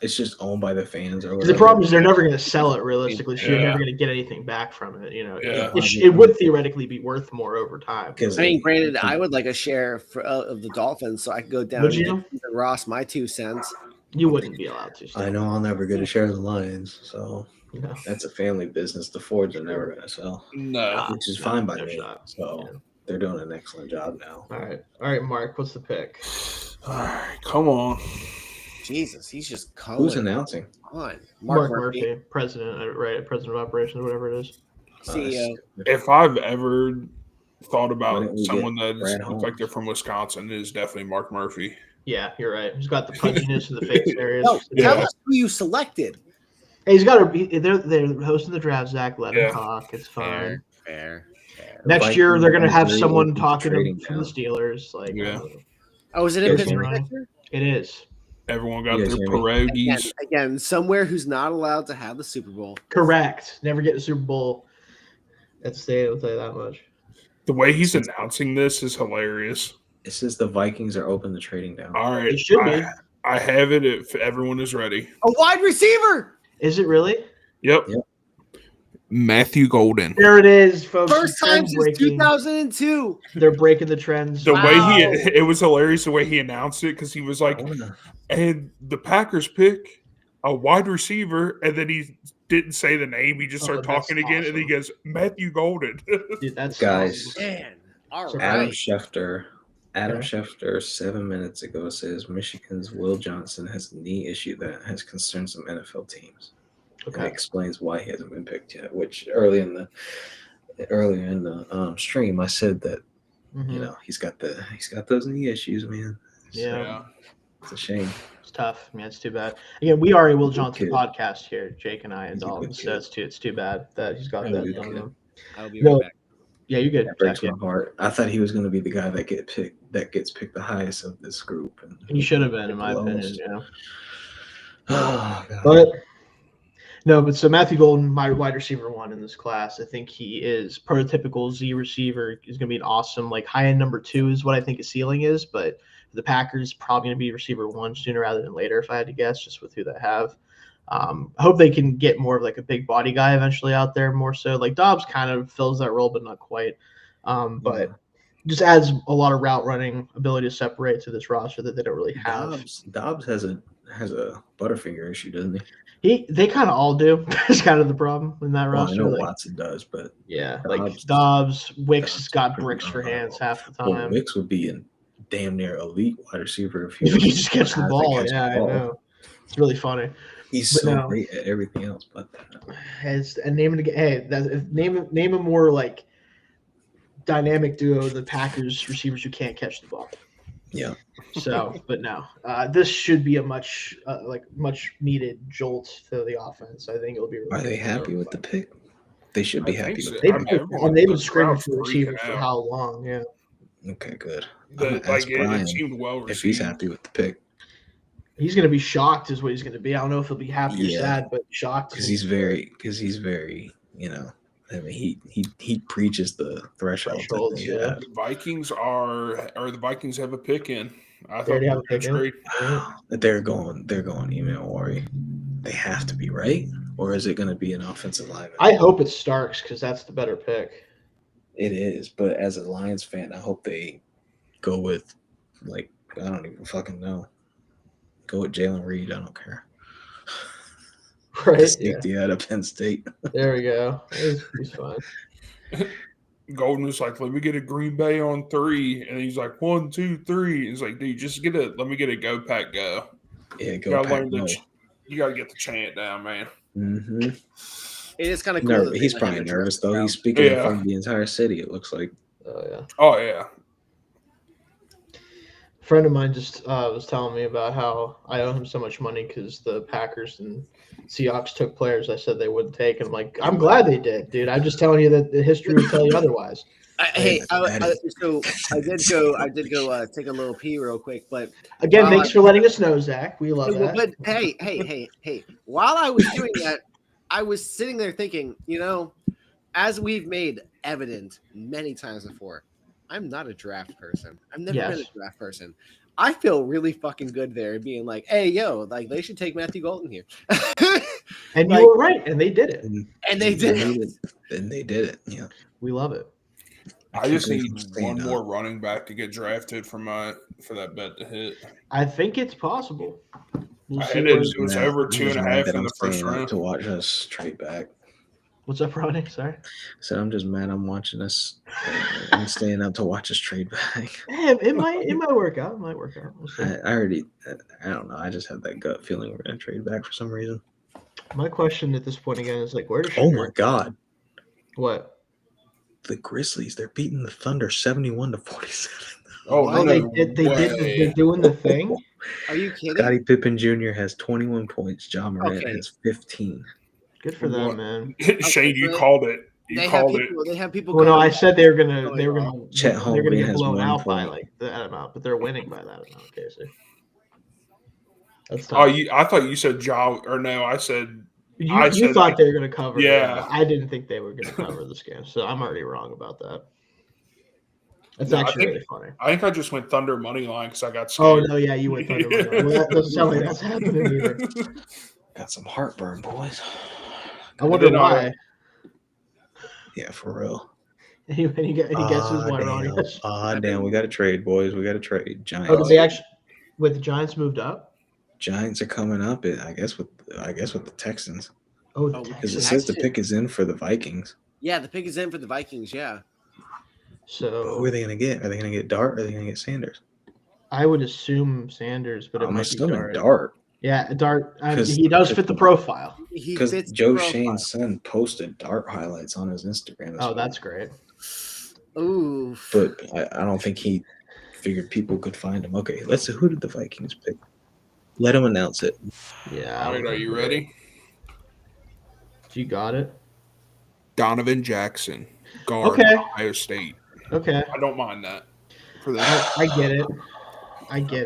It's just owned by the fans or whatever. The problem is they're never going to sell it realistically, so you're never going to get anything back from it. You know, Yeah. it would theoretically be worth more over time. I mean, granted, I would like a share of the Dolphins, so I could go down and Ross my 2 cents. You wouldn't be allowed to. I know I'll never get a share of the Lions, so that's a family business. The Fords are never going to sell. No, which is fine by me. So they're doing an excellent job now. All right, Mark, what's the pick? All right, come on. Jesus, he's just calling. Who's announcing? On Mark Murphy, president, right? President of operations, whatever it is. CEO. If I've ever thought about someone that looks like they're from Wisconsin, it is definitely Mark Murphy. Yeah, you're right. He's got the punkiness and the face areas. No, tell us who you selected. Hey, he's got a. They're hosting the draft. Zach, let him talk. It's fine. Fair. Next year, they're going to have someone talking from the Steelers. Like, oh, is it in Pittsburgh next year? It is. Everyone got their pierogies. Again, somewhere who's not allowed to have the Super Bowl. Correct. Never get the Super Bowl at state, I'll tell you that much. The way he's announcing this is hilarious. It says the Vikings are open to trading down. All right. It should be. I have it if everyone is ready. A wide receiver. Is it really? Yep. Matthew Golden. There it is, folks. First time since 2002. They're breaking the trends. The way it was hilarious the way he announced it because he was like, and the Packers pick a wide receiver, and then he didn't say the name. He just started talking again, and he goes, Matthew Golden. Dude, that's guys. Awesome. Man, all right. Adam Schefter 7 minutes ago says Michigan's Will Johnson has a knee issue that has concerned some NFL teams. Okay. And explains why he hasn't been picked yet. Which earlier in the stream, I said that you know he's got those knee issues, man. Yeah, it's a shame. It's tough. I mean, it's too bad. Again, we are a Will Johnson podcast here, Jake and I, and Dalton. So it's too bad that he's got that on him. I'll be right back. Yeah, you're good. That breaks my heart. I thought he was going to be the guy that gets picked the highest of this group. And he should have been, in my opinion. Yeah. Oh, God. But so Matthew Golden, my wide receiver one in this class, I think he is prototypical Z receiver. He's going to be an awesome, like high end number 2 is what I think his ceiling is. But the Packers probably going to be receiver 1 sooner rather than later, if I had to guess, just with who they have. I hope they can get more of like a big body guy eventually out there, more so. Like Dobbs kind of fills that role, but not quite. But just adds a lot of route running ability to separate to this roster that they don't really have. Dobbs has a Butterfinger issue, doesn't he? They kind of all do. That's kind of the problem in that roster. I know Watson does, but Dobbs, Wicks got bricks for hands half the time. Well, Wicks would be a damn near elite wide receiver if he just catch the ball. Yeah, I know. It's really funny. He's so great at everything else, but name a more like dynamic duo the Packers receivers who can't catch the ball. Yeah. So, but no, this should be a much needed jolt to the offense. I think it'll be. Are they happy with the pick? They should be happy with it. They've been screaming for receivers for how long? Yeah. Okay, good. It seemed well received. If he's happy with the pick, he's going to be shocked, is what he's going to be. I don't know if he'll be happy or sad, but shocked. Because he's very, I mean, he preaches the threshold. The Vikings have a pick in. I They already thought have a pick in. They're going Email Wari. They have to be, right? Or is it going to be an offensive lineman? I hope it's Starks because that's the better pick. It is, but as a Lions fan, I hope they go with, like, I don't even fucking know. Go with Jalen Reed. I don't care. Right? The safety out of Penn State. There we go. He's fine. Golden was like, let me get a Green Bay on 3. And he's like, 1, 2, 3. He's like, dude, let me get a go pack go. Yeah, go pack go. You got to get the chant down, man. Mm-hmm. It is kind of cool. He's probably nervous, though. He's speaking in front of the entire city, it looks like. Oh, yeah. A friend of mine just was telling me about how I owe him so much money because the Packers and Seahawks took players I said they wouldn't take. And I'm like, I'm glad they did, dude. I'm just telling you that the history would tell you otherwise. So I did go take a little pee real quick, but again, thanks for letting us know, Zach. We love that. But hey! While I was doing that, I was sitting there thinking, as we've made evident many times before, I'm not a draft person. I've never been a draft person. I feel really fucking good there being like, hey, yo, like they should take Matthew Golden here. And you were right, and they did it. And they did it. And they did it. Yeah. We love it. I just need one more running back to get drafted for that bet to hit. I think it's possible. It was over 2.5 in the first round. To watch us trade back. What's up, Ronnie? Sorry. So I'm just mad. I'm watching us. I'm staying up to watch us trade back. Hey, it might work out. It might work out. I don't know. I just have that gut feeling we're gonna trade back for some reason. My question at this point again is like, where does? Oh my God! What? The Grizzlies. They're beating the Thunder 71-47. Oh, they're doing the thing. Are you kidding? Scottie Pippen Jr. has 21 points. John Morant has 15. Good for them, man. Shayne, you called it. They have people. Well, no, I said they were gonna Chet Holmgren get has blown 1 out by point. like that amount, but they're winning by that amount. Okay, so that's tough. Oh, I thought you said I said. You thought they were going to cover. Yeah. I didn't think they were going to cover this game, so I'm already wrong about that. That's actually really funny. I think I just went Thunder money line because I got scared. Oh, no, yeah, you went Thunder money line. Well, that doesn't sound like that's happening either. Got some heartburn, boys. I wonder why. Yeah, for real. Any guesses why Ronnie? Damn, we got to trade, boys. We got to trade. Giants. Oh, did they actually – with the Giants moved up? Giants are coming up. I guess with the Texans. Oh, because it says the pick is in for the Vikings. Yeah, the pick is in for the Vikings. Yeah. So who are they going to get? Are they going to get Dart? Or are they going to get Sanders? I would assume Sanders, but I'm assuming Dart. Yeah, Dart. He does fit the profile. Because Joe Shane's son posted Dart highlights on his Instagram. Oh, that's great. Ooh. But I don't think he figured people could find him. Okay, let's see. Who did the Vikings pick? Let him announce it. Yeah. All right, are you ready? You got it. Donovan Jackson, guard, Ohio State. Okay. I don't mind that. For that, I get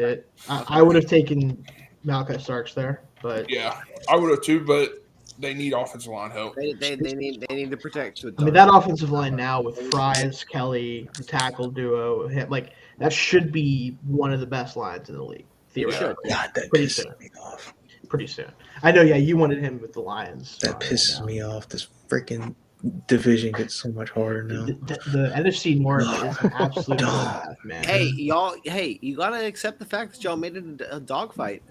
it. I would have taken Malachi Starks there, but yeah, I would have too. But they need offensive line help. They need to protect. I mean, that offensive line now with Fries, Kelly, the tackle duo, like that should be one of the best lines in the league. Theoretically. God, that pretty pisses soon. me off. Pretty soon. I know. Yeah, you wanted him with the Lions. That pisses me off. This freaking division gets so much harder now. The NFC North is an absolute bloodbath, man. Hey, y'all. Hey, you gotta accept the fact that y'all made it a dogfight.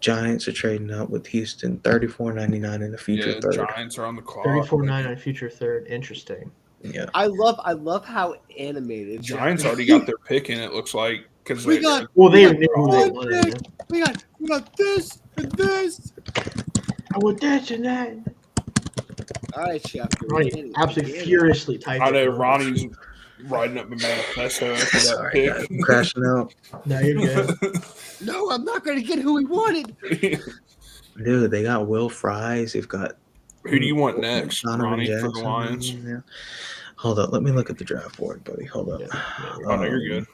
Giants are trading up with Houston, $34.99 in the future third. Giants are on the clock. $34.99 in future third. Interesting. Yeah. I love how animated. Giants already got their pick in. It looks like because they knew who they wanted. We got this and this. I want this and that. All right, Chef. Ronnie absolutely furiously typing. I know Ronnie's writing up a manifesto after that pick. Guys, I'm crashing out. No, you're good. No, I'm not going to get who we wanted. Dude, they got Will Fries. They've got. Who do you want next, Ronnie, Jackson, for the Lions? Yeah. Hold up. Let me look at the draft board, buddy. Hold up. Oh, no, you're good.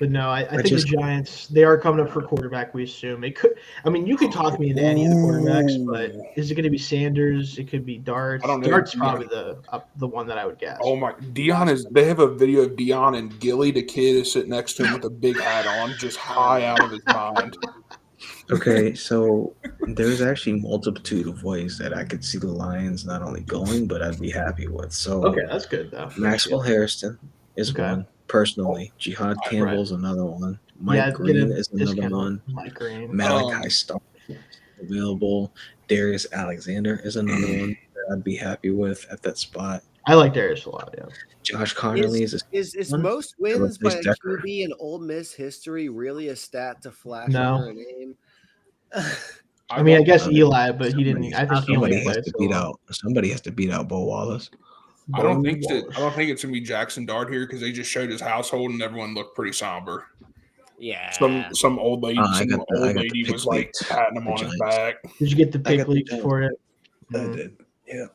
But no, I think the Giants, they are coming up for quarterback, we assume. It could. I mean, you could talk me into any of the quarterbacks, but is it going to be Sanders? It could be Darts. I don't know. Darts probably the one that I would guess. Oh my, they have a video of Dion and Gilly, the kid, is sitting next to him with a big hat on, just high out of his mind. Okay, so there's actually multitude of ways that I could see the Lions not only going, but I'd be happy with. So okay, that's good though. Maxwell Harrison is one personally. Jihad Campbell's another one. Mike Green is another one. Mike Green. Malachi Starr is available. Darius Alexander is another one that I'd be happy with at that spot. I like Darius a lot. Yeah. Josh Connerly is most wins by a QB in Ole Miss history really a stat to flash under a name? I mean, I guess Eli, but he didn't. I think somebody has to beat out. Somebody has to beat out Bo Wallace. I don't think it's gonna be Jackson Dart here because they just showed his household and everyone looked pretty somber. Yeah, some old lady, was like patting him on his back. Did you get the pick leaks for it? I did. Yeah,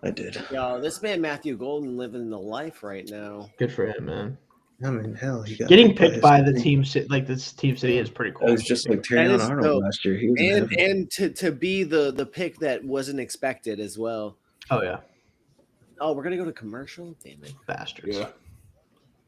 I did. Yo, this man Matthew Golden living the life right now. Good for him, man. I mean, hell, he got getting picked by the team, like this team city is pretty cool. It was just like Terry Arnold last year. He was and to be the pick that wasn't expected as well. Oh yeah. Oh, we're gonna go to commercial. Damn it, bastards. Yeah.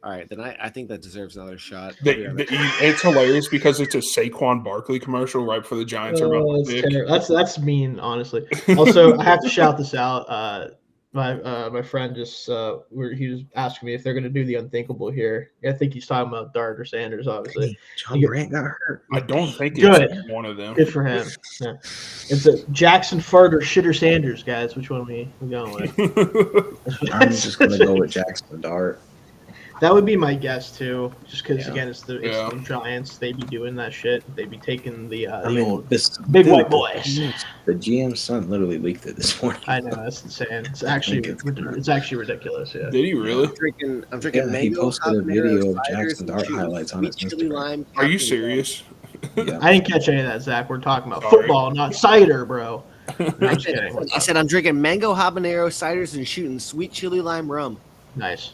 All right, then I think that deserves another shot. It's hilarious because it's a Saquon Barkley commercial right before the Giants are about to pick. That's mean, honestly. Also, I have to shout this out. My friend just he was asking me if they're going to do the unthinkable here. I think he's talking about Dart or Sanders, obviously. Hey, John Grant got hurt. I don't think it's one of them. Good for him. Yeah. It's a Jackson Fart or Shitter Sanders, guys. Which one we going with? I'm just going to go with Jackson Dart. That would be my guess too, just because again, it's the Giants. They be doing that shit. They be taking the old big white boys. The GM's son literally leaked it this morning. I know, that's insane. It's actually ridiculous. Yeah. Did he really? I'm drinking. Yeah, he posted a video of Jackson Dart highlights on his Instagram. Are you serious? Yeah. I didn't catch any of that, Zach. We're talking about football, not cider, bro. No, I'm just kidding. I said I'm drinking mango habanero ciders and shooting sweet chili lime rum. Nice.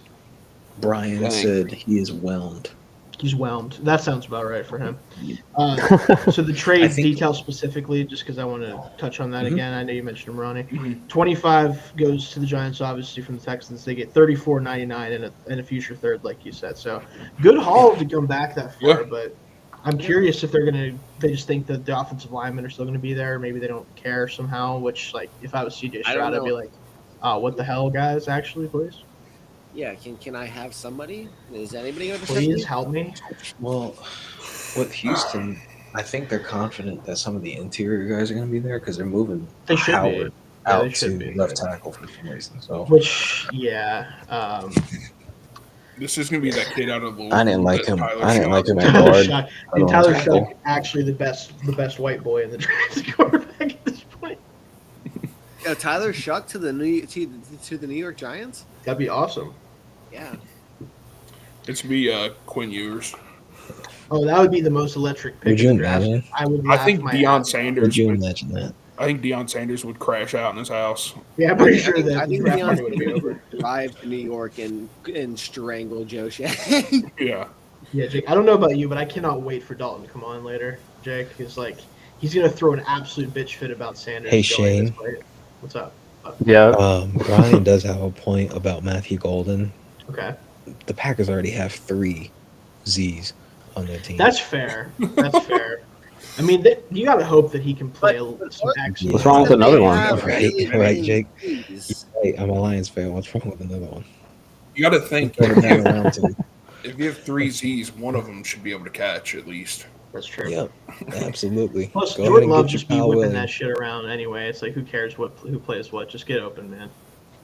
Brian said he is whelmed. He's whelmed. That sounds about right for him. So the trade details specifically, just because I want to touch on that again. I know you mentioned him, Ronnie. 25 goes to the Giants, obviously, from the Texans. They get $34.99 and a future third, like you said. So good haul to come back that far, but I'm curious if they just think that the offensive linemen are still going to be there. Maybe they don't care somehow, which, like, if I was CJ Stroud, I'd be like, what the hell, guys, actually, please? Yeah, can I have somebody? Is anybody going to please help me? Well, with Houston, I think they're confident that some of the interior guys are going to be there because they're moving Howard out to left tackle for some reason. So, this is going to be that kid out of Louisville. I didn't like him. I didn't like him at guard. And Tyler Shuck, actually the best white boy in the draft quarterback at this point. Tyler Shuck to the New York Giants. That'd be awesome. Yeah. It's be Quinn Ewers. Oh, that would be the most electric pick. Would you imagine? I think Deion Sanders. Would you imagine that? I think Deion Sanders would crash out in his house. Yeah, I'm pretty sure that. I think Deion would drive to New York and strangle Joe Shayne. Yeah. Yeah, Jake. I don't know about you, but I cannot wait for Dalton to come on later. Jake is he's gonna throw an absolute bitch fit about Sanders. Hey Shayne. What's up? Yeah. Brian does have a point about Matthew Golden. Okay. The Packers already have 3 Z's on their team. That's fair. That's fair. I mean, you got to hope that he can play some action. What's wrong with another one? Right, Jake. Hey, I'm a Lions fan. What's wrong with another one? You got to think. If you have 3 Z's, one of them should be able to catch at least. That's true. Yep, absolutely. Plus, Jordan Love just be whipping that shit around anyway. It's like, who cares who plays what? Just get open, man.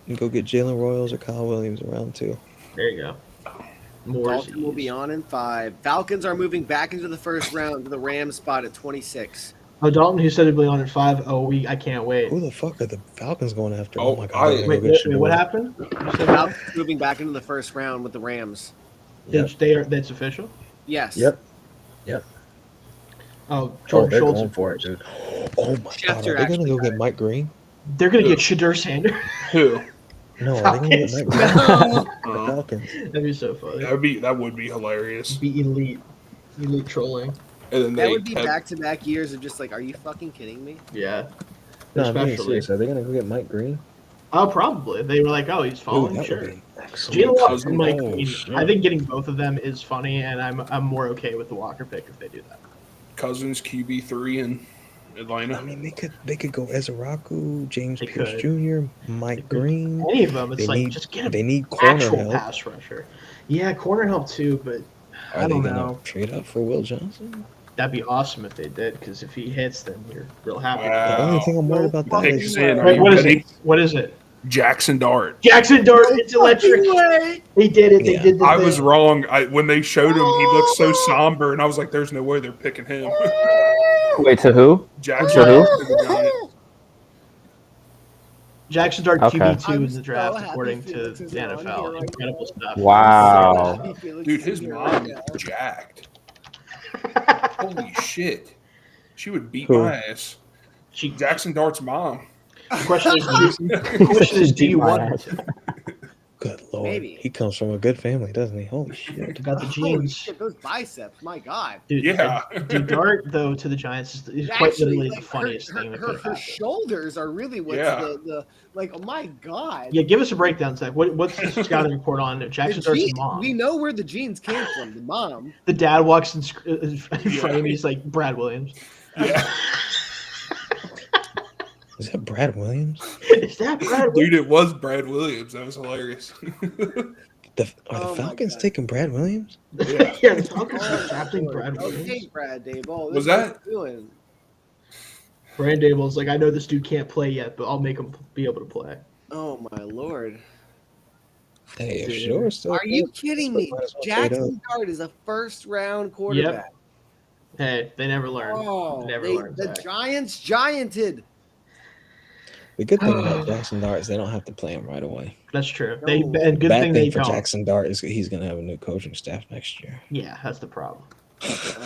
And go get Jalen Royals or Kyle Williams around too. There you go. Dalton will be on in 5. Falcons are moving back into the first round to the Rams spot at 26. Oh, Dalton, who said he'd be on in 5? Oh, I can't wait. Who the fuck are the Falcons going after? Oh my god! Wait, what happened? The Falcons moving back into the first round with the Rams. Yep. That's official? Yes. Yep. Oh, George they're Schultz going for it, dude. Oh my god! Are they going to go get Mike Green? They're going to get Shadur Sanders. Who? No, are they gonna get Mike Green? The Falcons. That'd be so funny. That would be hilarious. Be elite trolling. And then that would be back-to-back years of just like, are you fucking kidding me? Yeah. No, I'm being serious. Are they gonna go get Mike Green? Oh, probably. They were like, oh, he's falling. Sure. Geno Walker and Mike Green. I think getting both of them is funny, and I'm more okay with the Walker pick if they do that. Cousins QB3 in Atlanta. I mean, they could go Ezraku, James Pierce Jr., Mike Green. Any of them. It's just get they need actual corner help. pass rusher. Yeah, corner help too, but Are I don't they gonna know. trade up for Will Johnson? That'd be awesome if they did, because if he hits, then you're real happy. The only thing I'm worried about that is Wait, what is it? What is it? Jackson Dart. Jackson Dart, it's electric. They did it. They did the I thing. was wrong. When they showed him, he looked so somber, and I was like, "There's no way they're picking him." Wait, to who? Jackson To who? to the Giants. Jackson Dart Okay. QB2 in the so draft, happy according to Felix the is on NFL. here. Incredible stuff. Wow. Dude, his mom is jacked. Holy shit. She would beat Who? my ass. Jackson Dart's mom. The question is, do you want it? Good lord, Maybe. he comes from a good family, doesn't he? Holy shit! Got the Holy genes. shit, those biceps, my God. Dude, Yeah. Dude, Dart, though, to the Giants is quite Actually, literally like, the funniest thing that could have her happened. shoulders are really what's Yeah. the like, oh my God. Yeah, give us a breakdown, Zach. What's the scouting report on Jackson Dart's mom? We know where the genes came from, the mom. The dad walks in frame, he's like, Brad Williams. Yeah. Is that Brad Williams? Is that Brad Williams? Dude, it was Brad Williams. That was hilarious. Are the Falcons taking Brad Williams? Yeah. Yeah, the Falcons are drafting Brad Williams. Okay, Brad Dable. Was that? Doing? Brad Dable's like, I know this dude can't play yet, but I'll make him be able to play. Oh my Lord. Hey, if Shador's still Are you kidding me? might as well trade Jackson Dart is a first-round quarterback. Hey, they never learn. Oh, They never learn. the Zach. Giants gianted. The good thing about Jackson Dart is they don't have to play him right away. That's true. No. And good Bad thing thing they for don't. Jackson Dart is he's going to have a new coaching staff next year. Yeah, that's the problem.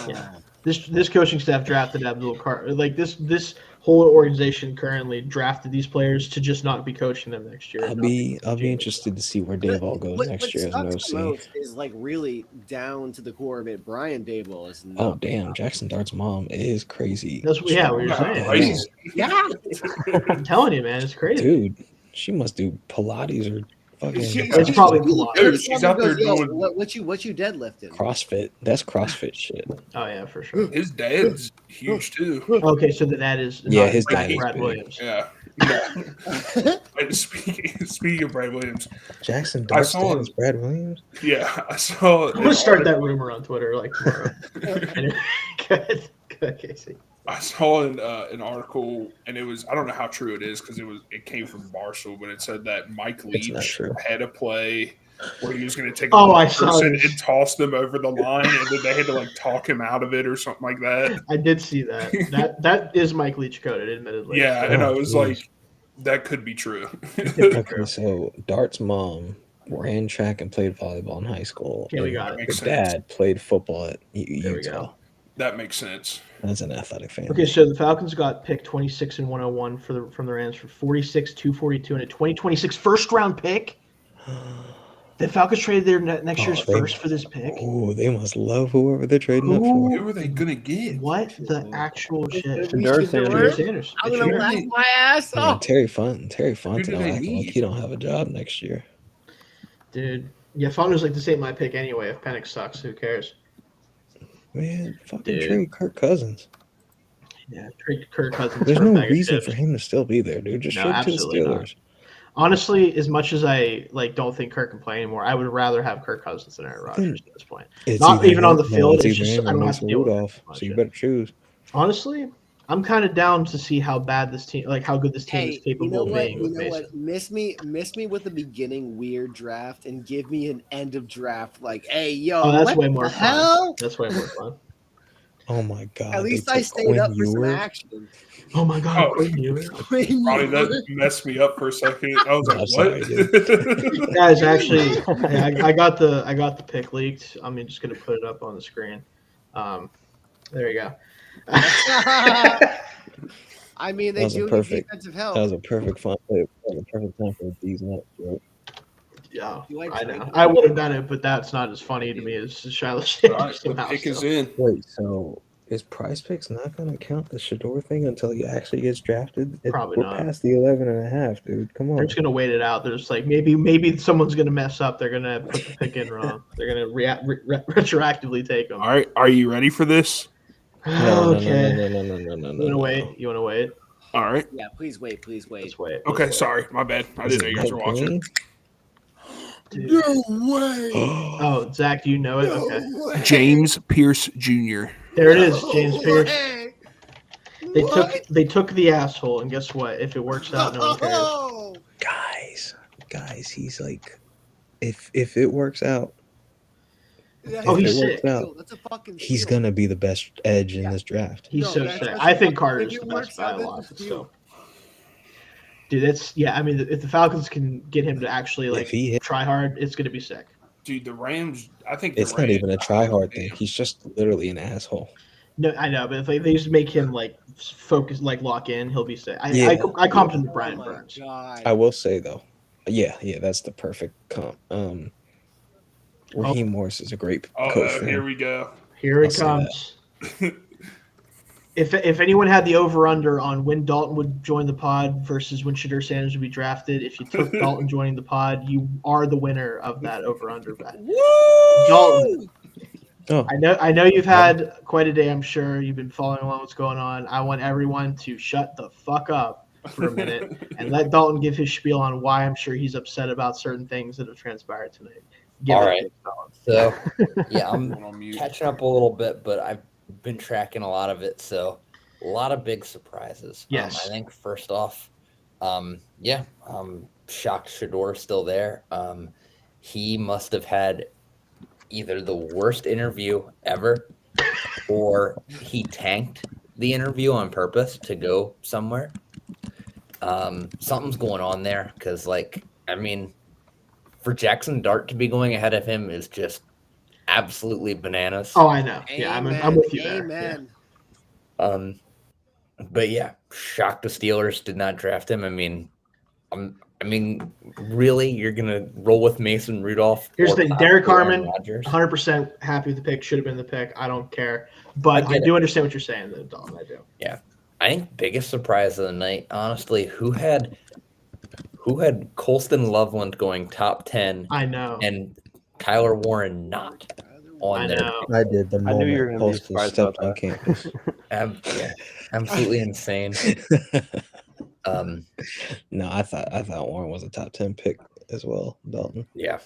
Yeah. This coaching staff drafted Abdul Carter. Like this whole organization currently drafted these players to just not be coaching them next year. I'll be interested to see where Dayball goes next year as an sucks the OC. most is like really down to the core of it. Brian Dable is not. Oh damn, Jackson Dart's mom is crazy. That's what you're saying. Crazy. Yeah. I'm telling you, man, it's crazy. Dude, she must do Pilates or fucking It's probably Dude, she's out there doing what you deadlifting? CrossFit. That's CrossFit shit. Oh yeah, for sure. his dad's huge too. Okay, so that is Yeah, not his Brad dad is big. Williams. Yeah. Wait, speaking of Brad Williams, Jackson Dart's saw dad is Brad Williams. yeah, I saw. I'm gonna start that rumor on Twitter like tomorrow. Anyway, go ahead, Casey. I saw an article, and it was, I don't know how true it is because it came from Barstool, but it said that Mike It's not Leach true. had a play where he was going to take I a saw person this. and toss them over the line, and then they had to like talk him out of it or something like that. I did see that. That is Mike Leach coded, admittedly. Yeah, and I was Oh, like, that could be true. Okay, so Dart's mom ran track and played volleyball in high school. Okay, we and got it. Her Makes sense. dad played football at There we Utah. go. That makes sense. That's an athletic family. Okay, so the Falcons got picked 26 and 101 from the Rams for 46, 242, and a 2026 first round pick. The Falcons traded their next year's first for this pick. Oh, they must love whoever they're trading up for. Who are they going to get? What the actual shit? Shador Shador Sanders. Sanders. I'm gonna laugh my ass Man, off. Terry Fonten Who do acting they like need? he don't have a job next year. Dude. Yeah, Fon was like, this ain't my pick anyway. If Penix sucks, who cares? Man, fucking Dude. trade Kirk Cousins. Yeah, trade Kirk Cousins. There's for a no bag of reason chips. for him to still be there, dude. Just No, trade to the absolutely not. Steelers. Honestly, as much as I don't think Kirk can play anymore, I would rather have Kirk Cousins than Aaron Rodgers at this point. It's Not either even on the him- field, it's it's either just him I or don't have Mason to deal with it Rudolph. much, So you yeah. better choose. Honestly, I'm kind of down to see how bad this team, like how good this team is Hey, capable you know of what? being You with know Mason. what? Miss me with the beginning weird draft and give me an end of draft. Like, hey, yo, Oh, that's what way the more fun. hell? That's way more fun. Oh my god. At they least I took stayed Quinn up for some Ewers. action. Oh my God, Oh. Quinn Ewers. Ronnie, that messed me up for a second. I was I'm like, sorry, what? Guys, actually, I got the pick leaked. I'm just gonna put it up on the screen. There you go. I mean, they That was a do need perfect. defensive That help. was a perfect fun. That was a perfect time for these nuts. Right? Yeah, Do I I drink? know. I would have done it, but that's not as funny to me as Shiloh All right, Sanders the somehow. pick is So. in. Wait, so is Prize Picks not going to count the Shador thing until he actually gets drafted? Probably We're not. past the 11.5, dude. Come They're on. just gonna wait it out. There's like maybe someone's gonna mess up. They're gonna put the pick in wrong. They're gonna retroactively take them. All right, are you ready for this? No. Okay. No. You wanna wait? You wanna wait? All right. Yeah, please wait. Please wait. Let's wait. Okay, sorry, my bad. I Is didn't know it you guys were watching. Green? Dude. No way. Oh, Zach, do you know it? Okay. James Pierce Jr. There it is, James Pierce. Way. They took the asshole, and guess what? If it works out, no one cares. Oh, Guys, he's like, if it works out, Oh, if he's it sick. works out, That's a fucking he's steal. gonna be the best edge in this draft. He's No, so that's- sick. that's I a think fucking- Carter's if the it best works by out, a that's lot. a steal. So, dude, that's I mean, if the Falcons can get him to actually like If he hit, try hard, it's gonna be sick. Dude, the Rams. I think the it's Rams, not even a try hard thing. He's just literally an asshole. No, I know, but if they just make him like focus, like lock in, he'll be sick. Yeah. I comped him to Oh Brian my Burns. God. I will say though, yeah, that's the perfect comp. Raheem Morris is a great coach for here him. we go. Here it I'll comes. If anyone had the over under on when Dalton would join the pod versus when Shador Sanders would be drafted, if you took Dalton joining the pod, you are the winner of that over under bet. Dalton. Oh. I know you've had quite a day, I'm sure. You've been following along what's going on. I want everyone to shut the fuck up for a minute and let Dalton give his spiel on why I'm sure he's upset about certain things that have transpired tonight. All right. So, yeah, on I'm mute. catching up a little bit, but I've been tracking a lot of it. So, a lot of big surprises. Yes. I think first off, shocked Shador's still there. He must have had either the worst interview ever or he tanked the interview on purpose to go somewhere. Something's going on there because, for Jackson Dart to be going ahead of him is just absolutely bananas. Oh, I know. Yeah, I'm with you there. Amen. Yeah. But yeah, shocked the Steelers did not draft him. I mean, really, you're gonna roll with Mason Rudolph? Here's the thing, Derek Harmon, Rodgers? 100% happy with the pick. Should have been the pick. I don't care, but I do understand what you're saying, though, Dalton. I do. Yeah, I think biggest surprise of the night, honestly, who had Colston Loveland going top 10? I know. And Tyler Warren not on there. I did the I knew you were moment gonna be Poston surprised stepped about on that. campus. Absolutely insane. No, I thought Warren was a top 10 pick as well, Dalton. Yeah.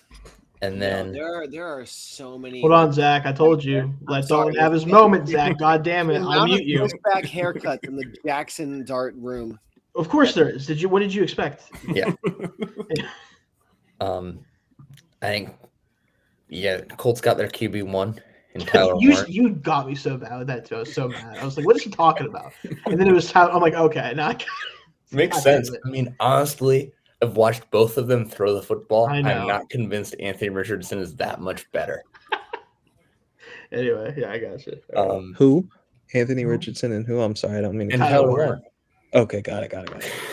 And then there are so many. Hold on, Zach. I told you. Let Dalton have his moment, Zach. God damn it. I'll mute you. Back haircuts in the Jackson Dart room. Of course there is. What did you expect? Yeah. I think Colts got their QB1 in Tyler Warren. You got me so bad with that too. I was so mad. I was like, what is he talking about? And then it was I'm like, okay, now I got it. Makes sense. I mean, honestly, I've watched both of them throw the football. I know. I'm not convinced Anthony Richardson is that much better. Anyway, yeah, I got you. Who? Anthony Richardson and who? I'm sorry, I don't mean to. And Tyler Warren. Okay, got it.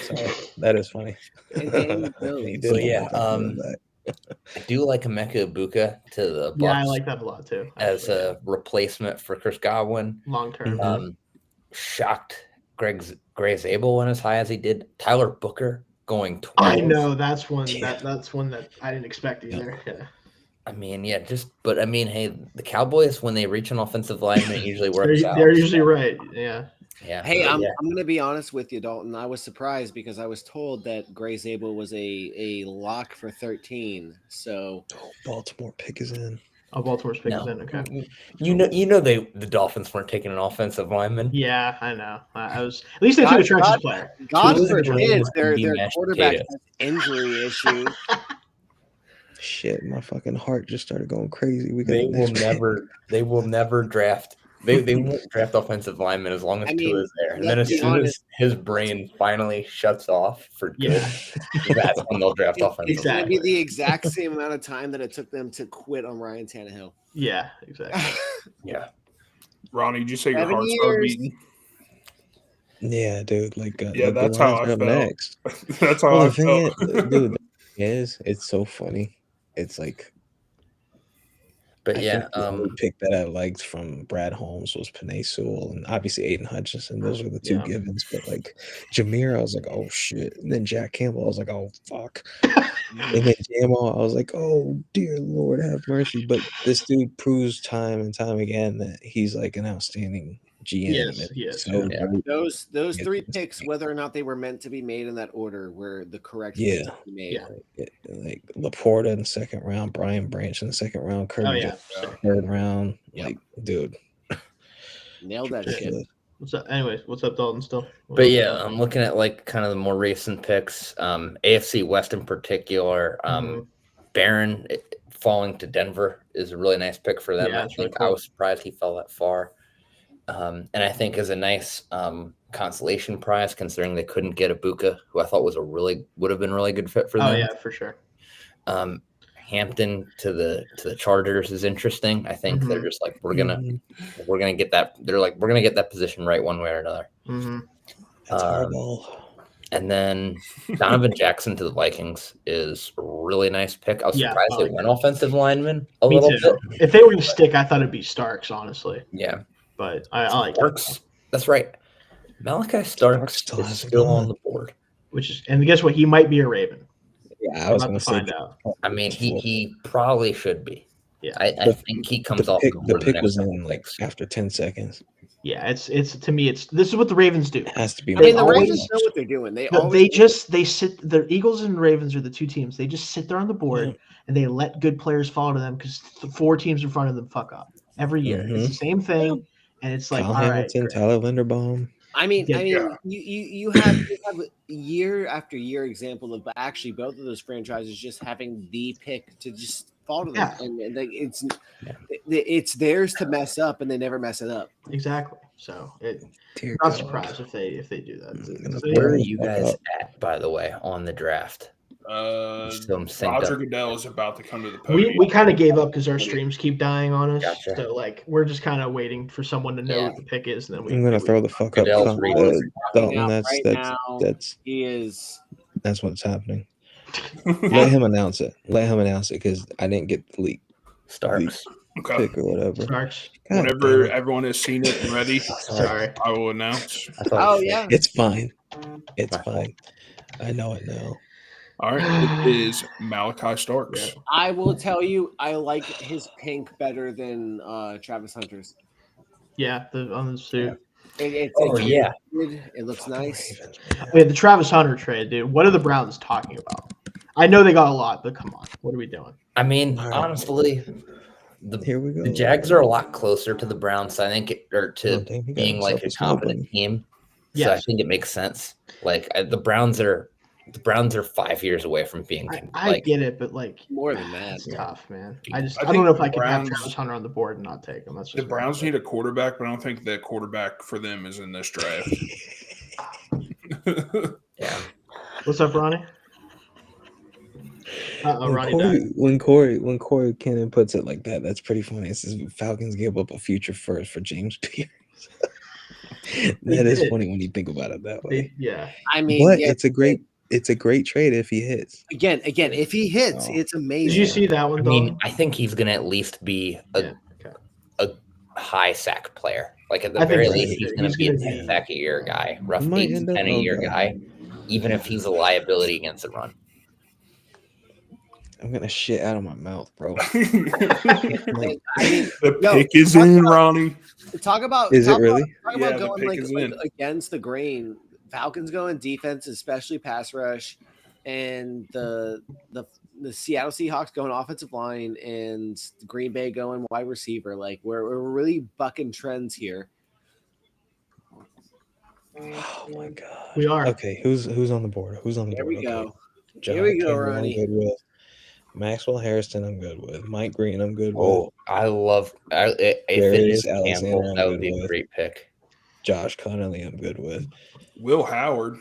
Sorry, that is funny. So yeah, I do like Emeka Ibuka to the Bucs. Yeah, I like that a lot too. As a replacement for Chris Godwin. Long term. Shocked Gray Zabel went as high as he did. Tyler Booker going 12. I know that's one that's one that I didn't expect either. Yeah. Hey, the Cowboys, when they reach an offensive lineman, it usually works out. They're usually right. Yeah. Yeah. Hey, I'm gonna be honest with you, Dalton. I was surprised because I was told that Gray Zabel was a lock for 13. So Baltimore pick is in. Oh, Baltimore's pick is in. Okay. The Dolphins weren't taking an offensive lineman. Yeah, I know. I was at least they took a trenches player. God forbid their quarterback has injury issues. Shit, my fucking heart just started going crazy. They will never draft. They won't draft offensive linemen as long as Tua is there. And then as soon as his brain finally shuts off for good, that's when they'll draft offensive It's going to be the exact same amount of time that it took them to quit on Ryan Tannehill. Yeah, exactly. Yeah. Ronnie, did you say your 7 heart started years. beating? Yeah, dude. Like, Yeah, the that's how Lions I are up felt. next. That's how Well, I the thing felt. dude, the thing is, it's so funny. It's like, But I yeah, think the only pick that I liked from Brad Holmes was Penei Sewell and obviously Aiden Hutchinson. Those were the two givens. But like Jameer, I was like, oh shit. And then Jack Campbell, I was like, oh fuck. And then Jamal, I was like, oh dear Lord, have mercy. But this dude proves time and time again that he's like an outstanding GM. Yes, yes. So great. Those three picks, whether or not they were meant to be made in that order, were the correct picks to be made. Like Laporta in the second round, Brian Branch in the second round, Kirby Jones in the third round. Like, dude, nailed that shit. What's up? Anyways, what's up, Dalton? Still, but yeah, I'm looking at like kind of the more recent picks. AFC West in particular. Barron falling to Denver is a really nice pick for them. Yeah, I think I was surprised he fell that far. And I think is a nice consolation prize considering they couldn't get Ibuka, who I thought would have been a really good fit for them. Oh yeah, for sure. Hampton to the Chargers is interesting. I think they're just like we're gonna get that. They're like we're gonna get that position right one way or another. That's hardball. And then Donovan Jackson to the Vikings is a really nice pick. I was surprised they went offensive lineman a little bit. If they were to stick, I thought it'd be Starks, honestly. Yeah. But I like Starks. That's right. Malachi Starks is still on the board. And guess what? He might be a Raven. Yeah, I was going to find out. I mean, he probably should be. Yeah, I think he comes off the pick was in like after 10 seconds. Yeah, it's to me. This is what the Ravens do. It has to be. I mean, the Ravens know what they're doing. They sit. The Eagles and Ravens are the two teams. They just sit there on the board and they let good players fall to them because the four teams in front of them fuck up every year. It's the same thing, and it's like Kyle all Hamilton, right, Tyler Linderbaum. I mean, you have year after year example of actually both of those franchises just having the pick to just fall to them, and it's theirs to mess up, and they never mess it up. Exactly. So not surprised if they do that. Where are you guys at, by the way, on the draft? Roger Goodell is about to come to the podium. We kind of gave up because our streams keep dying on us. Gotcha. So like we're just kind of waiting for someone to know what the pick is, and then I'm gonna throw the fuck up. Dalton, that's he is. That's what's happening. Let him announce it. Because I didn't get the leak. Starks. Pick or whatever. Starks. Whenever everyone has seen it and ready, I will announce. Oh yeah, it's fine. It's fine. I know it now. All right, it is Malachi Starks. I will tell you, I like his pink better than Travis Hunter's. Yeah, on the suit. It looks nice. Wait, the Travis Hunter trade, dude. What are the Browns talking about? I know they got a lot, but come on, what are we doing? I mean, honestly, here we go. The Jags are a lot closer to the Browns, I think, being like a competent team. Yes. So I think it makes sense. Like the Browns are 5 years away from being. I get it, but like more than that, it's tough, man. I don't know if I could have Travis Hunter on the board and not take him. That's the Browns need a quarterback, but I don't think that quarterback for them is in this draft. Yeah. What's up, Ronnie? When Corey Cannon puts it like that, that's pretty funny. It says Falcons give up a future first for James Pierce. That is funny when you think about it that way. I mean, but it's a great trade if he hits. Again, if he hits, it's amazing. Did you see that one? I mean, I think he's going to at least be a high sack player. Like at the very least, he's going to be a 10 sack a year guy, rough 8 to 10 a year guy, even if he's a liability against the run. I'm gonna shit out of my mouth, bro. The pick is in, Ronnie. Talk about it really? Talk about going like against the grain. Falcons going defense, especially pass rush, and the Seattle Seahawks going offensive line, and Green Bay going wide receiver. Like we're really bucking trends here. Oh my god, we are. Okay, who's on the board? Who's on the board? Here we go. John Here we go, Campbell, Ronnie. I'm good with. Maxwell Harrison, I'm good with. Mike Green, I'm good with. Oh, I love if it is Campbell, that would be a great pick. Josh Connolly, I'm good with. Will Howard.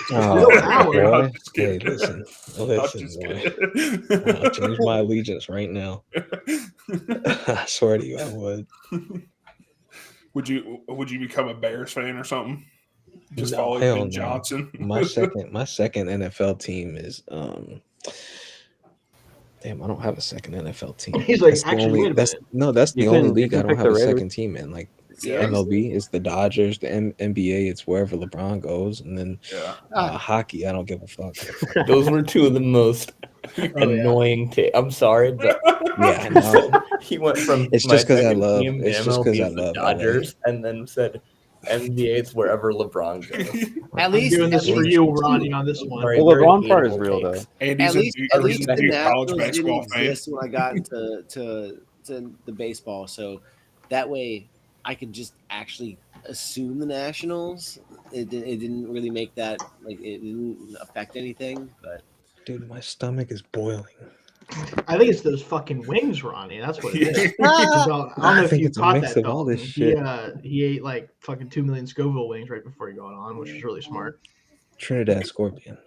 Will Howard. Hey, listen. I'll change my allegiance right now. I swear to you, I would. Would you become a Bears fan or something? Just No, follow hell Ben no. Johnson. My second NFL team is damn, I don't have a second NFL team. He's like, that's the actually, only wait a that's minute. no, that's the You only can league I don't pick have the a Raiders. second team in. Like MLB, it's the Dodgers, the NBA, it's wherever LeBron goes, and then hockey, I don't give a fuck. Those were two of the most annoying. I'm sorry, but Yeah, no. he went from It's my just 'cause I second love- team, it's just 'cause MLB, I is the love LA. Dodgers, and then said NBA, it's wherever LeBron goes. At I'm least doing this at for least- you, Ronnie, on this one. Very, Well, very LeBron part is hateable real takes. though. And At he's least, a at least the college Nationals didn't basketball fan. exist when I got into the baseball, so that way I could just actually assume the Nationals. It didn't really make that like it didn't affect anything, but Dude, my stomach is boiling. I think it's those fucking wings, Ronnie. That's what it is. Ah! I don't know if think you it's a caught mix that, of all Dalton. this shit. He ate like fucking 2 million Scoville wings right before he got on, which was really smart. Trinidad Scorpion.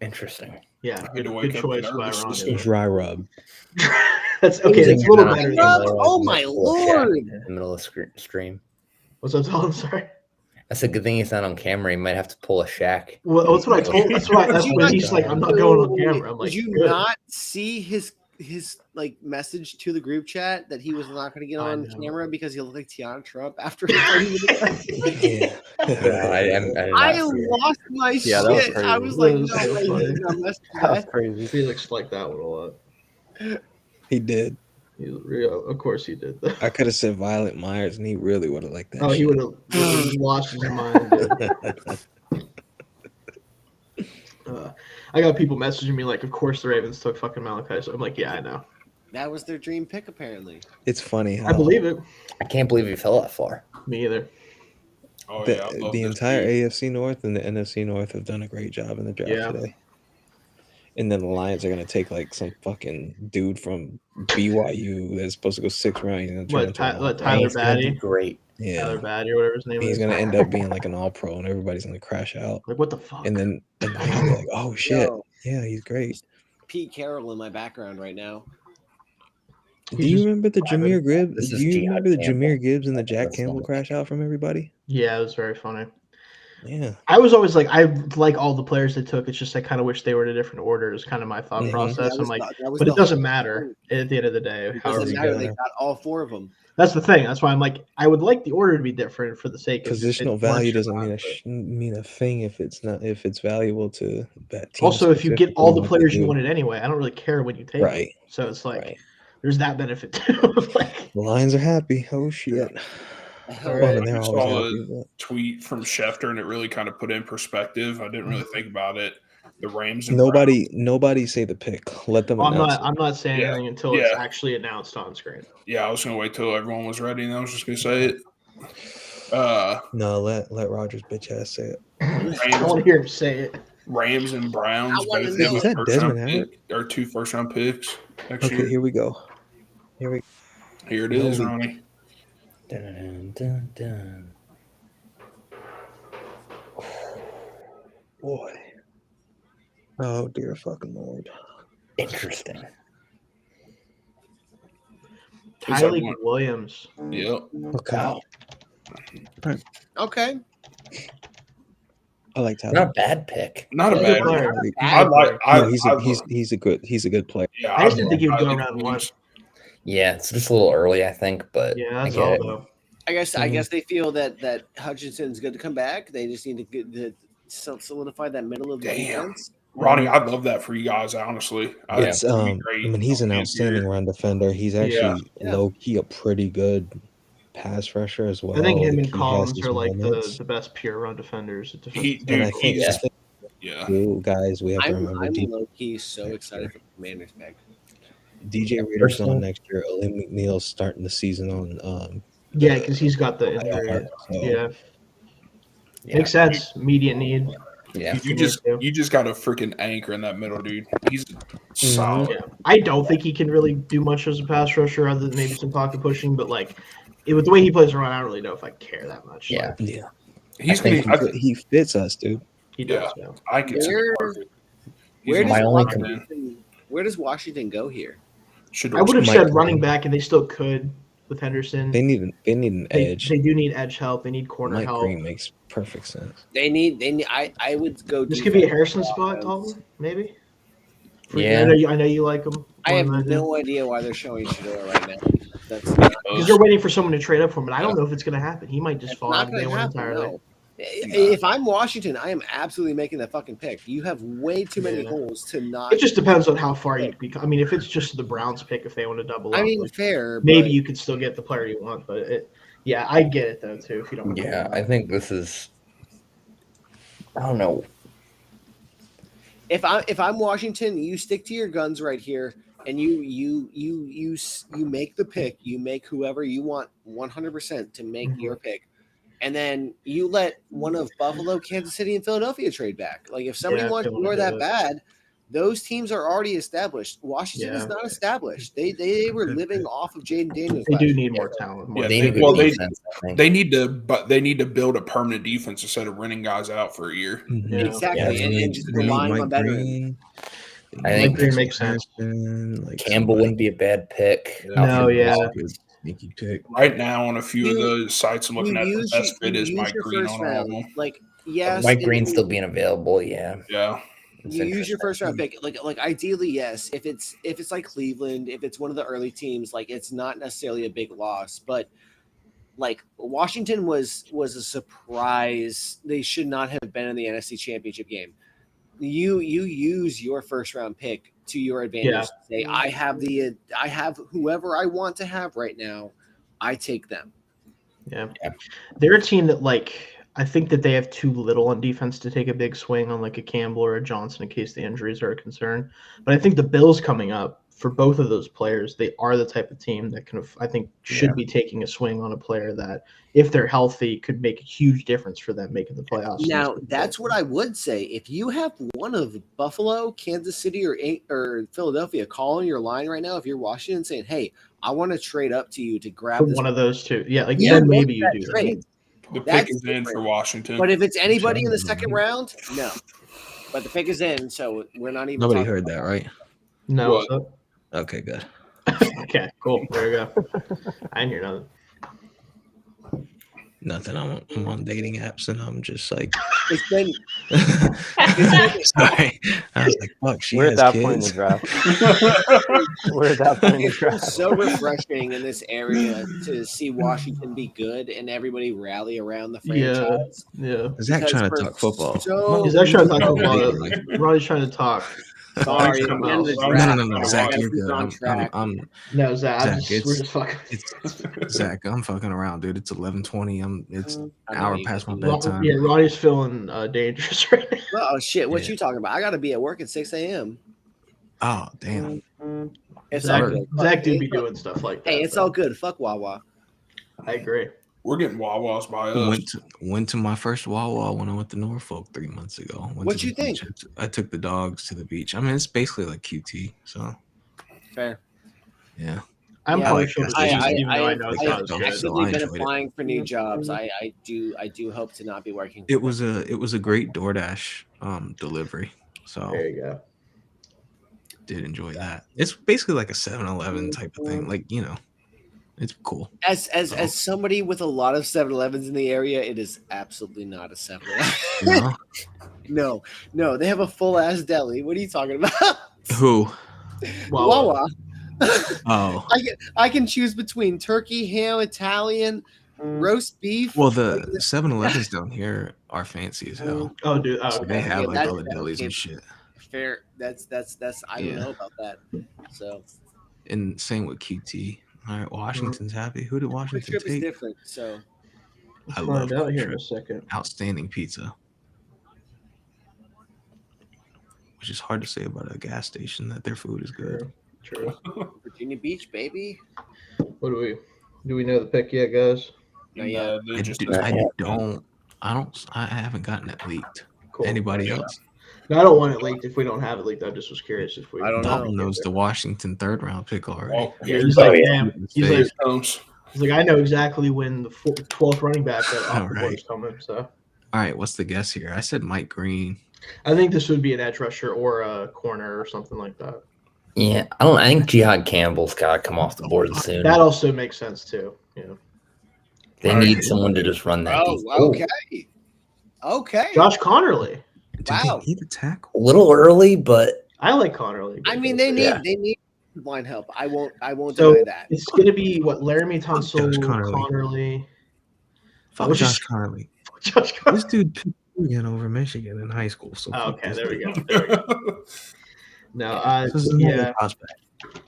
Interesting. Yeah, I had good, to wake good up choice nervous by this Ronnie. morning. Dry rub. That's okay. That's a little better. than Rub? that. Oh my lord! In the middle of the stream. What's up, Dalton? Sorry. That's a good thing he's not on camera. He might have to pull a Shaq. Well, that's what I told. That's you when not- he's like, I'm not going on camera. I'm like, Did you good. not see his like message to the group chat that he was not going to get I on know. camera because he looked like Tiana Trump after? Yeah. I lost my Yeah, that was shit. crazy. I was like, That was no so way, funny. he's not messaging That was that. crazy. Felix liked that one a lot. He did. Of course he did. I could have said Violet Myers, and he really would have liked that. Oh, he shit. would have lost his mind. Dude. I got people messaging me like, of course the Ravens took fucking Malachi. So I'm like, yeah, I know. That was their dream pick, apparently. It's funny how I believe it. I can't believe he fell that far. Me either. Oh, yeah, I love the this entire dude. AFC North and the NFC North have done a great job in the draft Yeah. today. And then the Lions are going to take like some fucking dude from BYU that's supposed to go 6th round. And turn What, into an all-pro. Tyler He's gonna do Batty? great. Yeah. Tyler Batty or whatever his name He's is. going to end up being like an all-pro, and everybody's going to crash out. Like, what the fuck? And then they'll be like, oh shit, Yo. yeah, he's great. Pete Carroll in my background right now. Do you remember the Jameer Gibbs? This Do is you Jihad remember the Campbell. Jameer Gibbs and the Jack That's Campbell not- crash out from everybody? Yeah, it was very funny. Yeah. I was always like, I like all the players they took. It's just I kind of wish they were in a different order. Is kind of my thought Mhm. process. That I'm was like, the- that was but the it doesn't whole matter thing. at the end of the day. It However doesn't you matter. go. They got all 4 of them. That's the thing. That's why I'm like, I would like the order to be different for the sake of Positional it value works doesn't or mean not, mean a thing if it's valuable to that team. Also, if you get specifically all the what they players you do. wanted anyway, I don't really care when you take Right. them. So it's like, Right. there's that benefit too. Like, The Lions are happy. Oh shit. All Well, right. and they're I always saw happy. a But tweet from Schefter, and it really kind of put it in perspective. I didn't really think about it. The Rams and nobody say the pick. Let them announce I'm not saying Yeah. anything until it's Yeah. actually announced on screen. Yeah, I was gonna wait till everyone was ready, and I was just gonna say it. it. No, let Rogers bitch ass say it. I want to hear him say it. Rams and Browns I wanna both know. have Was a that first-round Desmond pick, or 2 first-round picks next Okay, year. here we go. Here Here it is, Holy- Ronnie. Dun, dun, dun. boy. Oh dear fucking lord. Interesting. He's had Tyleek one. Williams. Yep. Okay. Okay. I like Tyler. Not a bad pick. Not a He's a bad good player. pick. I like. No, he's a good player. Yeah, I just didn't love think he would go Tyleek around one. Williams. Yeah, it's just a little early, I think, but Yeah, I that's get all it. though. I guess Mhm. they feel that Hutchinson's good to come back. They just need to get to solidify that middle of the Damn. defense. Ronnie, I'd love that for you guys. Honestly, I think It's it'd be great I mean he's an on outstanding here. run defender. He's actually Yeah. low key a pretty good pass rusher as well. I think him Like, and he Collins has his are like moments. the best pure run defenders. He, And dude, I think, he's I think yeah. you guys we have to I'm remember low key so excited for the Commanders pick. DJ Reader's gone next year. Aleem McNeil's starting the season on Yeah, because he's got the IR, injury. so Yeah, Yeah. makes sense. Immediate need. Yeah. You just got a freaking anchor in that middle, dude. He's solid. Yeah. I don't think he can really do much as a pass rusher other than maybe some pocket pushing, but like with the way he plays around, I don't really know if I care that much. Yeah. Like, yeah. He's I think gonna. He fits us, dude. he does. Yeah. I can see Where- it perfect. Where He's does, my a only smart man. Washington, where does Washington go here? Should I would have Mike said Glenn. running back, and they still could. with Henderson. They need an edge. They do need edge help. They need corner Mike help. Green makes perfect sense. They need. I would go. This could be a Harrison spot, Dalton, maybe. Yeah. I know you like him. I have no idea why they're showing Shador right now. That's because they're waiting for someone to trade up for him, but I don't know if it's going to happen. He might just fall out of day one happen, entirely. no. If I'm Washington, I am absolutely making that fucking pick. You have way too many holes to not. It just depends on how far you become. I mean, if it's just the Browns pick, if they want to double up, I mean, fair. Maybe you could still get the player you want, but yeah, I get it though too. If you don't. Yeah, I think this is. I don't know. If I'm Washington, you stick to your guns right here, and you make the pick. You make whoever you want 100% to make your pick. And then you let one of Buffalo, Kansas City, and Philadelphia trade back. Like if somebody wants you are that bad, those teams are already established. Washington is not established. They were living off of Jaden Daniels. They do need more talent. They need to build a permanent defense instead of renting guys out for a year. Mm-hmm. Exactly, and just relying on veterans. I think Green makes sense. Campbell wouldn't be a bad pick. No, sneaky pick. Right now, on a few of the sites I'm looking at, the best fit is Mike Green on all of them. Like, yes, Mike Green still being available, yeah. You use your first round pick, like ideally, yes. If it's like Cleveland, if it's one of the early teams, like it's not necessarily a big loss, but like Washington was a surprise. They should not have been in the NFC Championship game. You use your first round pick to your advantage. Say, I have whoever I want to have right now. I take them. Yeah. They're a team that I think that they have too little on defense to take a big swing on like a Campbell or a Johnson in case the injuries are a concern. But I think the Bills coming up for both of those players, they are the type of team that should be taking a swing on a player that, if they're healthy, could make a huge difference for them making the playoffs. Now, that's what I would say. If you have one of Buffalo, Kansas City, or Philadelphia calling your line right now, if you're Washington saying, "Hey, I want to trade up to you to grab one of those two," then maybe you do trade. The pick is in for Washington. But if it's anybody in the second round, no. But the pick is in, so we're not even. Nobody heard that, right? No. Okay, good. Okay, cool. There you go. I didn't hear nothing. Nothing. I'm on dating apps and I'm just like, it's been. Sorry, I was like, fuck. We're at that point in the draft. We're at that point in the draft. It's so refreshing in this area to see Washington be good and everybody rally around the franchise. Yeah. Zach trying to talk football. He's actually trying to talk football. Ronnie's trying to talk. Sorry, no, Zach, you're good. I'm no, Zach. We're just fucking. Zach, I'm fucking around, dude. It's 11:20. It's an hour past my bedtime. Yeah, Ronnie's feeling dangerous right now. Oh shit! What you talking about? I got to be at work at 6 a.m. Oh damn. It's Zach, all good. Zach do be doing stuff like that. Hey, it's all good. Fuck Wawa. I agree. We're getting Wawas by us. Went to my first Wawa when I went to Norfolk 3 months ago. What'd you think? I took the dogs to the beach. I mean, it's basically like QT. So fair. Yeah. I'm partial. I've actively been applying for new jobs. I do hope to not be working. It was a great DoorDash delivery. So there you go. Did enjoy that. It's basically like a 7-Eleven type of thing. Like, it's cool. As somebody with a lot of 7-Elevens in the area, it is absolutely not a 7-Eleven. No, they have a full ass deli. What are you talking about? Who? Wawa. Oh. I can choose between turkey, ham, Italian, roast beef. Well, the 7-Elevens down here are fancy as hell. Oh, dude. Oh, so they have like all the delis and shit. Fair. That's I don't know about that. So. And same with QT. All right, Washington's happy. Who did Washington take? Is different, so I love out here in a second. Outstanding pizza, which is hard to say about a gas station that their food is good. True. Virginia Beach, baby. What do we know the pick yet, guys? Not yet. I haven't gotten it leaked. Cool. Anybody else? No, I don't want it leaked. If we don't have it leaked, I just was curious if we. I don't know. Dalton knows the Washington 3rd round pick already. Oh, yeah, he's like, damn. He's like, I know exactly when the 12th running back is coming. So. All right, what's the guess here? I said Mike Green. I think this would be an edge rusher or a corner or something like that. Yeah, I think Jihad Campbell's got to come off the board soon. That also makes sense too. Yeah. They need someone to just run that. Okay. Josh Connerly. Wow. Need a tackle. A little early, but I like Connerly. I mean, they need line help. I won't So deny that. it's going to be what Laramie Tunsil, Josh Connerly. Connerly. Fuck Josh Connerly. Josh Connerly. This dude picked Michigan over Michigan in high school. So okay, there we go. There we go. No, This is another prospect.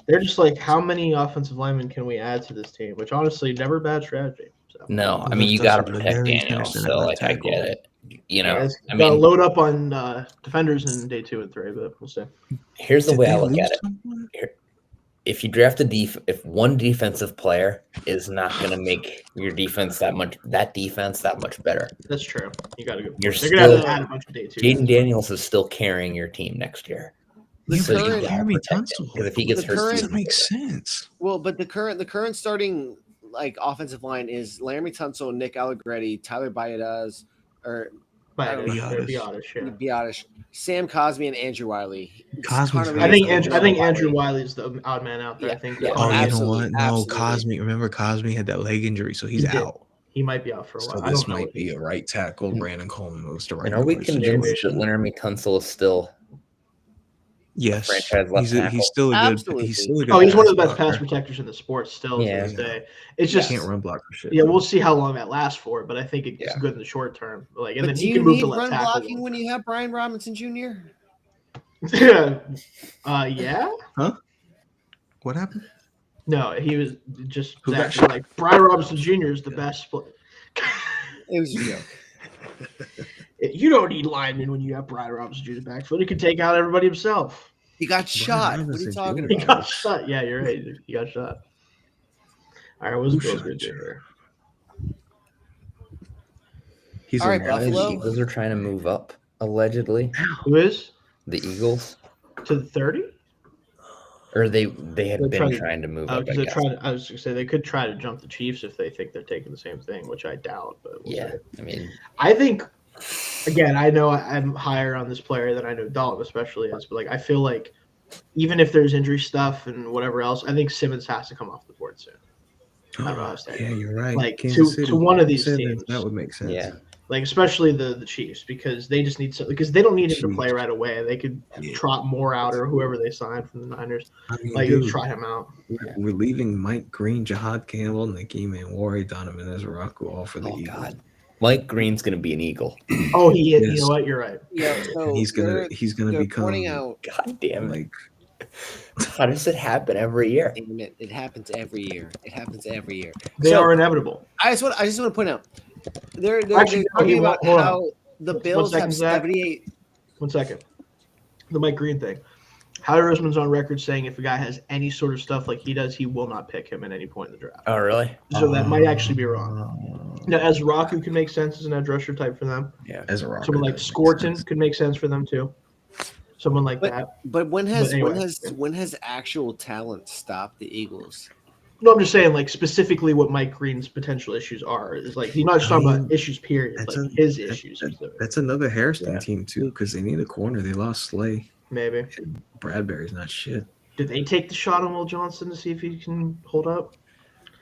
They're just like, how many offensive linemen can we add to this team? Which honestly, never a bad strategy. So. No, I mean you got to protect Daniel. So like, I get it. You know, I mean, load up on defenders in day 2 and 3, but we'll see. Here's the way I look at it. If you draft if one defensive player is not going to make your defense that much better. That's true. You got to go. You're They're going to still have to add a bunch of day 2. Jaden Daniels is still carrying your team next year. Because if he gets hurt, doesn't make sense. Well, but the current starting like offensive line is Laramie Tunsil, Nick Allegretti, Tyler Biadasz, or Biadasz, Sam Cosmi, and Andrew Wiley. I think Andrew Wiley's the odd man out there. Yeah. I think. Yeah. Oh, you know what? No, Cosmi. Remember, Cosmi had that leg injury, so he's out. He might be out for a while. So this might be a right tackle. Brandon Coleman moves to right. And are we convinced that Laramie Tunsil is still? Yes, franchise left tackle? He's still a good. He's still a good. Oh, he's one of the best pass protectors in the sport still to this day. It's just can't run block for shit. Yeah, we'll see how long that lasts for, but I think it's good in the short term. Like, and but then do he you can move need to left run tackle. blocking when you have Brian Robinson Jr.? Yeah. Huh? What happened? No, he was just exactly like Brian Robinson Jr. is the best. It was a joke. You don't need linemen when you have Brian Robinson Jr. backfield. He can take out everybody himself. He got shot. What are you talking about? He got shot. Yeah, you're right. He got shot. All right, what's the Bills going to do here? All right, Buffalo. The Eagles are trying to move up, allegedly. Who is? The Eagles. To the 30? Or they had been trying to move up, I guess. I was going to say they could try to jump the Chiefs if they think they're taking the same thing, which I doubt. But I think, again, I know I'm higher on this player than I know Dalton especially is, but like I feel like even if there's injury stuff and whatever else, I think Simmons has to come off the board soon. I don't know how to say. Yeah, you're right. Like to one of these teams. That would make sense. Yeah. Like especially the Chiefs because they just need because they don't need him to play right away. They could trot Moore out or whoever they signed from the Niners. I mean, like you trot him out. We're leaving Mike Green, Jihad Campbell, Nakeem and Warren Donovan as Rocco all for the Eagles. God. Mike Green's gonna be an Eagle. Oh, he is. You know what? You're right. Yeah, so he's gonna become. God damn it! How does it happen every year? It happens every year. They are inevitable. I just want to point out. They're talking about how the Bills have 78. 1 second. The Mike Green thing. Howie Roseman's on record saying if a guy has any sort of stuff like he does, he will not pick him at any point in the draft. Oh, really? So that might actually be wrong. Now, as Raku could make sense as an edge rusher type for them. Yeah, as a someone like Scorton could make sense for them too. Someone like that. But when has actual talent stopped the Eagles? No, I'm just saying, like specifically, what Mike Green's potential issues are is like he's not just talking about issues. Period. Like his issues. That's another Hairston team too, because they need a corner. They lost Slay. Maybe and Bradbury's not shit. Did they take the shot on Will Johnson to see if he can hold up?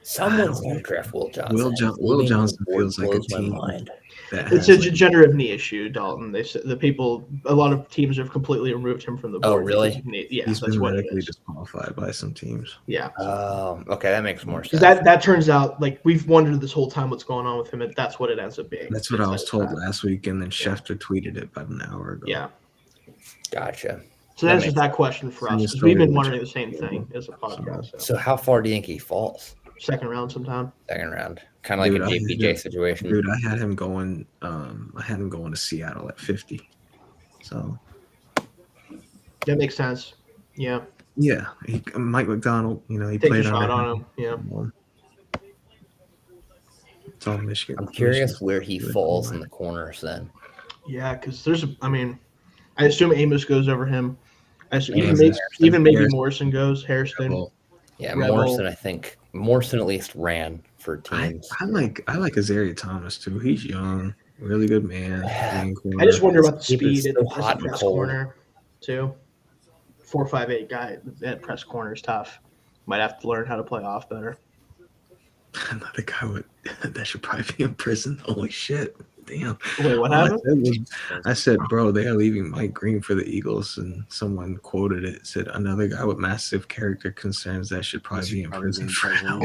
Someone's going to draft Will Johnson. Will Johnson feels like a team. It's a degenerative knee issue, Dalton. They said a lot of teams have completely removed him from the board. Oh, really? Yeah, he's that's been what medically disqualified by some teams. Yeah. Okay, that makes more sense. That turns out like we've wondered this whole time what's going on with him, and that's what it ends up being. That's what I was told last week, and then Schefter tweeted it about an hour ago. Yeah. Gotcha. So that answers that question for us because we've been wondering the same thing as a podcast. So how far do you think he falls? Second round sometime. Second round. Kind of like a JPJ situation. Dude, I had him going to Seattle at 50. So that makes sense. Yeah. Yeah. Mike McDonald, he take played a shot on him. Yeah. It's all Michigan. I'm curious where he falls in the corners then. Yeah, because I assume Amos goes over him. I assume even maybe Morrison goes. Hairston. Yeah, Morrison. I think Morrison at least ran for teams. I like Azaria Thomas too. He's young, really good man. I just wonder about the speed at the corner too. 4.58 guy at press corner is tough. Might have to learn how to play off better. Another guy that should probably be in prison. Holy shit. Damn. Wait, what happened? I said, bro, they are leaving Mike Green for the Eagles, and someone quoted it, said, another guy with massive character concerns that should probably be in prison for now.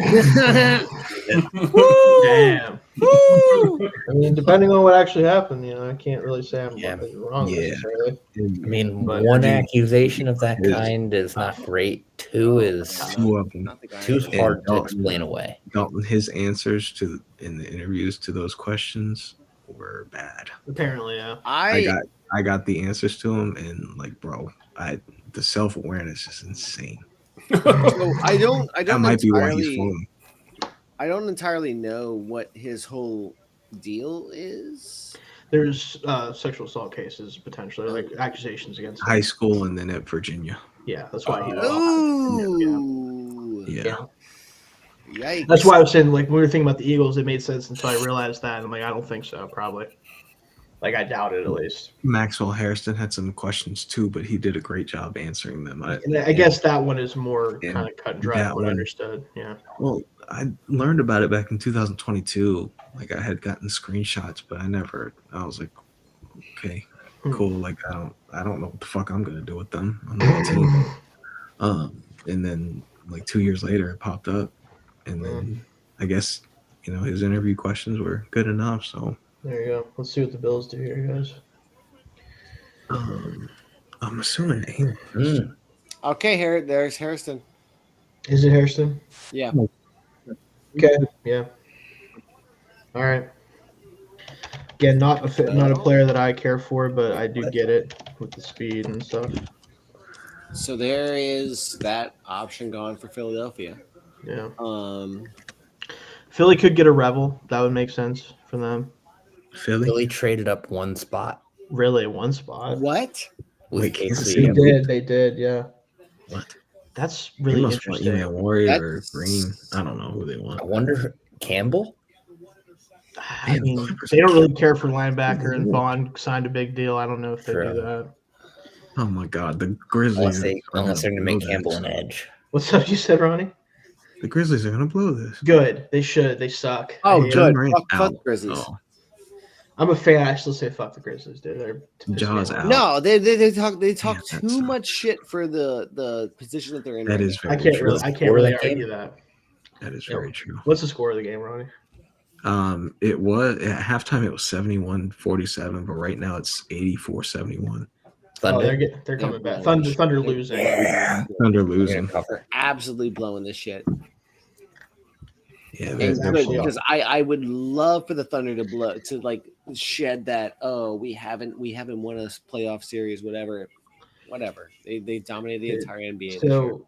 Damn. I mean, depending on what actually happened, I can't really say I'm wrong necessarily. I mean, one accusation of that kind is not great. Two is two's hard to explain away. Dalton, his answers in the interviews to those questions were bad. Apparently, yeah. I got the answers to them, and like, bro, the self-awareness is insane. So I don't that might be why he's falling. I don't entirely know what his whole deal is. There's sexual assault cases potentially, like accusations against high school and then at Virginia. Yeah, that's why he. Yeah. Yikes. That's why I was saying, like, when we were thinking about the Eagles, it made sense until I realized that. I'm like, I don't think so, probably. Like, I doubt it, at least. Maxwell Harrison had some questions, too, but he did a great job answering them. I guess that one is more kind of cut and dry, what I understood. Yeah. Well, I learned about it back in 2022. Like, I had gotten screenshots, but I was like, okay, cool. Like, I don't know what the fuck I'm going to do with them on the team. And then, like, 2 years later, it popped up. And then I guess, his interview questions were good enough. So there you go. Let's see what the Bills do here, guys. I'm assuming Okay, there's Harrison. Is it Harrison? Yeah. Okay. Yeah. All right. Again, not a player that I care for, but I do get it with the speed and stuff. So there is that option gone for Philadelphia. Yeah. Philly could get a Rebel. That would make sense for them. Philly traded up one spot. Really, one spot? What? Wait, They did. Yeah. What? That's really interesting. Either Warrior or Green. I don't know who they want. I wonder, Campbell? I mean, they don't really care for linebacker, and Vaughn signed a big deal. I don't know if they do that. Oh my God, the Grizzlies. Unless they're going to make Campbell an edge. What's up? You said, Ronnie? The Grizzlies are going to blow this. Good. They should. They suck. Oh, good. Fuck the Grizzlies. Oh. I'm a fan. I still say fuck the Grizzlies, dude. They're Jaws out. No, they talk too much shit for the position that they're in. That is very true. I can't really argue that. That is very true. What's the score of the game, Ronnie? It was at halftime. It was 71-47, but right now it's 84-71. Thunder. They're coming back. Thunder losing. Yeah, Thunder losing. They're absolutely blowing this shit. Yeah, because I would love for the Thunder to shed that. Oh, we haven't won a playoff series. Whatever. They dominated the entire NBA. So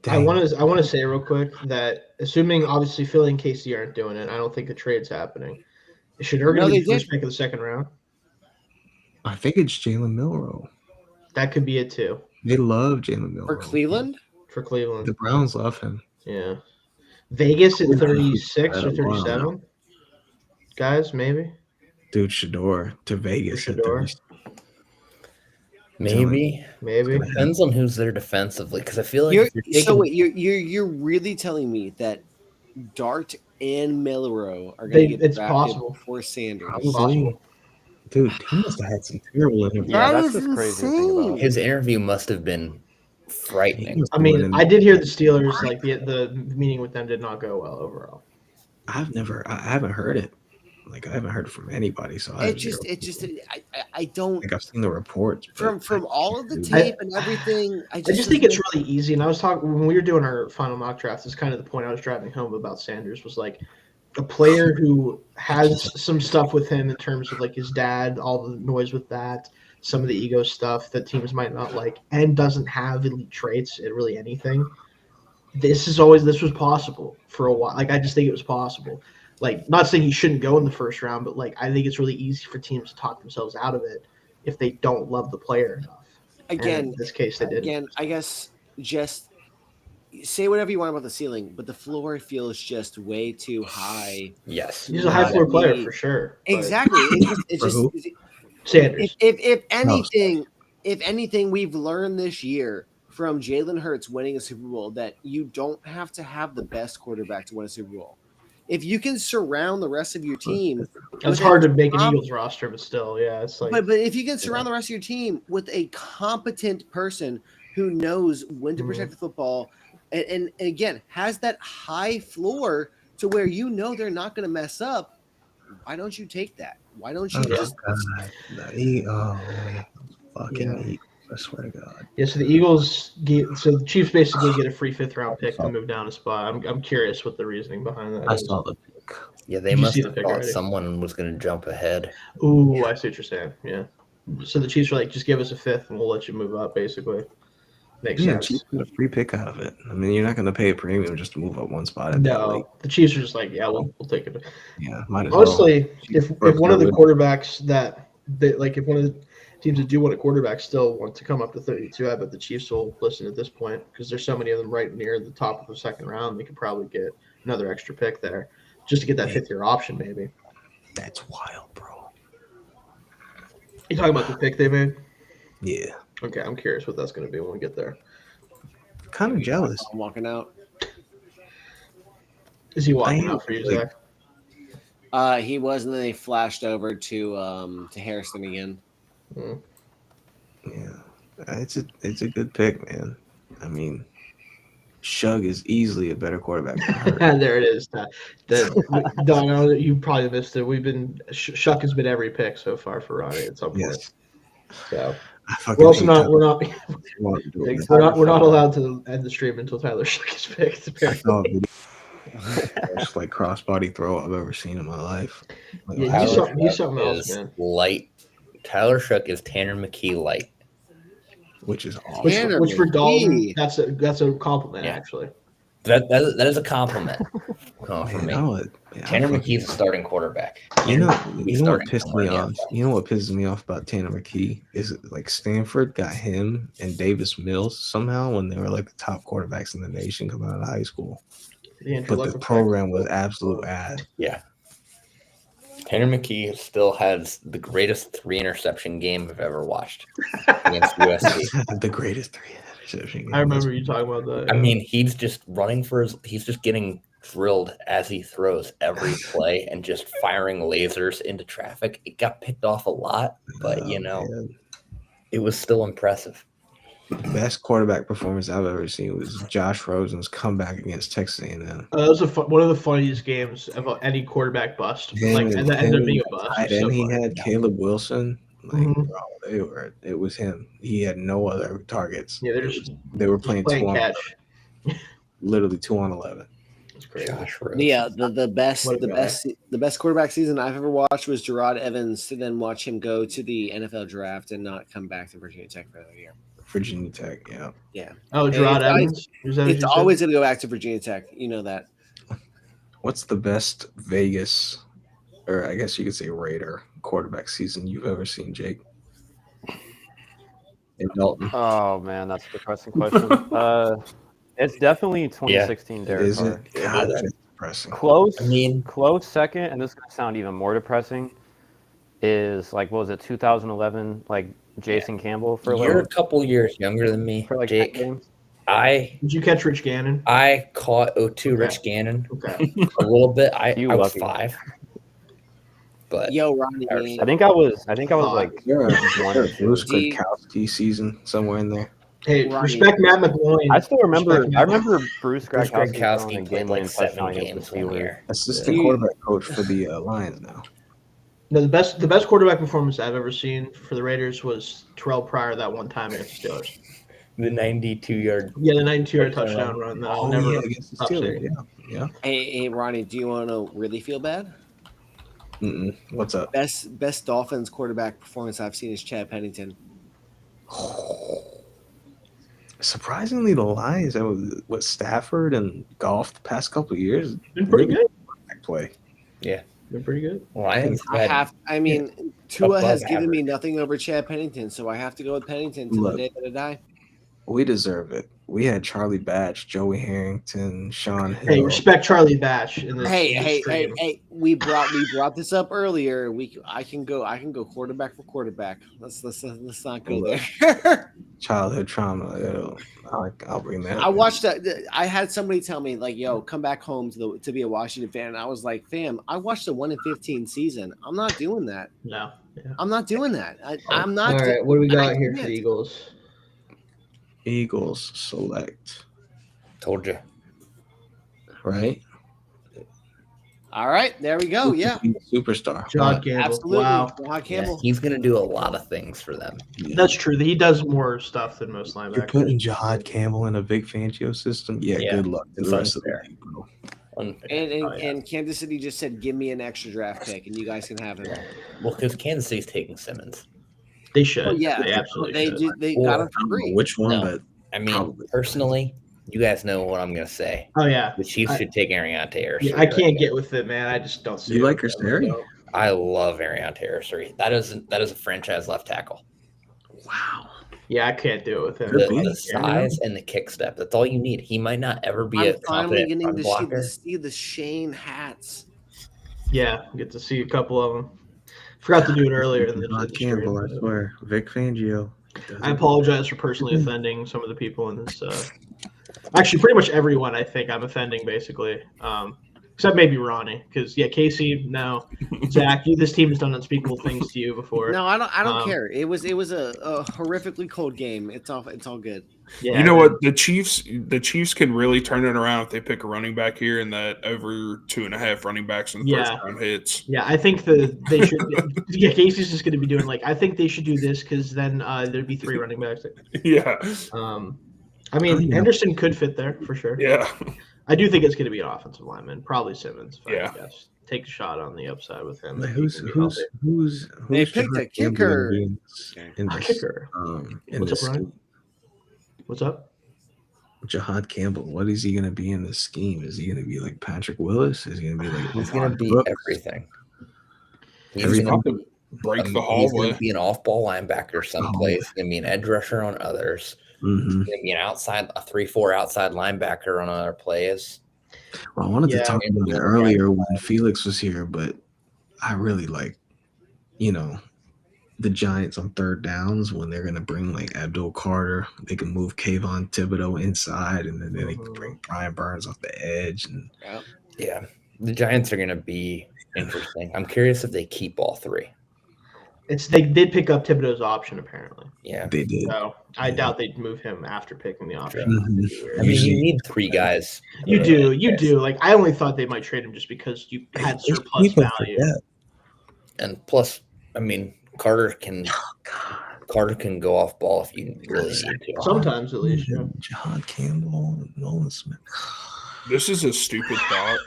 I want to say real quick that assuming obviously Philly and KC aren't doing it, I don't think the trade's happening. Should Ergen be first pick of the second round? I think it's Jalen Milroe. That could be it too. They love Jalen Milroe. For Cleveland? For Cleveland. The Browns love him. Yeah. Vegas at 36 or 37? Guys, maybe? Dude, Shador to Vegas. Shador. Maybe. Depends on who's there defensively, because I feel like you're really telling me that Dart and Milroe are going to get drafted before Sanders? Probably. Dude, he must have had some terrible interviews. Yeah, that's just crazy to think about. His interview must have been frightening. I mean, I did hear the Steelers, like the meeting with them did not go well overall. I haven't heard it. Like, I haven't heard it from anybody. So I don't. Like, I've seen the reports from all of the tape and everything. I just think it's really easy. And I was talking when we were doing our final mock draft. Is kind of the point I was driving home about Sanders was like a player who has some stuff with him in terms of like his dad, all the noise with that, some of the ego stuff that teams might not like, and doesn't have elite traits at really anything. This was possible for a while. Like, I just think it was possible. Like, not saying he shouldn't go in the first round, but like, I think it's really easy for teams to talk themselves out of it if they don't love the player enough. Again, and in this case, they did. Again, I guess just say whatever you want about the ceiling, but the floor feels just way too high. Yes, he's a high floor player for sure. Exactly. It's just Sanders. If anything, if anything, we've learned this year from Jalen Hurts winning a Super Bowl that you don't have to have the best quarterback to win a Super Bowl. If you can surround the rest of your team, it's hard to make an Eagles roster, but still, yeah, it's like. But if you can surround the rest of your team with a competent person who knows when to protect the football, and again has that high floor to where you know they're not going to mess up, why don't you take that? Why don't you just? Fucking I swear to God. Yeah, so the Eagles so the Chiefs basically get a free 5th round pick to move down a spot. I'm curious what the reasoning behind that is. I saw the pick. Yeah, they must have thought someone was going to jump ahead. Ooh, I see what you're saying. Yeah. So the Chiefs are like, just give us a 5th and we'll let you move up, basically. Makes sense. Chiefs get a free pick out of it. I mean, you're not going to pay a premium just to move up one spot. No, the Chiefs are just like, yeah, we'll take it. Yeah, might as honestly, well. if one of the quarterbacks if one of the teams that do want a quarterback still want to come up to 32, I bet the Chiefs will listen at this point because there's so many of them right near the top of the 2nd round. They could probably get another extra pick there just to get that 5th-year option, maybe. That's wild, bro. You talking about the pick they made? Yeah. Okay, I'm curious what that's going to be when we get there. Kind of jealous. I'm walking out. Is he walking out for you, Zach? He was, and then they flashed over to Harrison again. Yeah, it's a good pick, man. I mean, Shug is easily a better quarterback than her. There it is. Don, I know that you probably missed it. We've been Shuck has been every pick so far for Ronnie at some point. Yes. So we're also not we're not allowed to end the stream until Tyler Shuck is picked. Apparently. It's like crossbody throw I've ever seen in my life. Like, yeah, he's something else, man. Light. Tyler Shuck is Tanner McKee light, which is awesome. Which for Dalton, that's a compliment, actually. That is a compliment. For me. Tanner McKee's a starting quarterback. You know what pissed me off? You know what pisses me off about Tanner McKee is like Stanford got him and Davis Mills somehow when they were like the top quarterbacks in the nation coming out of high school. But the program was absolute ass. Yeah. Tanner McKee still has the greatest 3-interception game I've ever watched against USC. The greatest 3-interception game. I remember you talking about that. I mean, he's just running he's just getting drilled as he throws every play and just firing lasers into traffic. It got picked off a lot, but it was still impressive. The best quarterback performance I've ever seen was Josh Rosen's comeback against Texas A&M. That was one of the funniest games of any quarterback bust. And that ended up being a bust. And he had Caleb Wilson. It was him. He had no other targets. Yeah, they were playing 2 on catch. 11. Literally 2 on 11. That's crazy. Yeah, the best quarterback season I've ever watched was Gerard Evans, to then watch him go to the NFL draft and not come back to Virginia Tech for another year. Virginia Tech, yeah. Yeah. Oh, Gerard Evans? It's always going to go back to Virginia Tech. You know that. What's the best Vegas, or I guess you could say Raider, quarterback season you've ever seen, Jake? In Dalton. Oh, man, that's a depressing question. It's definitely 2016 Derek Is Carr. it? God, that's depressing. Close second, and this is going to sound even more depressing, is like, what was it, 2011, like Jason Campbell for You're a couple years younger than me, for like Jake. games. Did you catch Rich Gannon? I caught Rich Gannon a little bit. I was 5. But Ronnie, I think I was like Bruce Gradkowski season somewhere in there. Hey, respect Matt McGloin. I still remember. I remember Bruce Gradkowski played like 7 games one year. Assistant quarterback coach for the Lions now. No, the best quarterback performance I've ever seen for the Raiders was Terrell Pryor that one time against the Steelers. The 92-yard. Yeah, the 92-yard touchdown run. Never against the Steelers. Yeah. Hey, Ronnie, do you want to really feel bad? What's up? Best Dolphins quarterback performance I've seen is Chad Pennington. Surprisingly, the Lions, what Stafford and Goff the past couple of years, been pretty good. Play. Yeah. Been pretty good. Lions. Tua has given me nothing over Chad Pennington, so I have to go with Pennington to the day that I die. We deserve it. We had Charlie Batch, Joey Harrington, Sean Hill. Hey, respect Charlie Batch in this. Hey! We brought this up earlier. I can go quarterback for quarterback. Let's not go there. Childhood trauma. I'll bring that. I watched that. I had somebody tell me like, "Yo, come back home to be a Washington fan." And I was like, "Fam, I watched the 1-15 season. I'm not doing that. No, I'm not doing that. I'm not." All right, what do we got here for Eagles? Eagles select. Told you. Right? All right, there we go. Yeah. Superstar. Jahad Campbell. Absolutely. Wow. Jahad Campbell. He's going to do a lot of things for them. Yeah. That's true. He does more stuff than most linebackers. You're putting Jahad Campbell in a Vic Fangio system? Yeah, good luck to the rest of the league, bro. And Kansas City just said, "Give me an extra draft pick, and you guys can have him." Well, because Kansas City's taking Simmons. They should. Well, yeah, they absolutely should. They got him for free. Which one? No, But I mean, probably. personally, you guys know what I'm going to say. Oh yeah, The Chiefs should take Ariante Arceri. Yeah, I can't get with it, man. I just don't see. You it. like Arceri? I love Ariante Arceri. That is a franchise left tackle. Wow. Yeah, I can't do it with him. The size and the kick step. That's all you need. He might not ever be a I'm finally competent getting run to blocker. see the Shayne hats. Yeah, get to see a couple of them. Forgot to do it earlier in the Jahad Campbell, I swear. Vic Fangio. I apologize for personally offending some of the people in this. Actually, pretty much everyone I think I'm offending, basically. Except maybe Ronnie, because Casey, no, Zach, this team has done unspeakable things to you before. No, I don't care. It was a horrifically cold game. It's all good. Yeah, you know what? The Chiefs can really turn it around if they pick a running back here and that over 2.5 running backs in the first round hits. Yeah, I think they should. Casey's just going to be doing I think they should do this because then there'd be 3 running backs. Yeah. I mean, Henderson could fit there for sure. Yeah. I do think it's going to be an offensive lineman, probably Simmons. Yeah. Take a shot on the upside with him. Who's They picked a kicker. Kicker. What's up, Ryan? What's up? Jahad Campbell. What is he going to be in this scheme? Is he going to be like Patrick Willis? Is he going to be like? He's going to be everything. He's going to break the hallway. He's going to be an off-ball linebacker someplace. He's going to be an edge rusher on others. Mm-hmm. He's going to be a 3-4 outside linebacker on other plays. Well, I wanted to talk about it earlier when Felix was here, but I really like, the Giants on third downs when they're going to bring like Abdul Carter. They can move Kayvon Thibodeau inside, and then they can bring Brian Burns off the edge. And yeah, the Giants are going to be interesting. I'm curious if they keep all 3. They did pick up Thibodeau's option apparently. Yeah, they did. So I doubt they'd move him after picking the option. Mm-hmm. I mean, you need 3 guys. You do. Like I only thought they might trade him just because you had surplus value. And plus, I mean, Carter can go off ball if you really need to. Sometimes, at least. Yeah. Jahad Campbell, Nolan Smith. This is a stupid thought.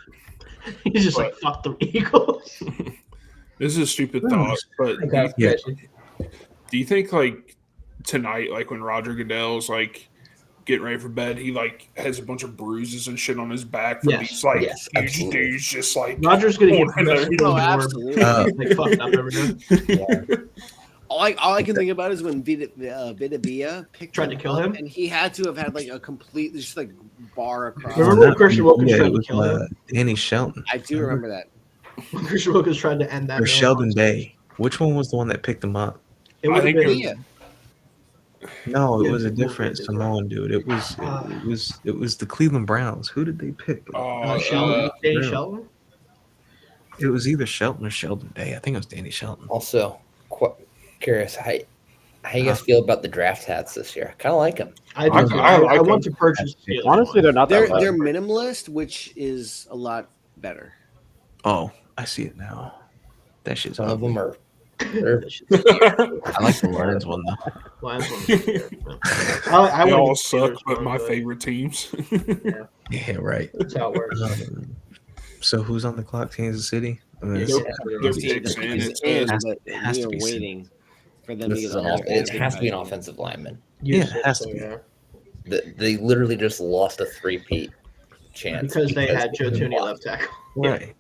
He's just like, fuck the Eagles. This is a stupid thought, but do you think like tonight, like when Roger Goodell's like getting ready for bed, he like has a bunch of bruises and shit on his back from these like huge dudes just like Roger's gonna get absolutely like fucked up every day. All I can think about is when Vidabia tried to kill him, and he had to have had like a complete just like bar across. Remember when Christian Wilkins tried to kill him? Danny Shelton. I do remember that. Christian Wilkins tried to end that. Or Sheldon Day. Which one was the one that picked him up? It was No, it was a different Samoan dude. It was the Cleveland Browns. Who did they pick? Shelton. Danny Shelton. It was either Shelton or Sheldon Day. I think it was Danny Shelton. Also, curious how you guys feel about the draft hats this year? I kind of like them. I want to purchase. Honestly, they're not that bad. They're minimalist, which is a lot better. Oh, I see it now. That shit's Some of them are. I like the Lions one though. They all suck, but my favorite teams. Yeah, right. That's how it works. So who's on the clock? Kansas City. It has to be waiting for them to get it has to be an offensive lineman. Yeah, it has to be. They literally just lost a 3-peat chance because they had Joe Tooney left tackle. Right.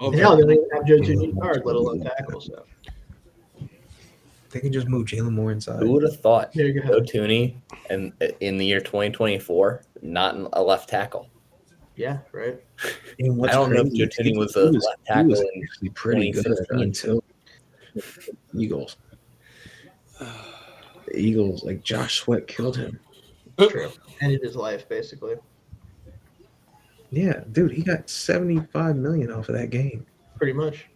Hell, they don't even have Joe Tooney guard, let alone tackle. So They can just move Jalen Moore inside. Who would have thought There you Joe go. Tooney and in the year 2024, not a left tackle? Yeah, right. And what's I don't know if crazy Joe is Tooney was a he left he was tackle in actually pretty good 2016. until the Eagles. The Eagles, like Josh Sweat, killed him. True. Ended his life basically. Yeah, dude, he got $75 million off of that game. Pretty much.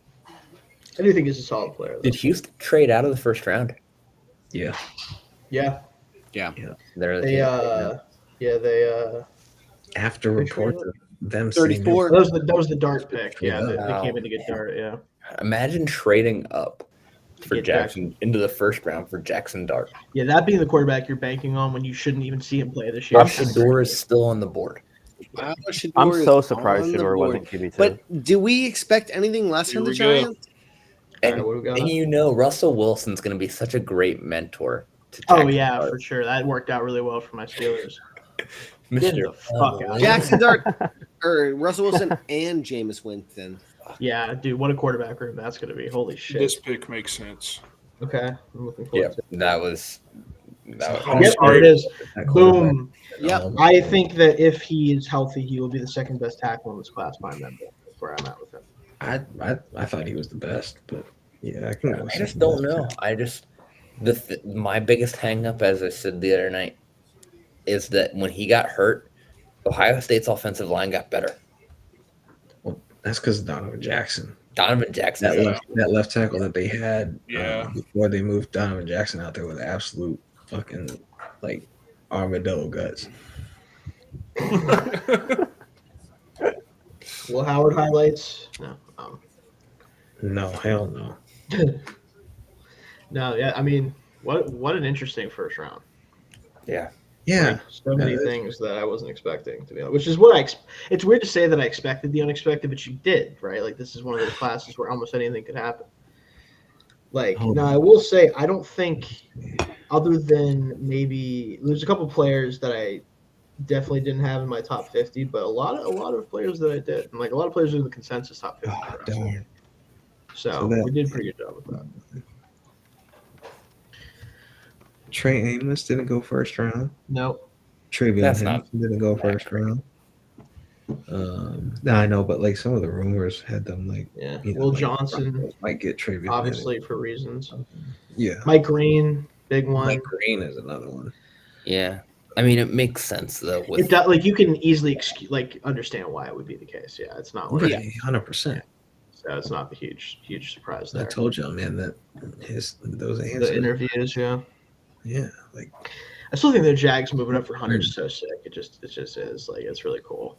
I do think he's a solid player, though. Did Houston trade out of the first round? Yeah. Yeah. They're the They team. they After reports of them 34. that was the Dart pick. Yeah, Yeah. they came in to get Dart. Yeah. Imagine trading up for Get Jackson into the first round for Jackson Dart. Yeah, that being the quarterback you're banking on when you shouldn't even see him play this year. Rob Shador is still on the board. I'm so surprised Shador wasn't QB2. But do we expect anything less from the Giants? And, All right, what do we got? and you know, Russell Wilson's going to be such a great mentor to Oh Jackson yeah, Dart. for sure. That worked out really well for my Steelers. Get Mr. the fuck out. Jackson Dart or Russell Wilson and Jameis Winston. Yeah, dude, what a quarterback room that's going to be. Holy shit. This pick makes sense. Okay, I'm looking forward Yeah, to it. that was. Yep, there it is. Boom. Yep. I think that if he is healthy, he will be the second best tackle in this class by member. That's where I'm at with him. I thought he was the best, but yeah, I can go I just don't know. I just my biggest hang up, as I said the other night, is that when he got hurt, Ohio State's offensive line got better. Well, that's because Donovan Jackson. Donovan Jackson. That left tackle that they had Yeah. before they moved Donovan Jackson out there with absolute fucking like armadillo guts. Will Howard highlights? No. No, hell no. No, yeah, I mean, what an interesting first round. Yeah. Yeah. Like, so many things that I wasn't expecting, to be honest. Which is what it's weird to say that I expected the unexpected, but you did, right? Like, this is one of those classes where almost anything could happen. Like, now I will say, I don't think, other than maybe there's a couple players that I definitely didn't have in my top 50, but a lot of players that I did, and like a lot of players are in the consensus top 50. Oh, darn. So we did a pretty good job with that. Trey Amos didn't go first round. Nope. Travion That's Henderson didn't go first round. No, I know, but like some of the rumors had them like Will like, Johnson might get Travion obviously for reasons. Yeah. Mike Green, big one. Mike Green is another one. Yeah. I mean, it makes sense though. It does, like you can easily understand why it would be the case. Yeah, it's not like 100%. So it's not the huge surprise there. I told y'all, man, that those answers. The interviews, yeah, like I still think the Jags moving up for Hunter is so sick. It just is like it's really cool.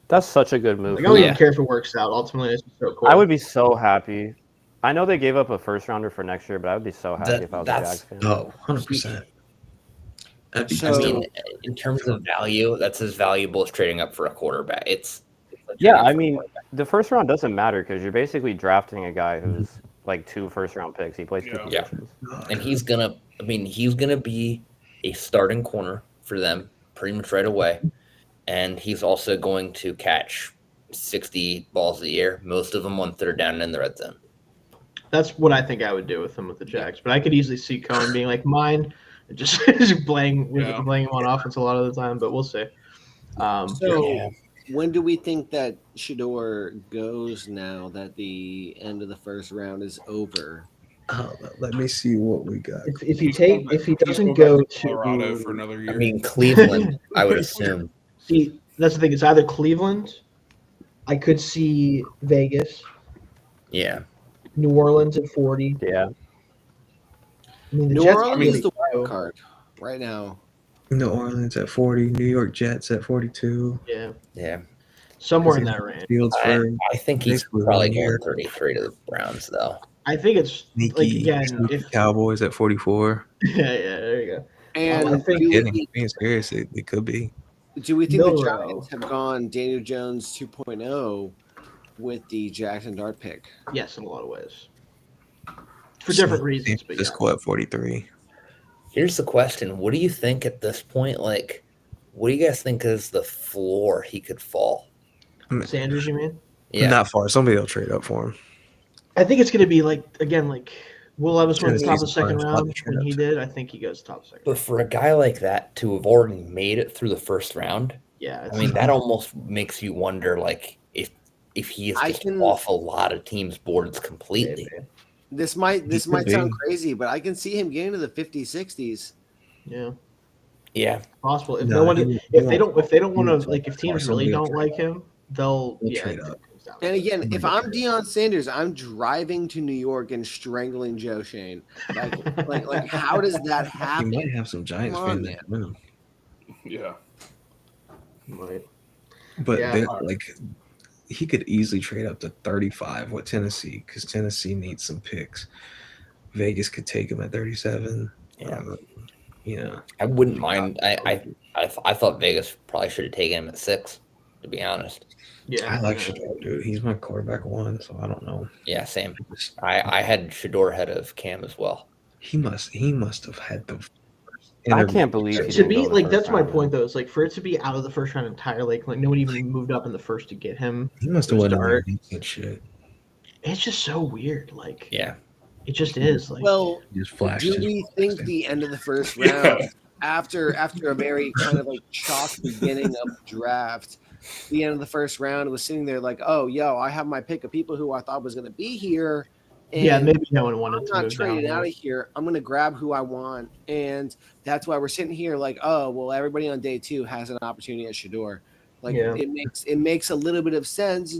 That's such a good move. Like, I don't even care if it works out. Ultimately, it's just so cool. I would be so happy. I know they gave up a first rounder for next year, but I would be so happy if I was a Jags fan. Oh, 100%. I mean, in terms of value, that's as valuable as trading up for a quarterback. Yeah, I mean, the first round doesn't matter because you're basically drafting a guy who's like 2 first-round picks. He plays 2 positions. And he's gonna be a starting corner for them pretty much right away. And he's also going to catch 60 balls a year, most of them on third down in the red zone. That's what I think I would do with him with the Jags. But I could easily see Cohen being like mine, just playing him on offense a lot of the time. But we'll see. When do we think that Shador goes now that the end of the first round is over? Let me see what we got. If he doesn't go to Colorado for another year. I mean, Cleveland, I would assume. See, that's the thing. It's either Cleveland. I could see Vegas. Yeah. New Orleans at 40. Yeah. I mean, New Orleans is the wild card right now. New Orleans at 40, New York Jets at 42. Yeah. Yeah. Somewhere in that range. Fields I think he's probably going 33 to the Browns, though. I think it's Sneaky, if Cowboys at 44. yeah, there you go. And I think being serious, it could be. Do we think Milrow. the Giants have gone Daniel Jones 2.0 with the Jackson Dart pick? Yes, in a lot of ways. For different reasons, but Francisco at 43. Here's the question. What do you think at this point? Like, what do you guys think is the floor he could fall? Sanders, you mean? Yeah. Not far. Somebody will trade up for him. I think it's going to be like Will Levis went top of the Tennessee's second bunch. round when he did. I think he goes top second. But for a guy like that to have already made it through the first round, yeah, I mean that almost makes you wonder, like if he is just off a lot of teams' boards completely. This might sound crazy, but I can see him getting to the 50s, 60s. Yeah. Yeah. Possible. If if they don't want to, like, if teams really don't like him, they'll trade up. And again, if I'm Deion Sanders, I'm driving to New York and strangling Joe Shayne. Like how does that happen? He might have some Giants fans that win him. Yeah. Might. But like he could easily trade up to 35 with Tennessee because Tennessee needs some picks. Vegas could take him at 37. Yeah. Yeah. I wouldn't mind. I thought Vegas probably should have taken him at 6, to be honest. Yeah. I like Shador, dude. He's my quarterback 1, so I don't know. Yeah, same. I had Shador ahead of Cam as well. He must have had the I can't believe to be like that's my point though. It's like for it to be out of the first round entirely, like no one even moved up in the first to get him. He must have won that shit. It's just so weird. Like yeah, it just is. Like well, just flashed. Do we think the end of the first round after a very kind of like chalk beginning of the draft? The end of the first round was sitting there like, oh, yo, I have my pick of people who I thought was going to be here. And yeah, maybe no one wanted to. I'm not trading out of here. I'm going to grab who I want. And that's why we're sitting here like, oh, well, everybody on day 2 has an opportunity at Shador. Like it makes a little bit of sense.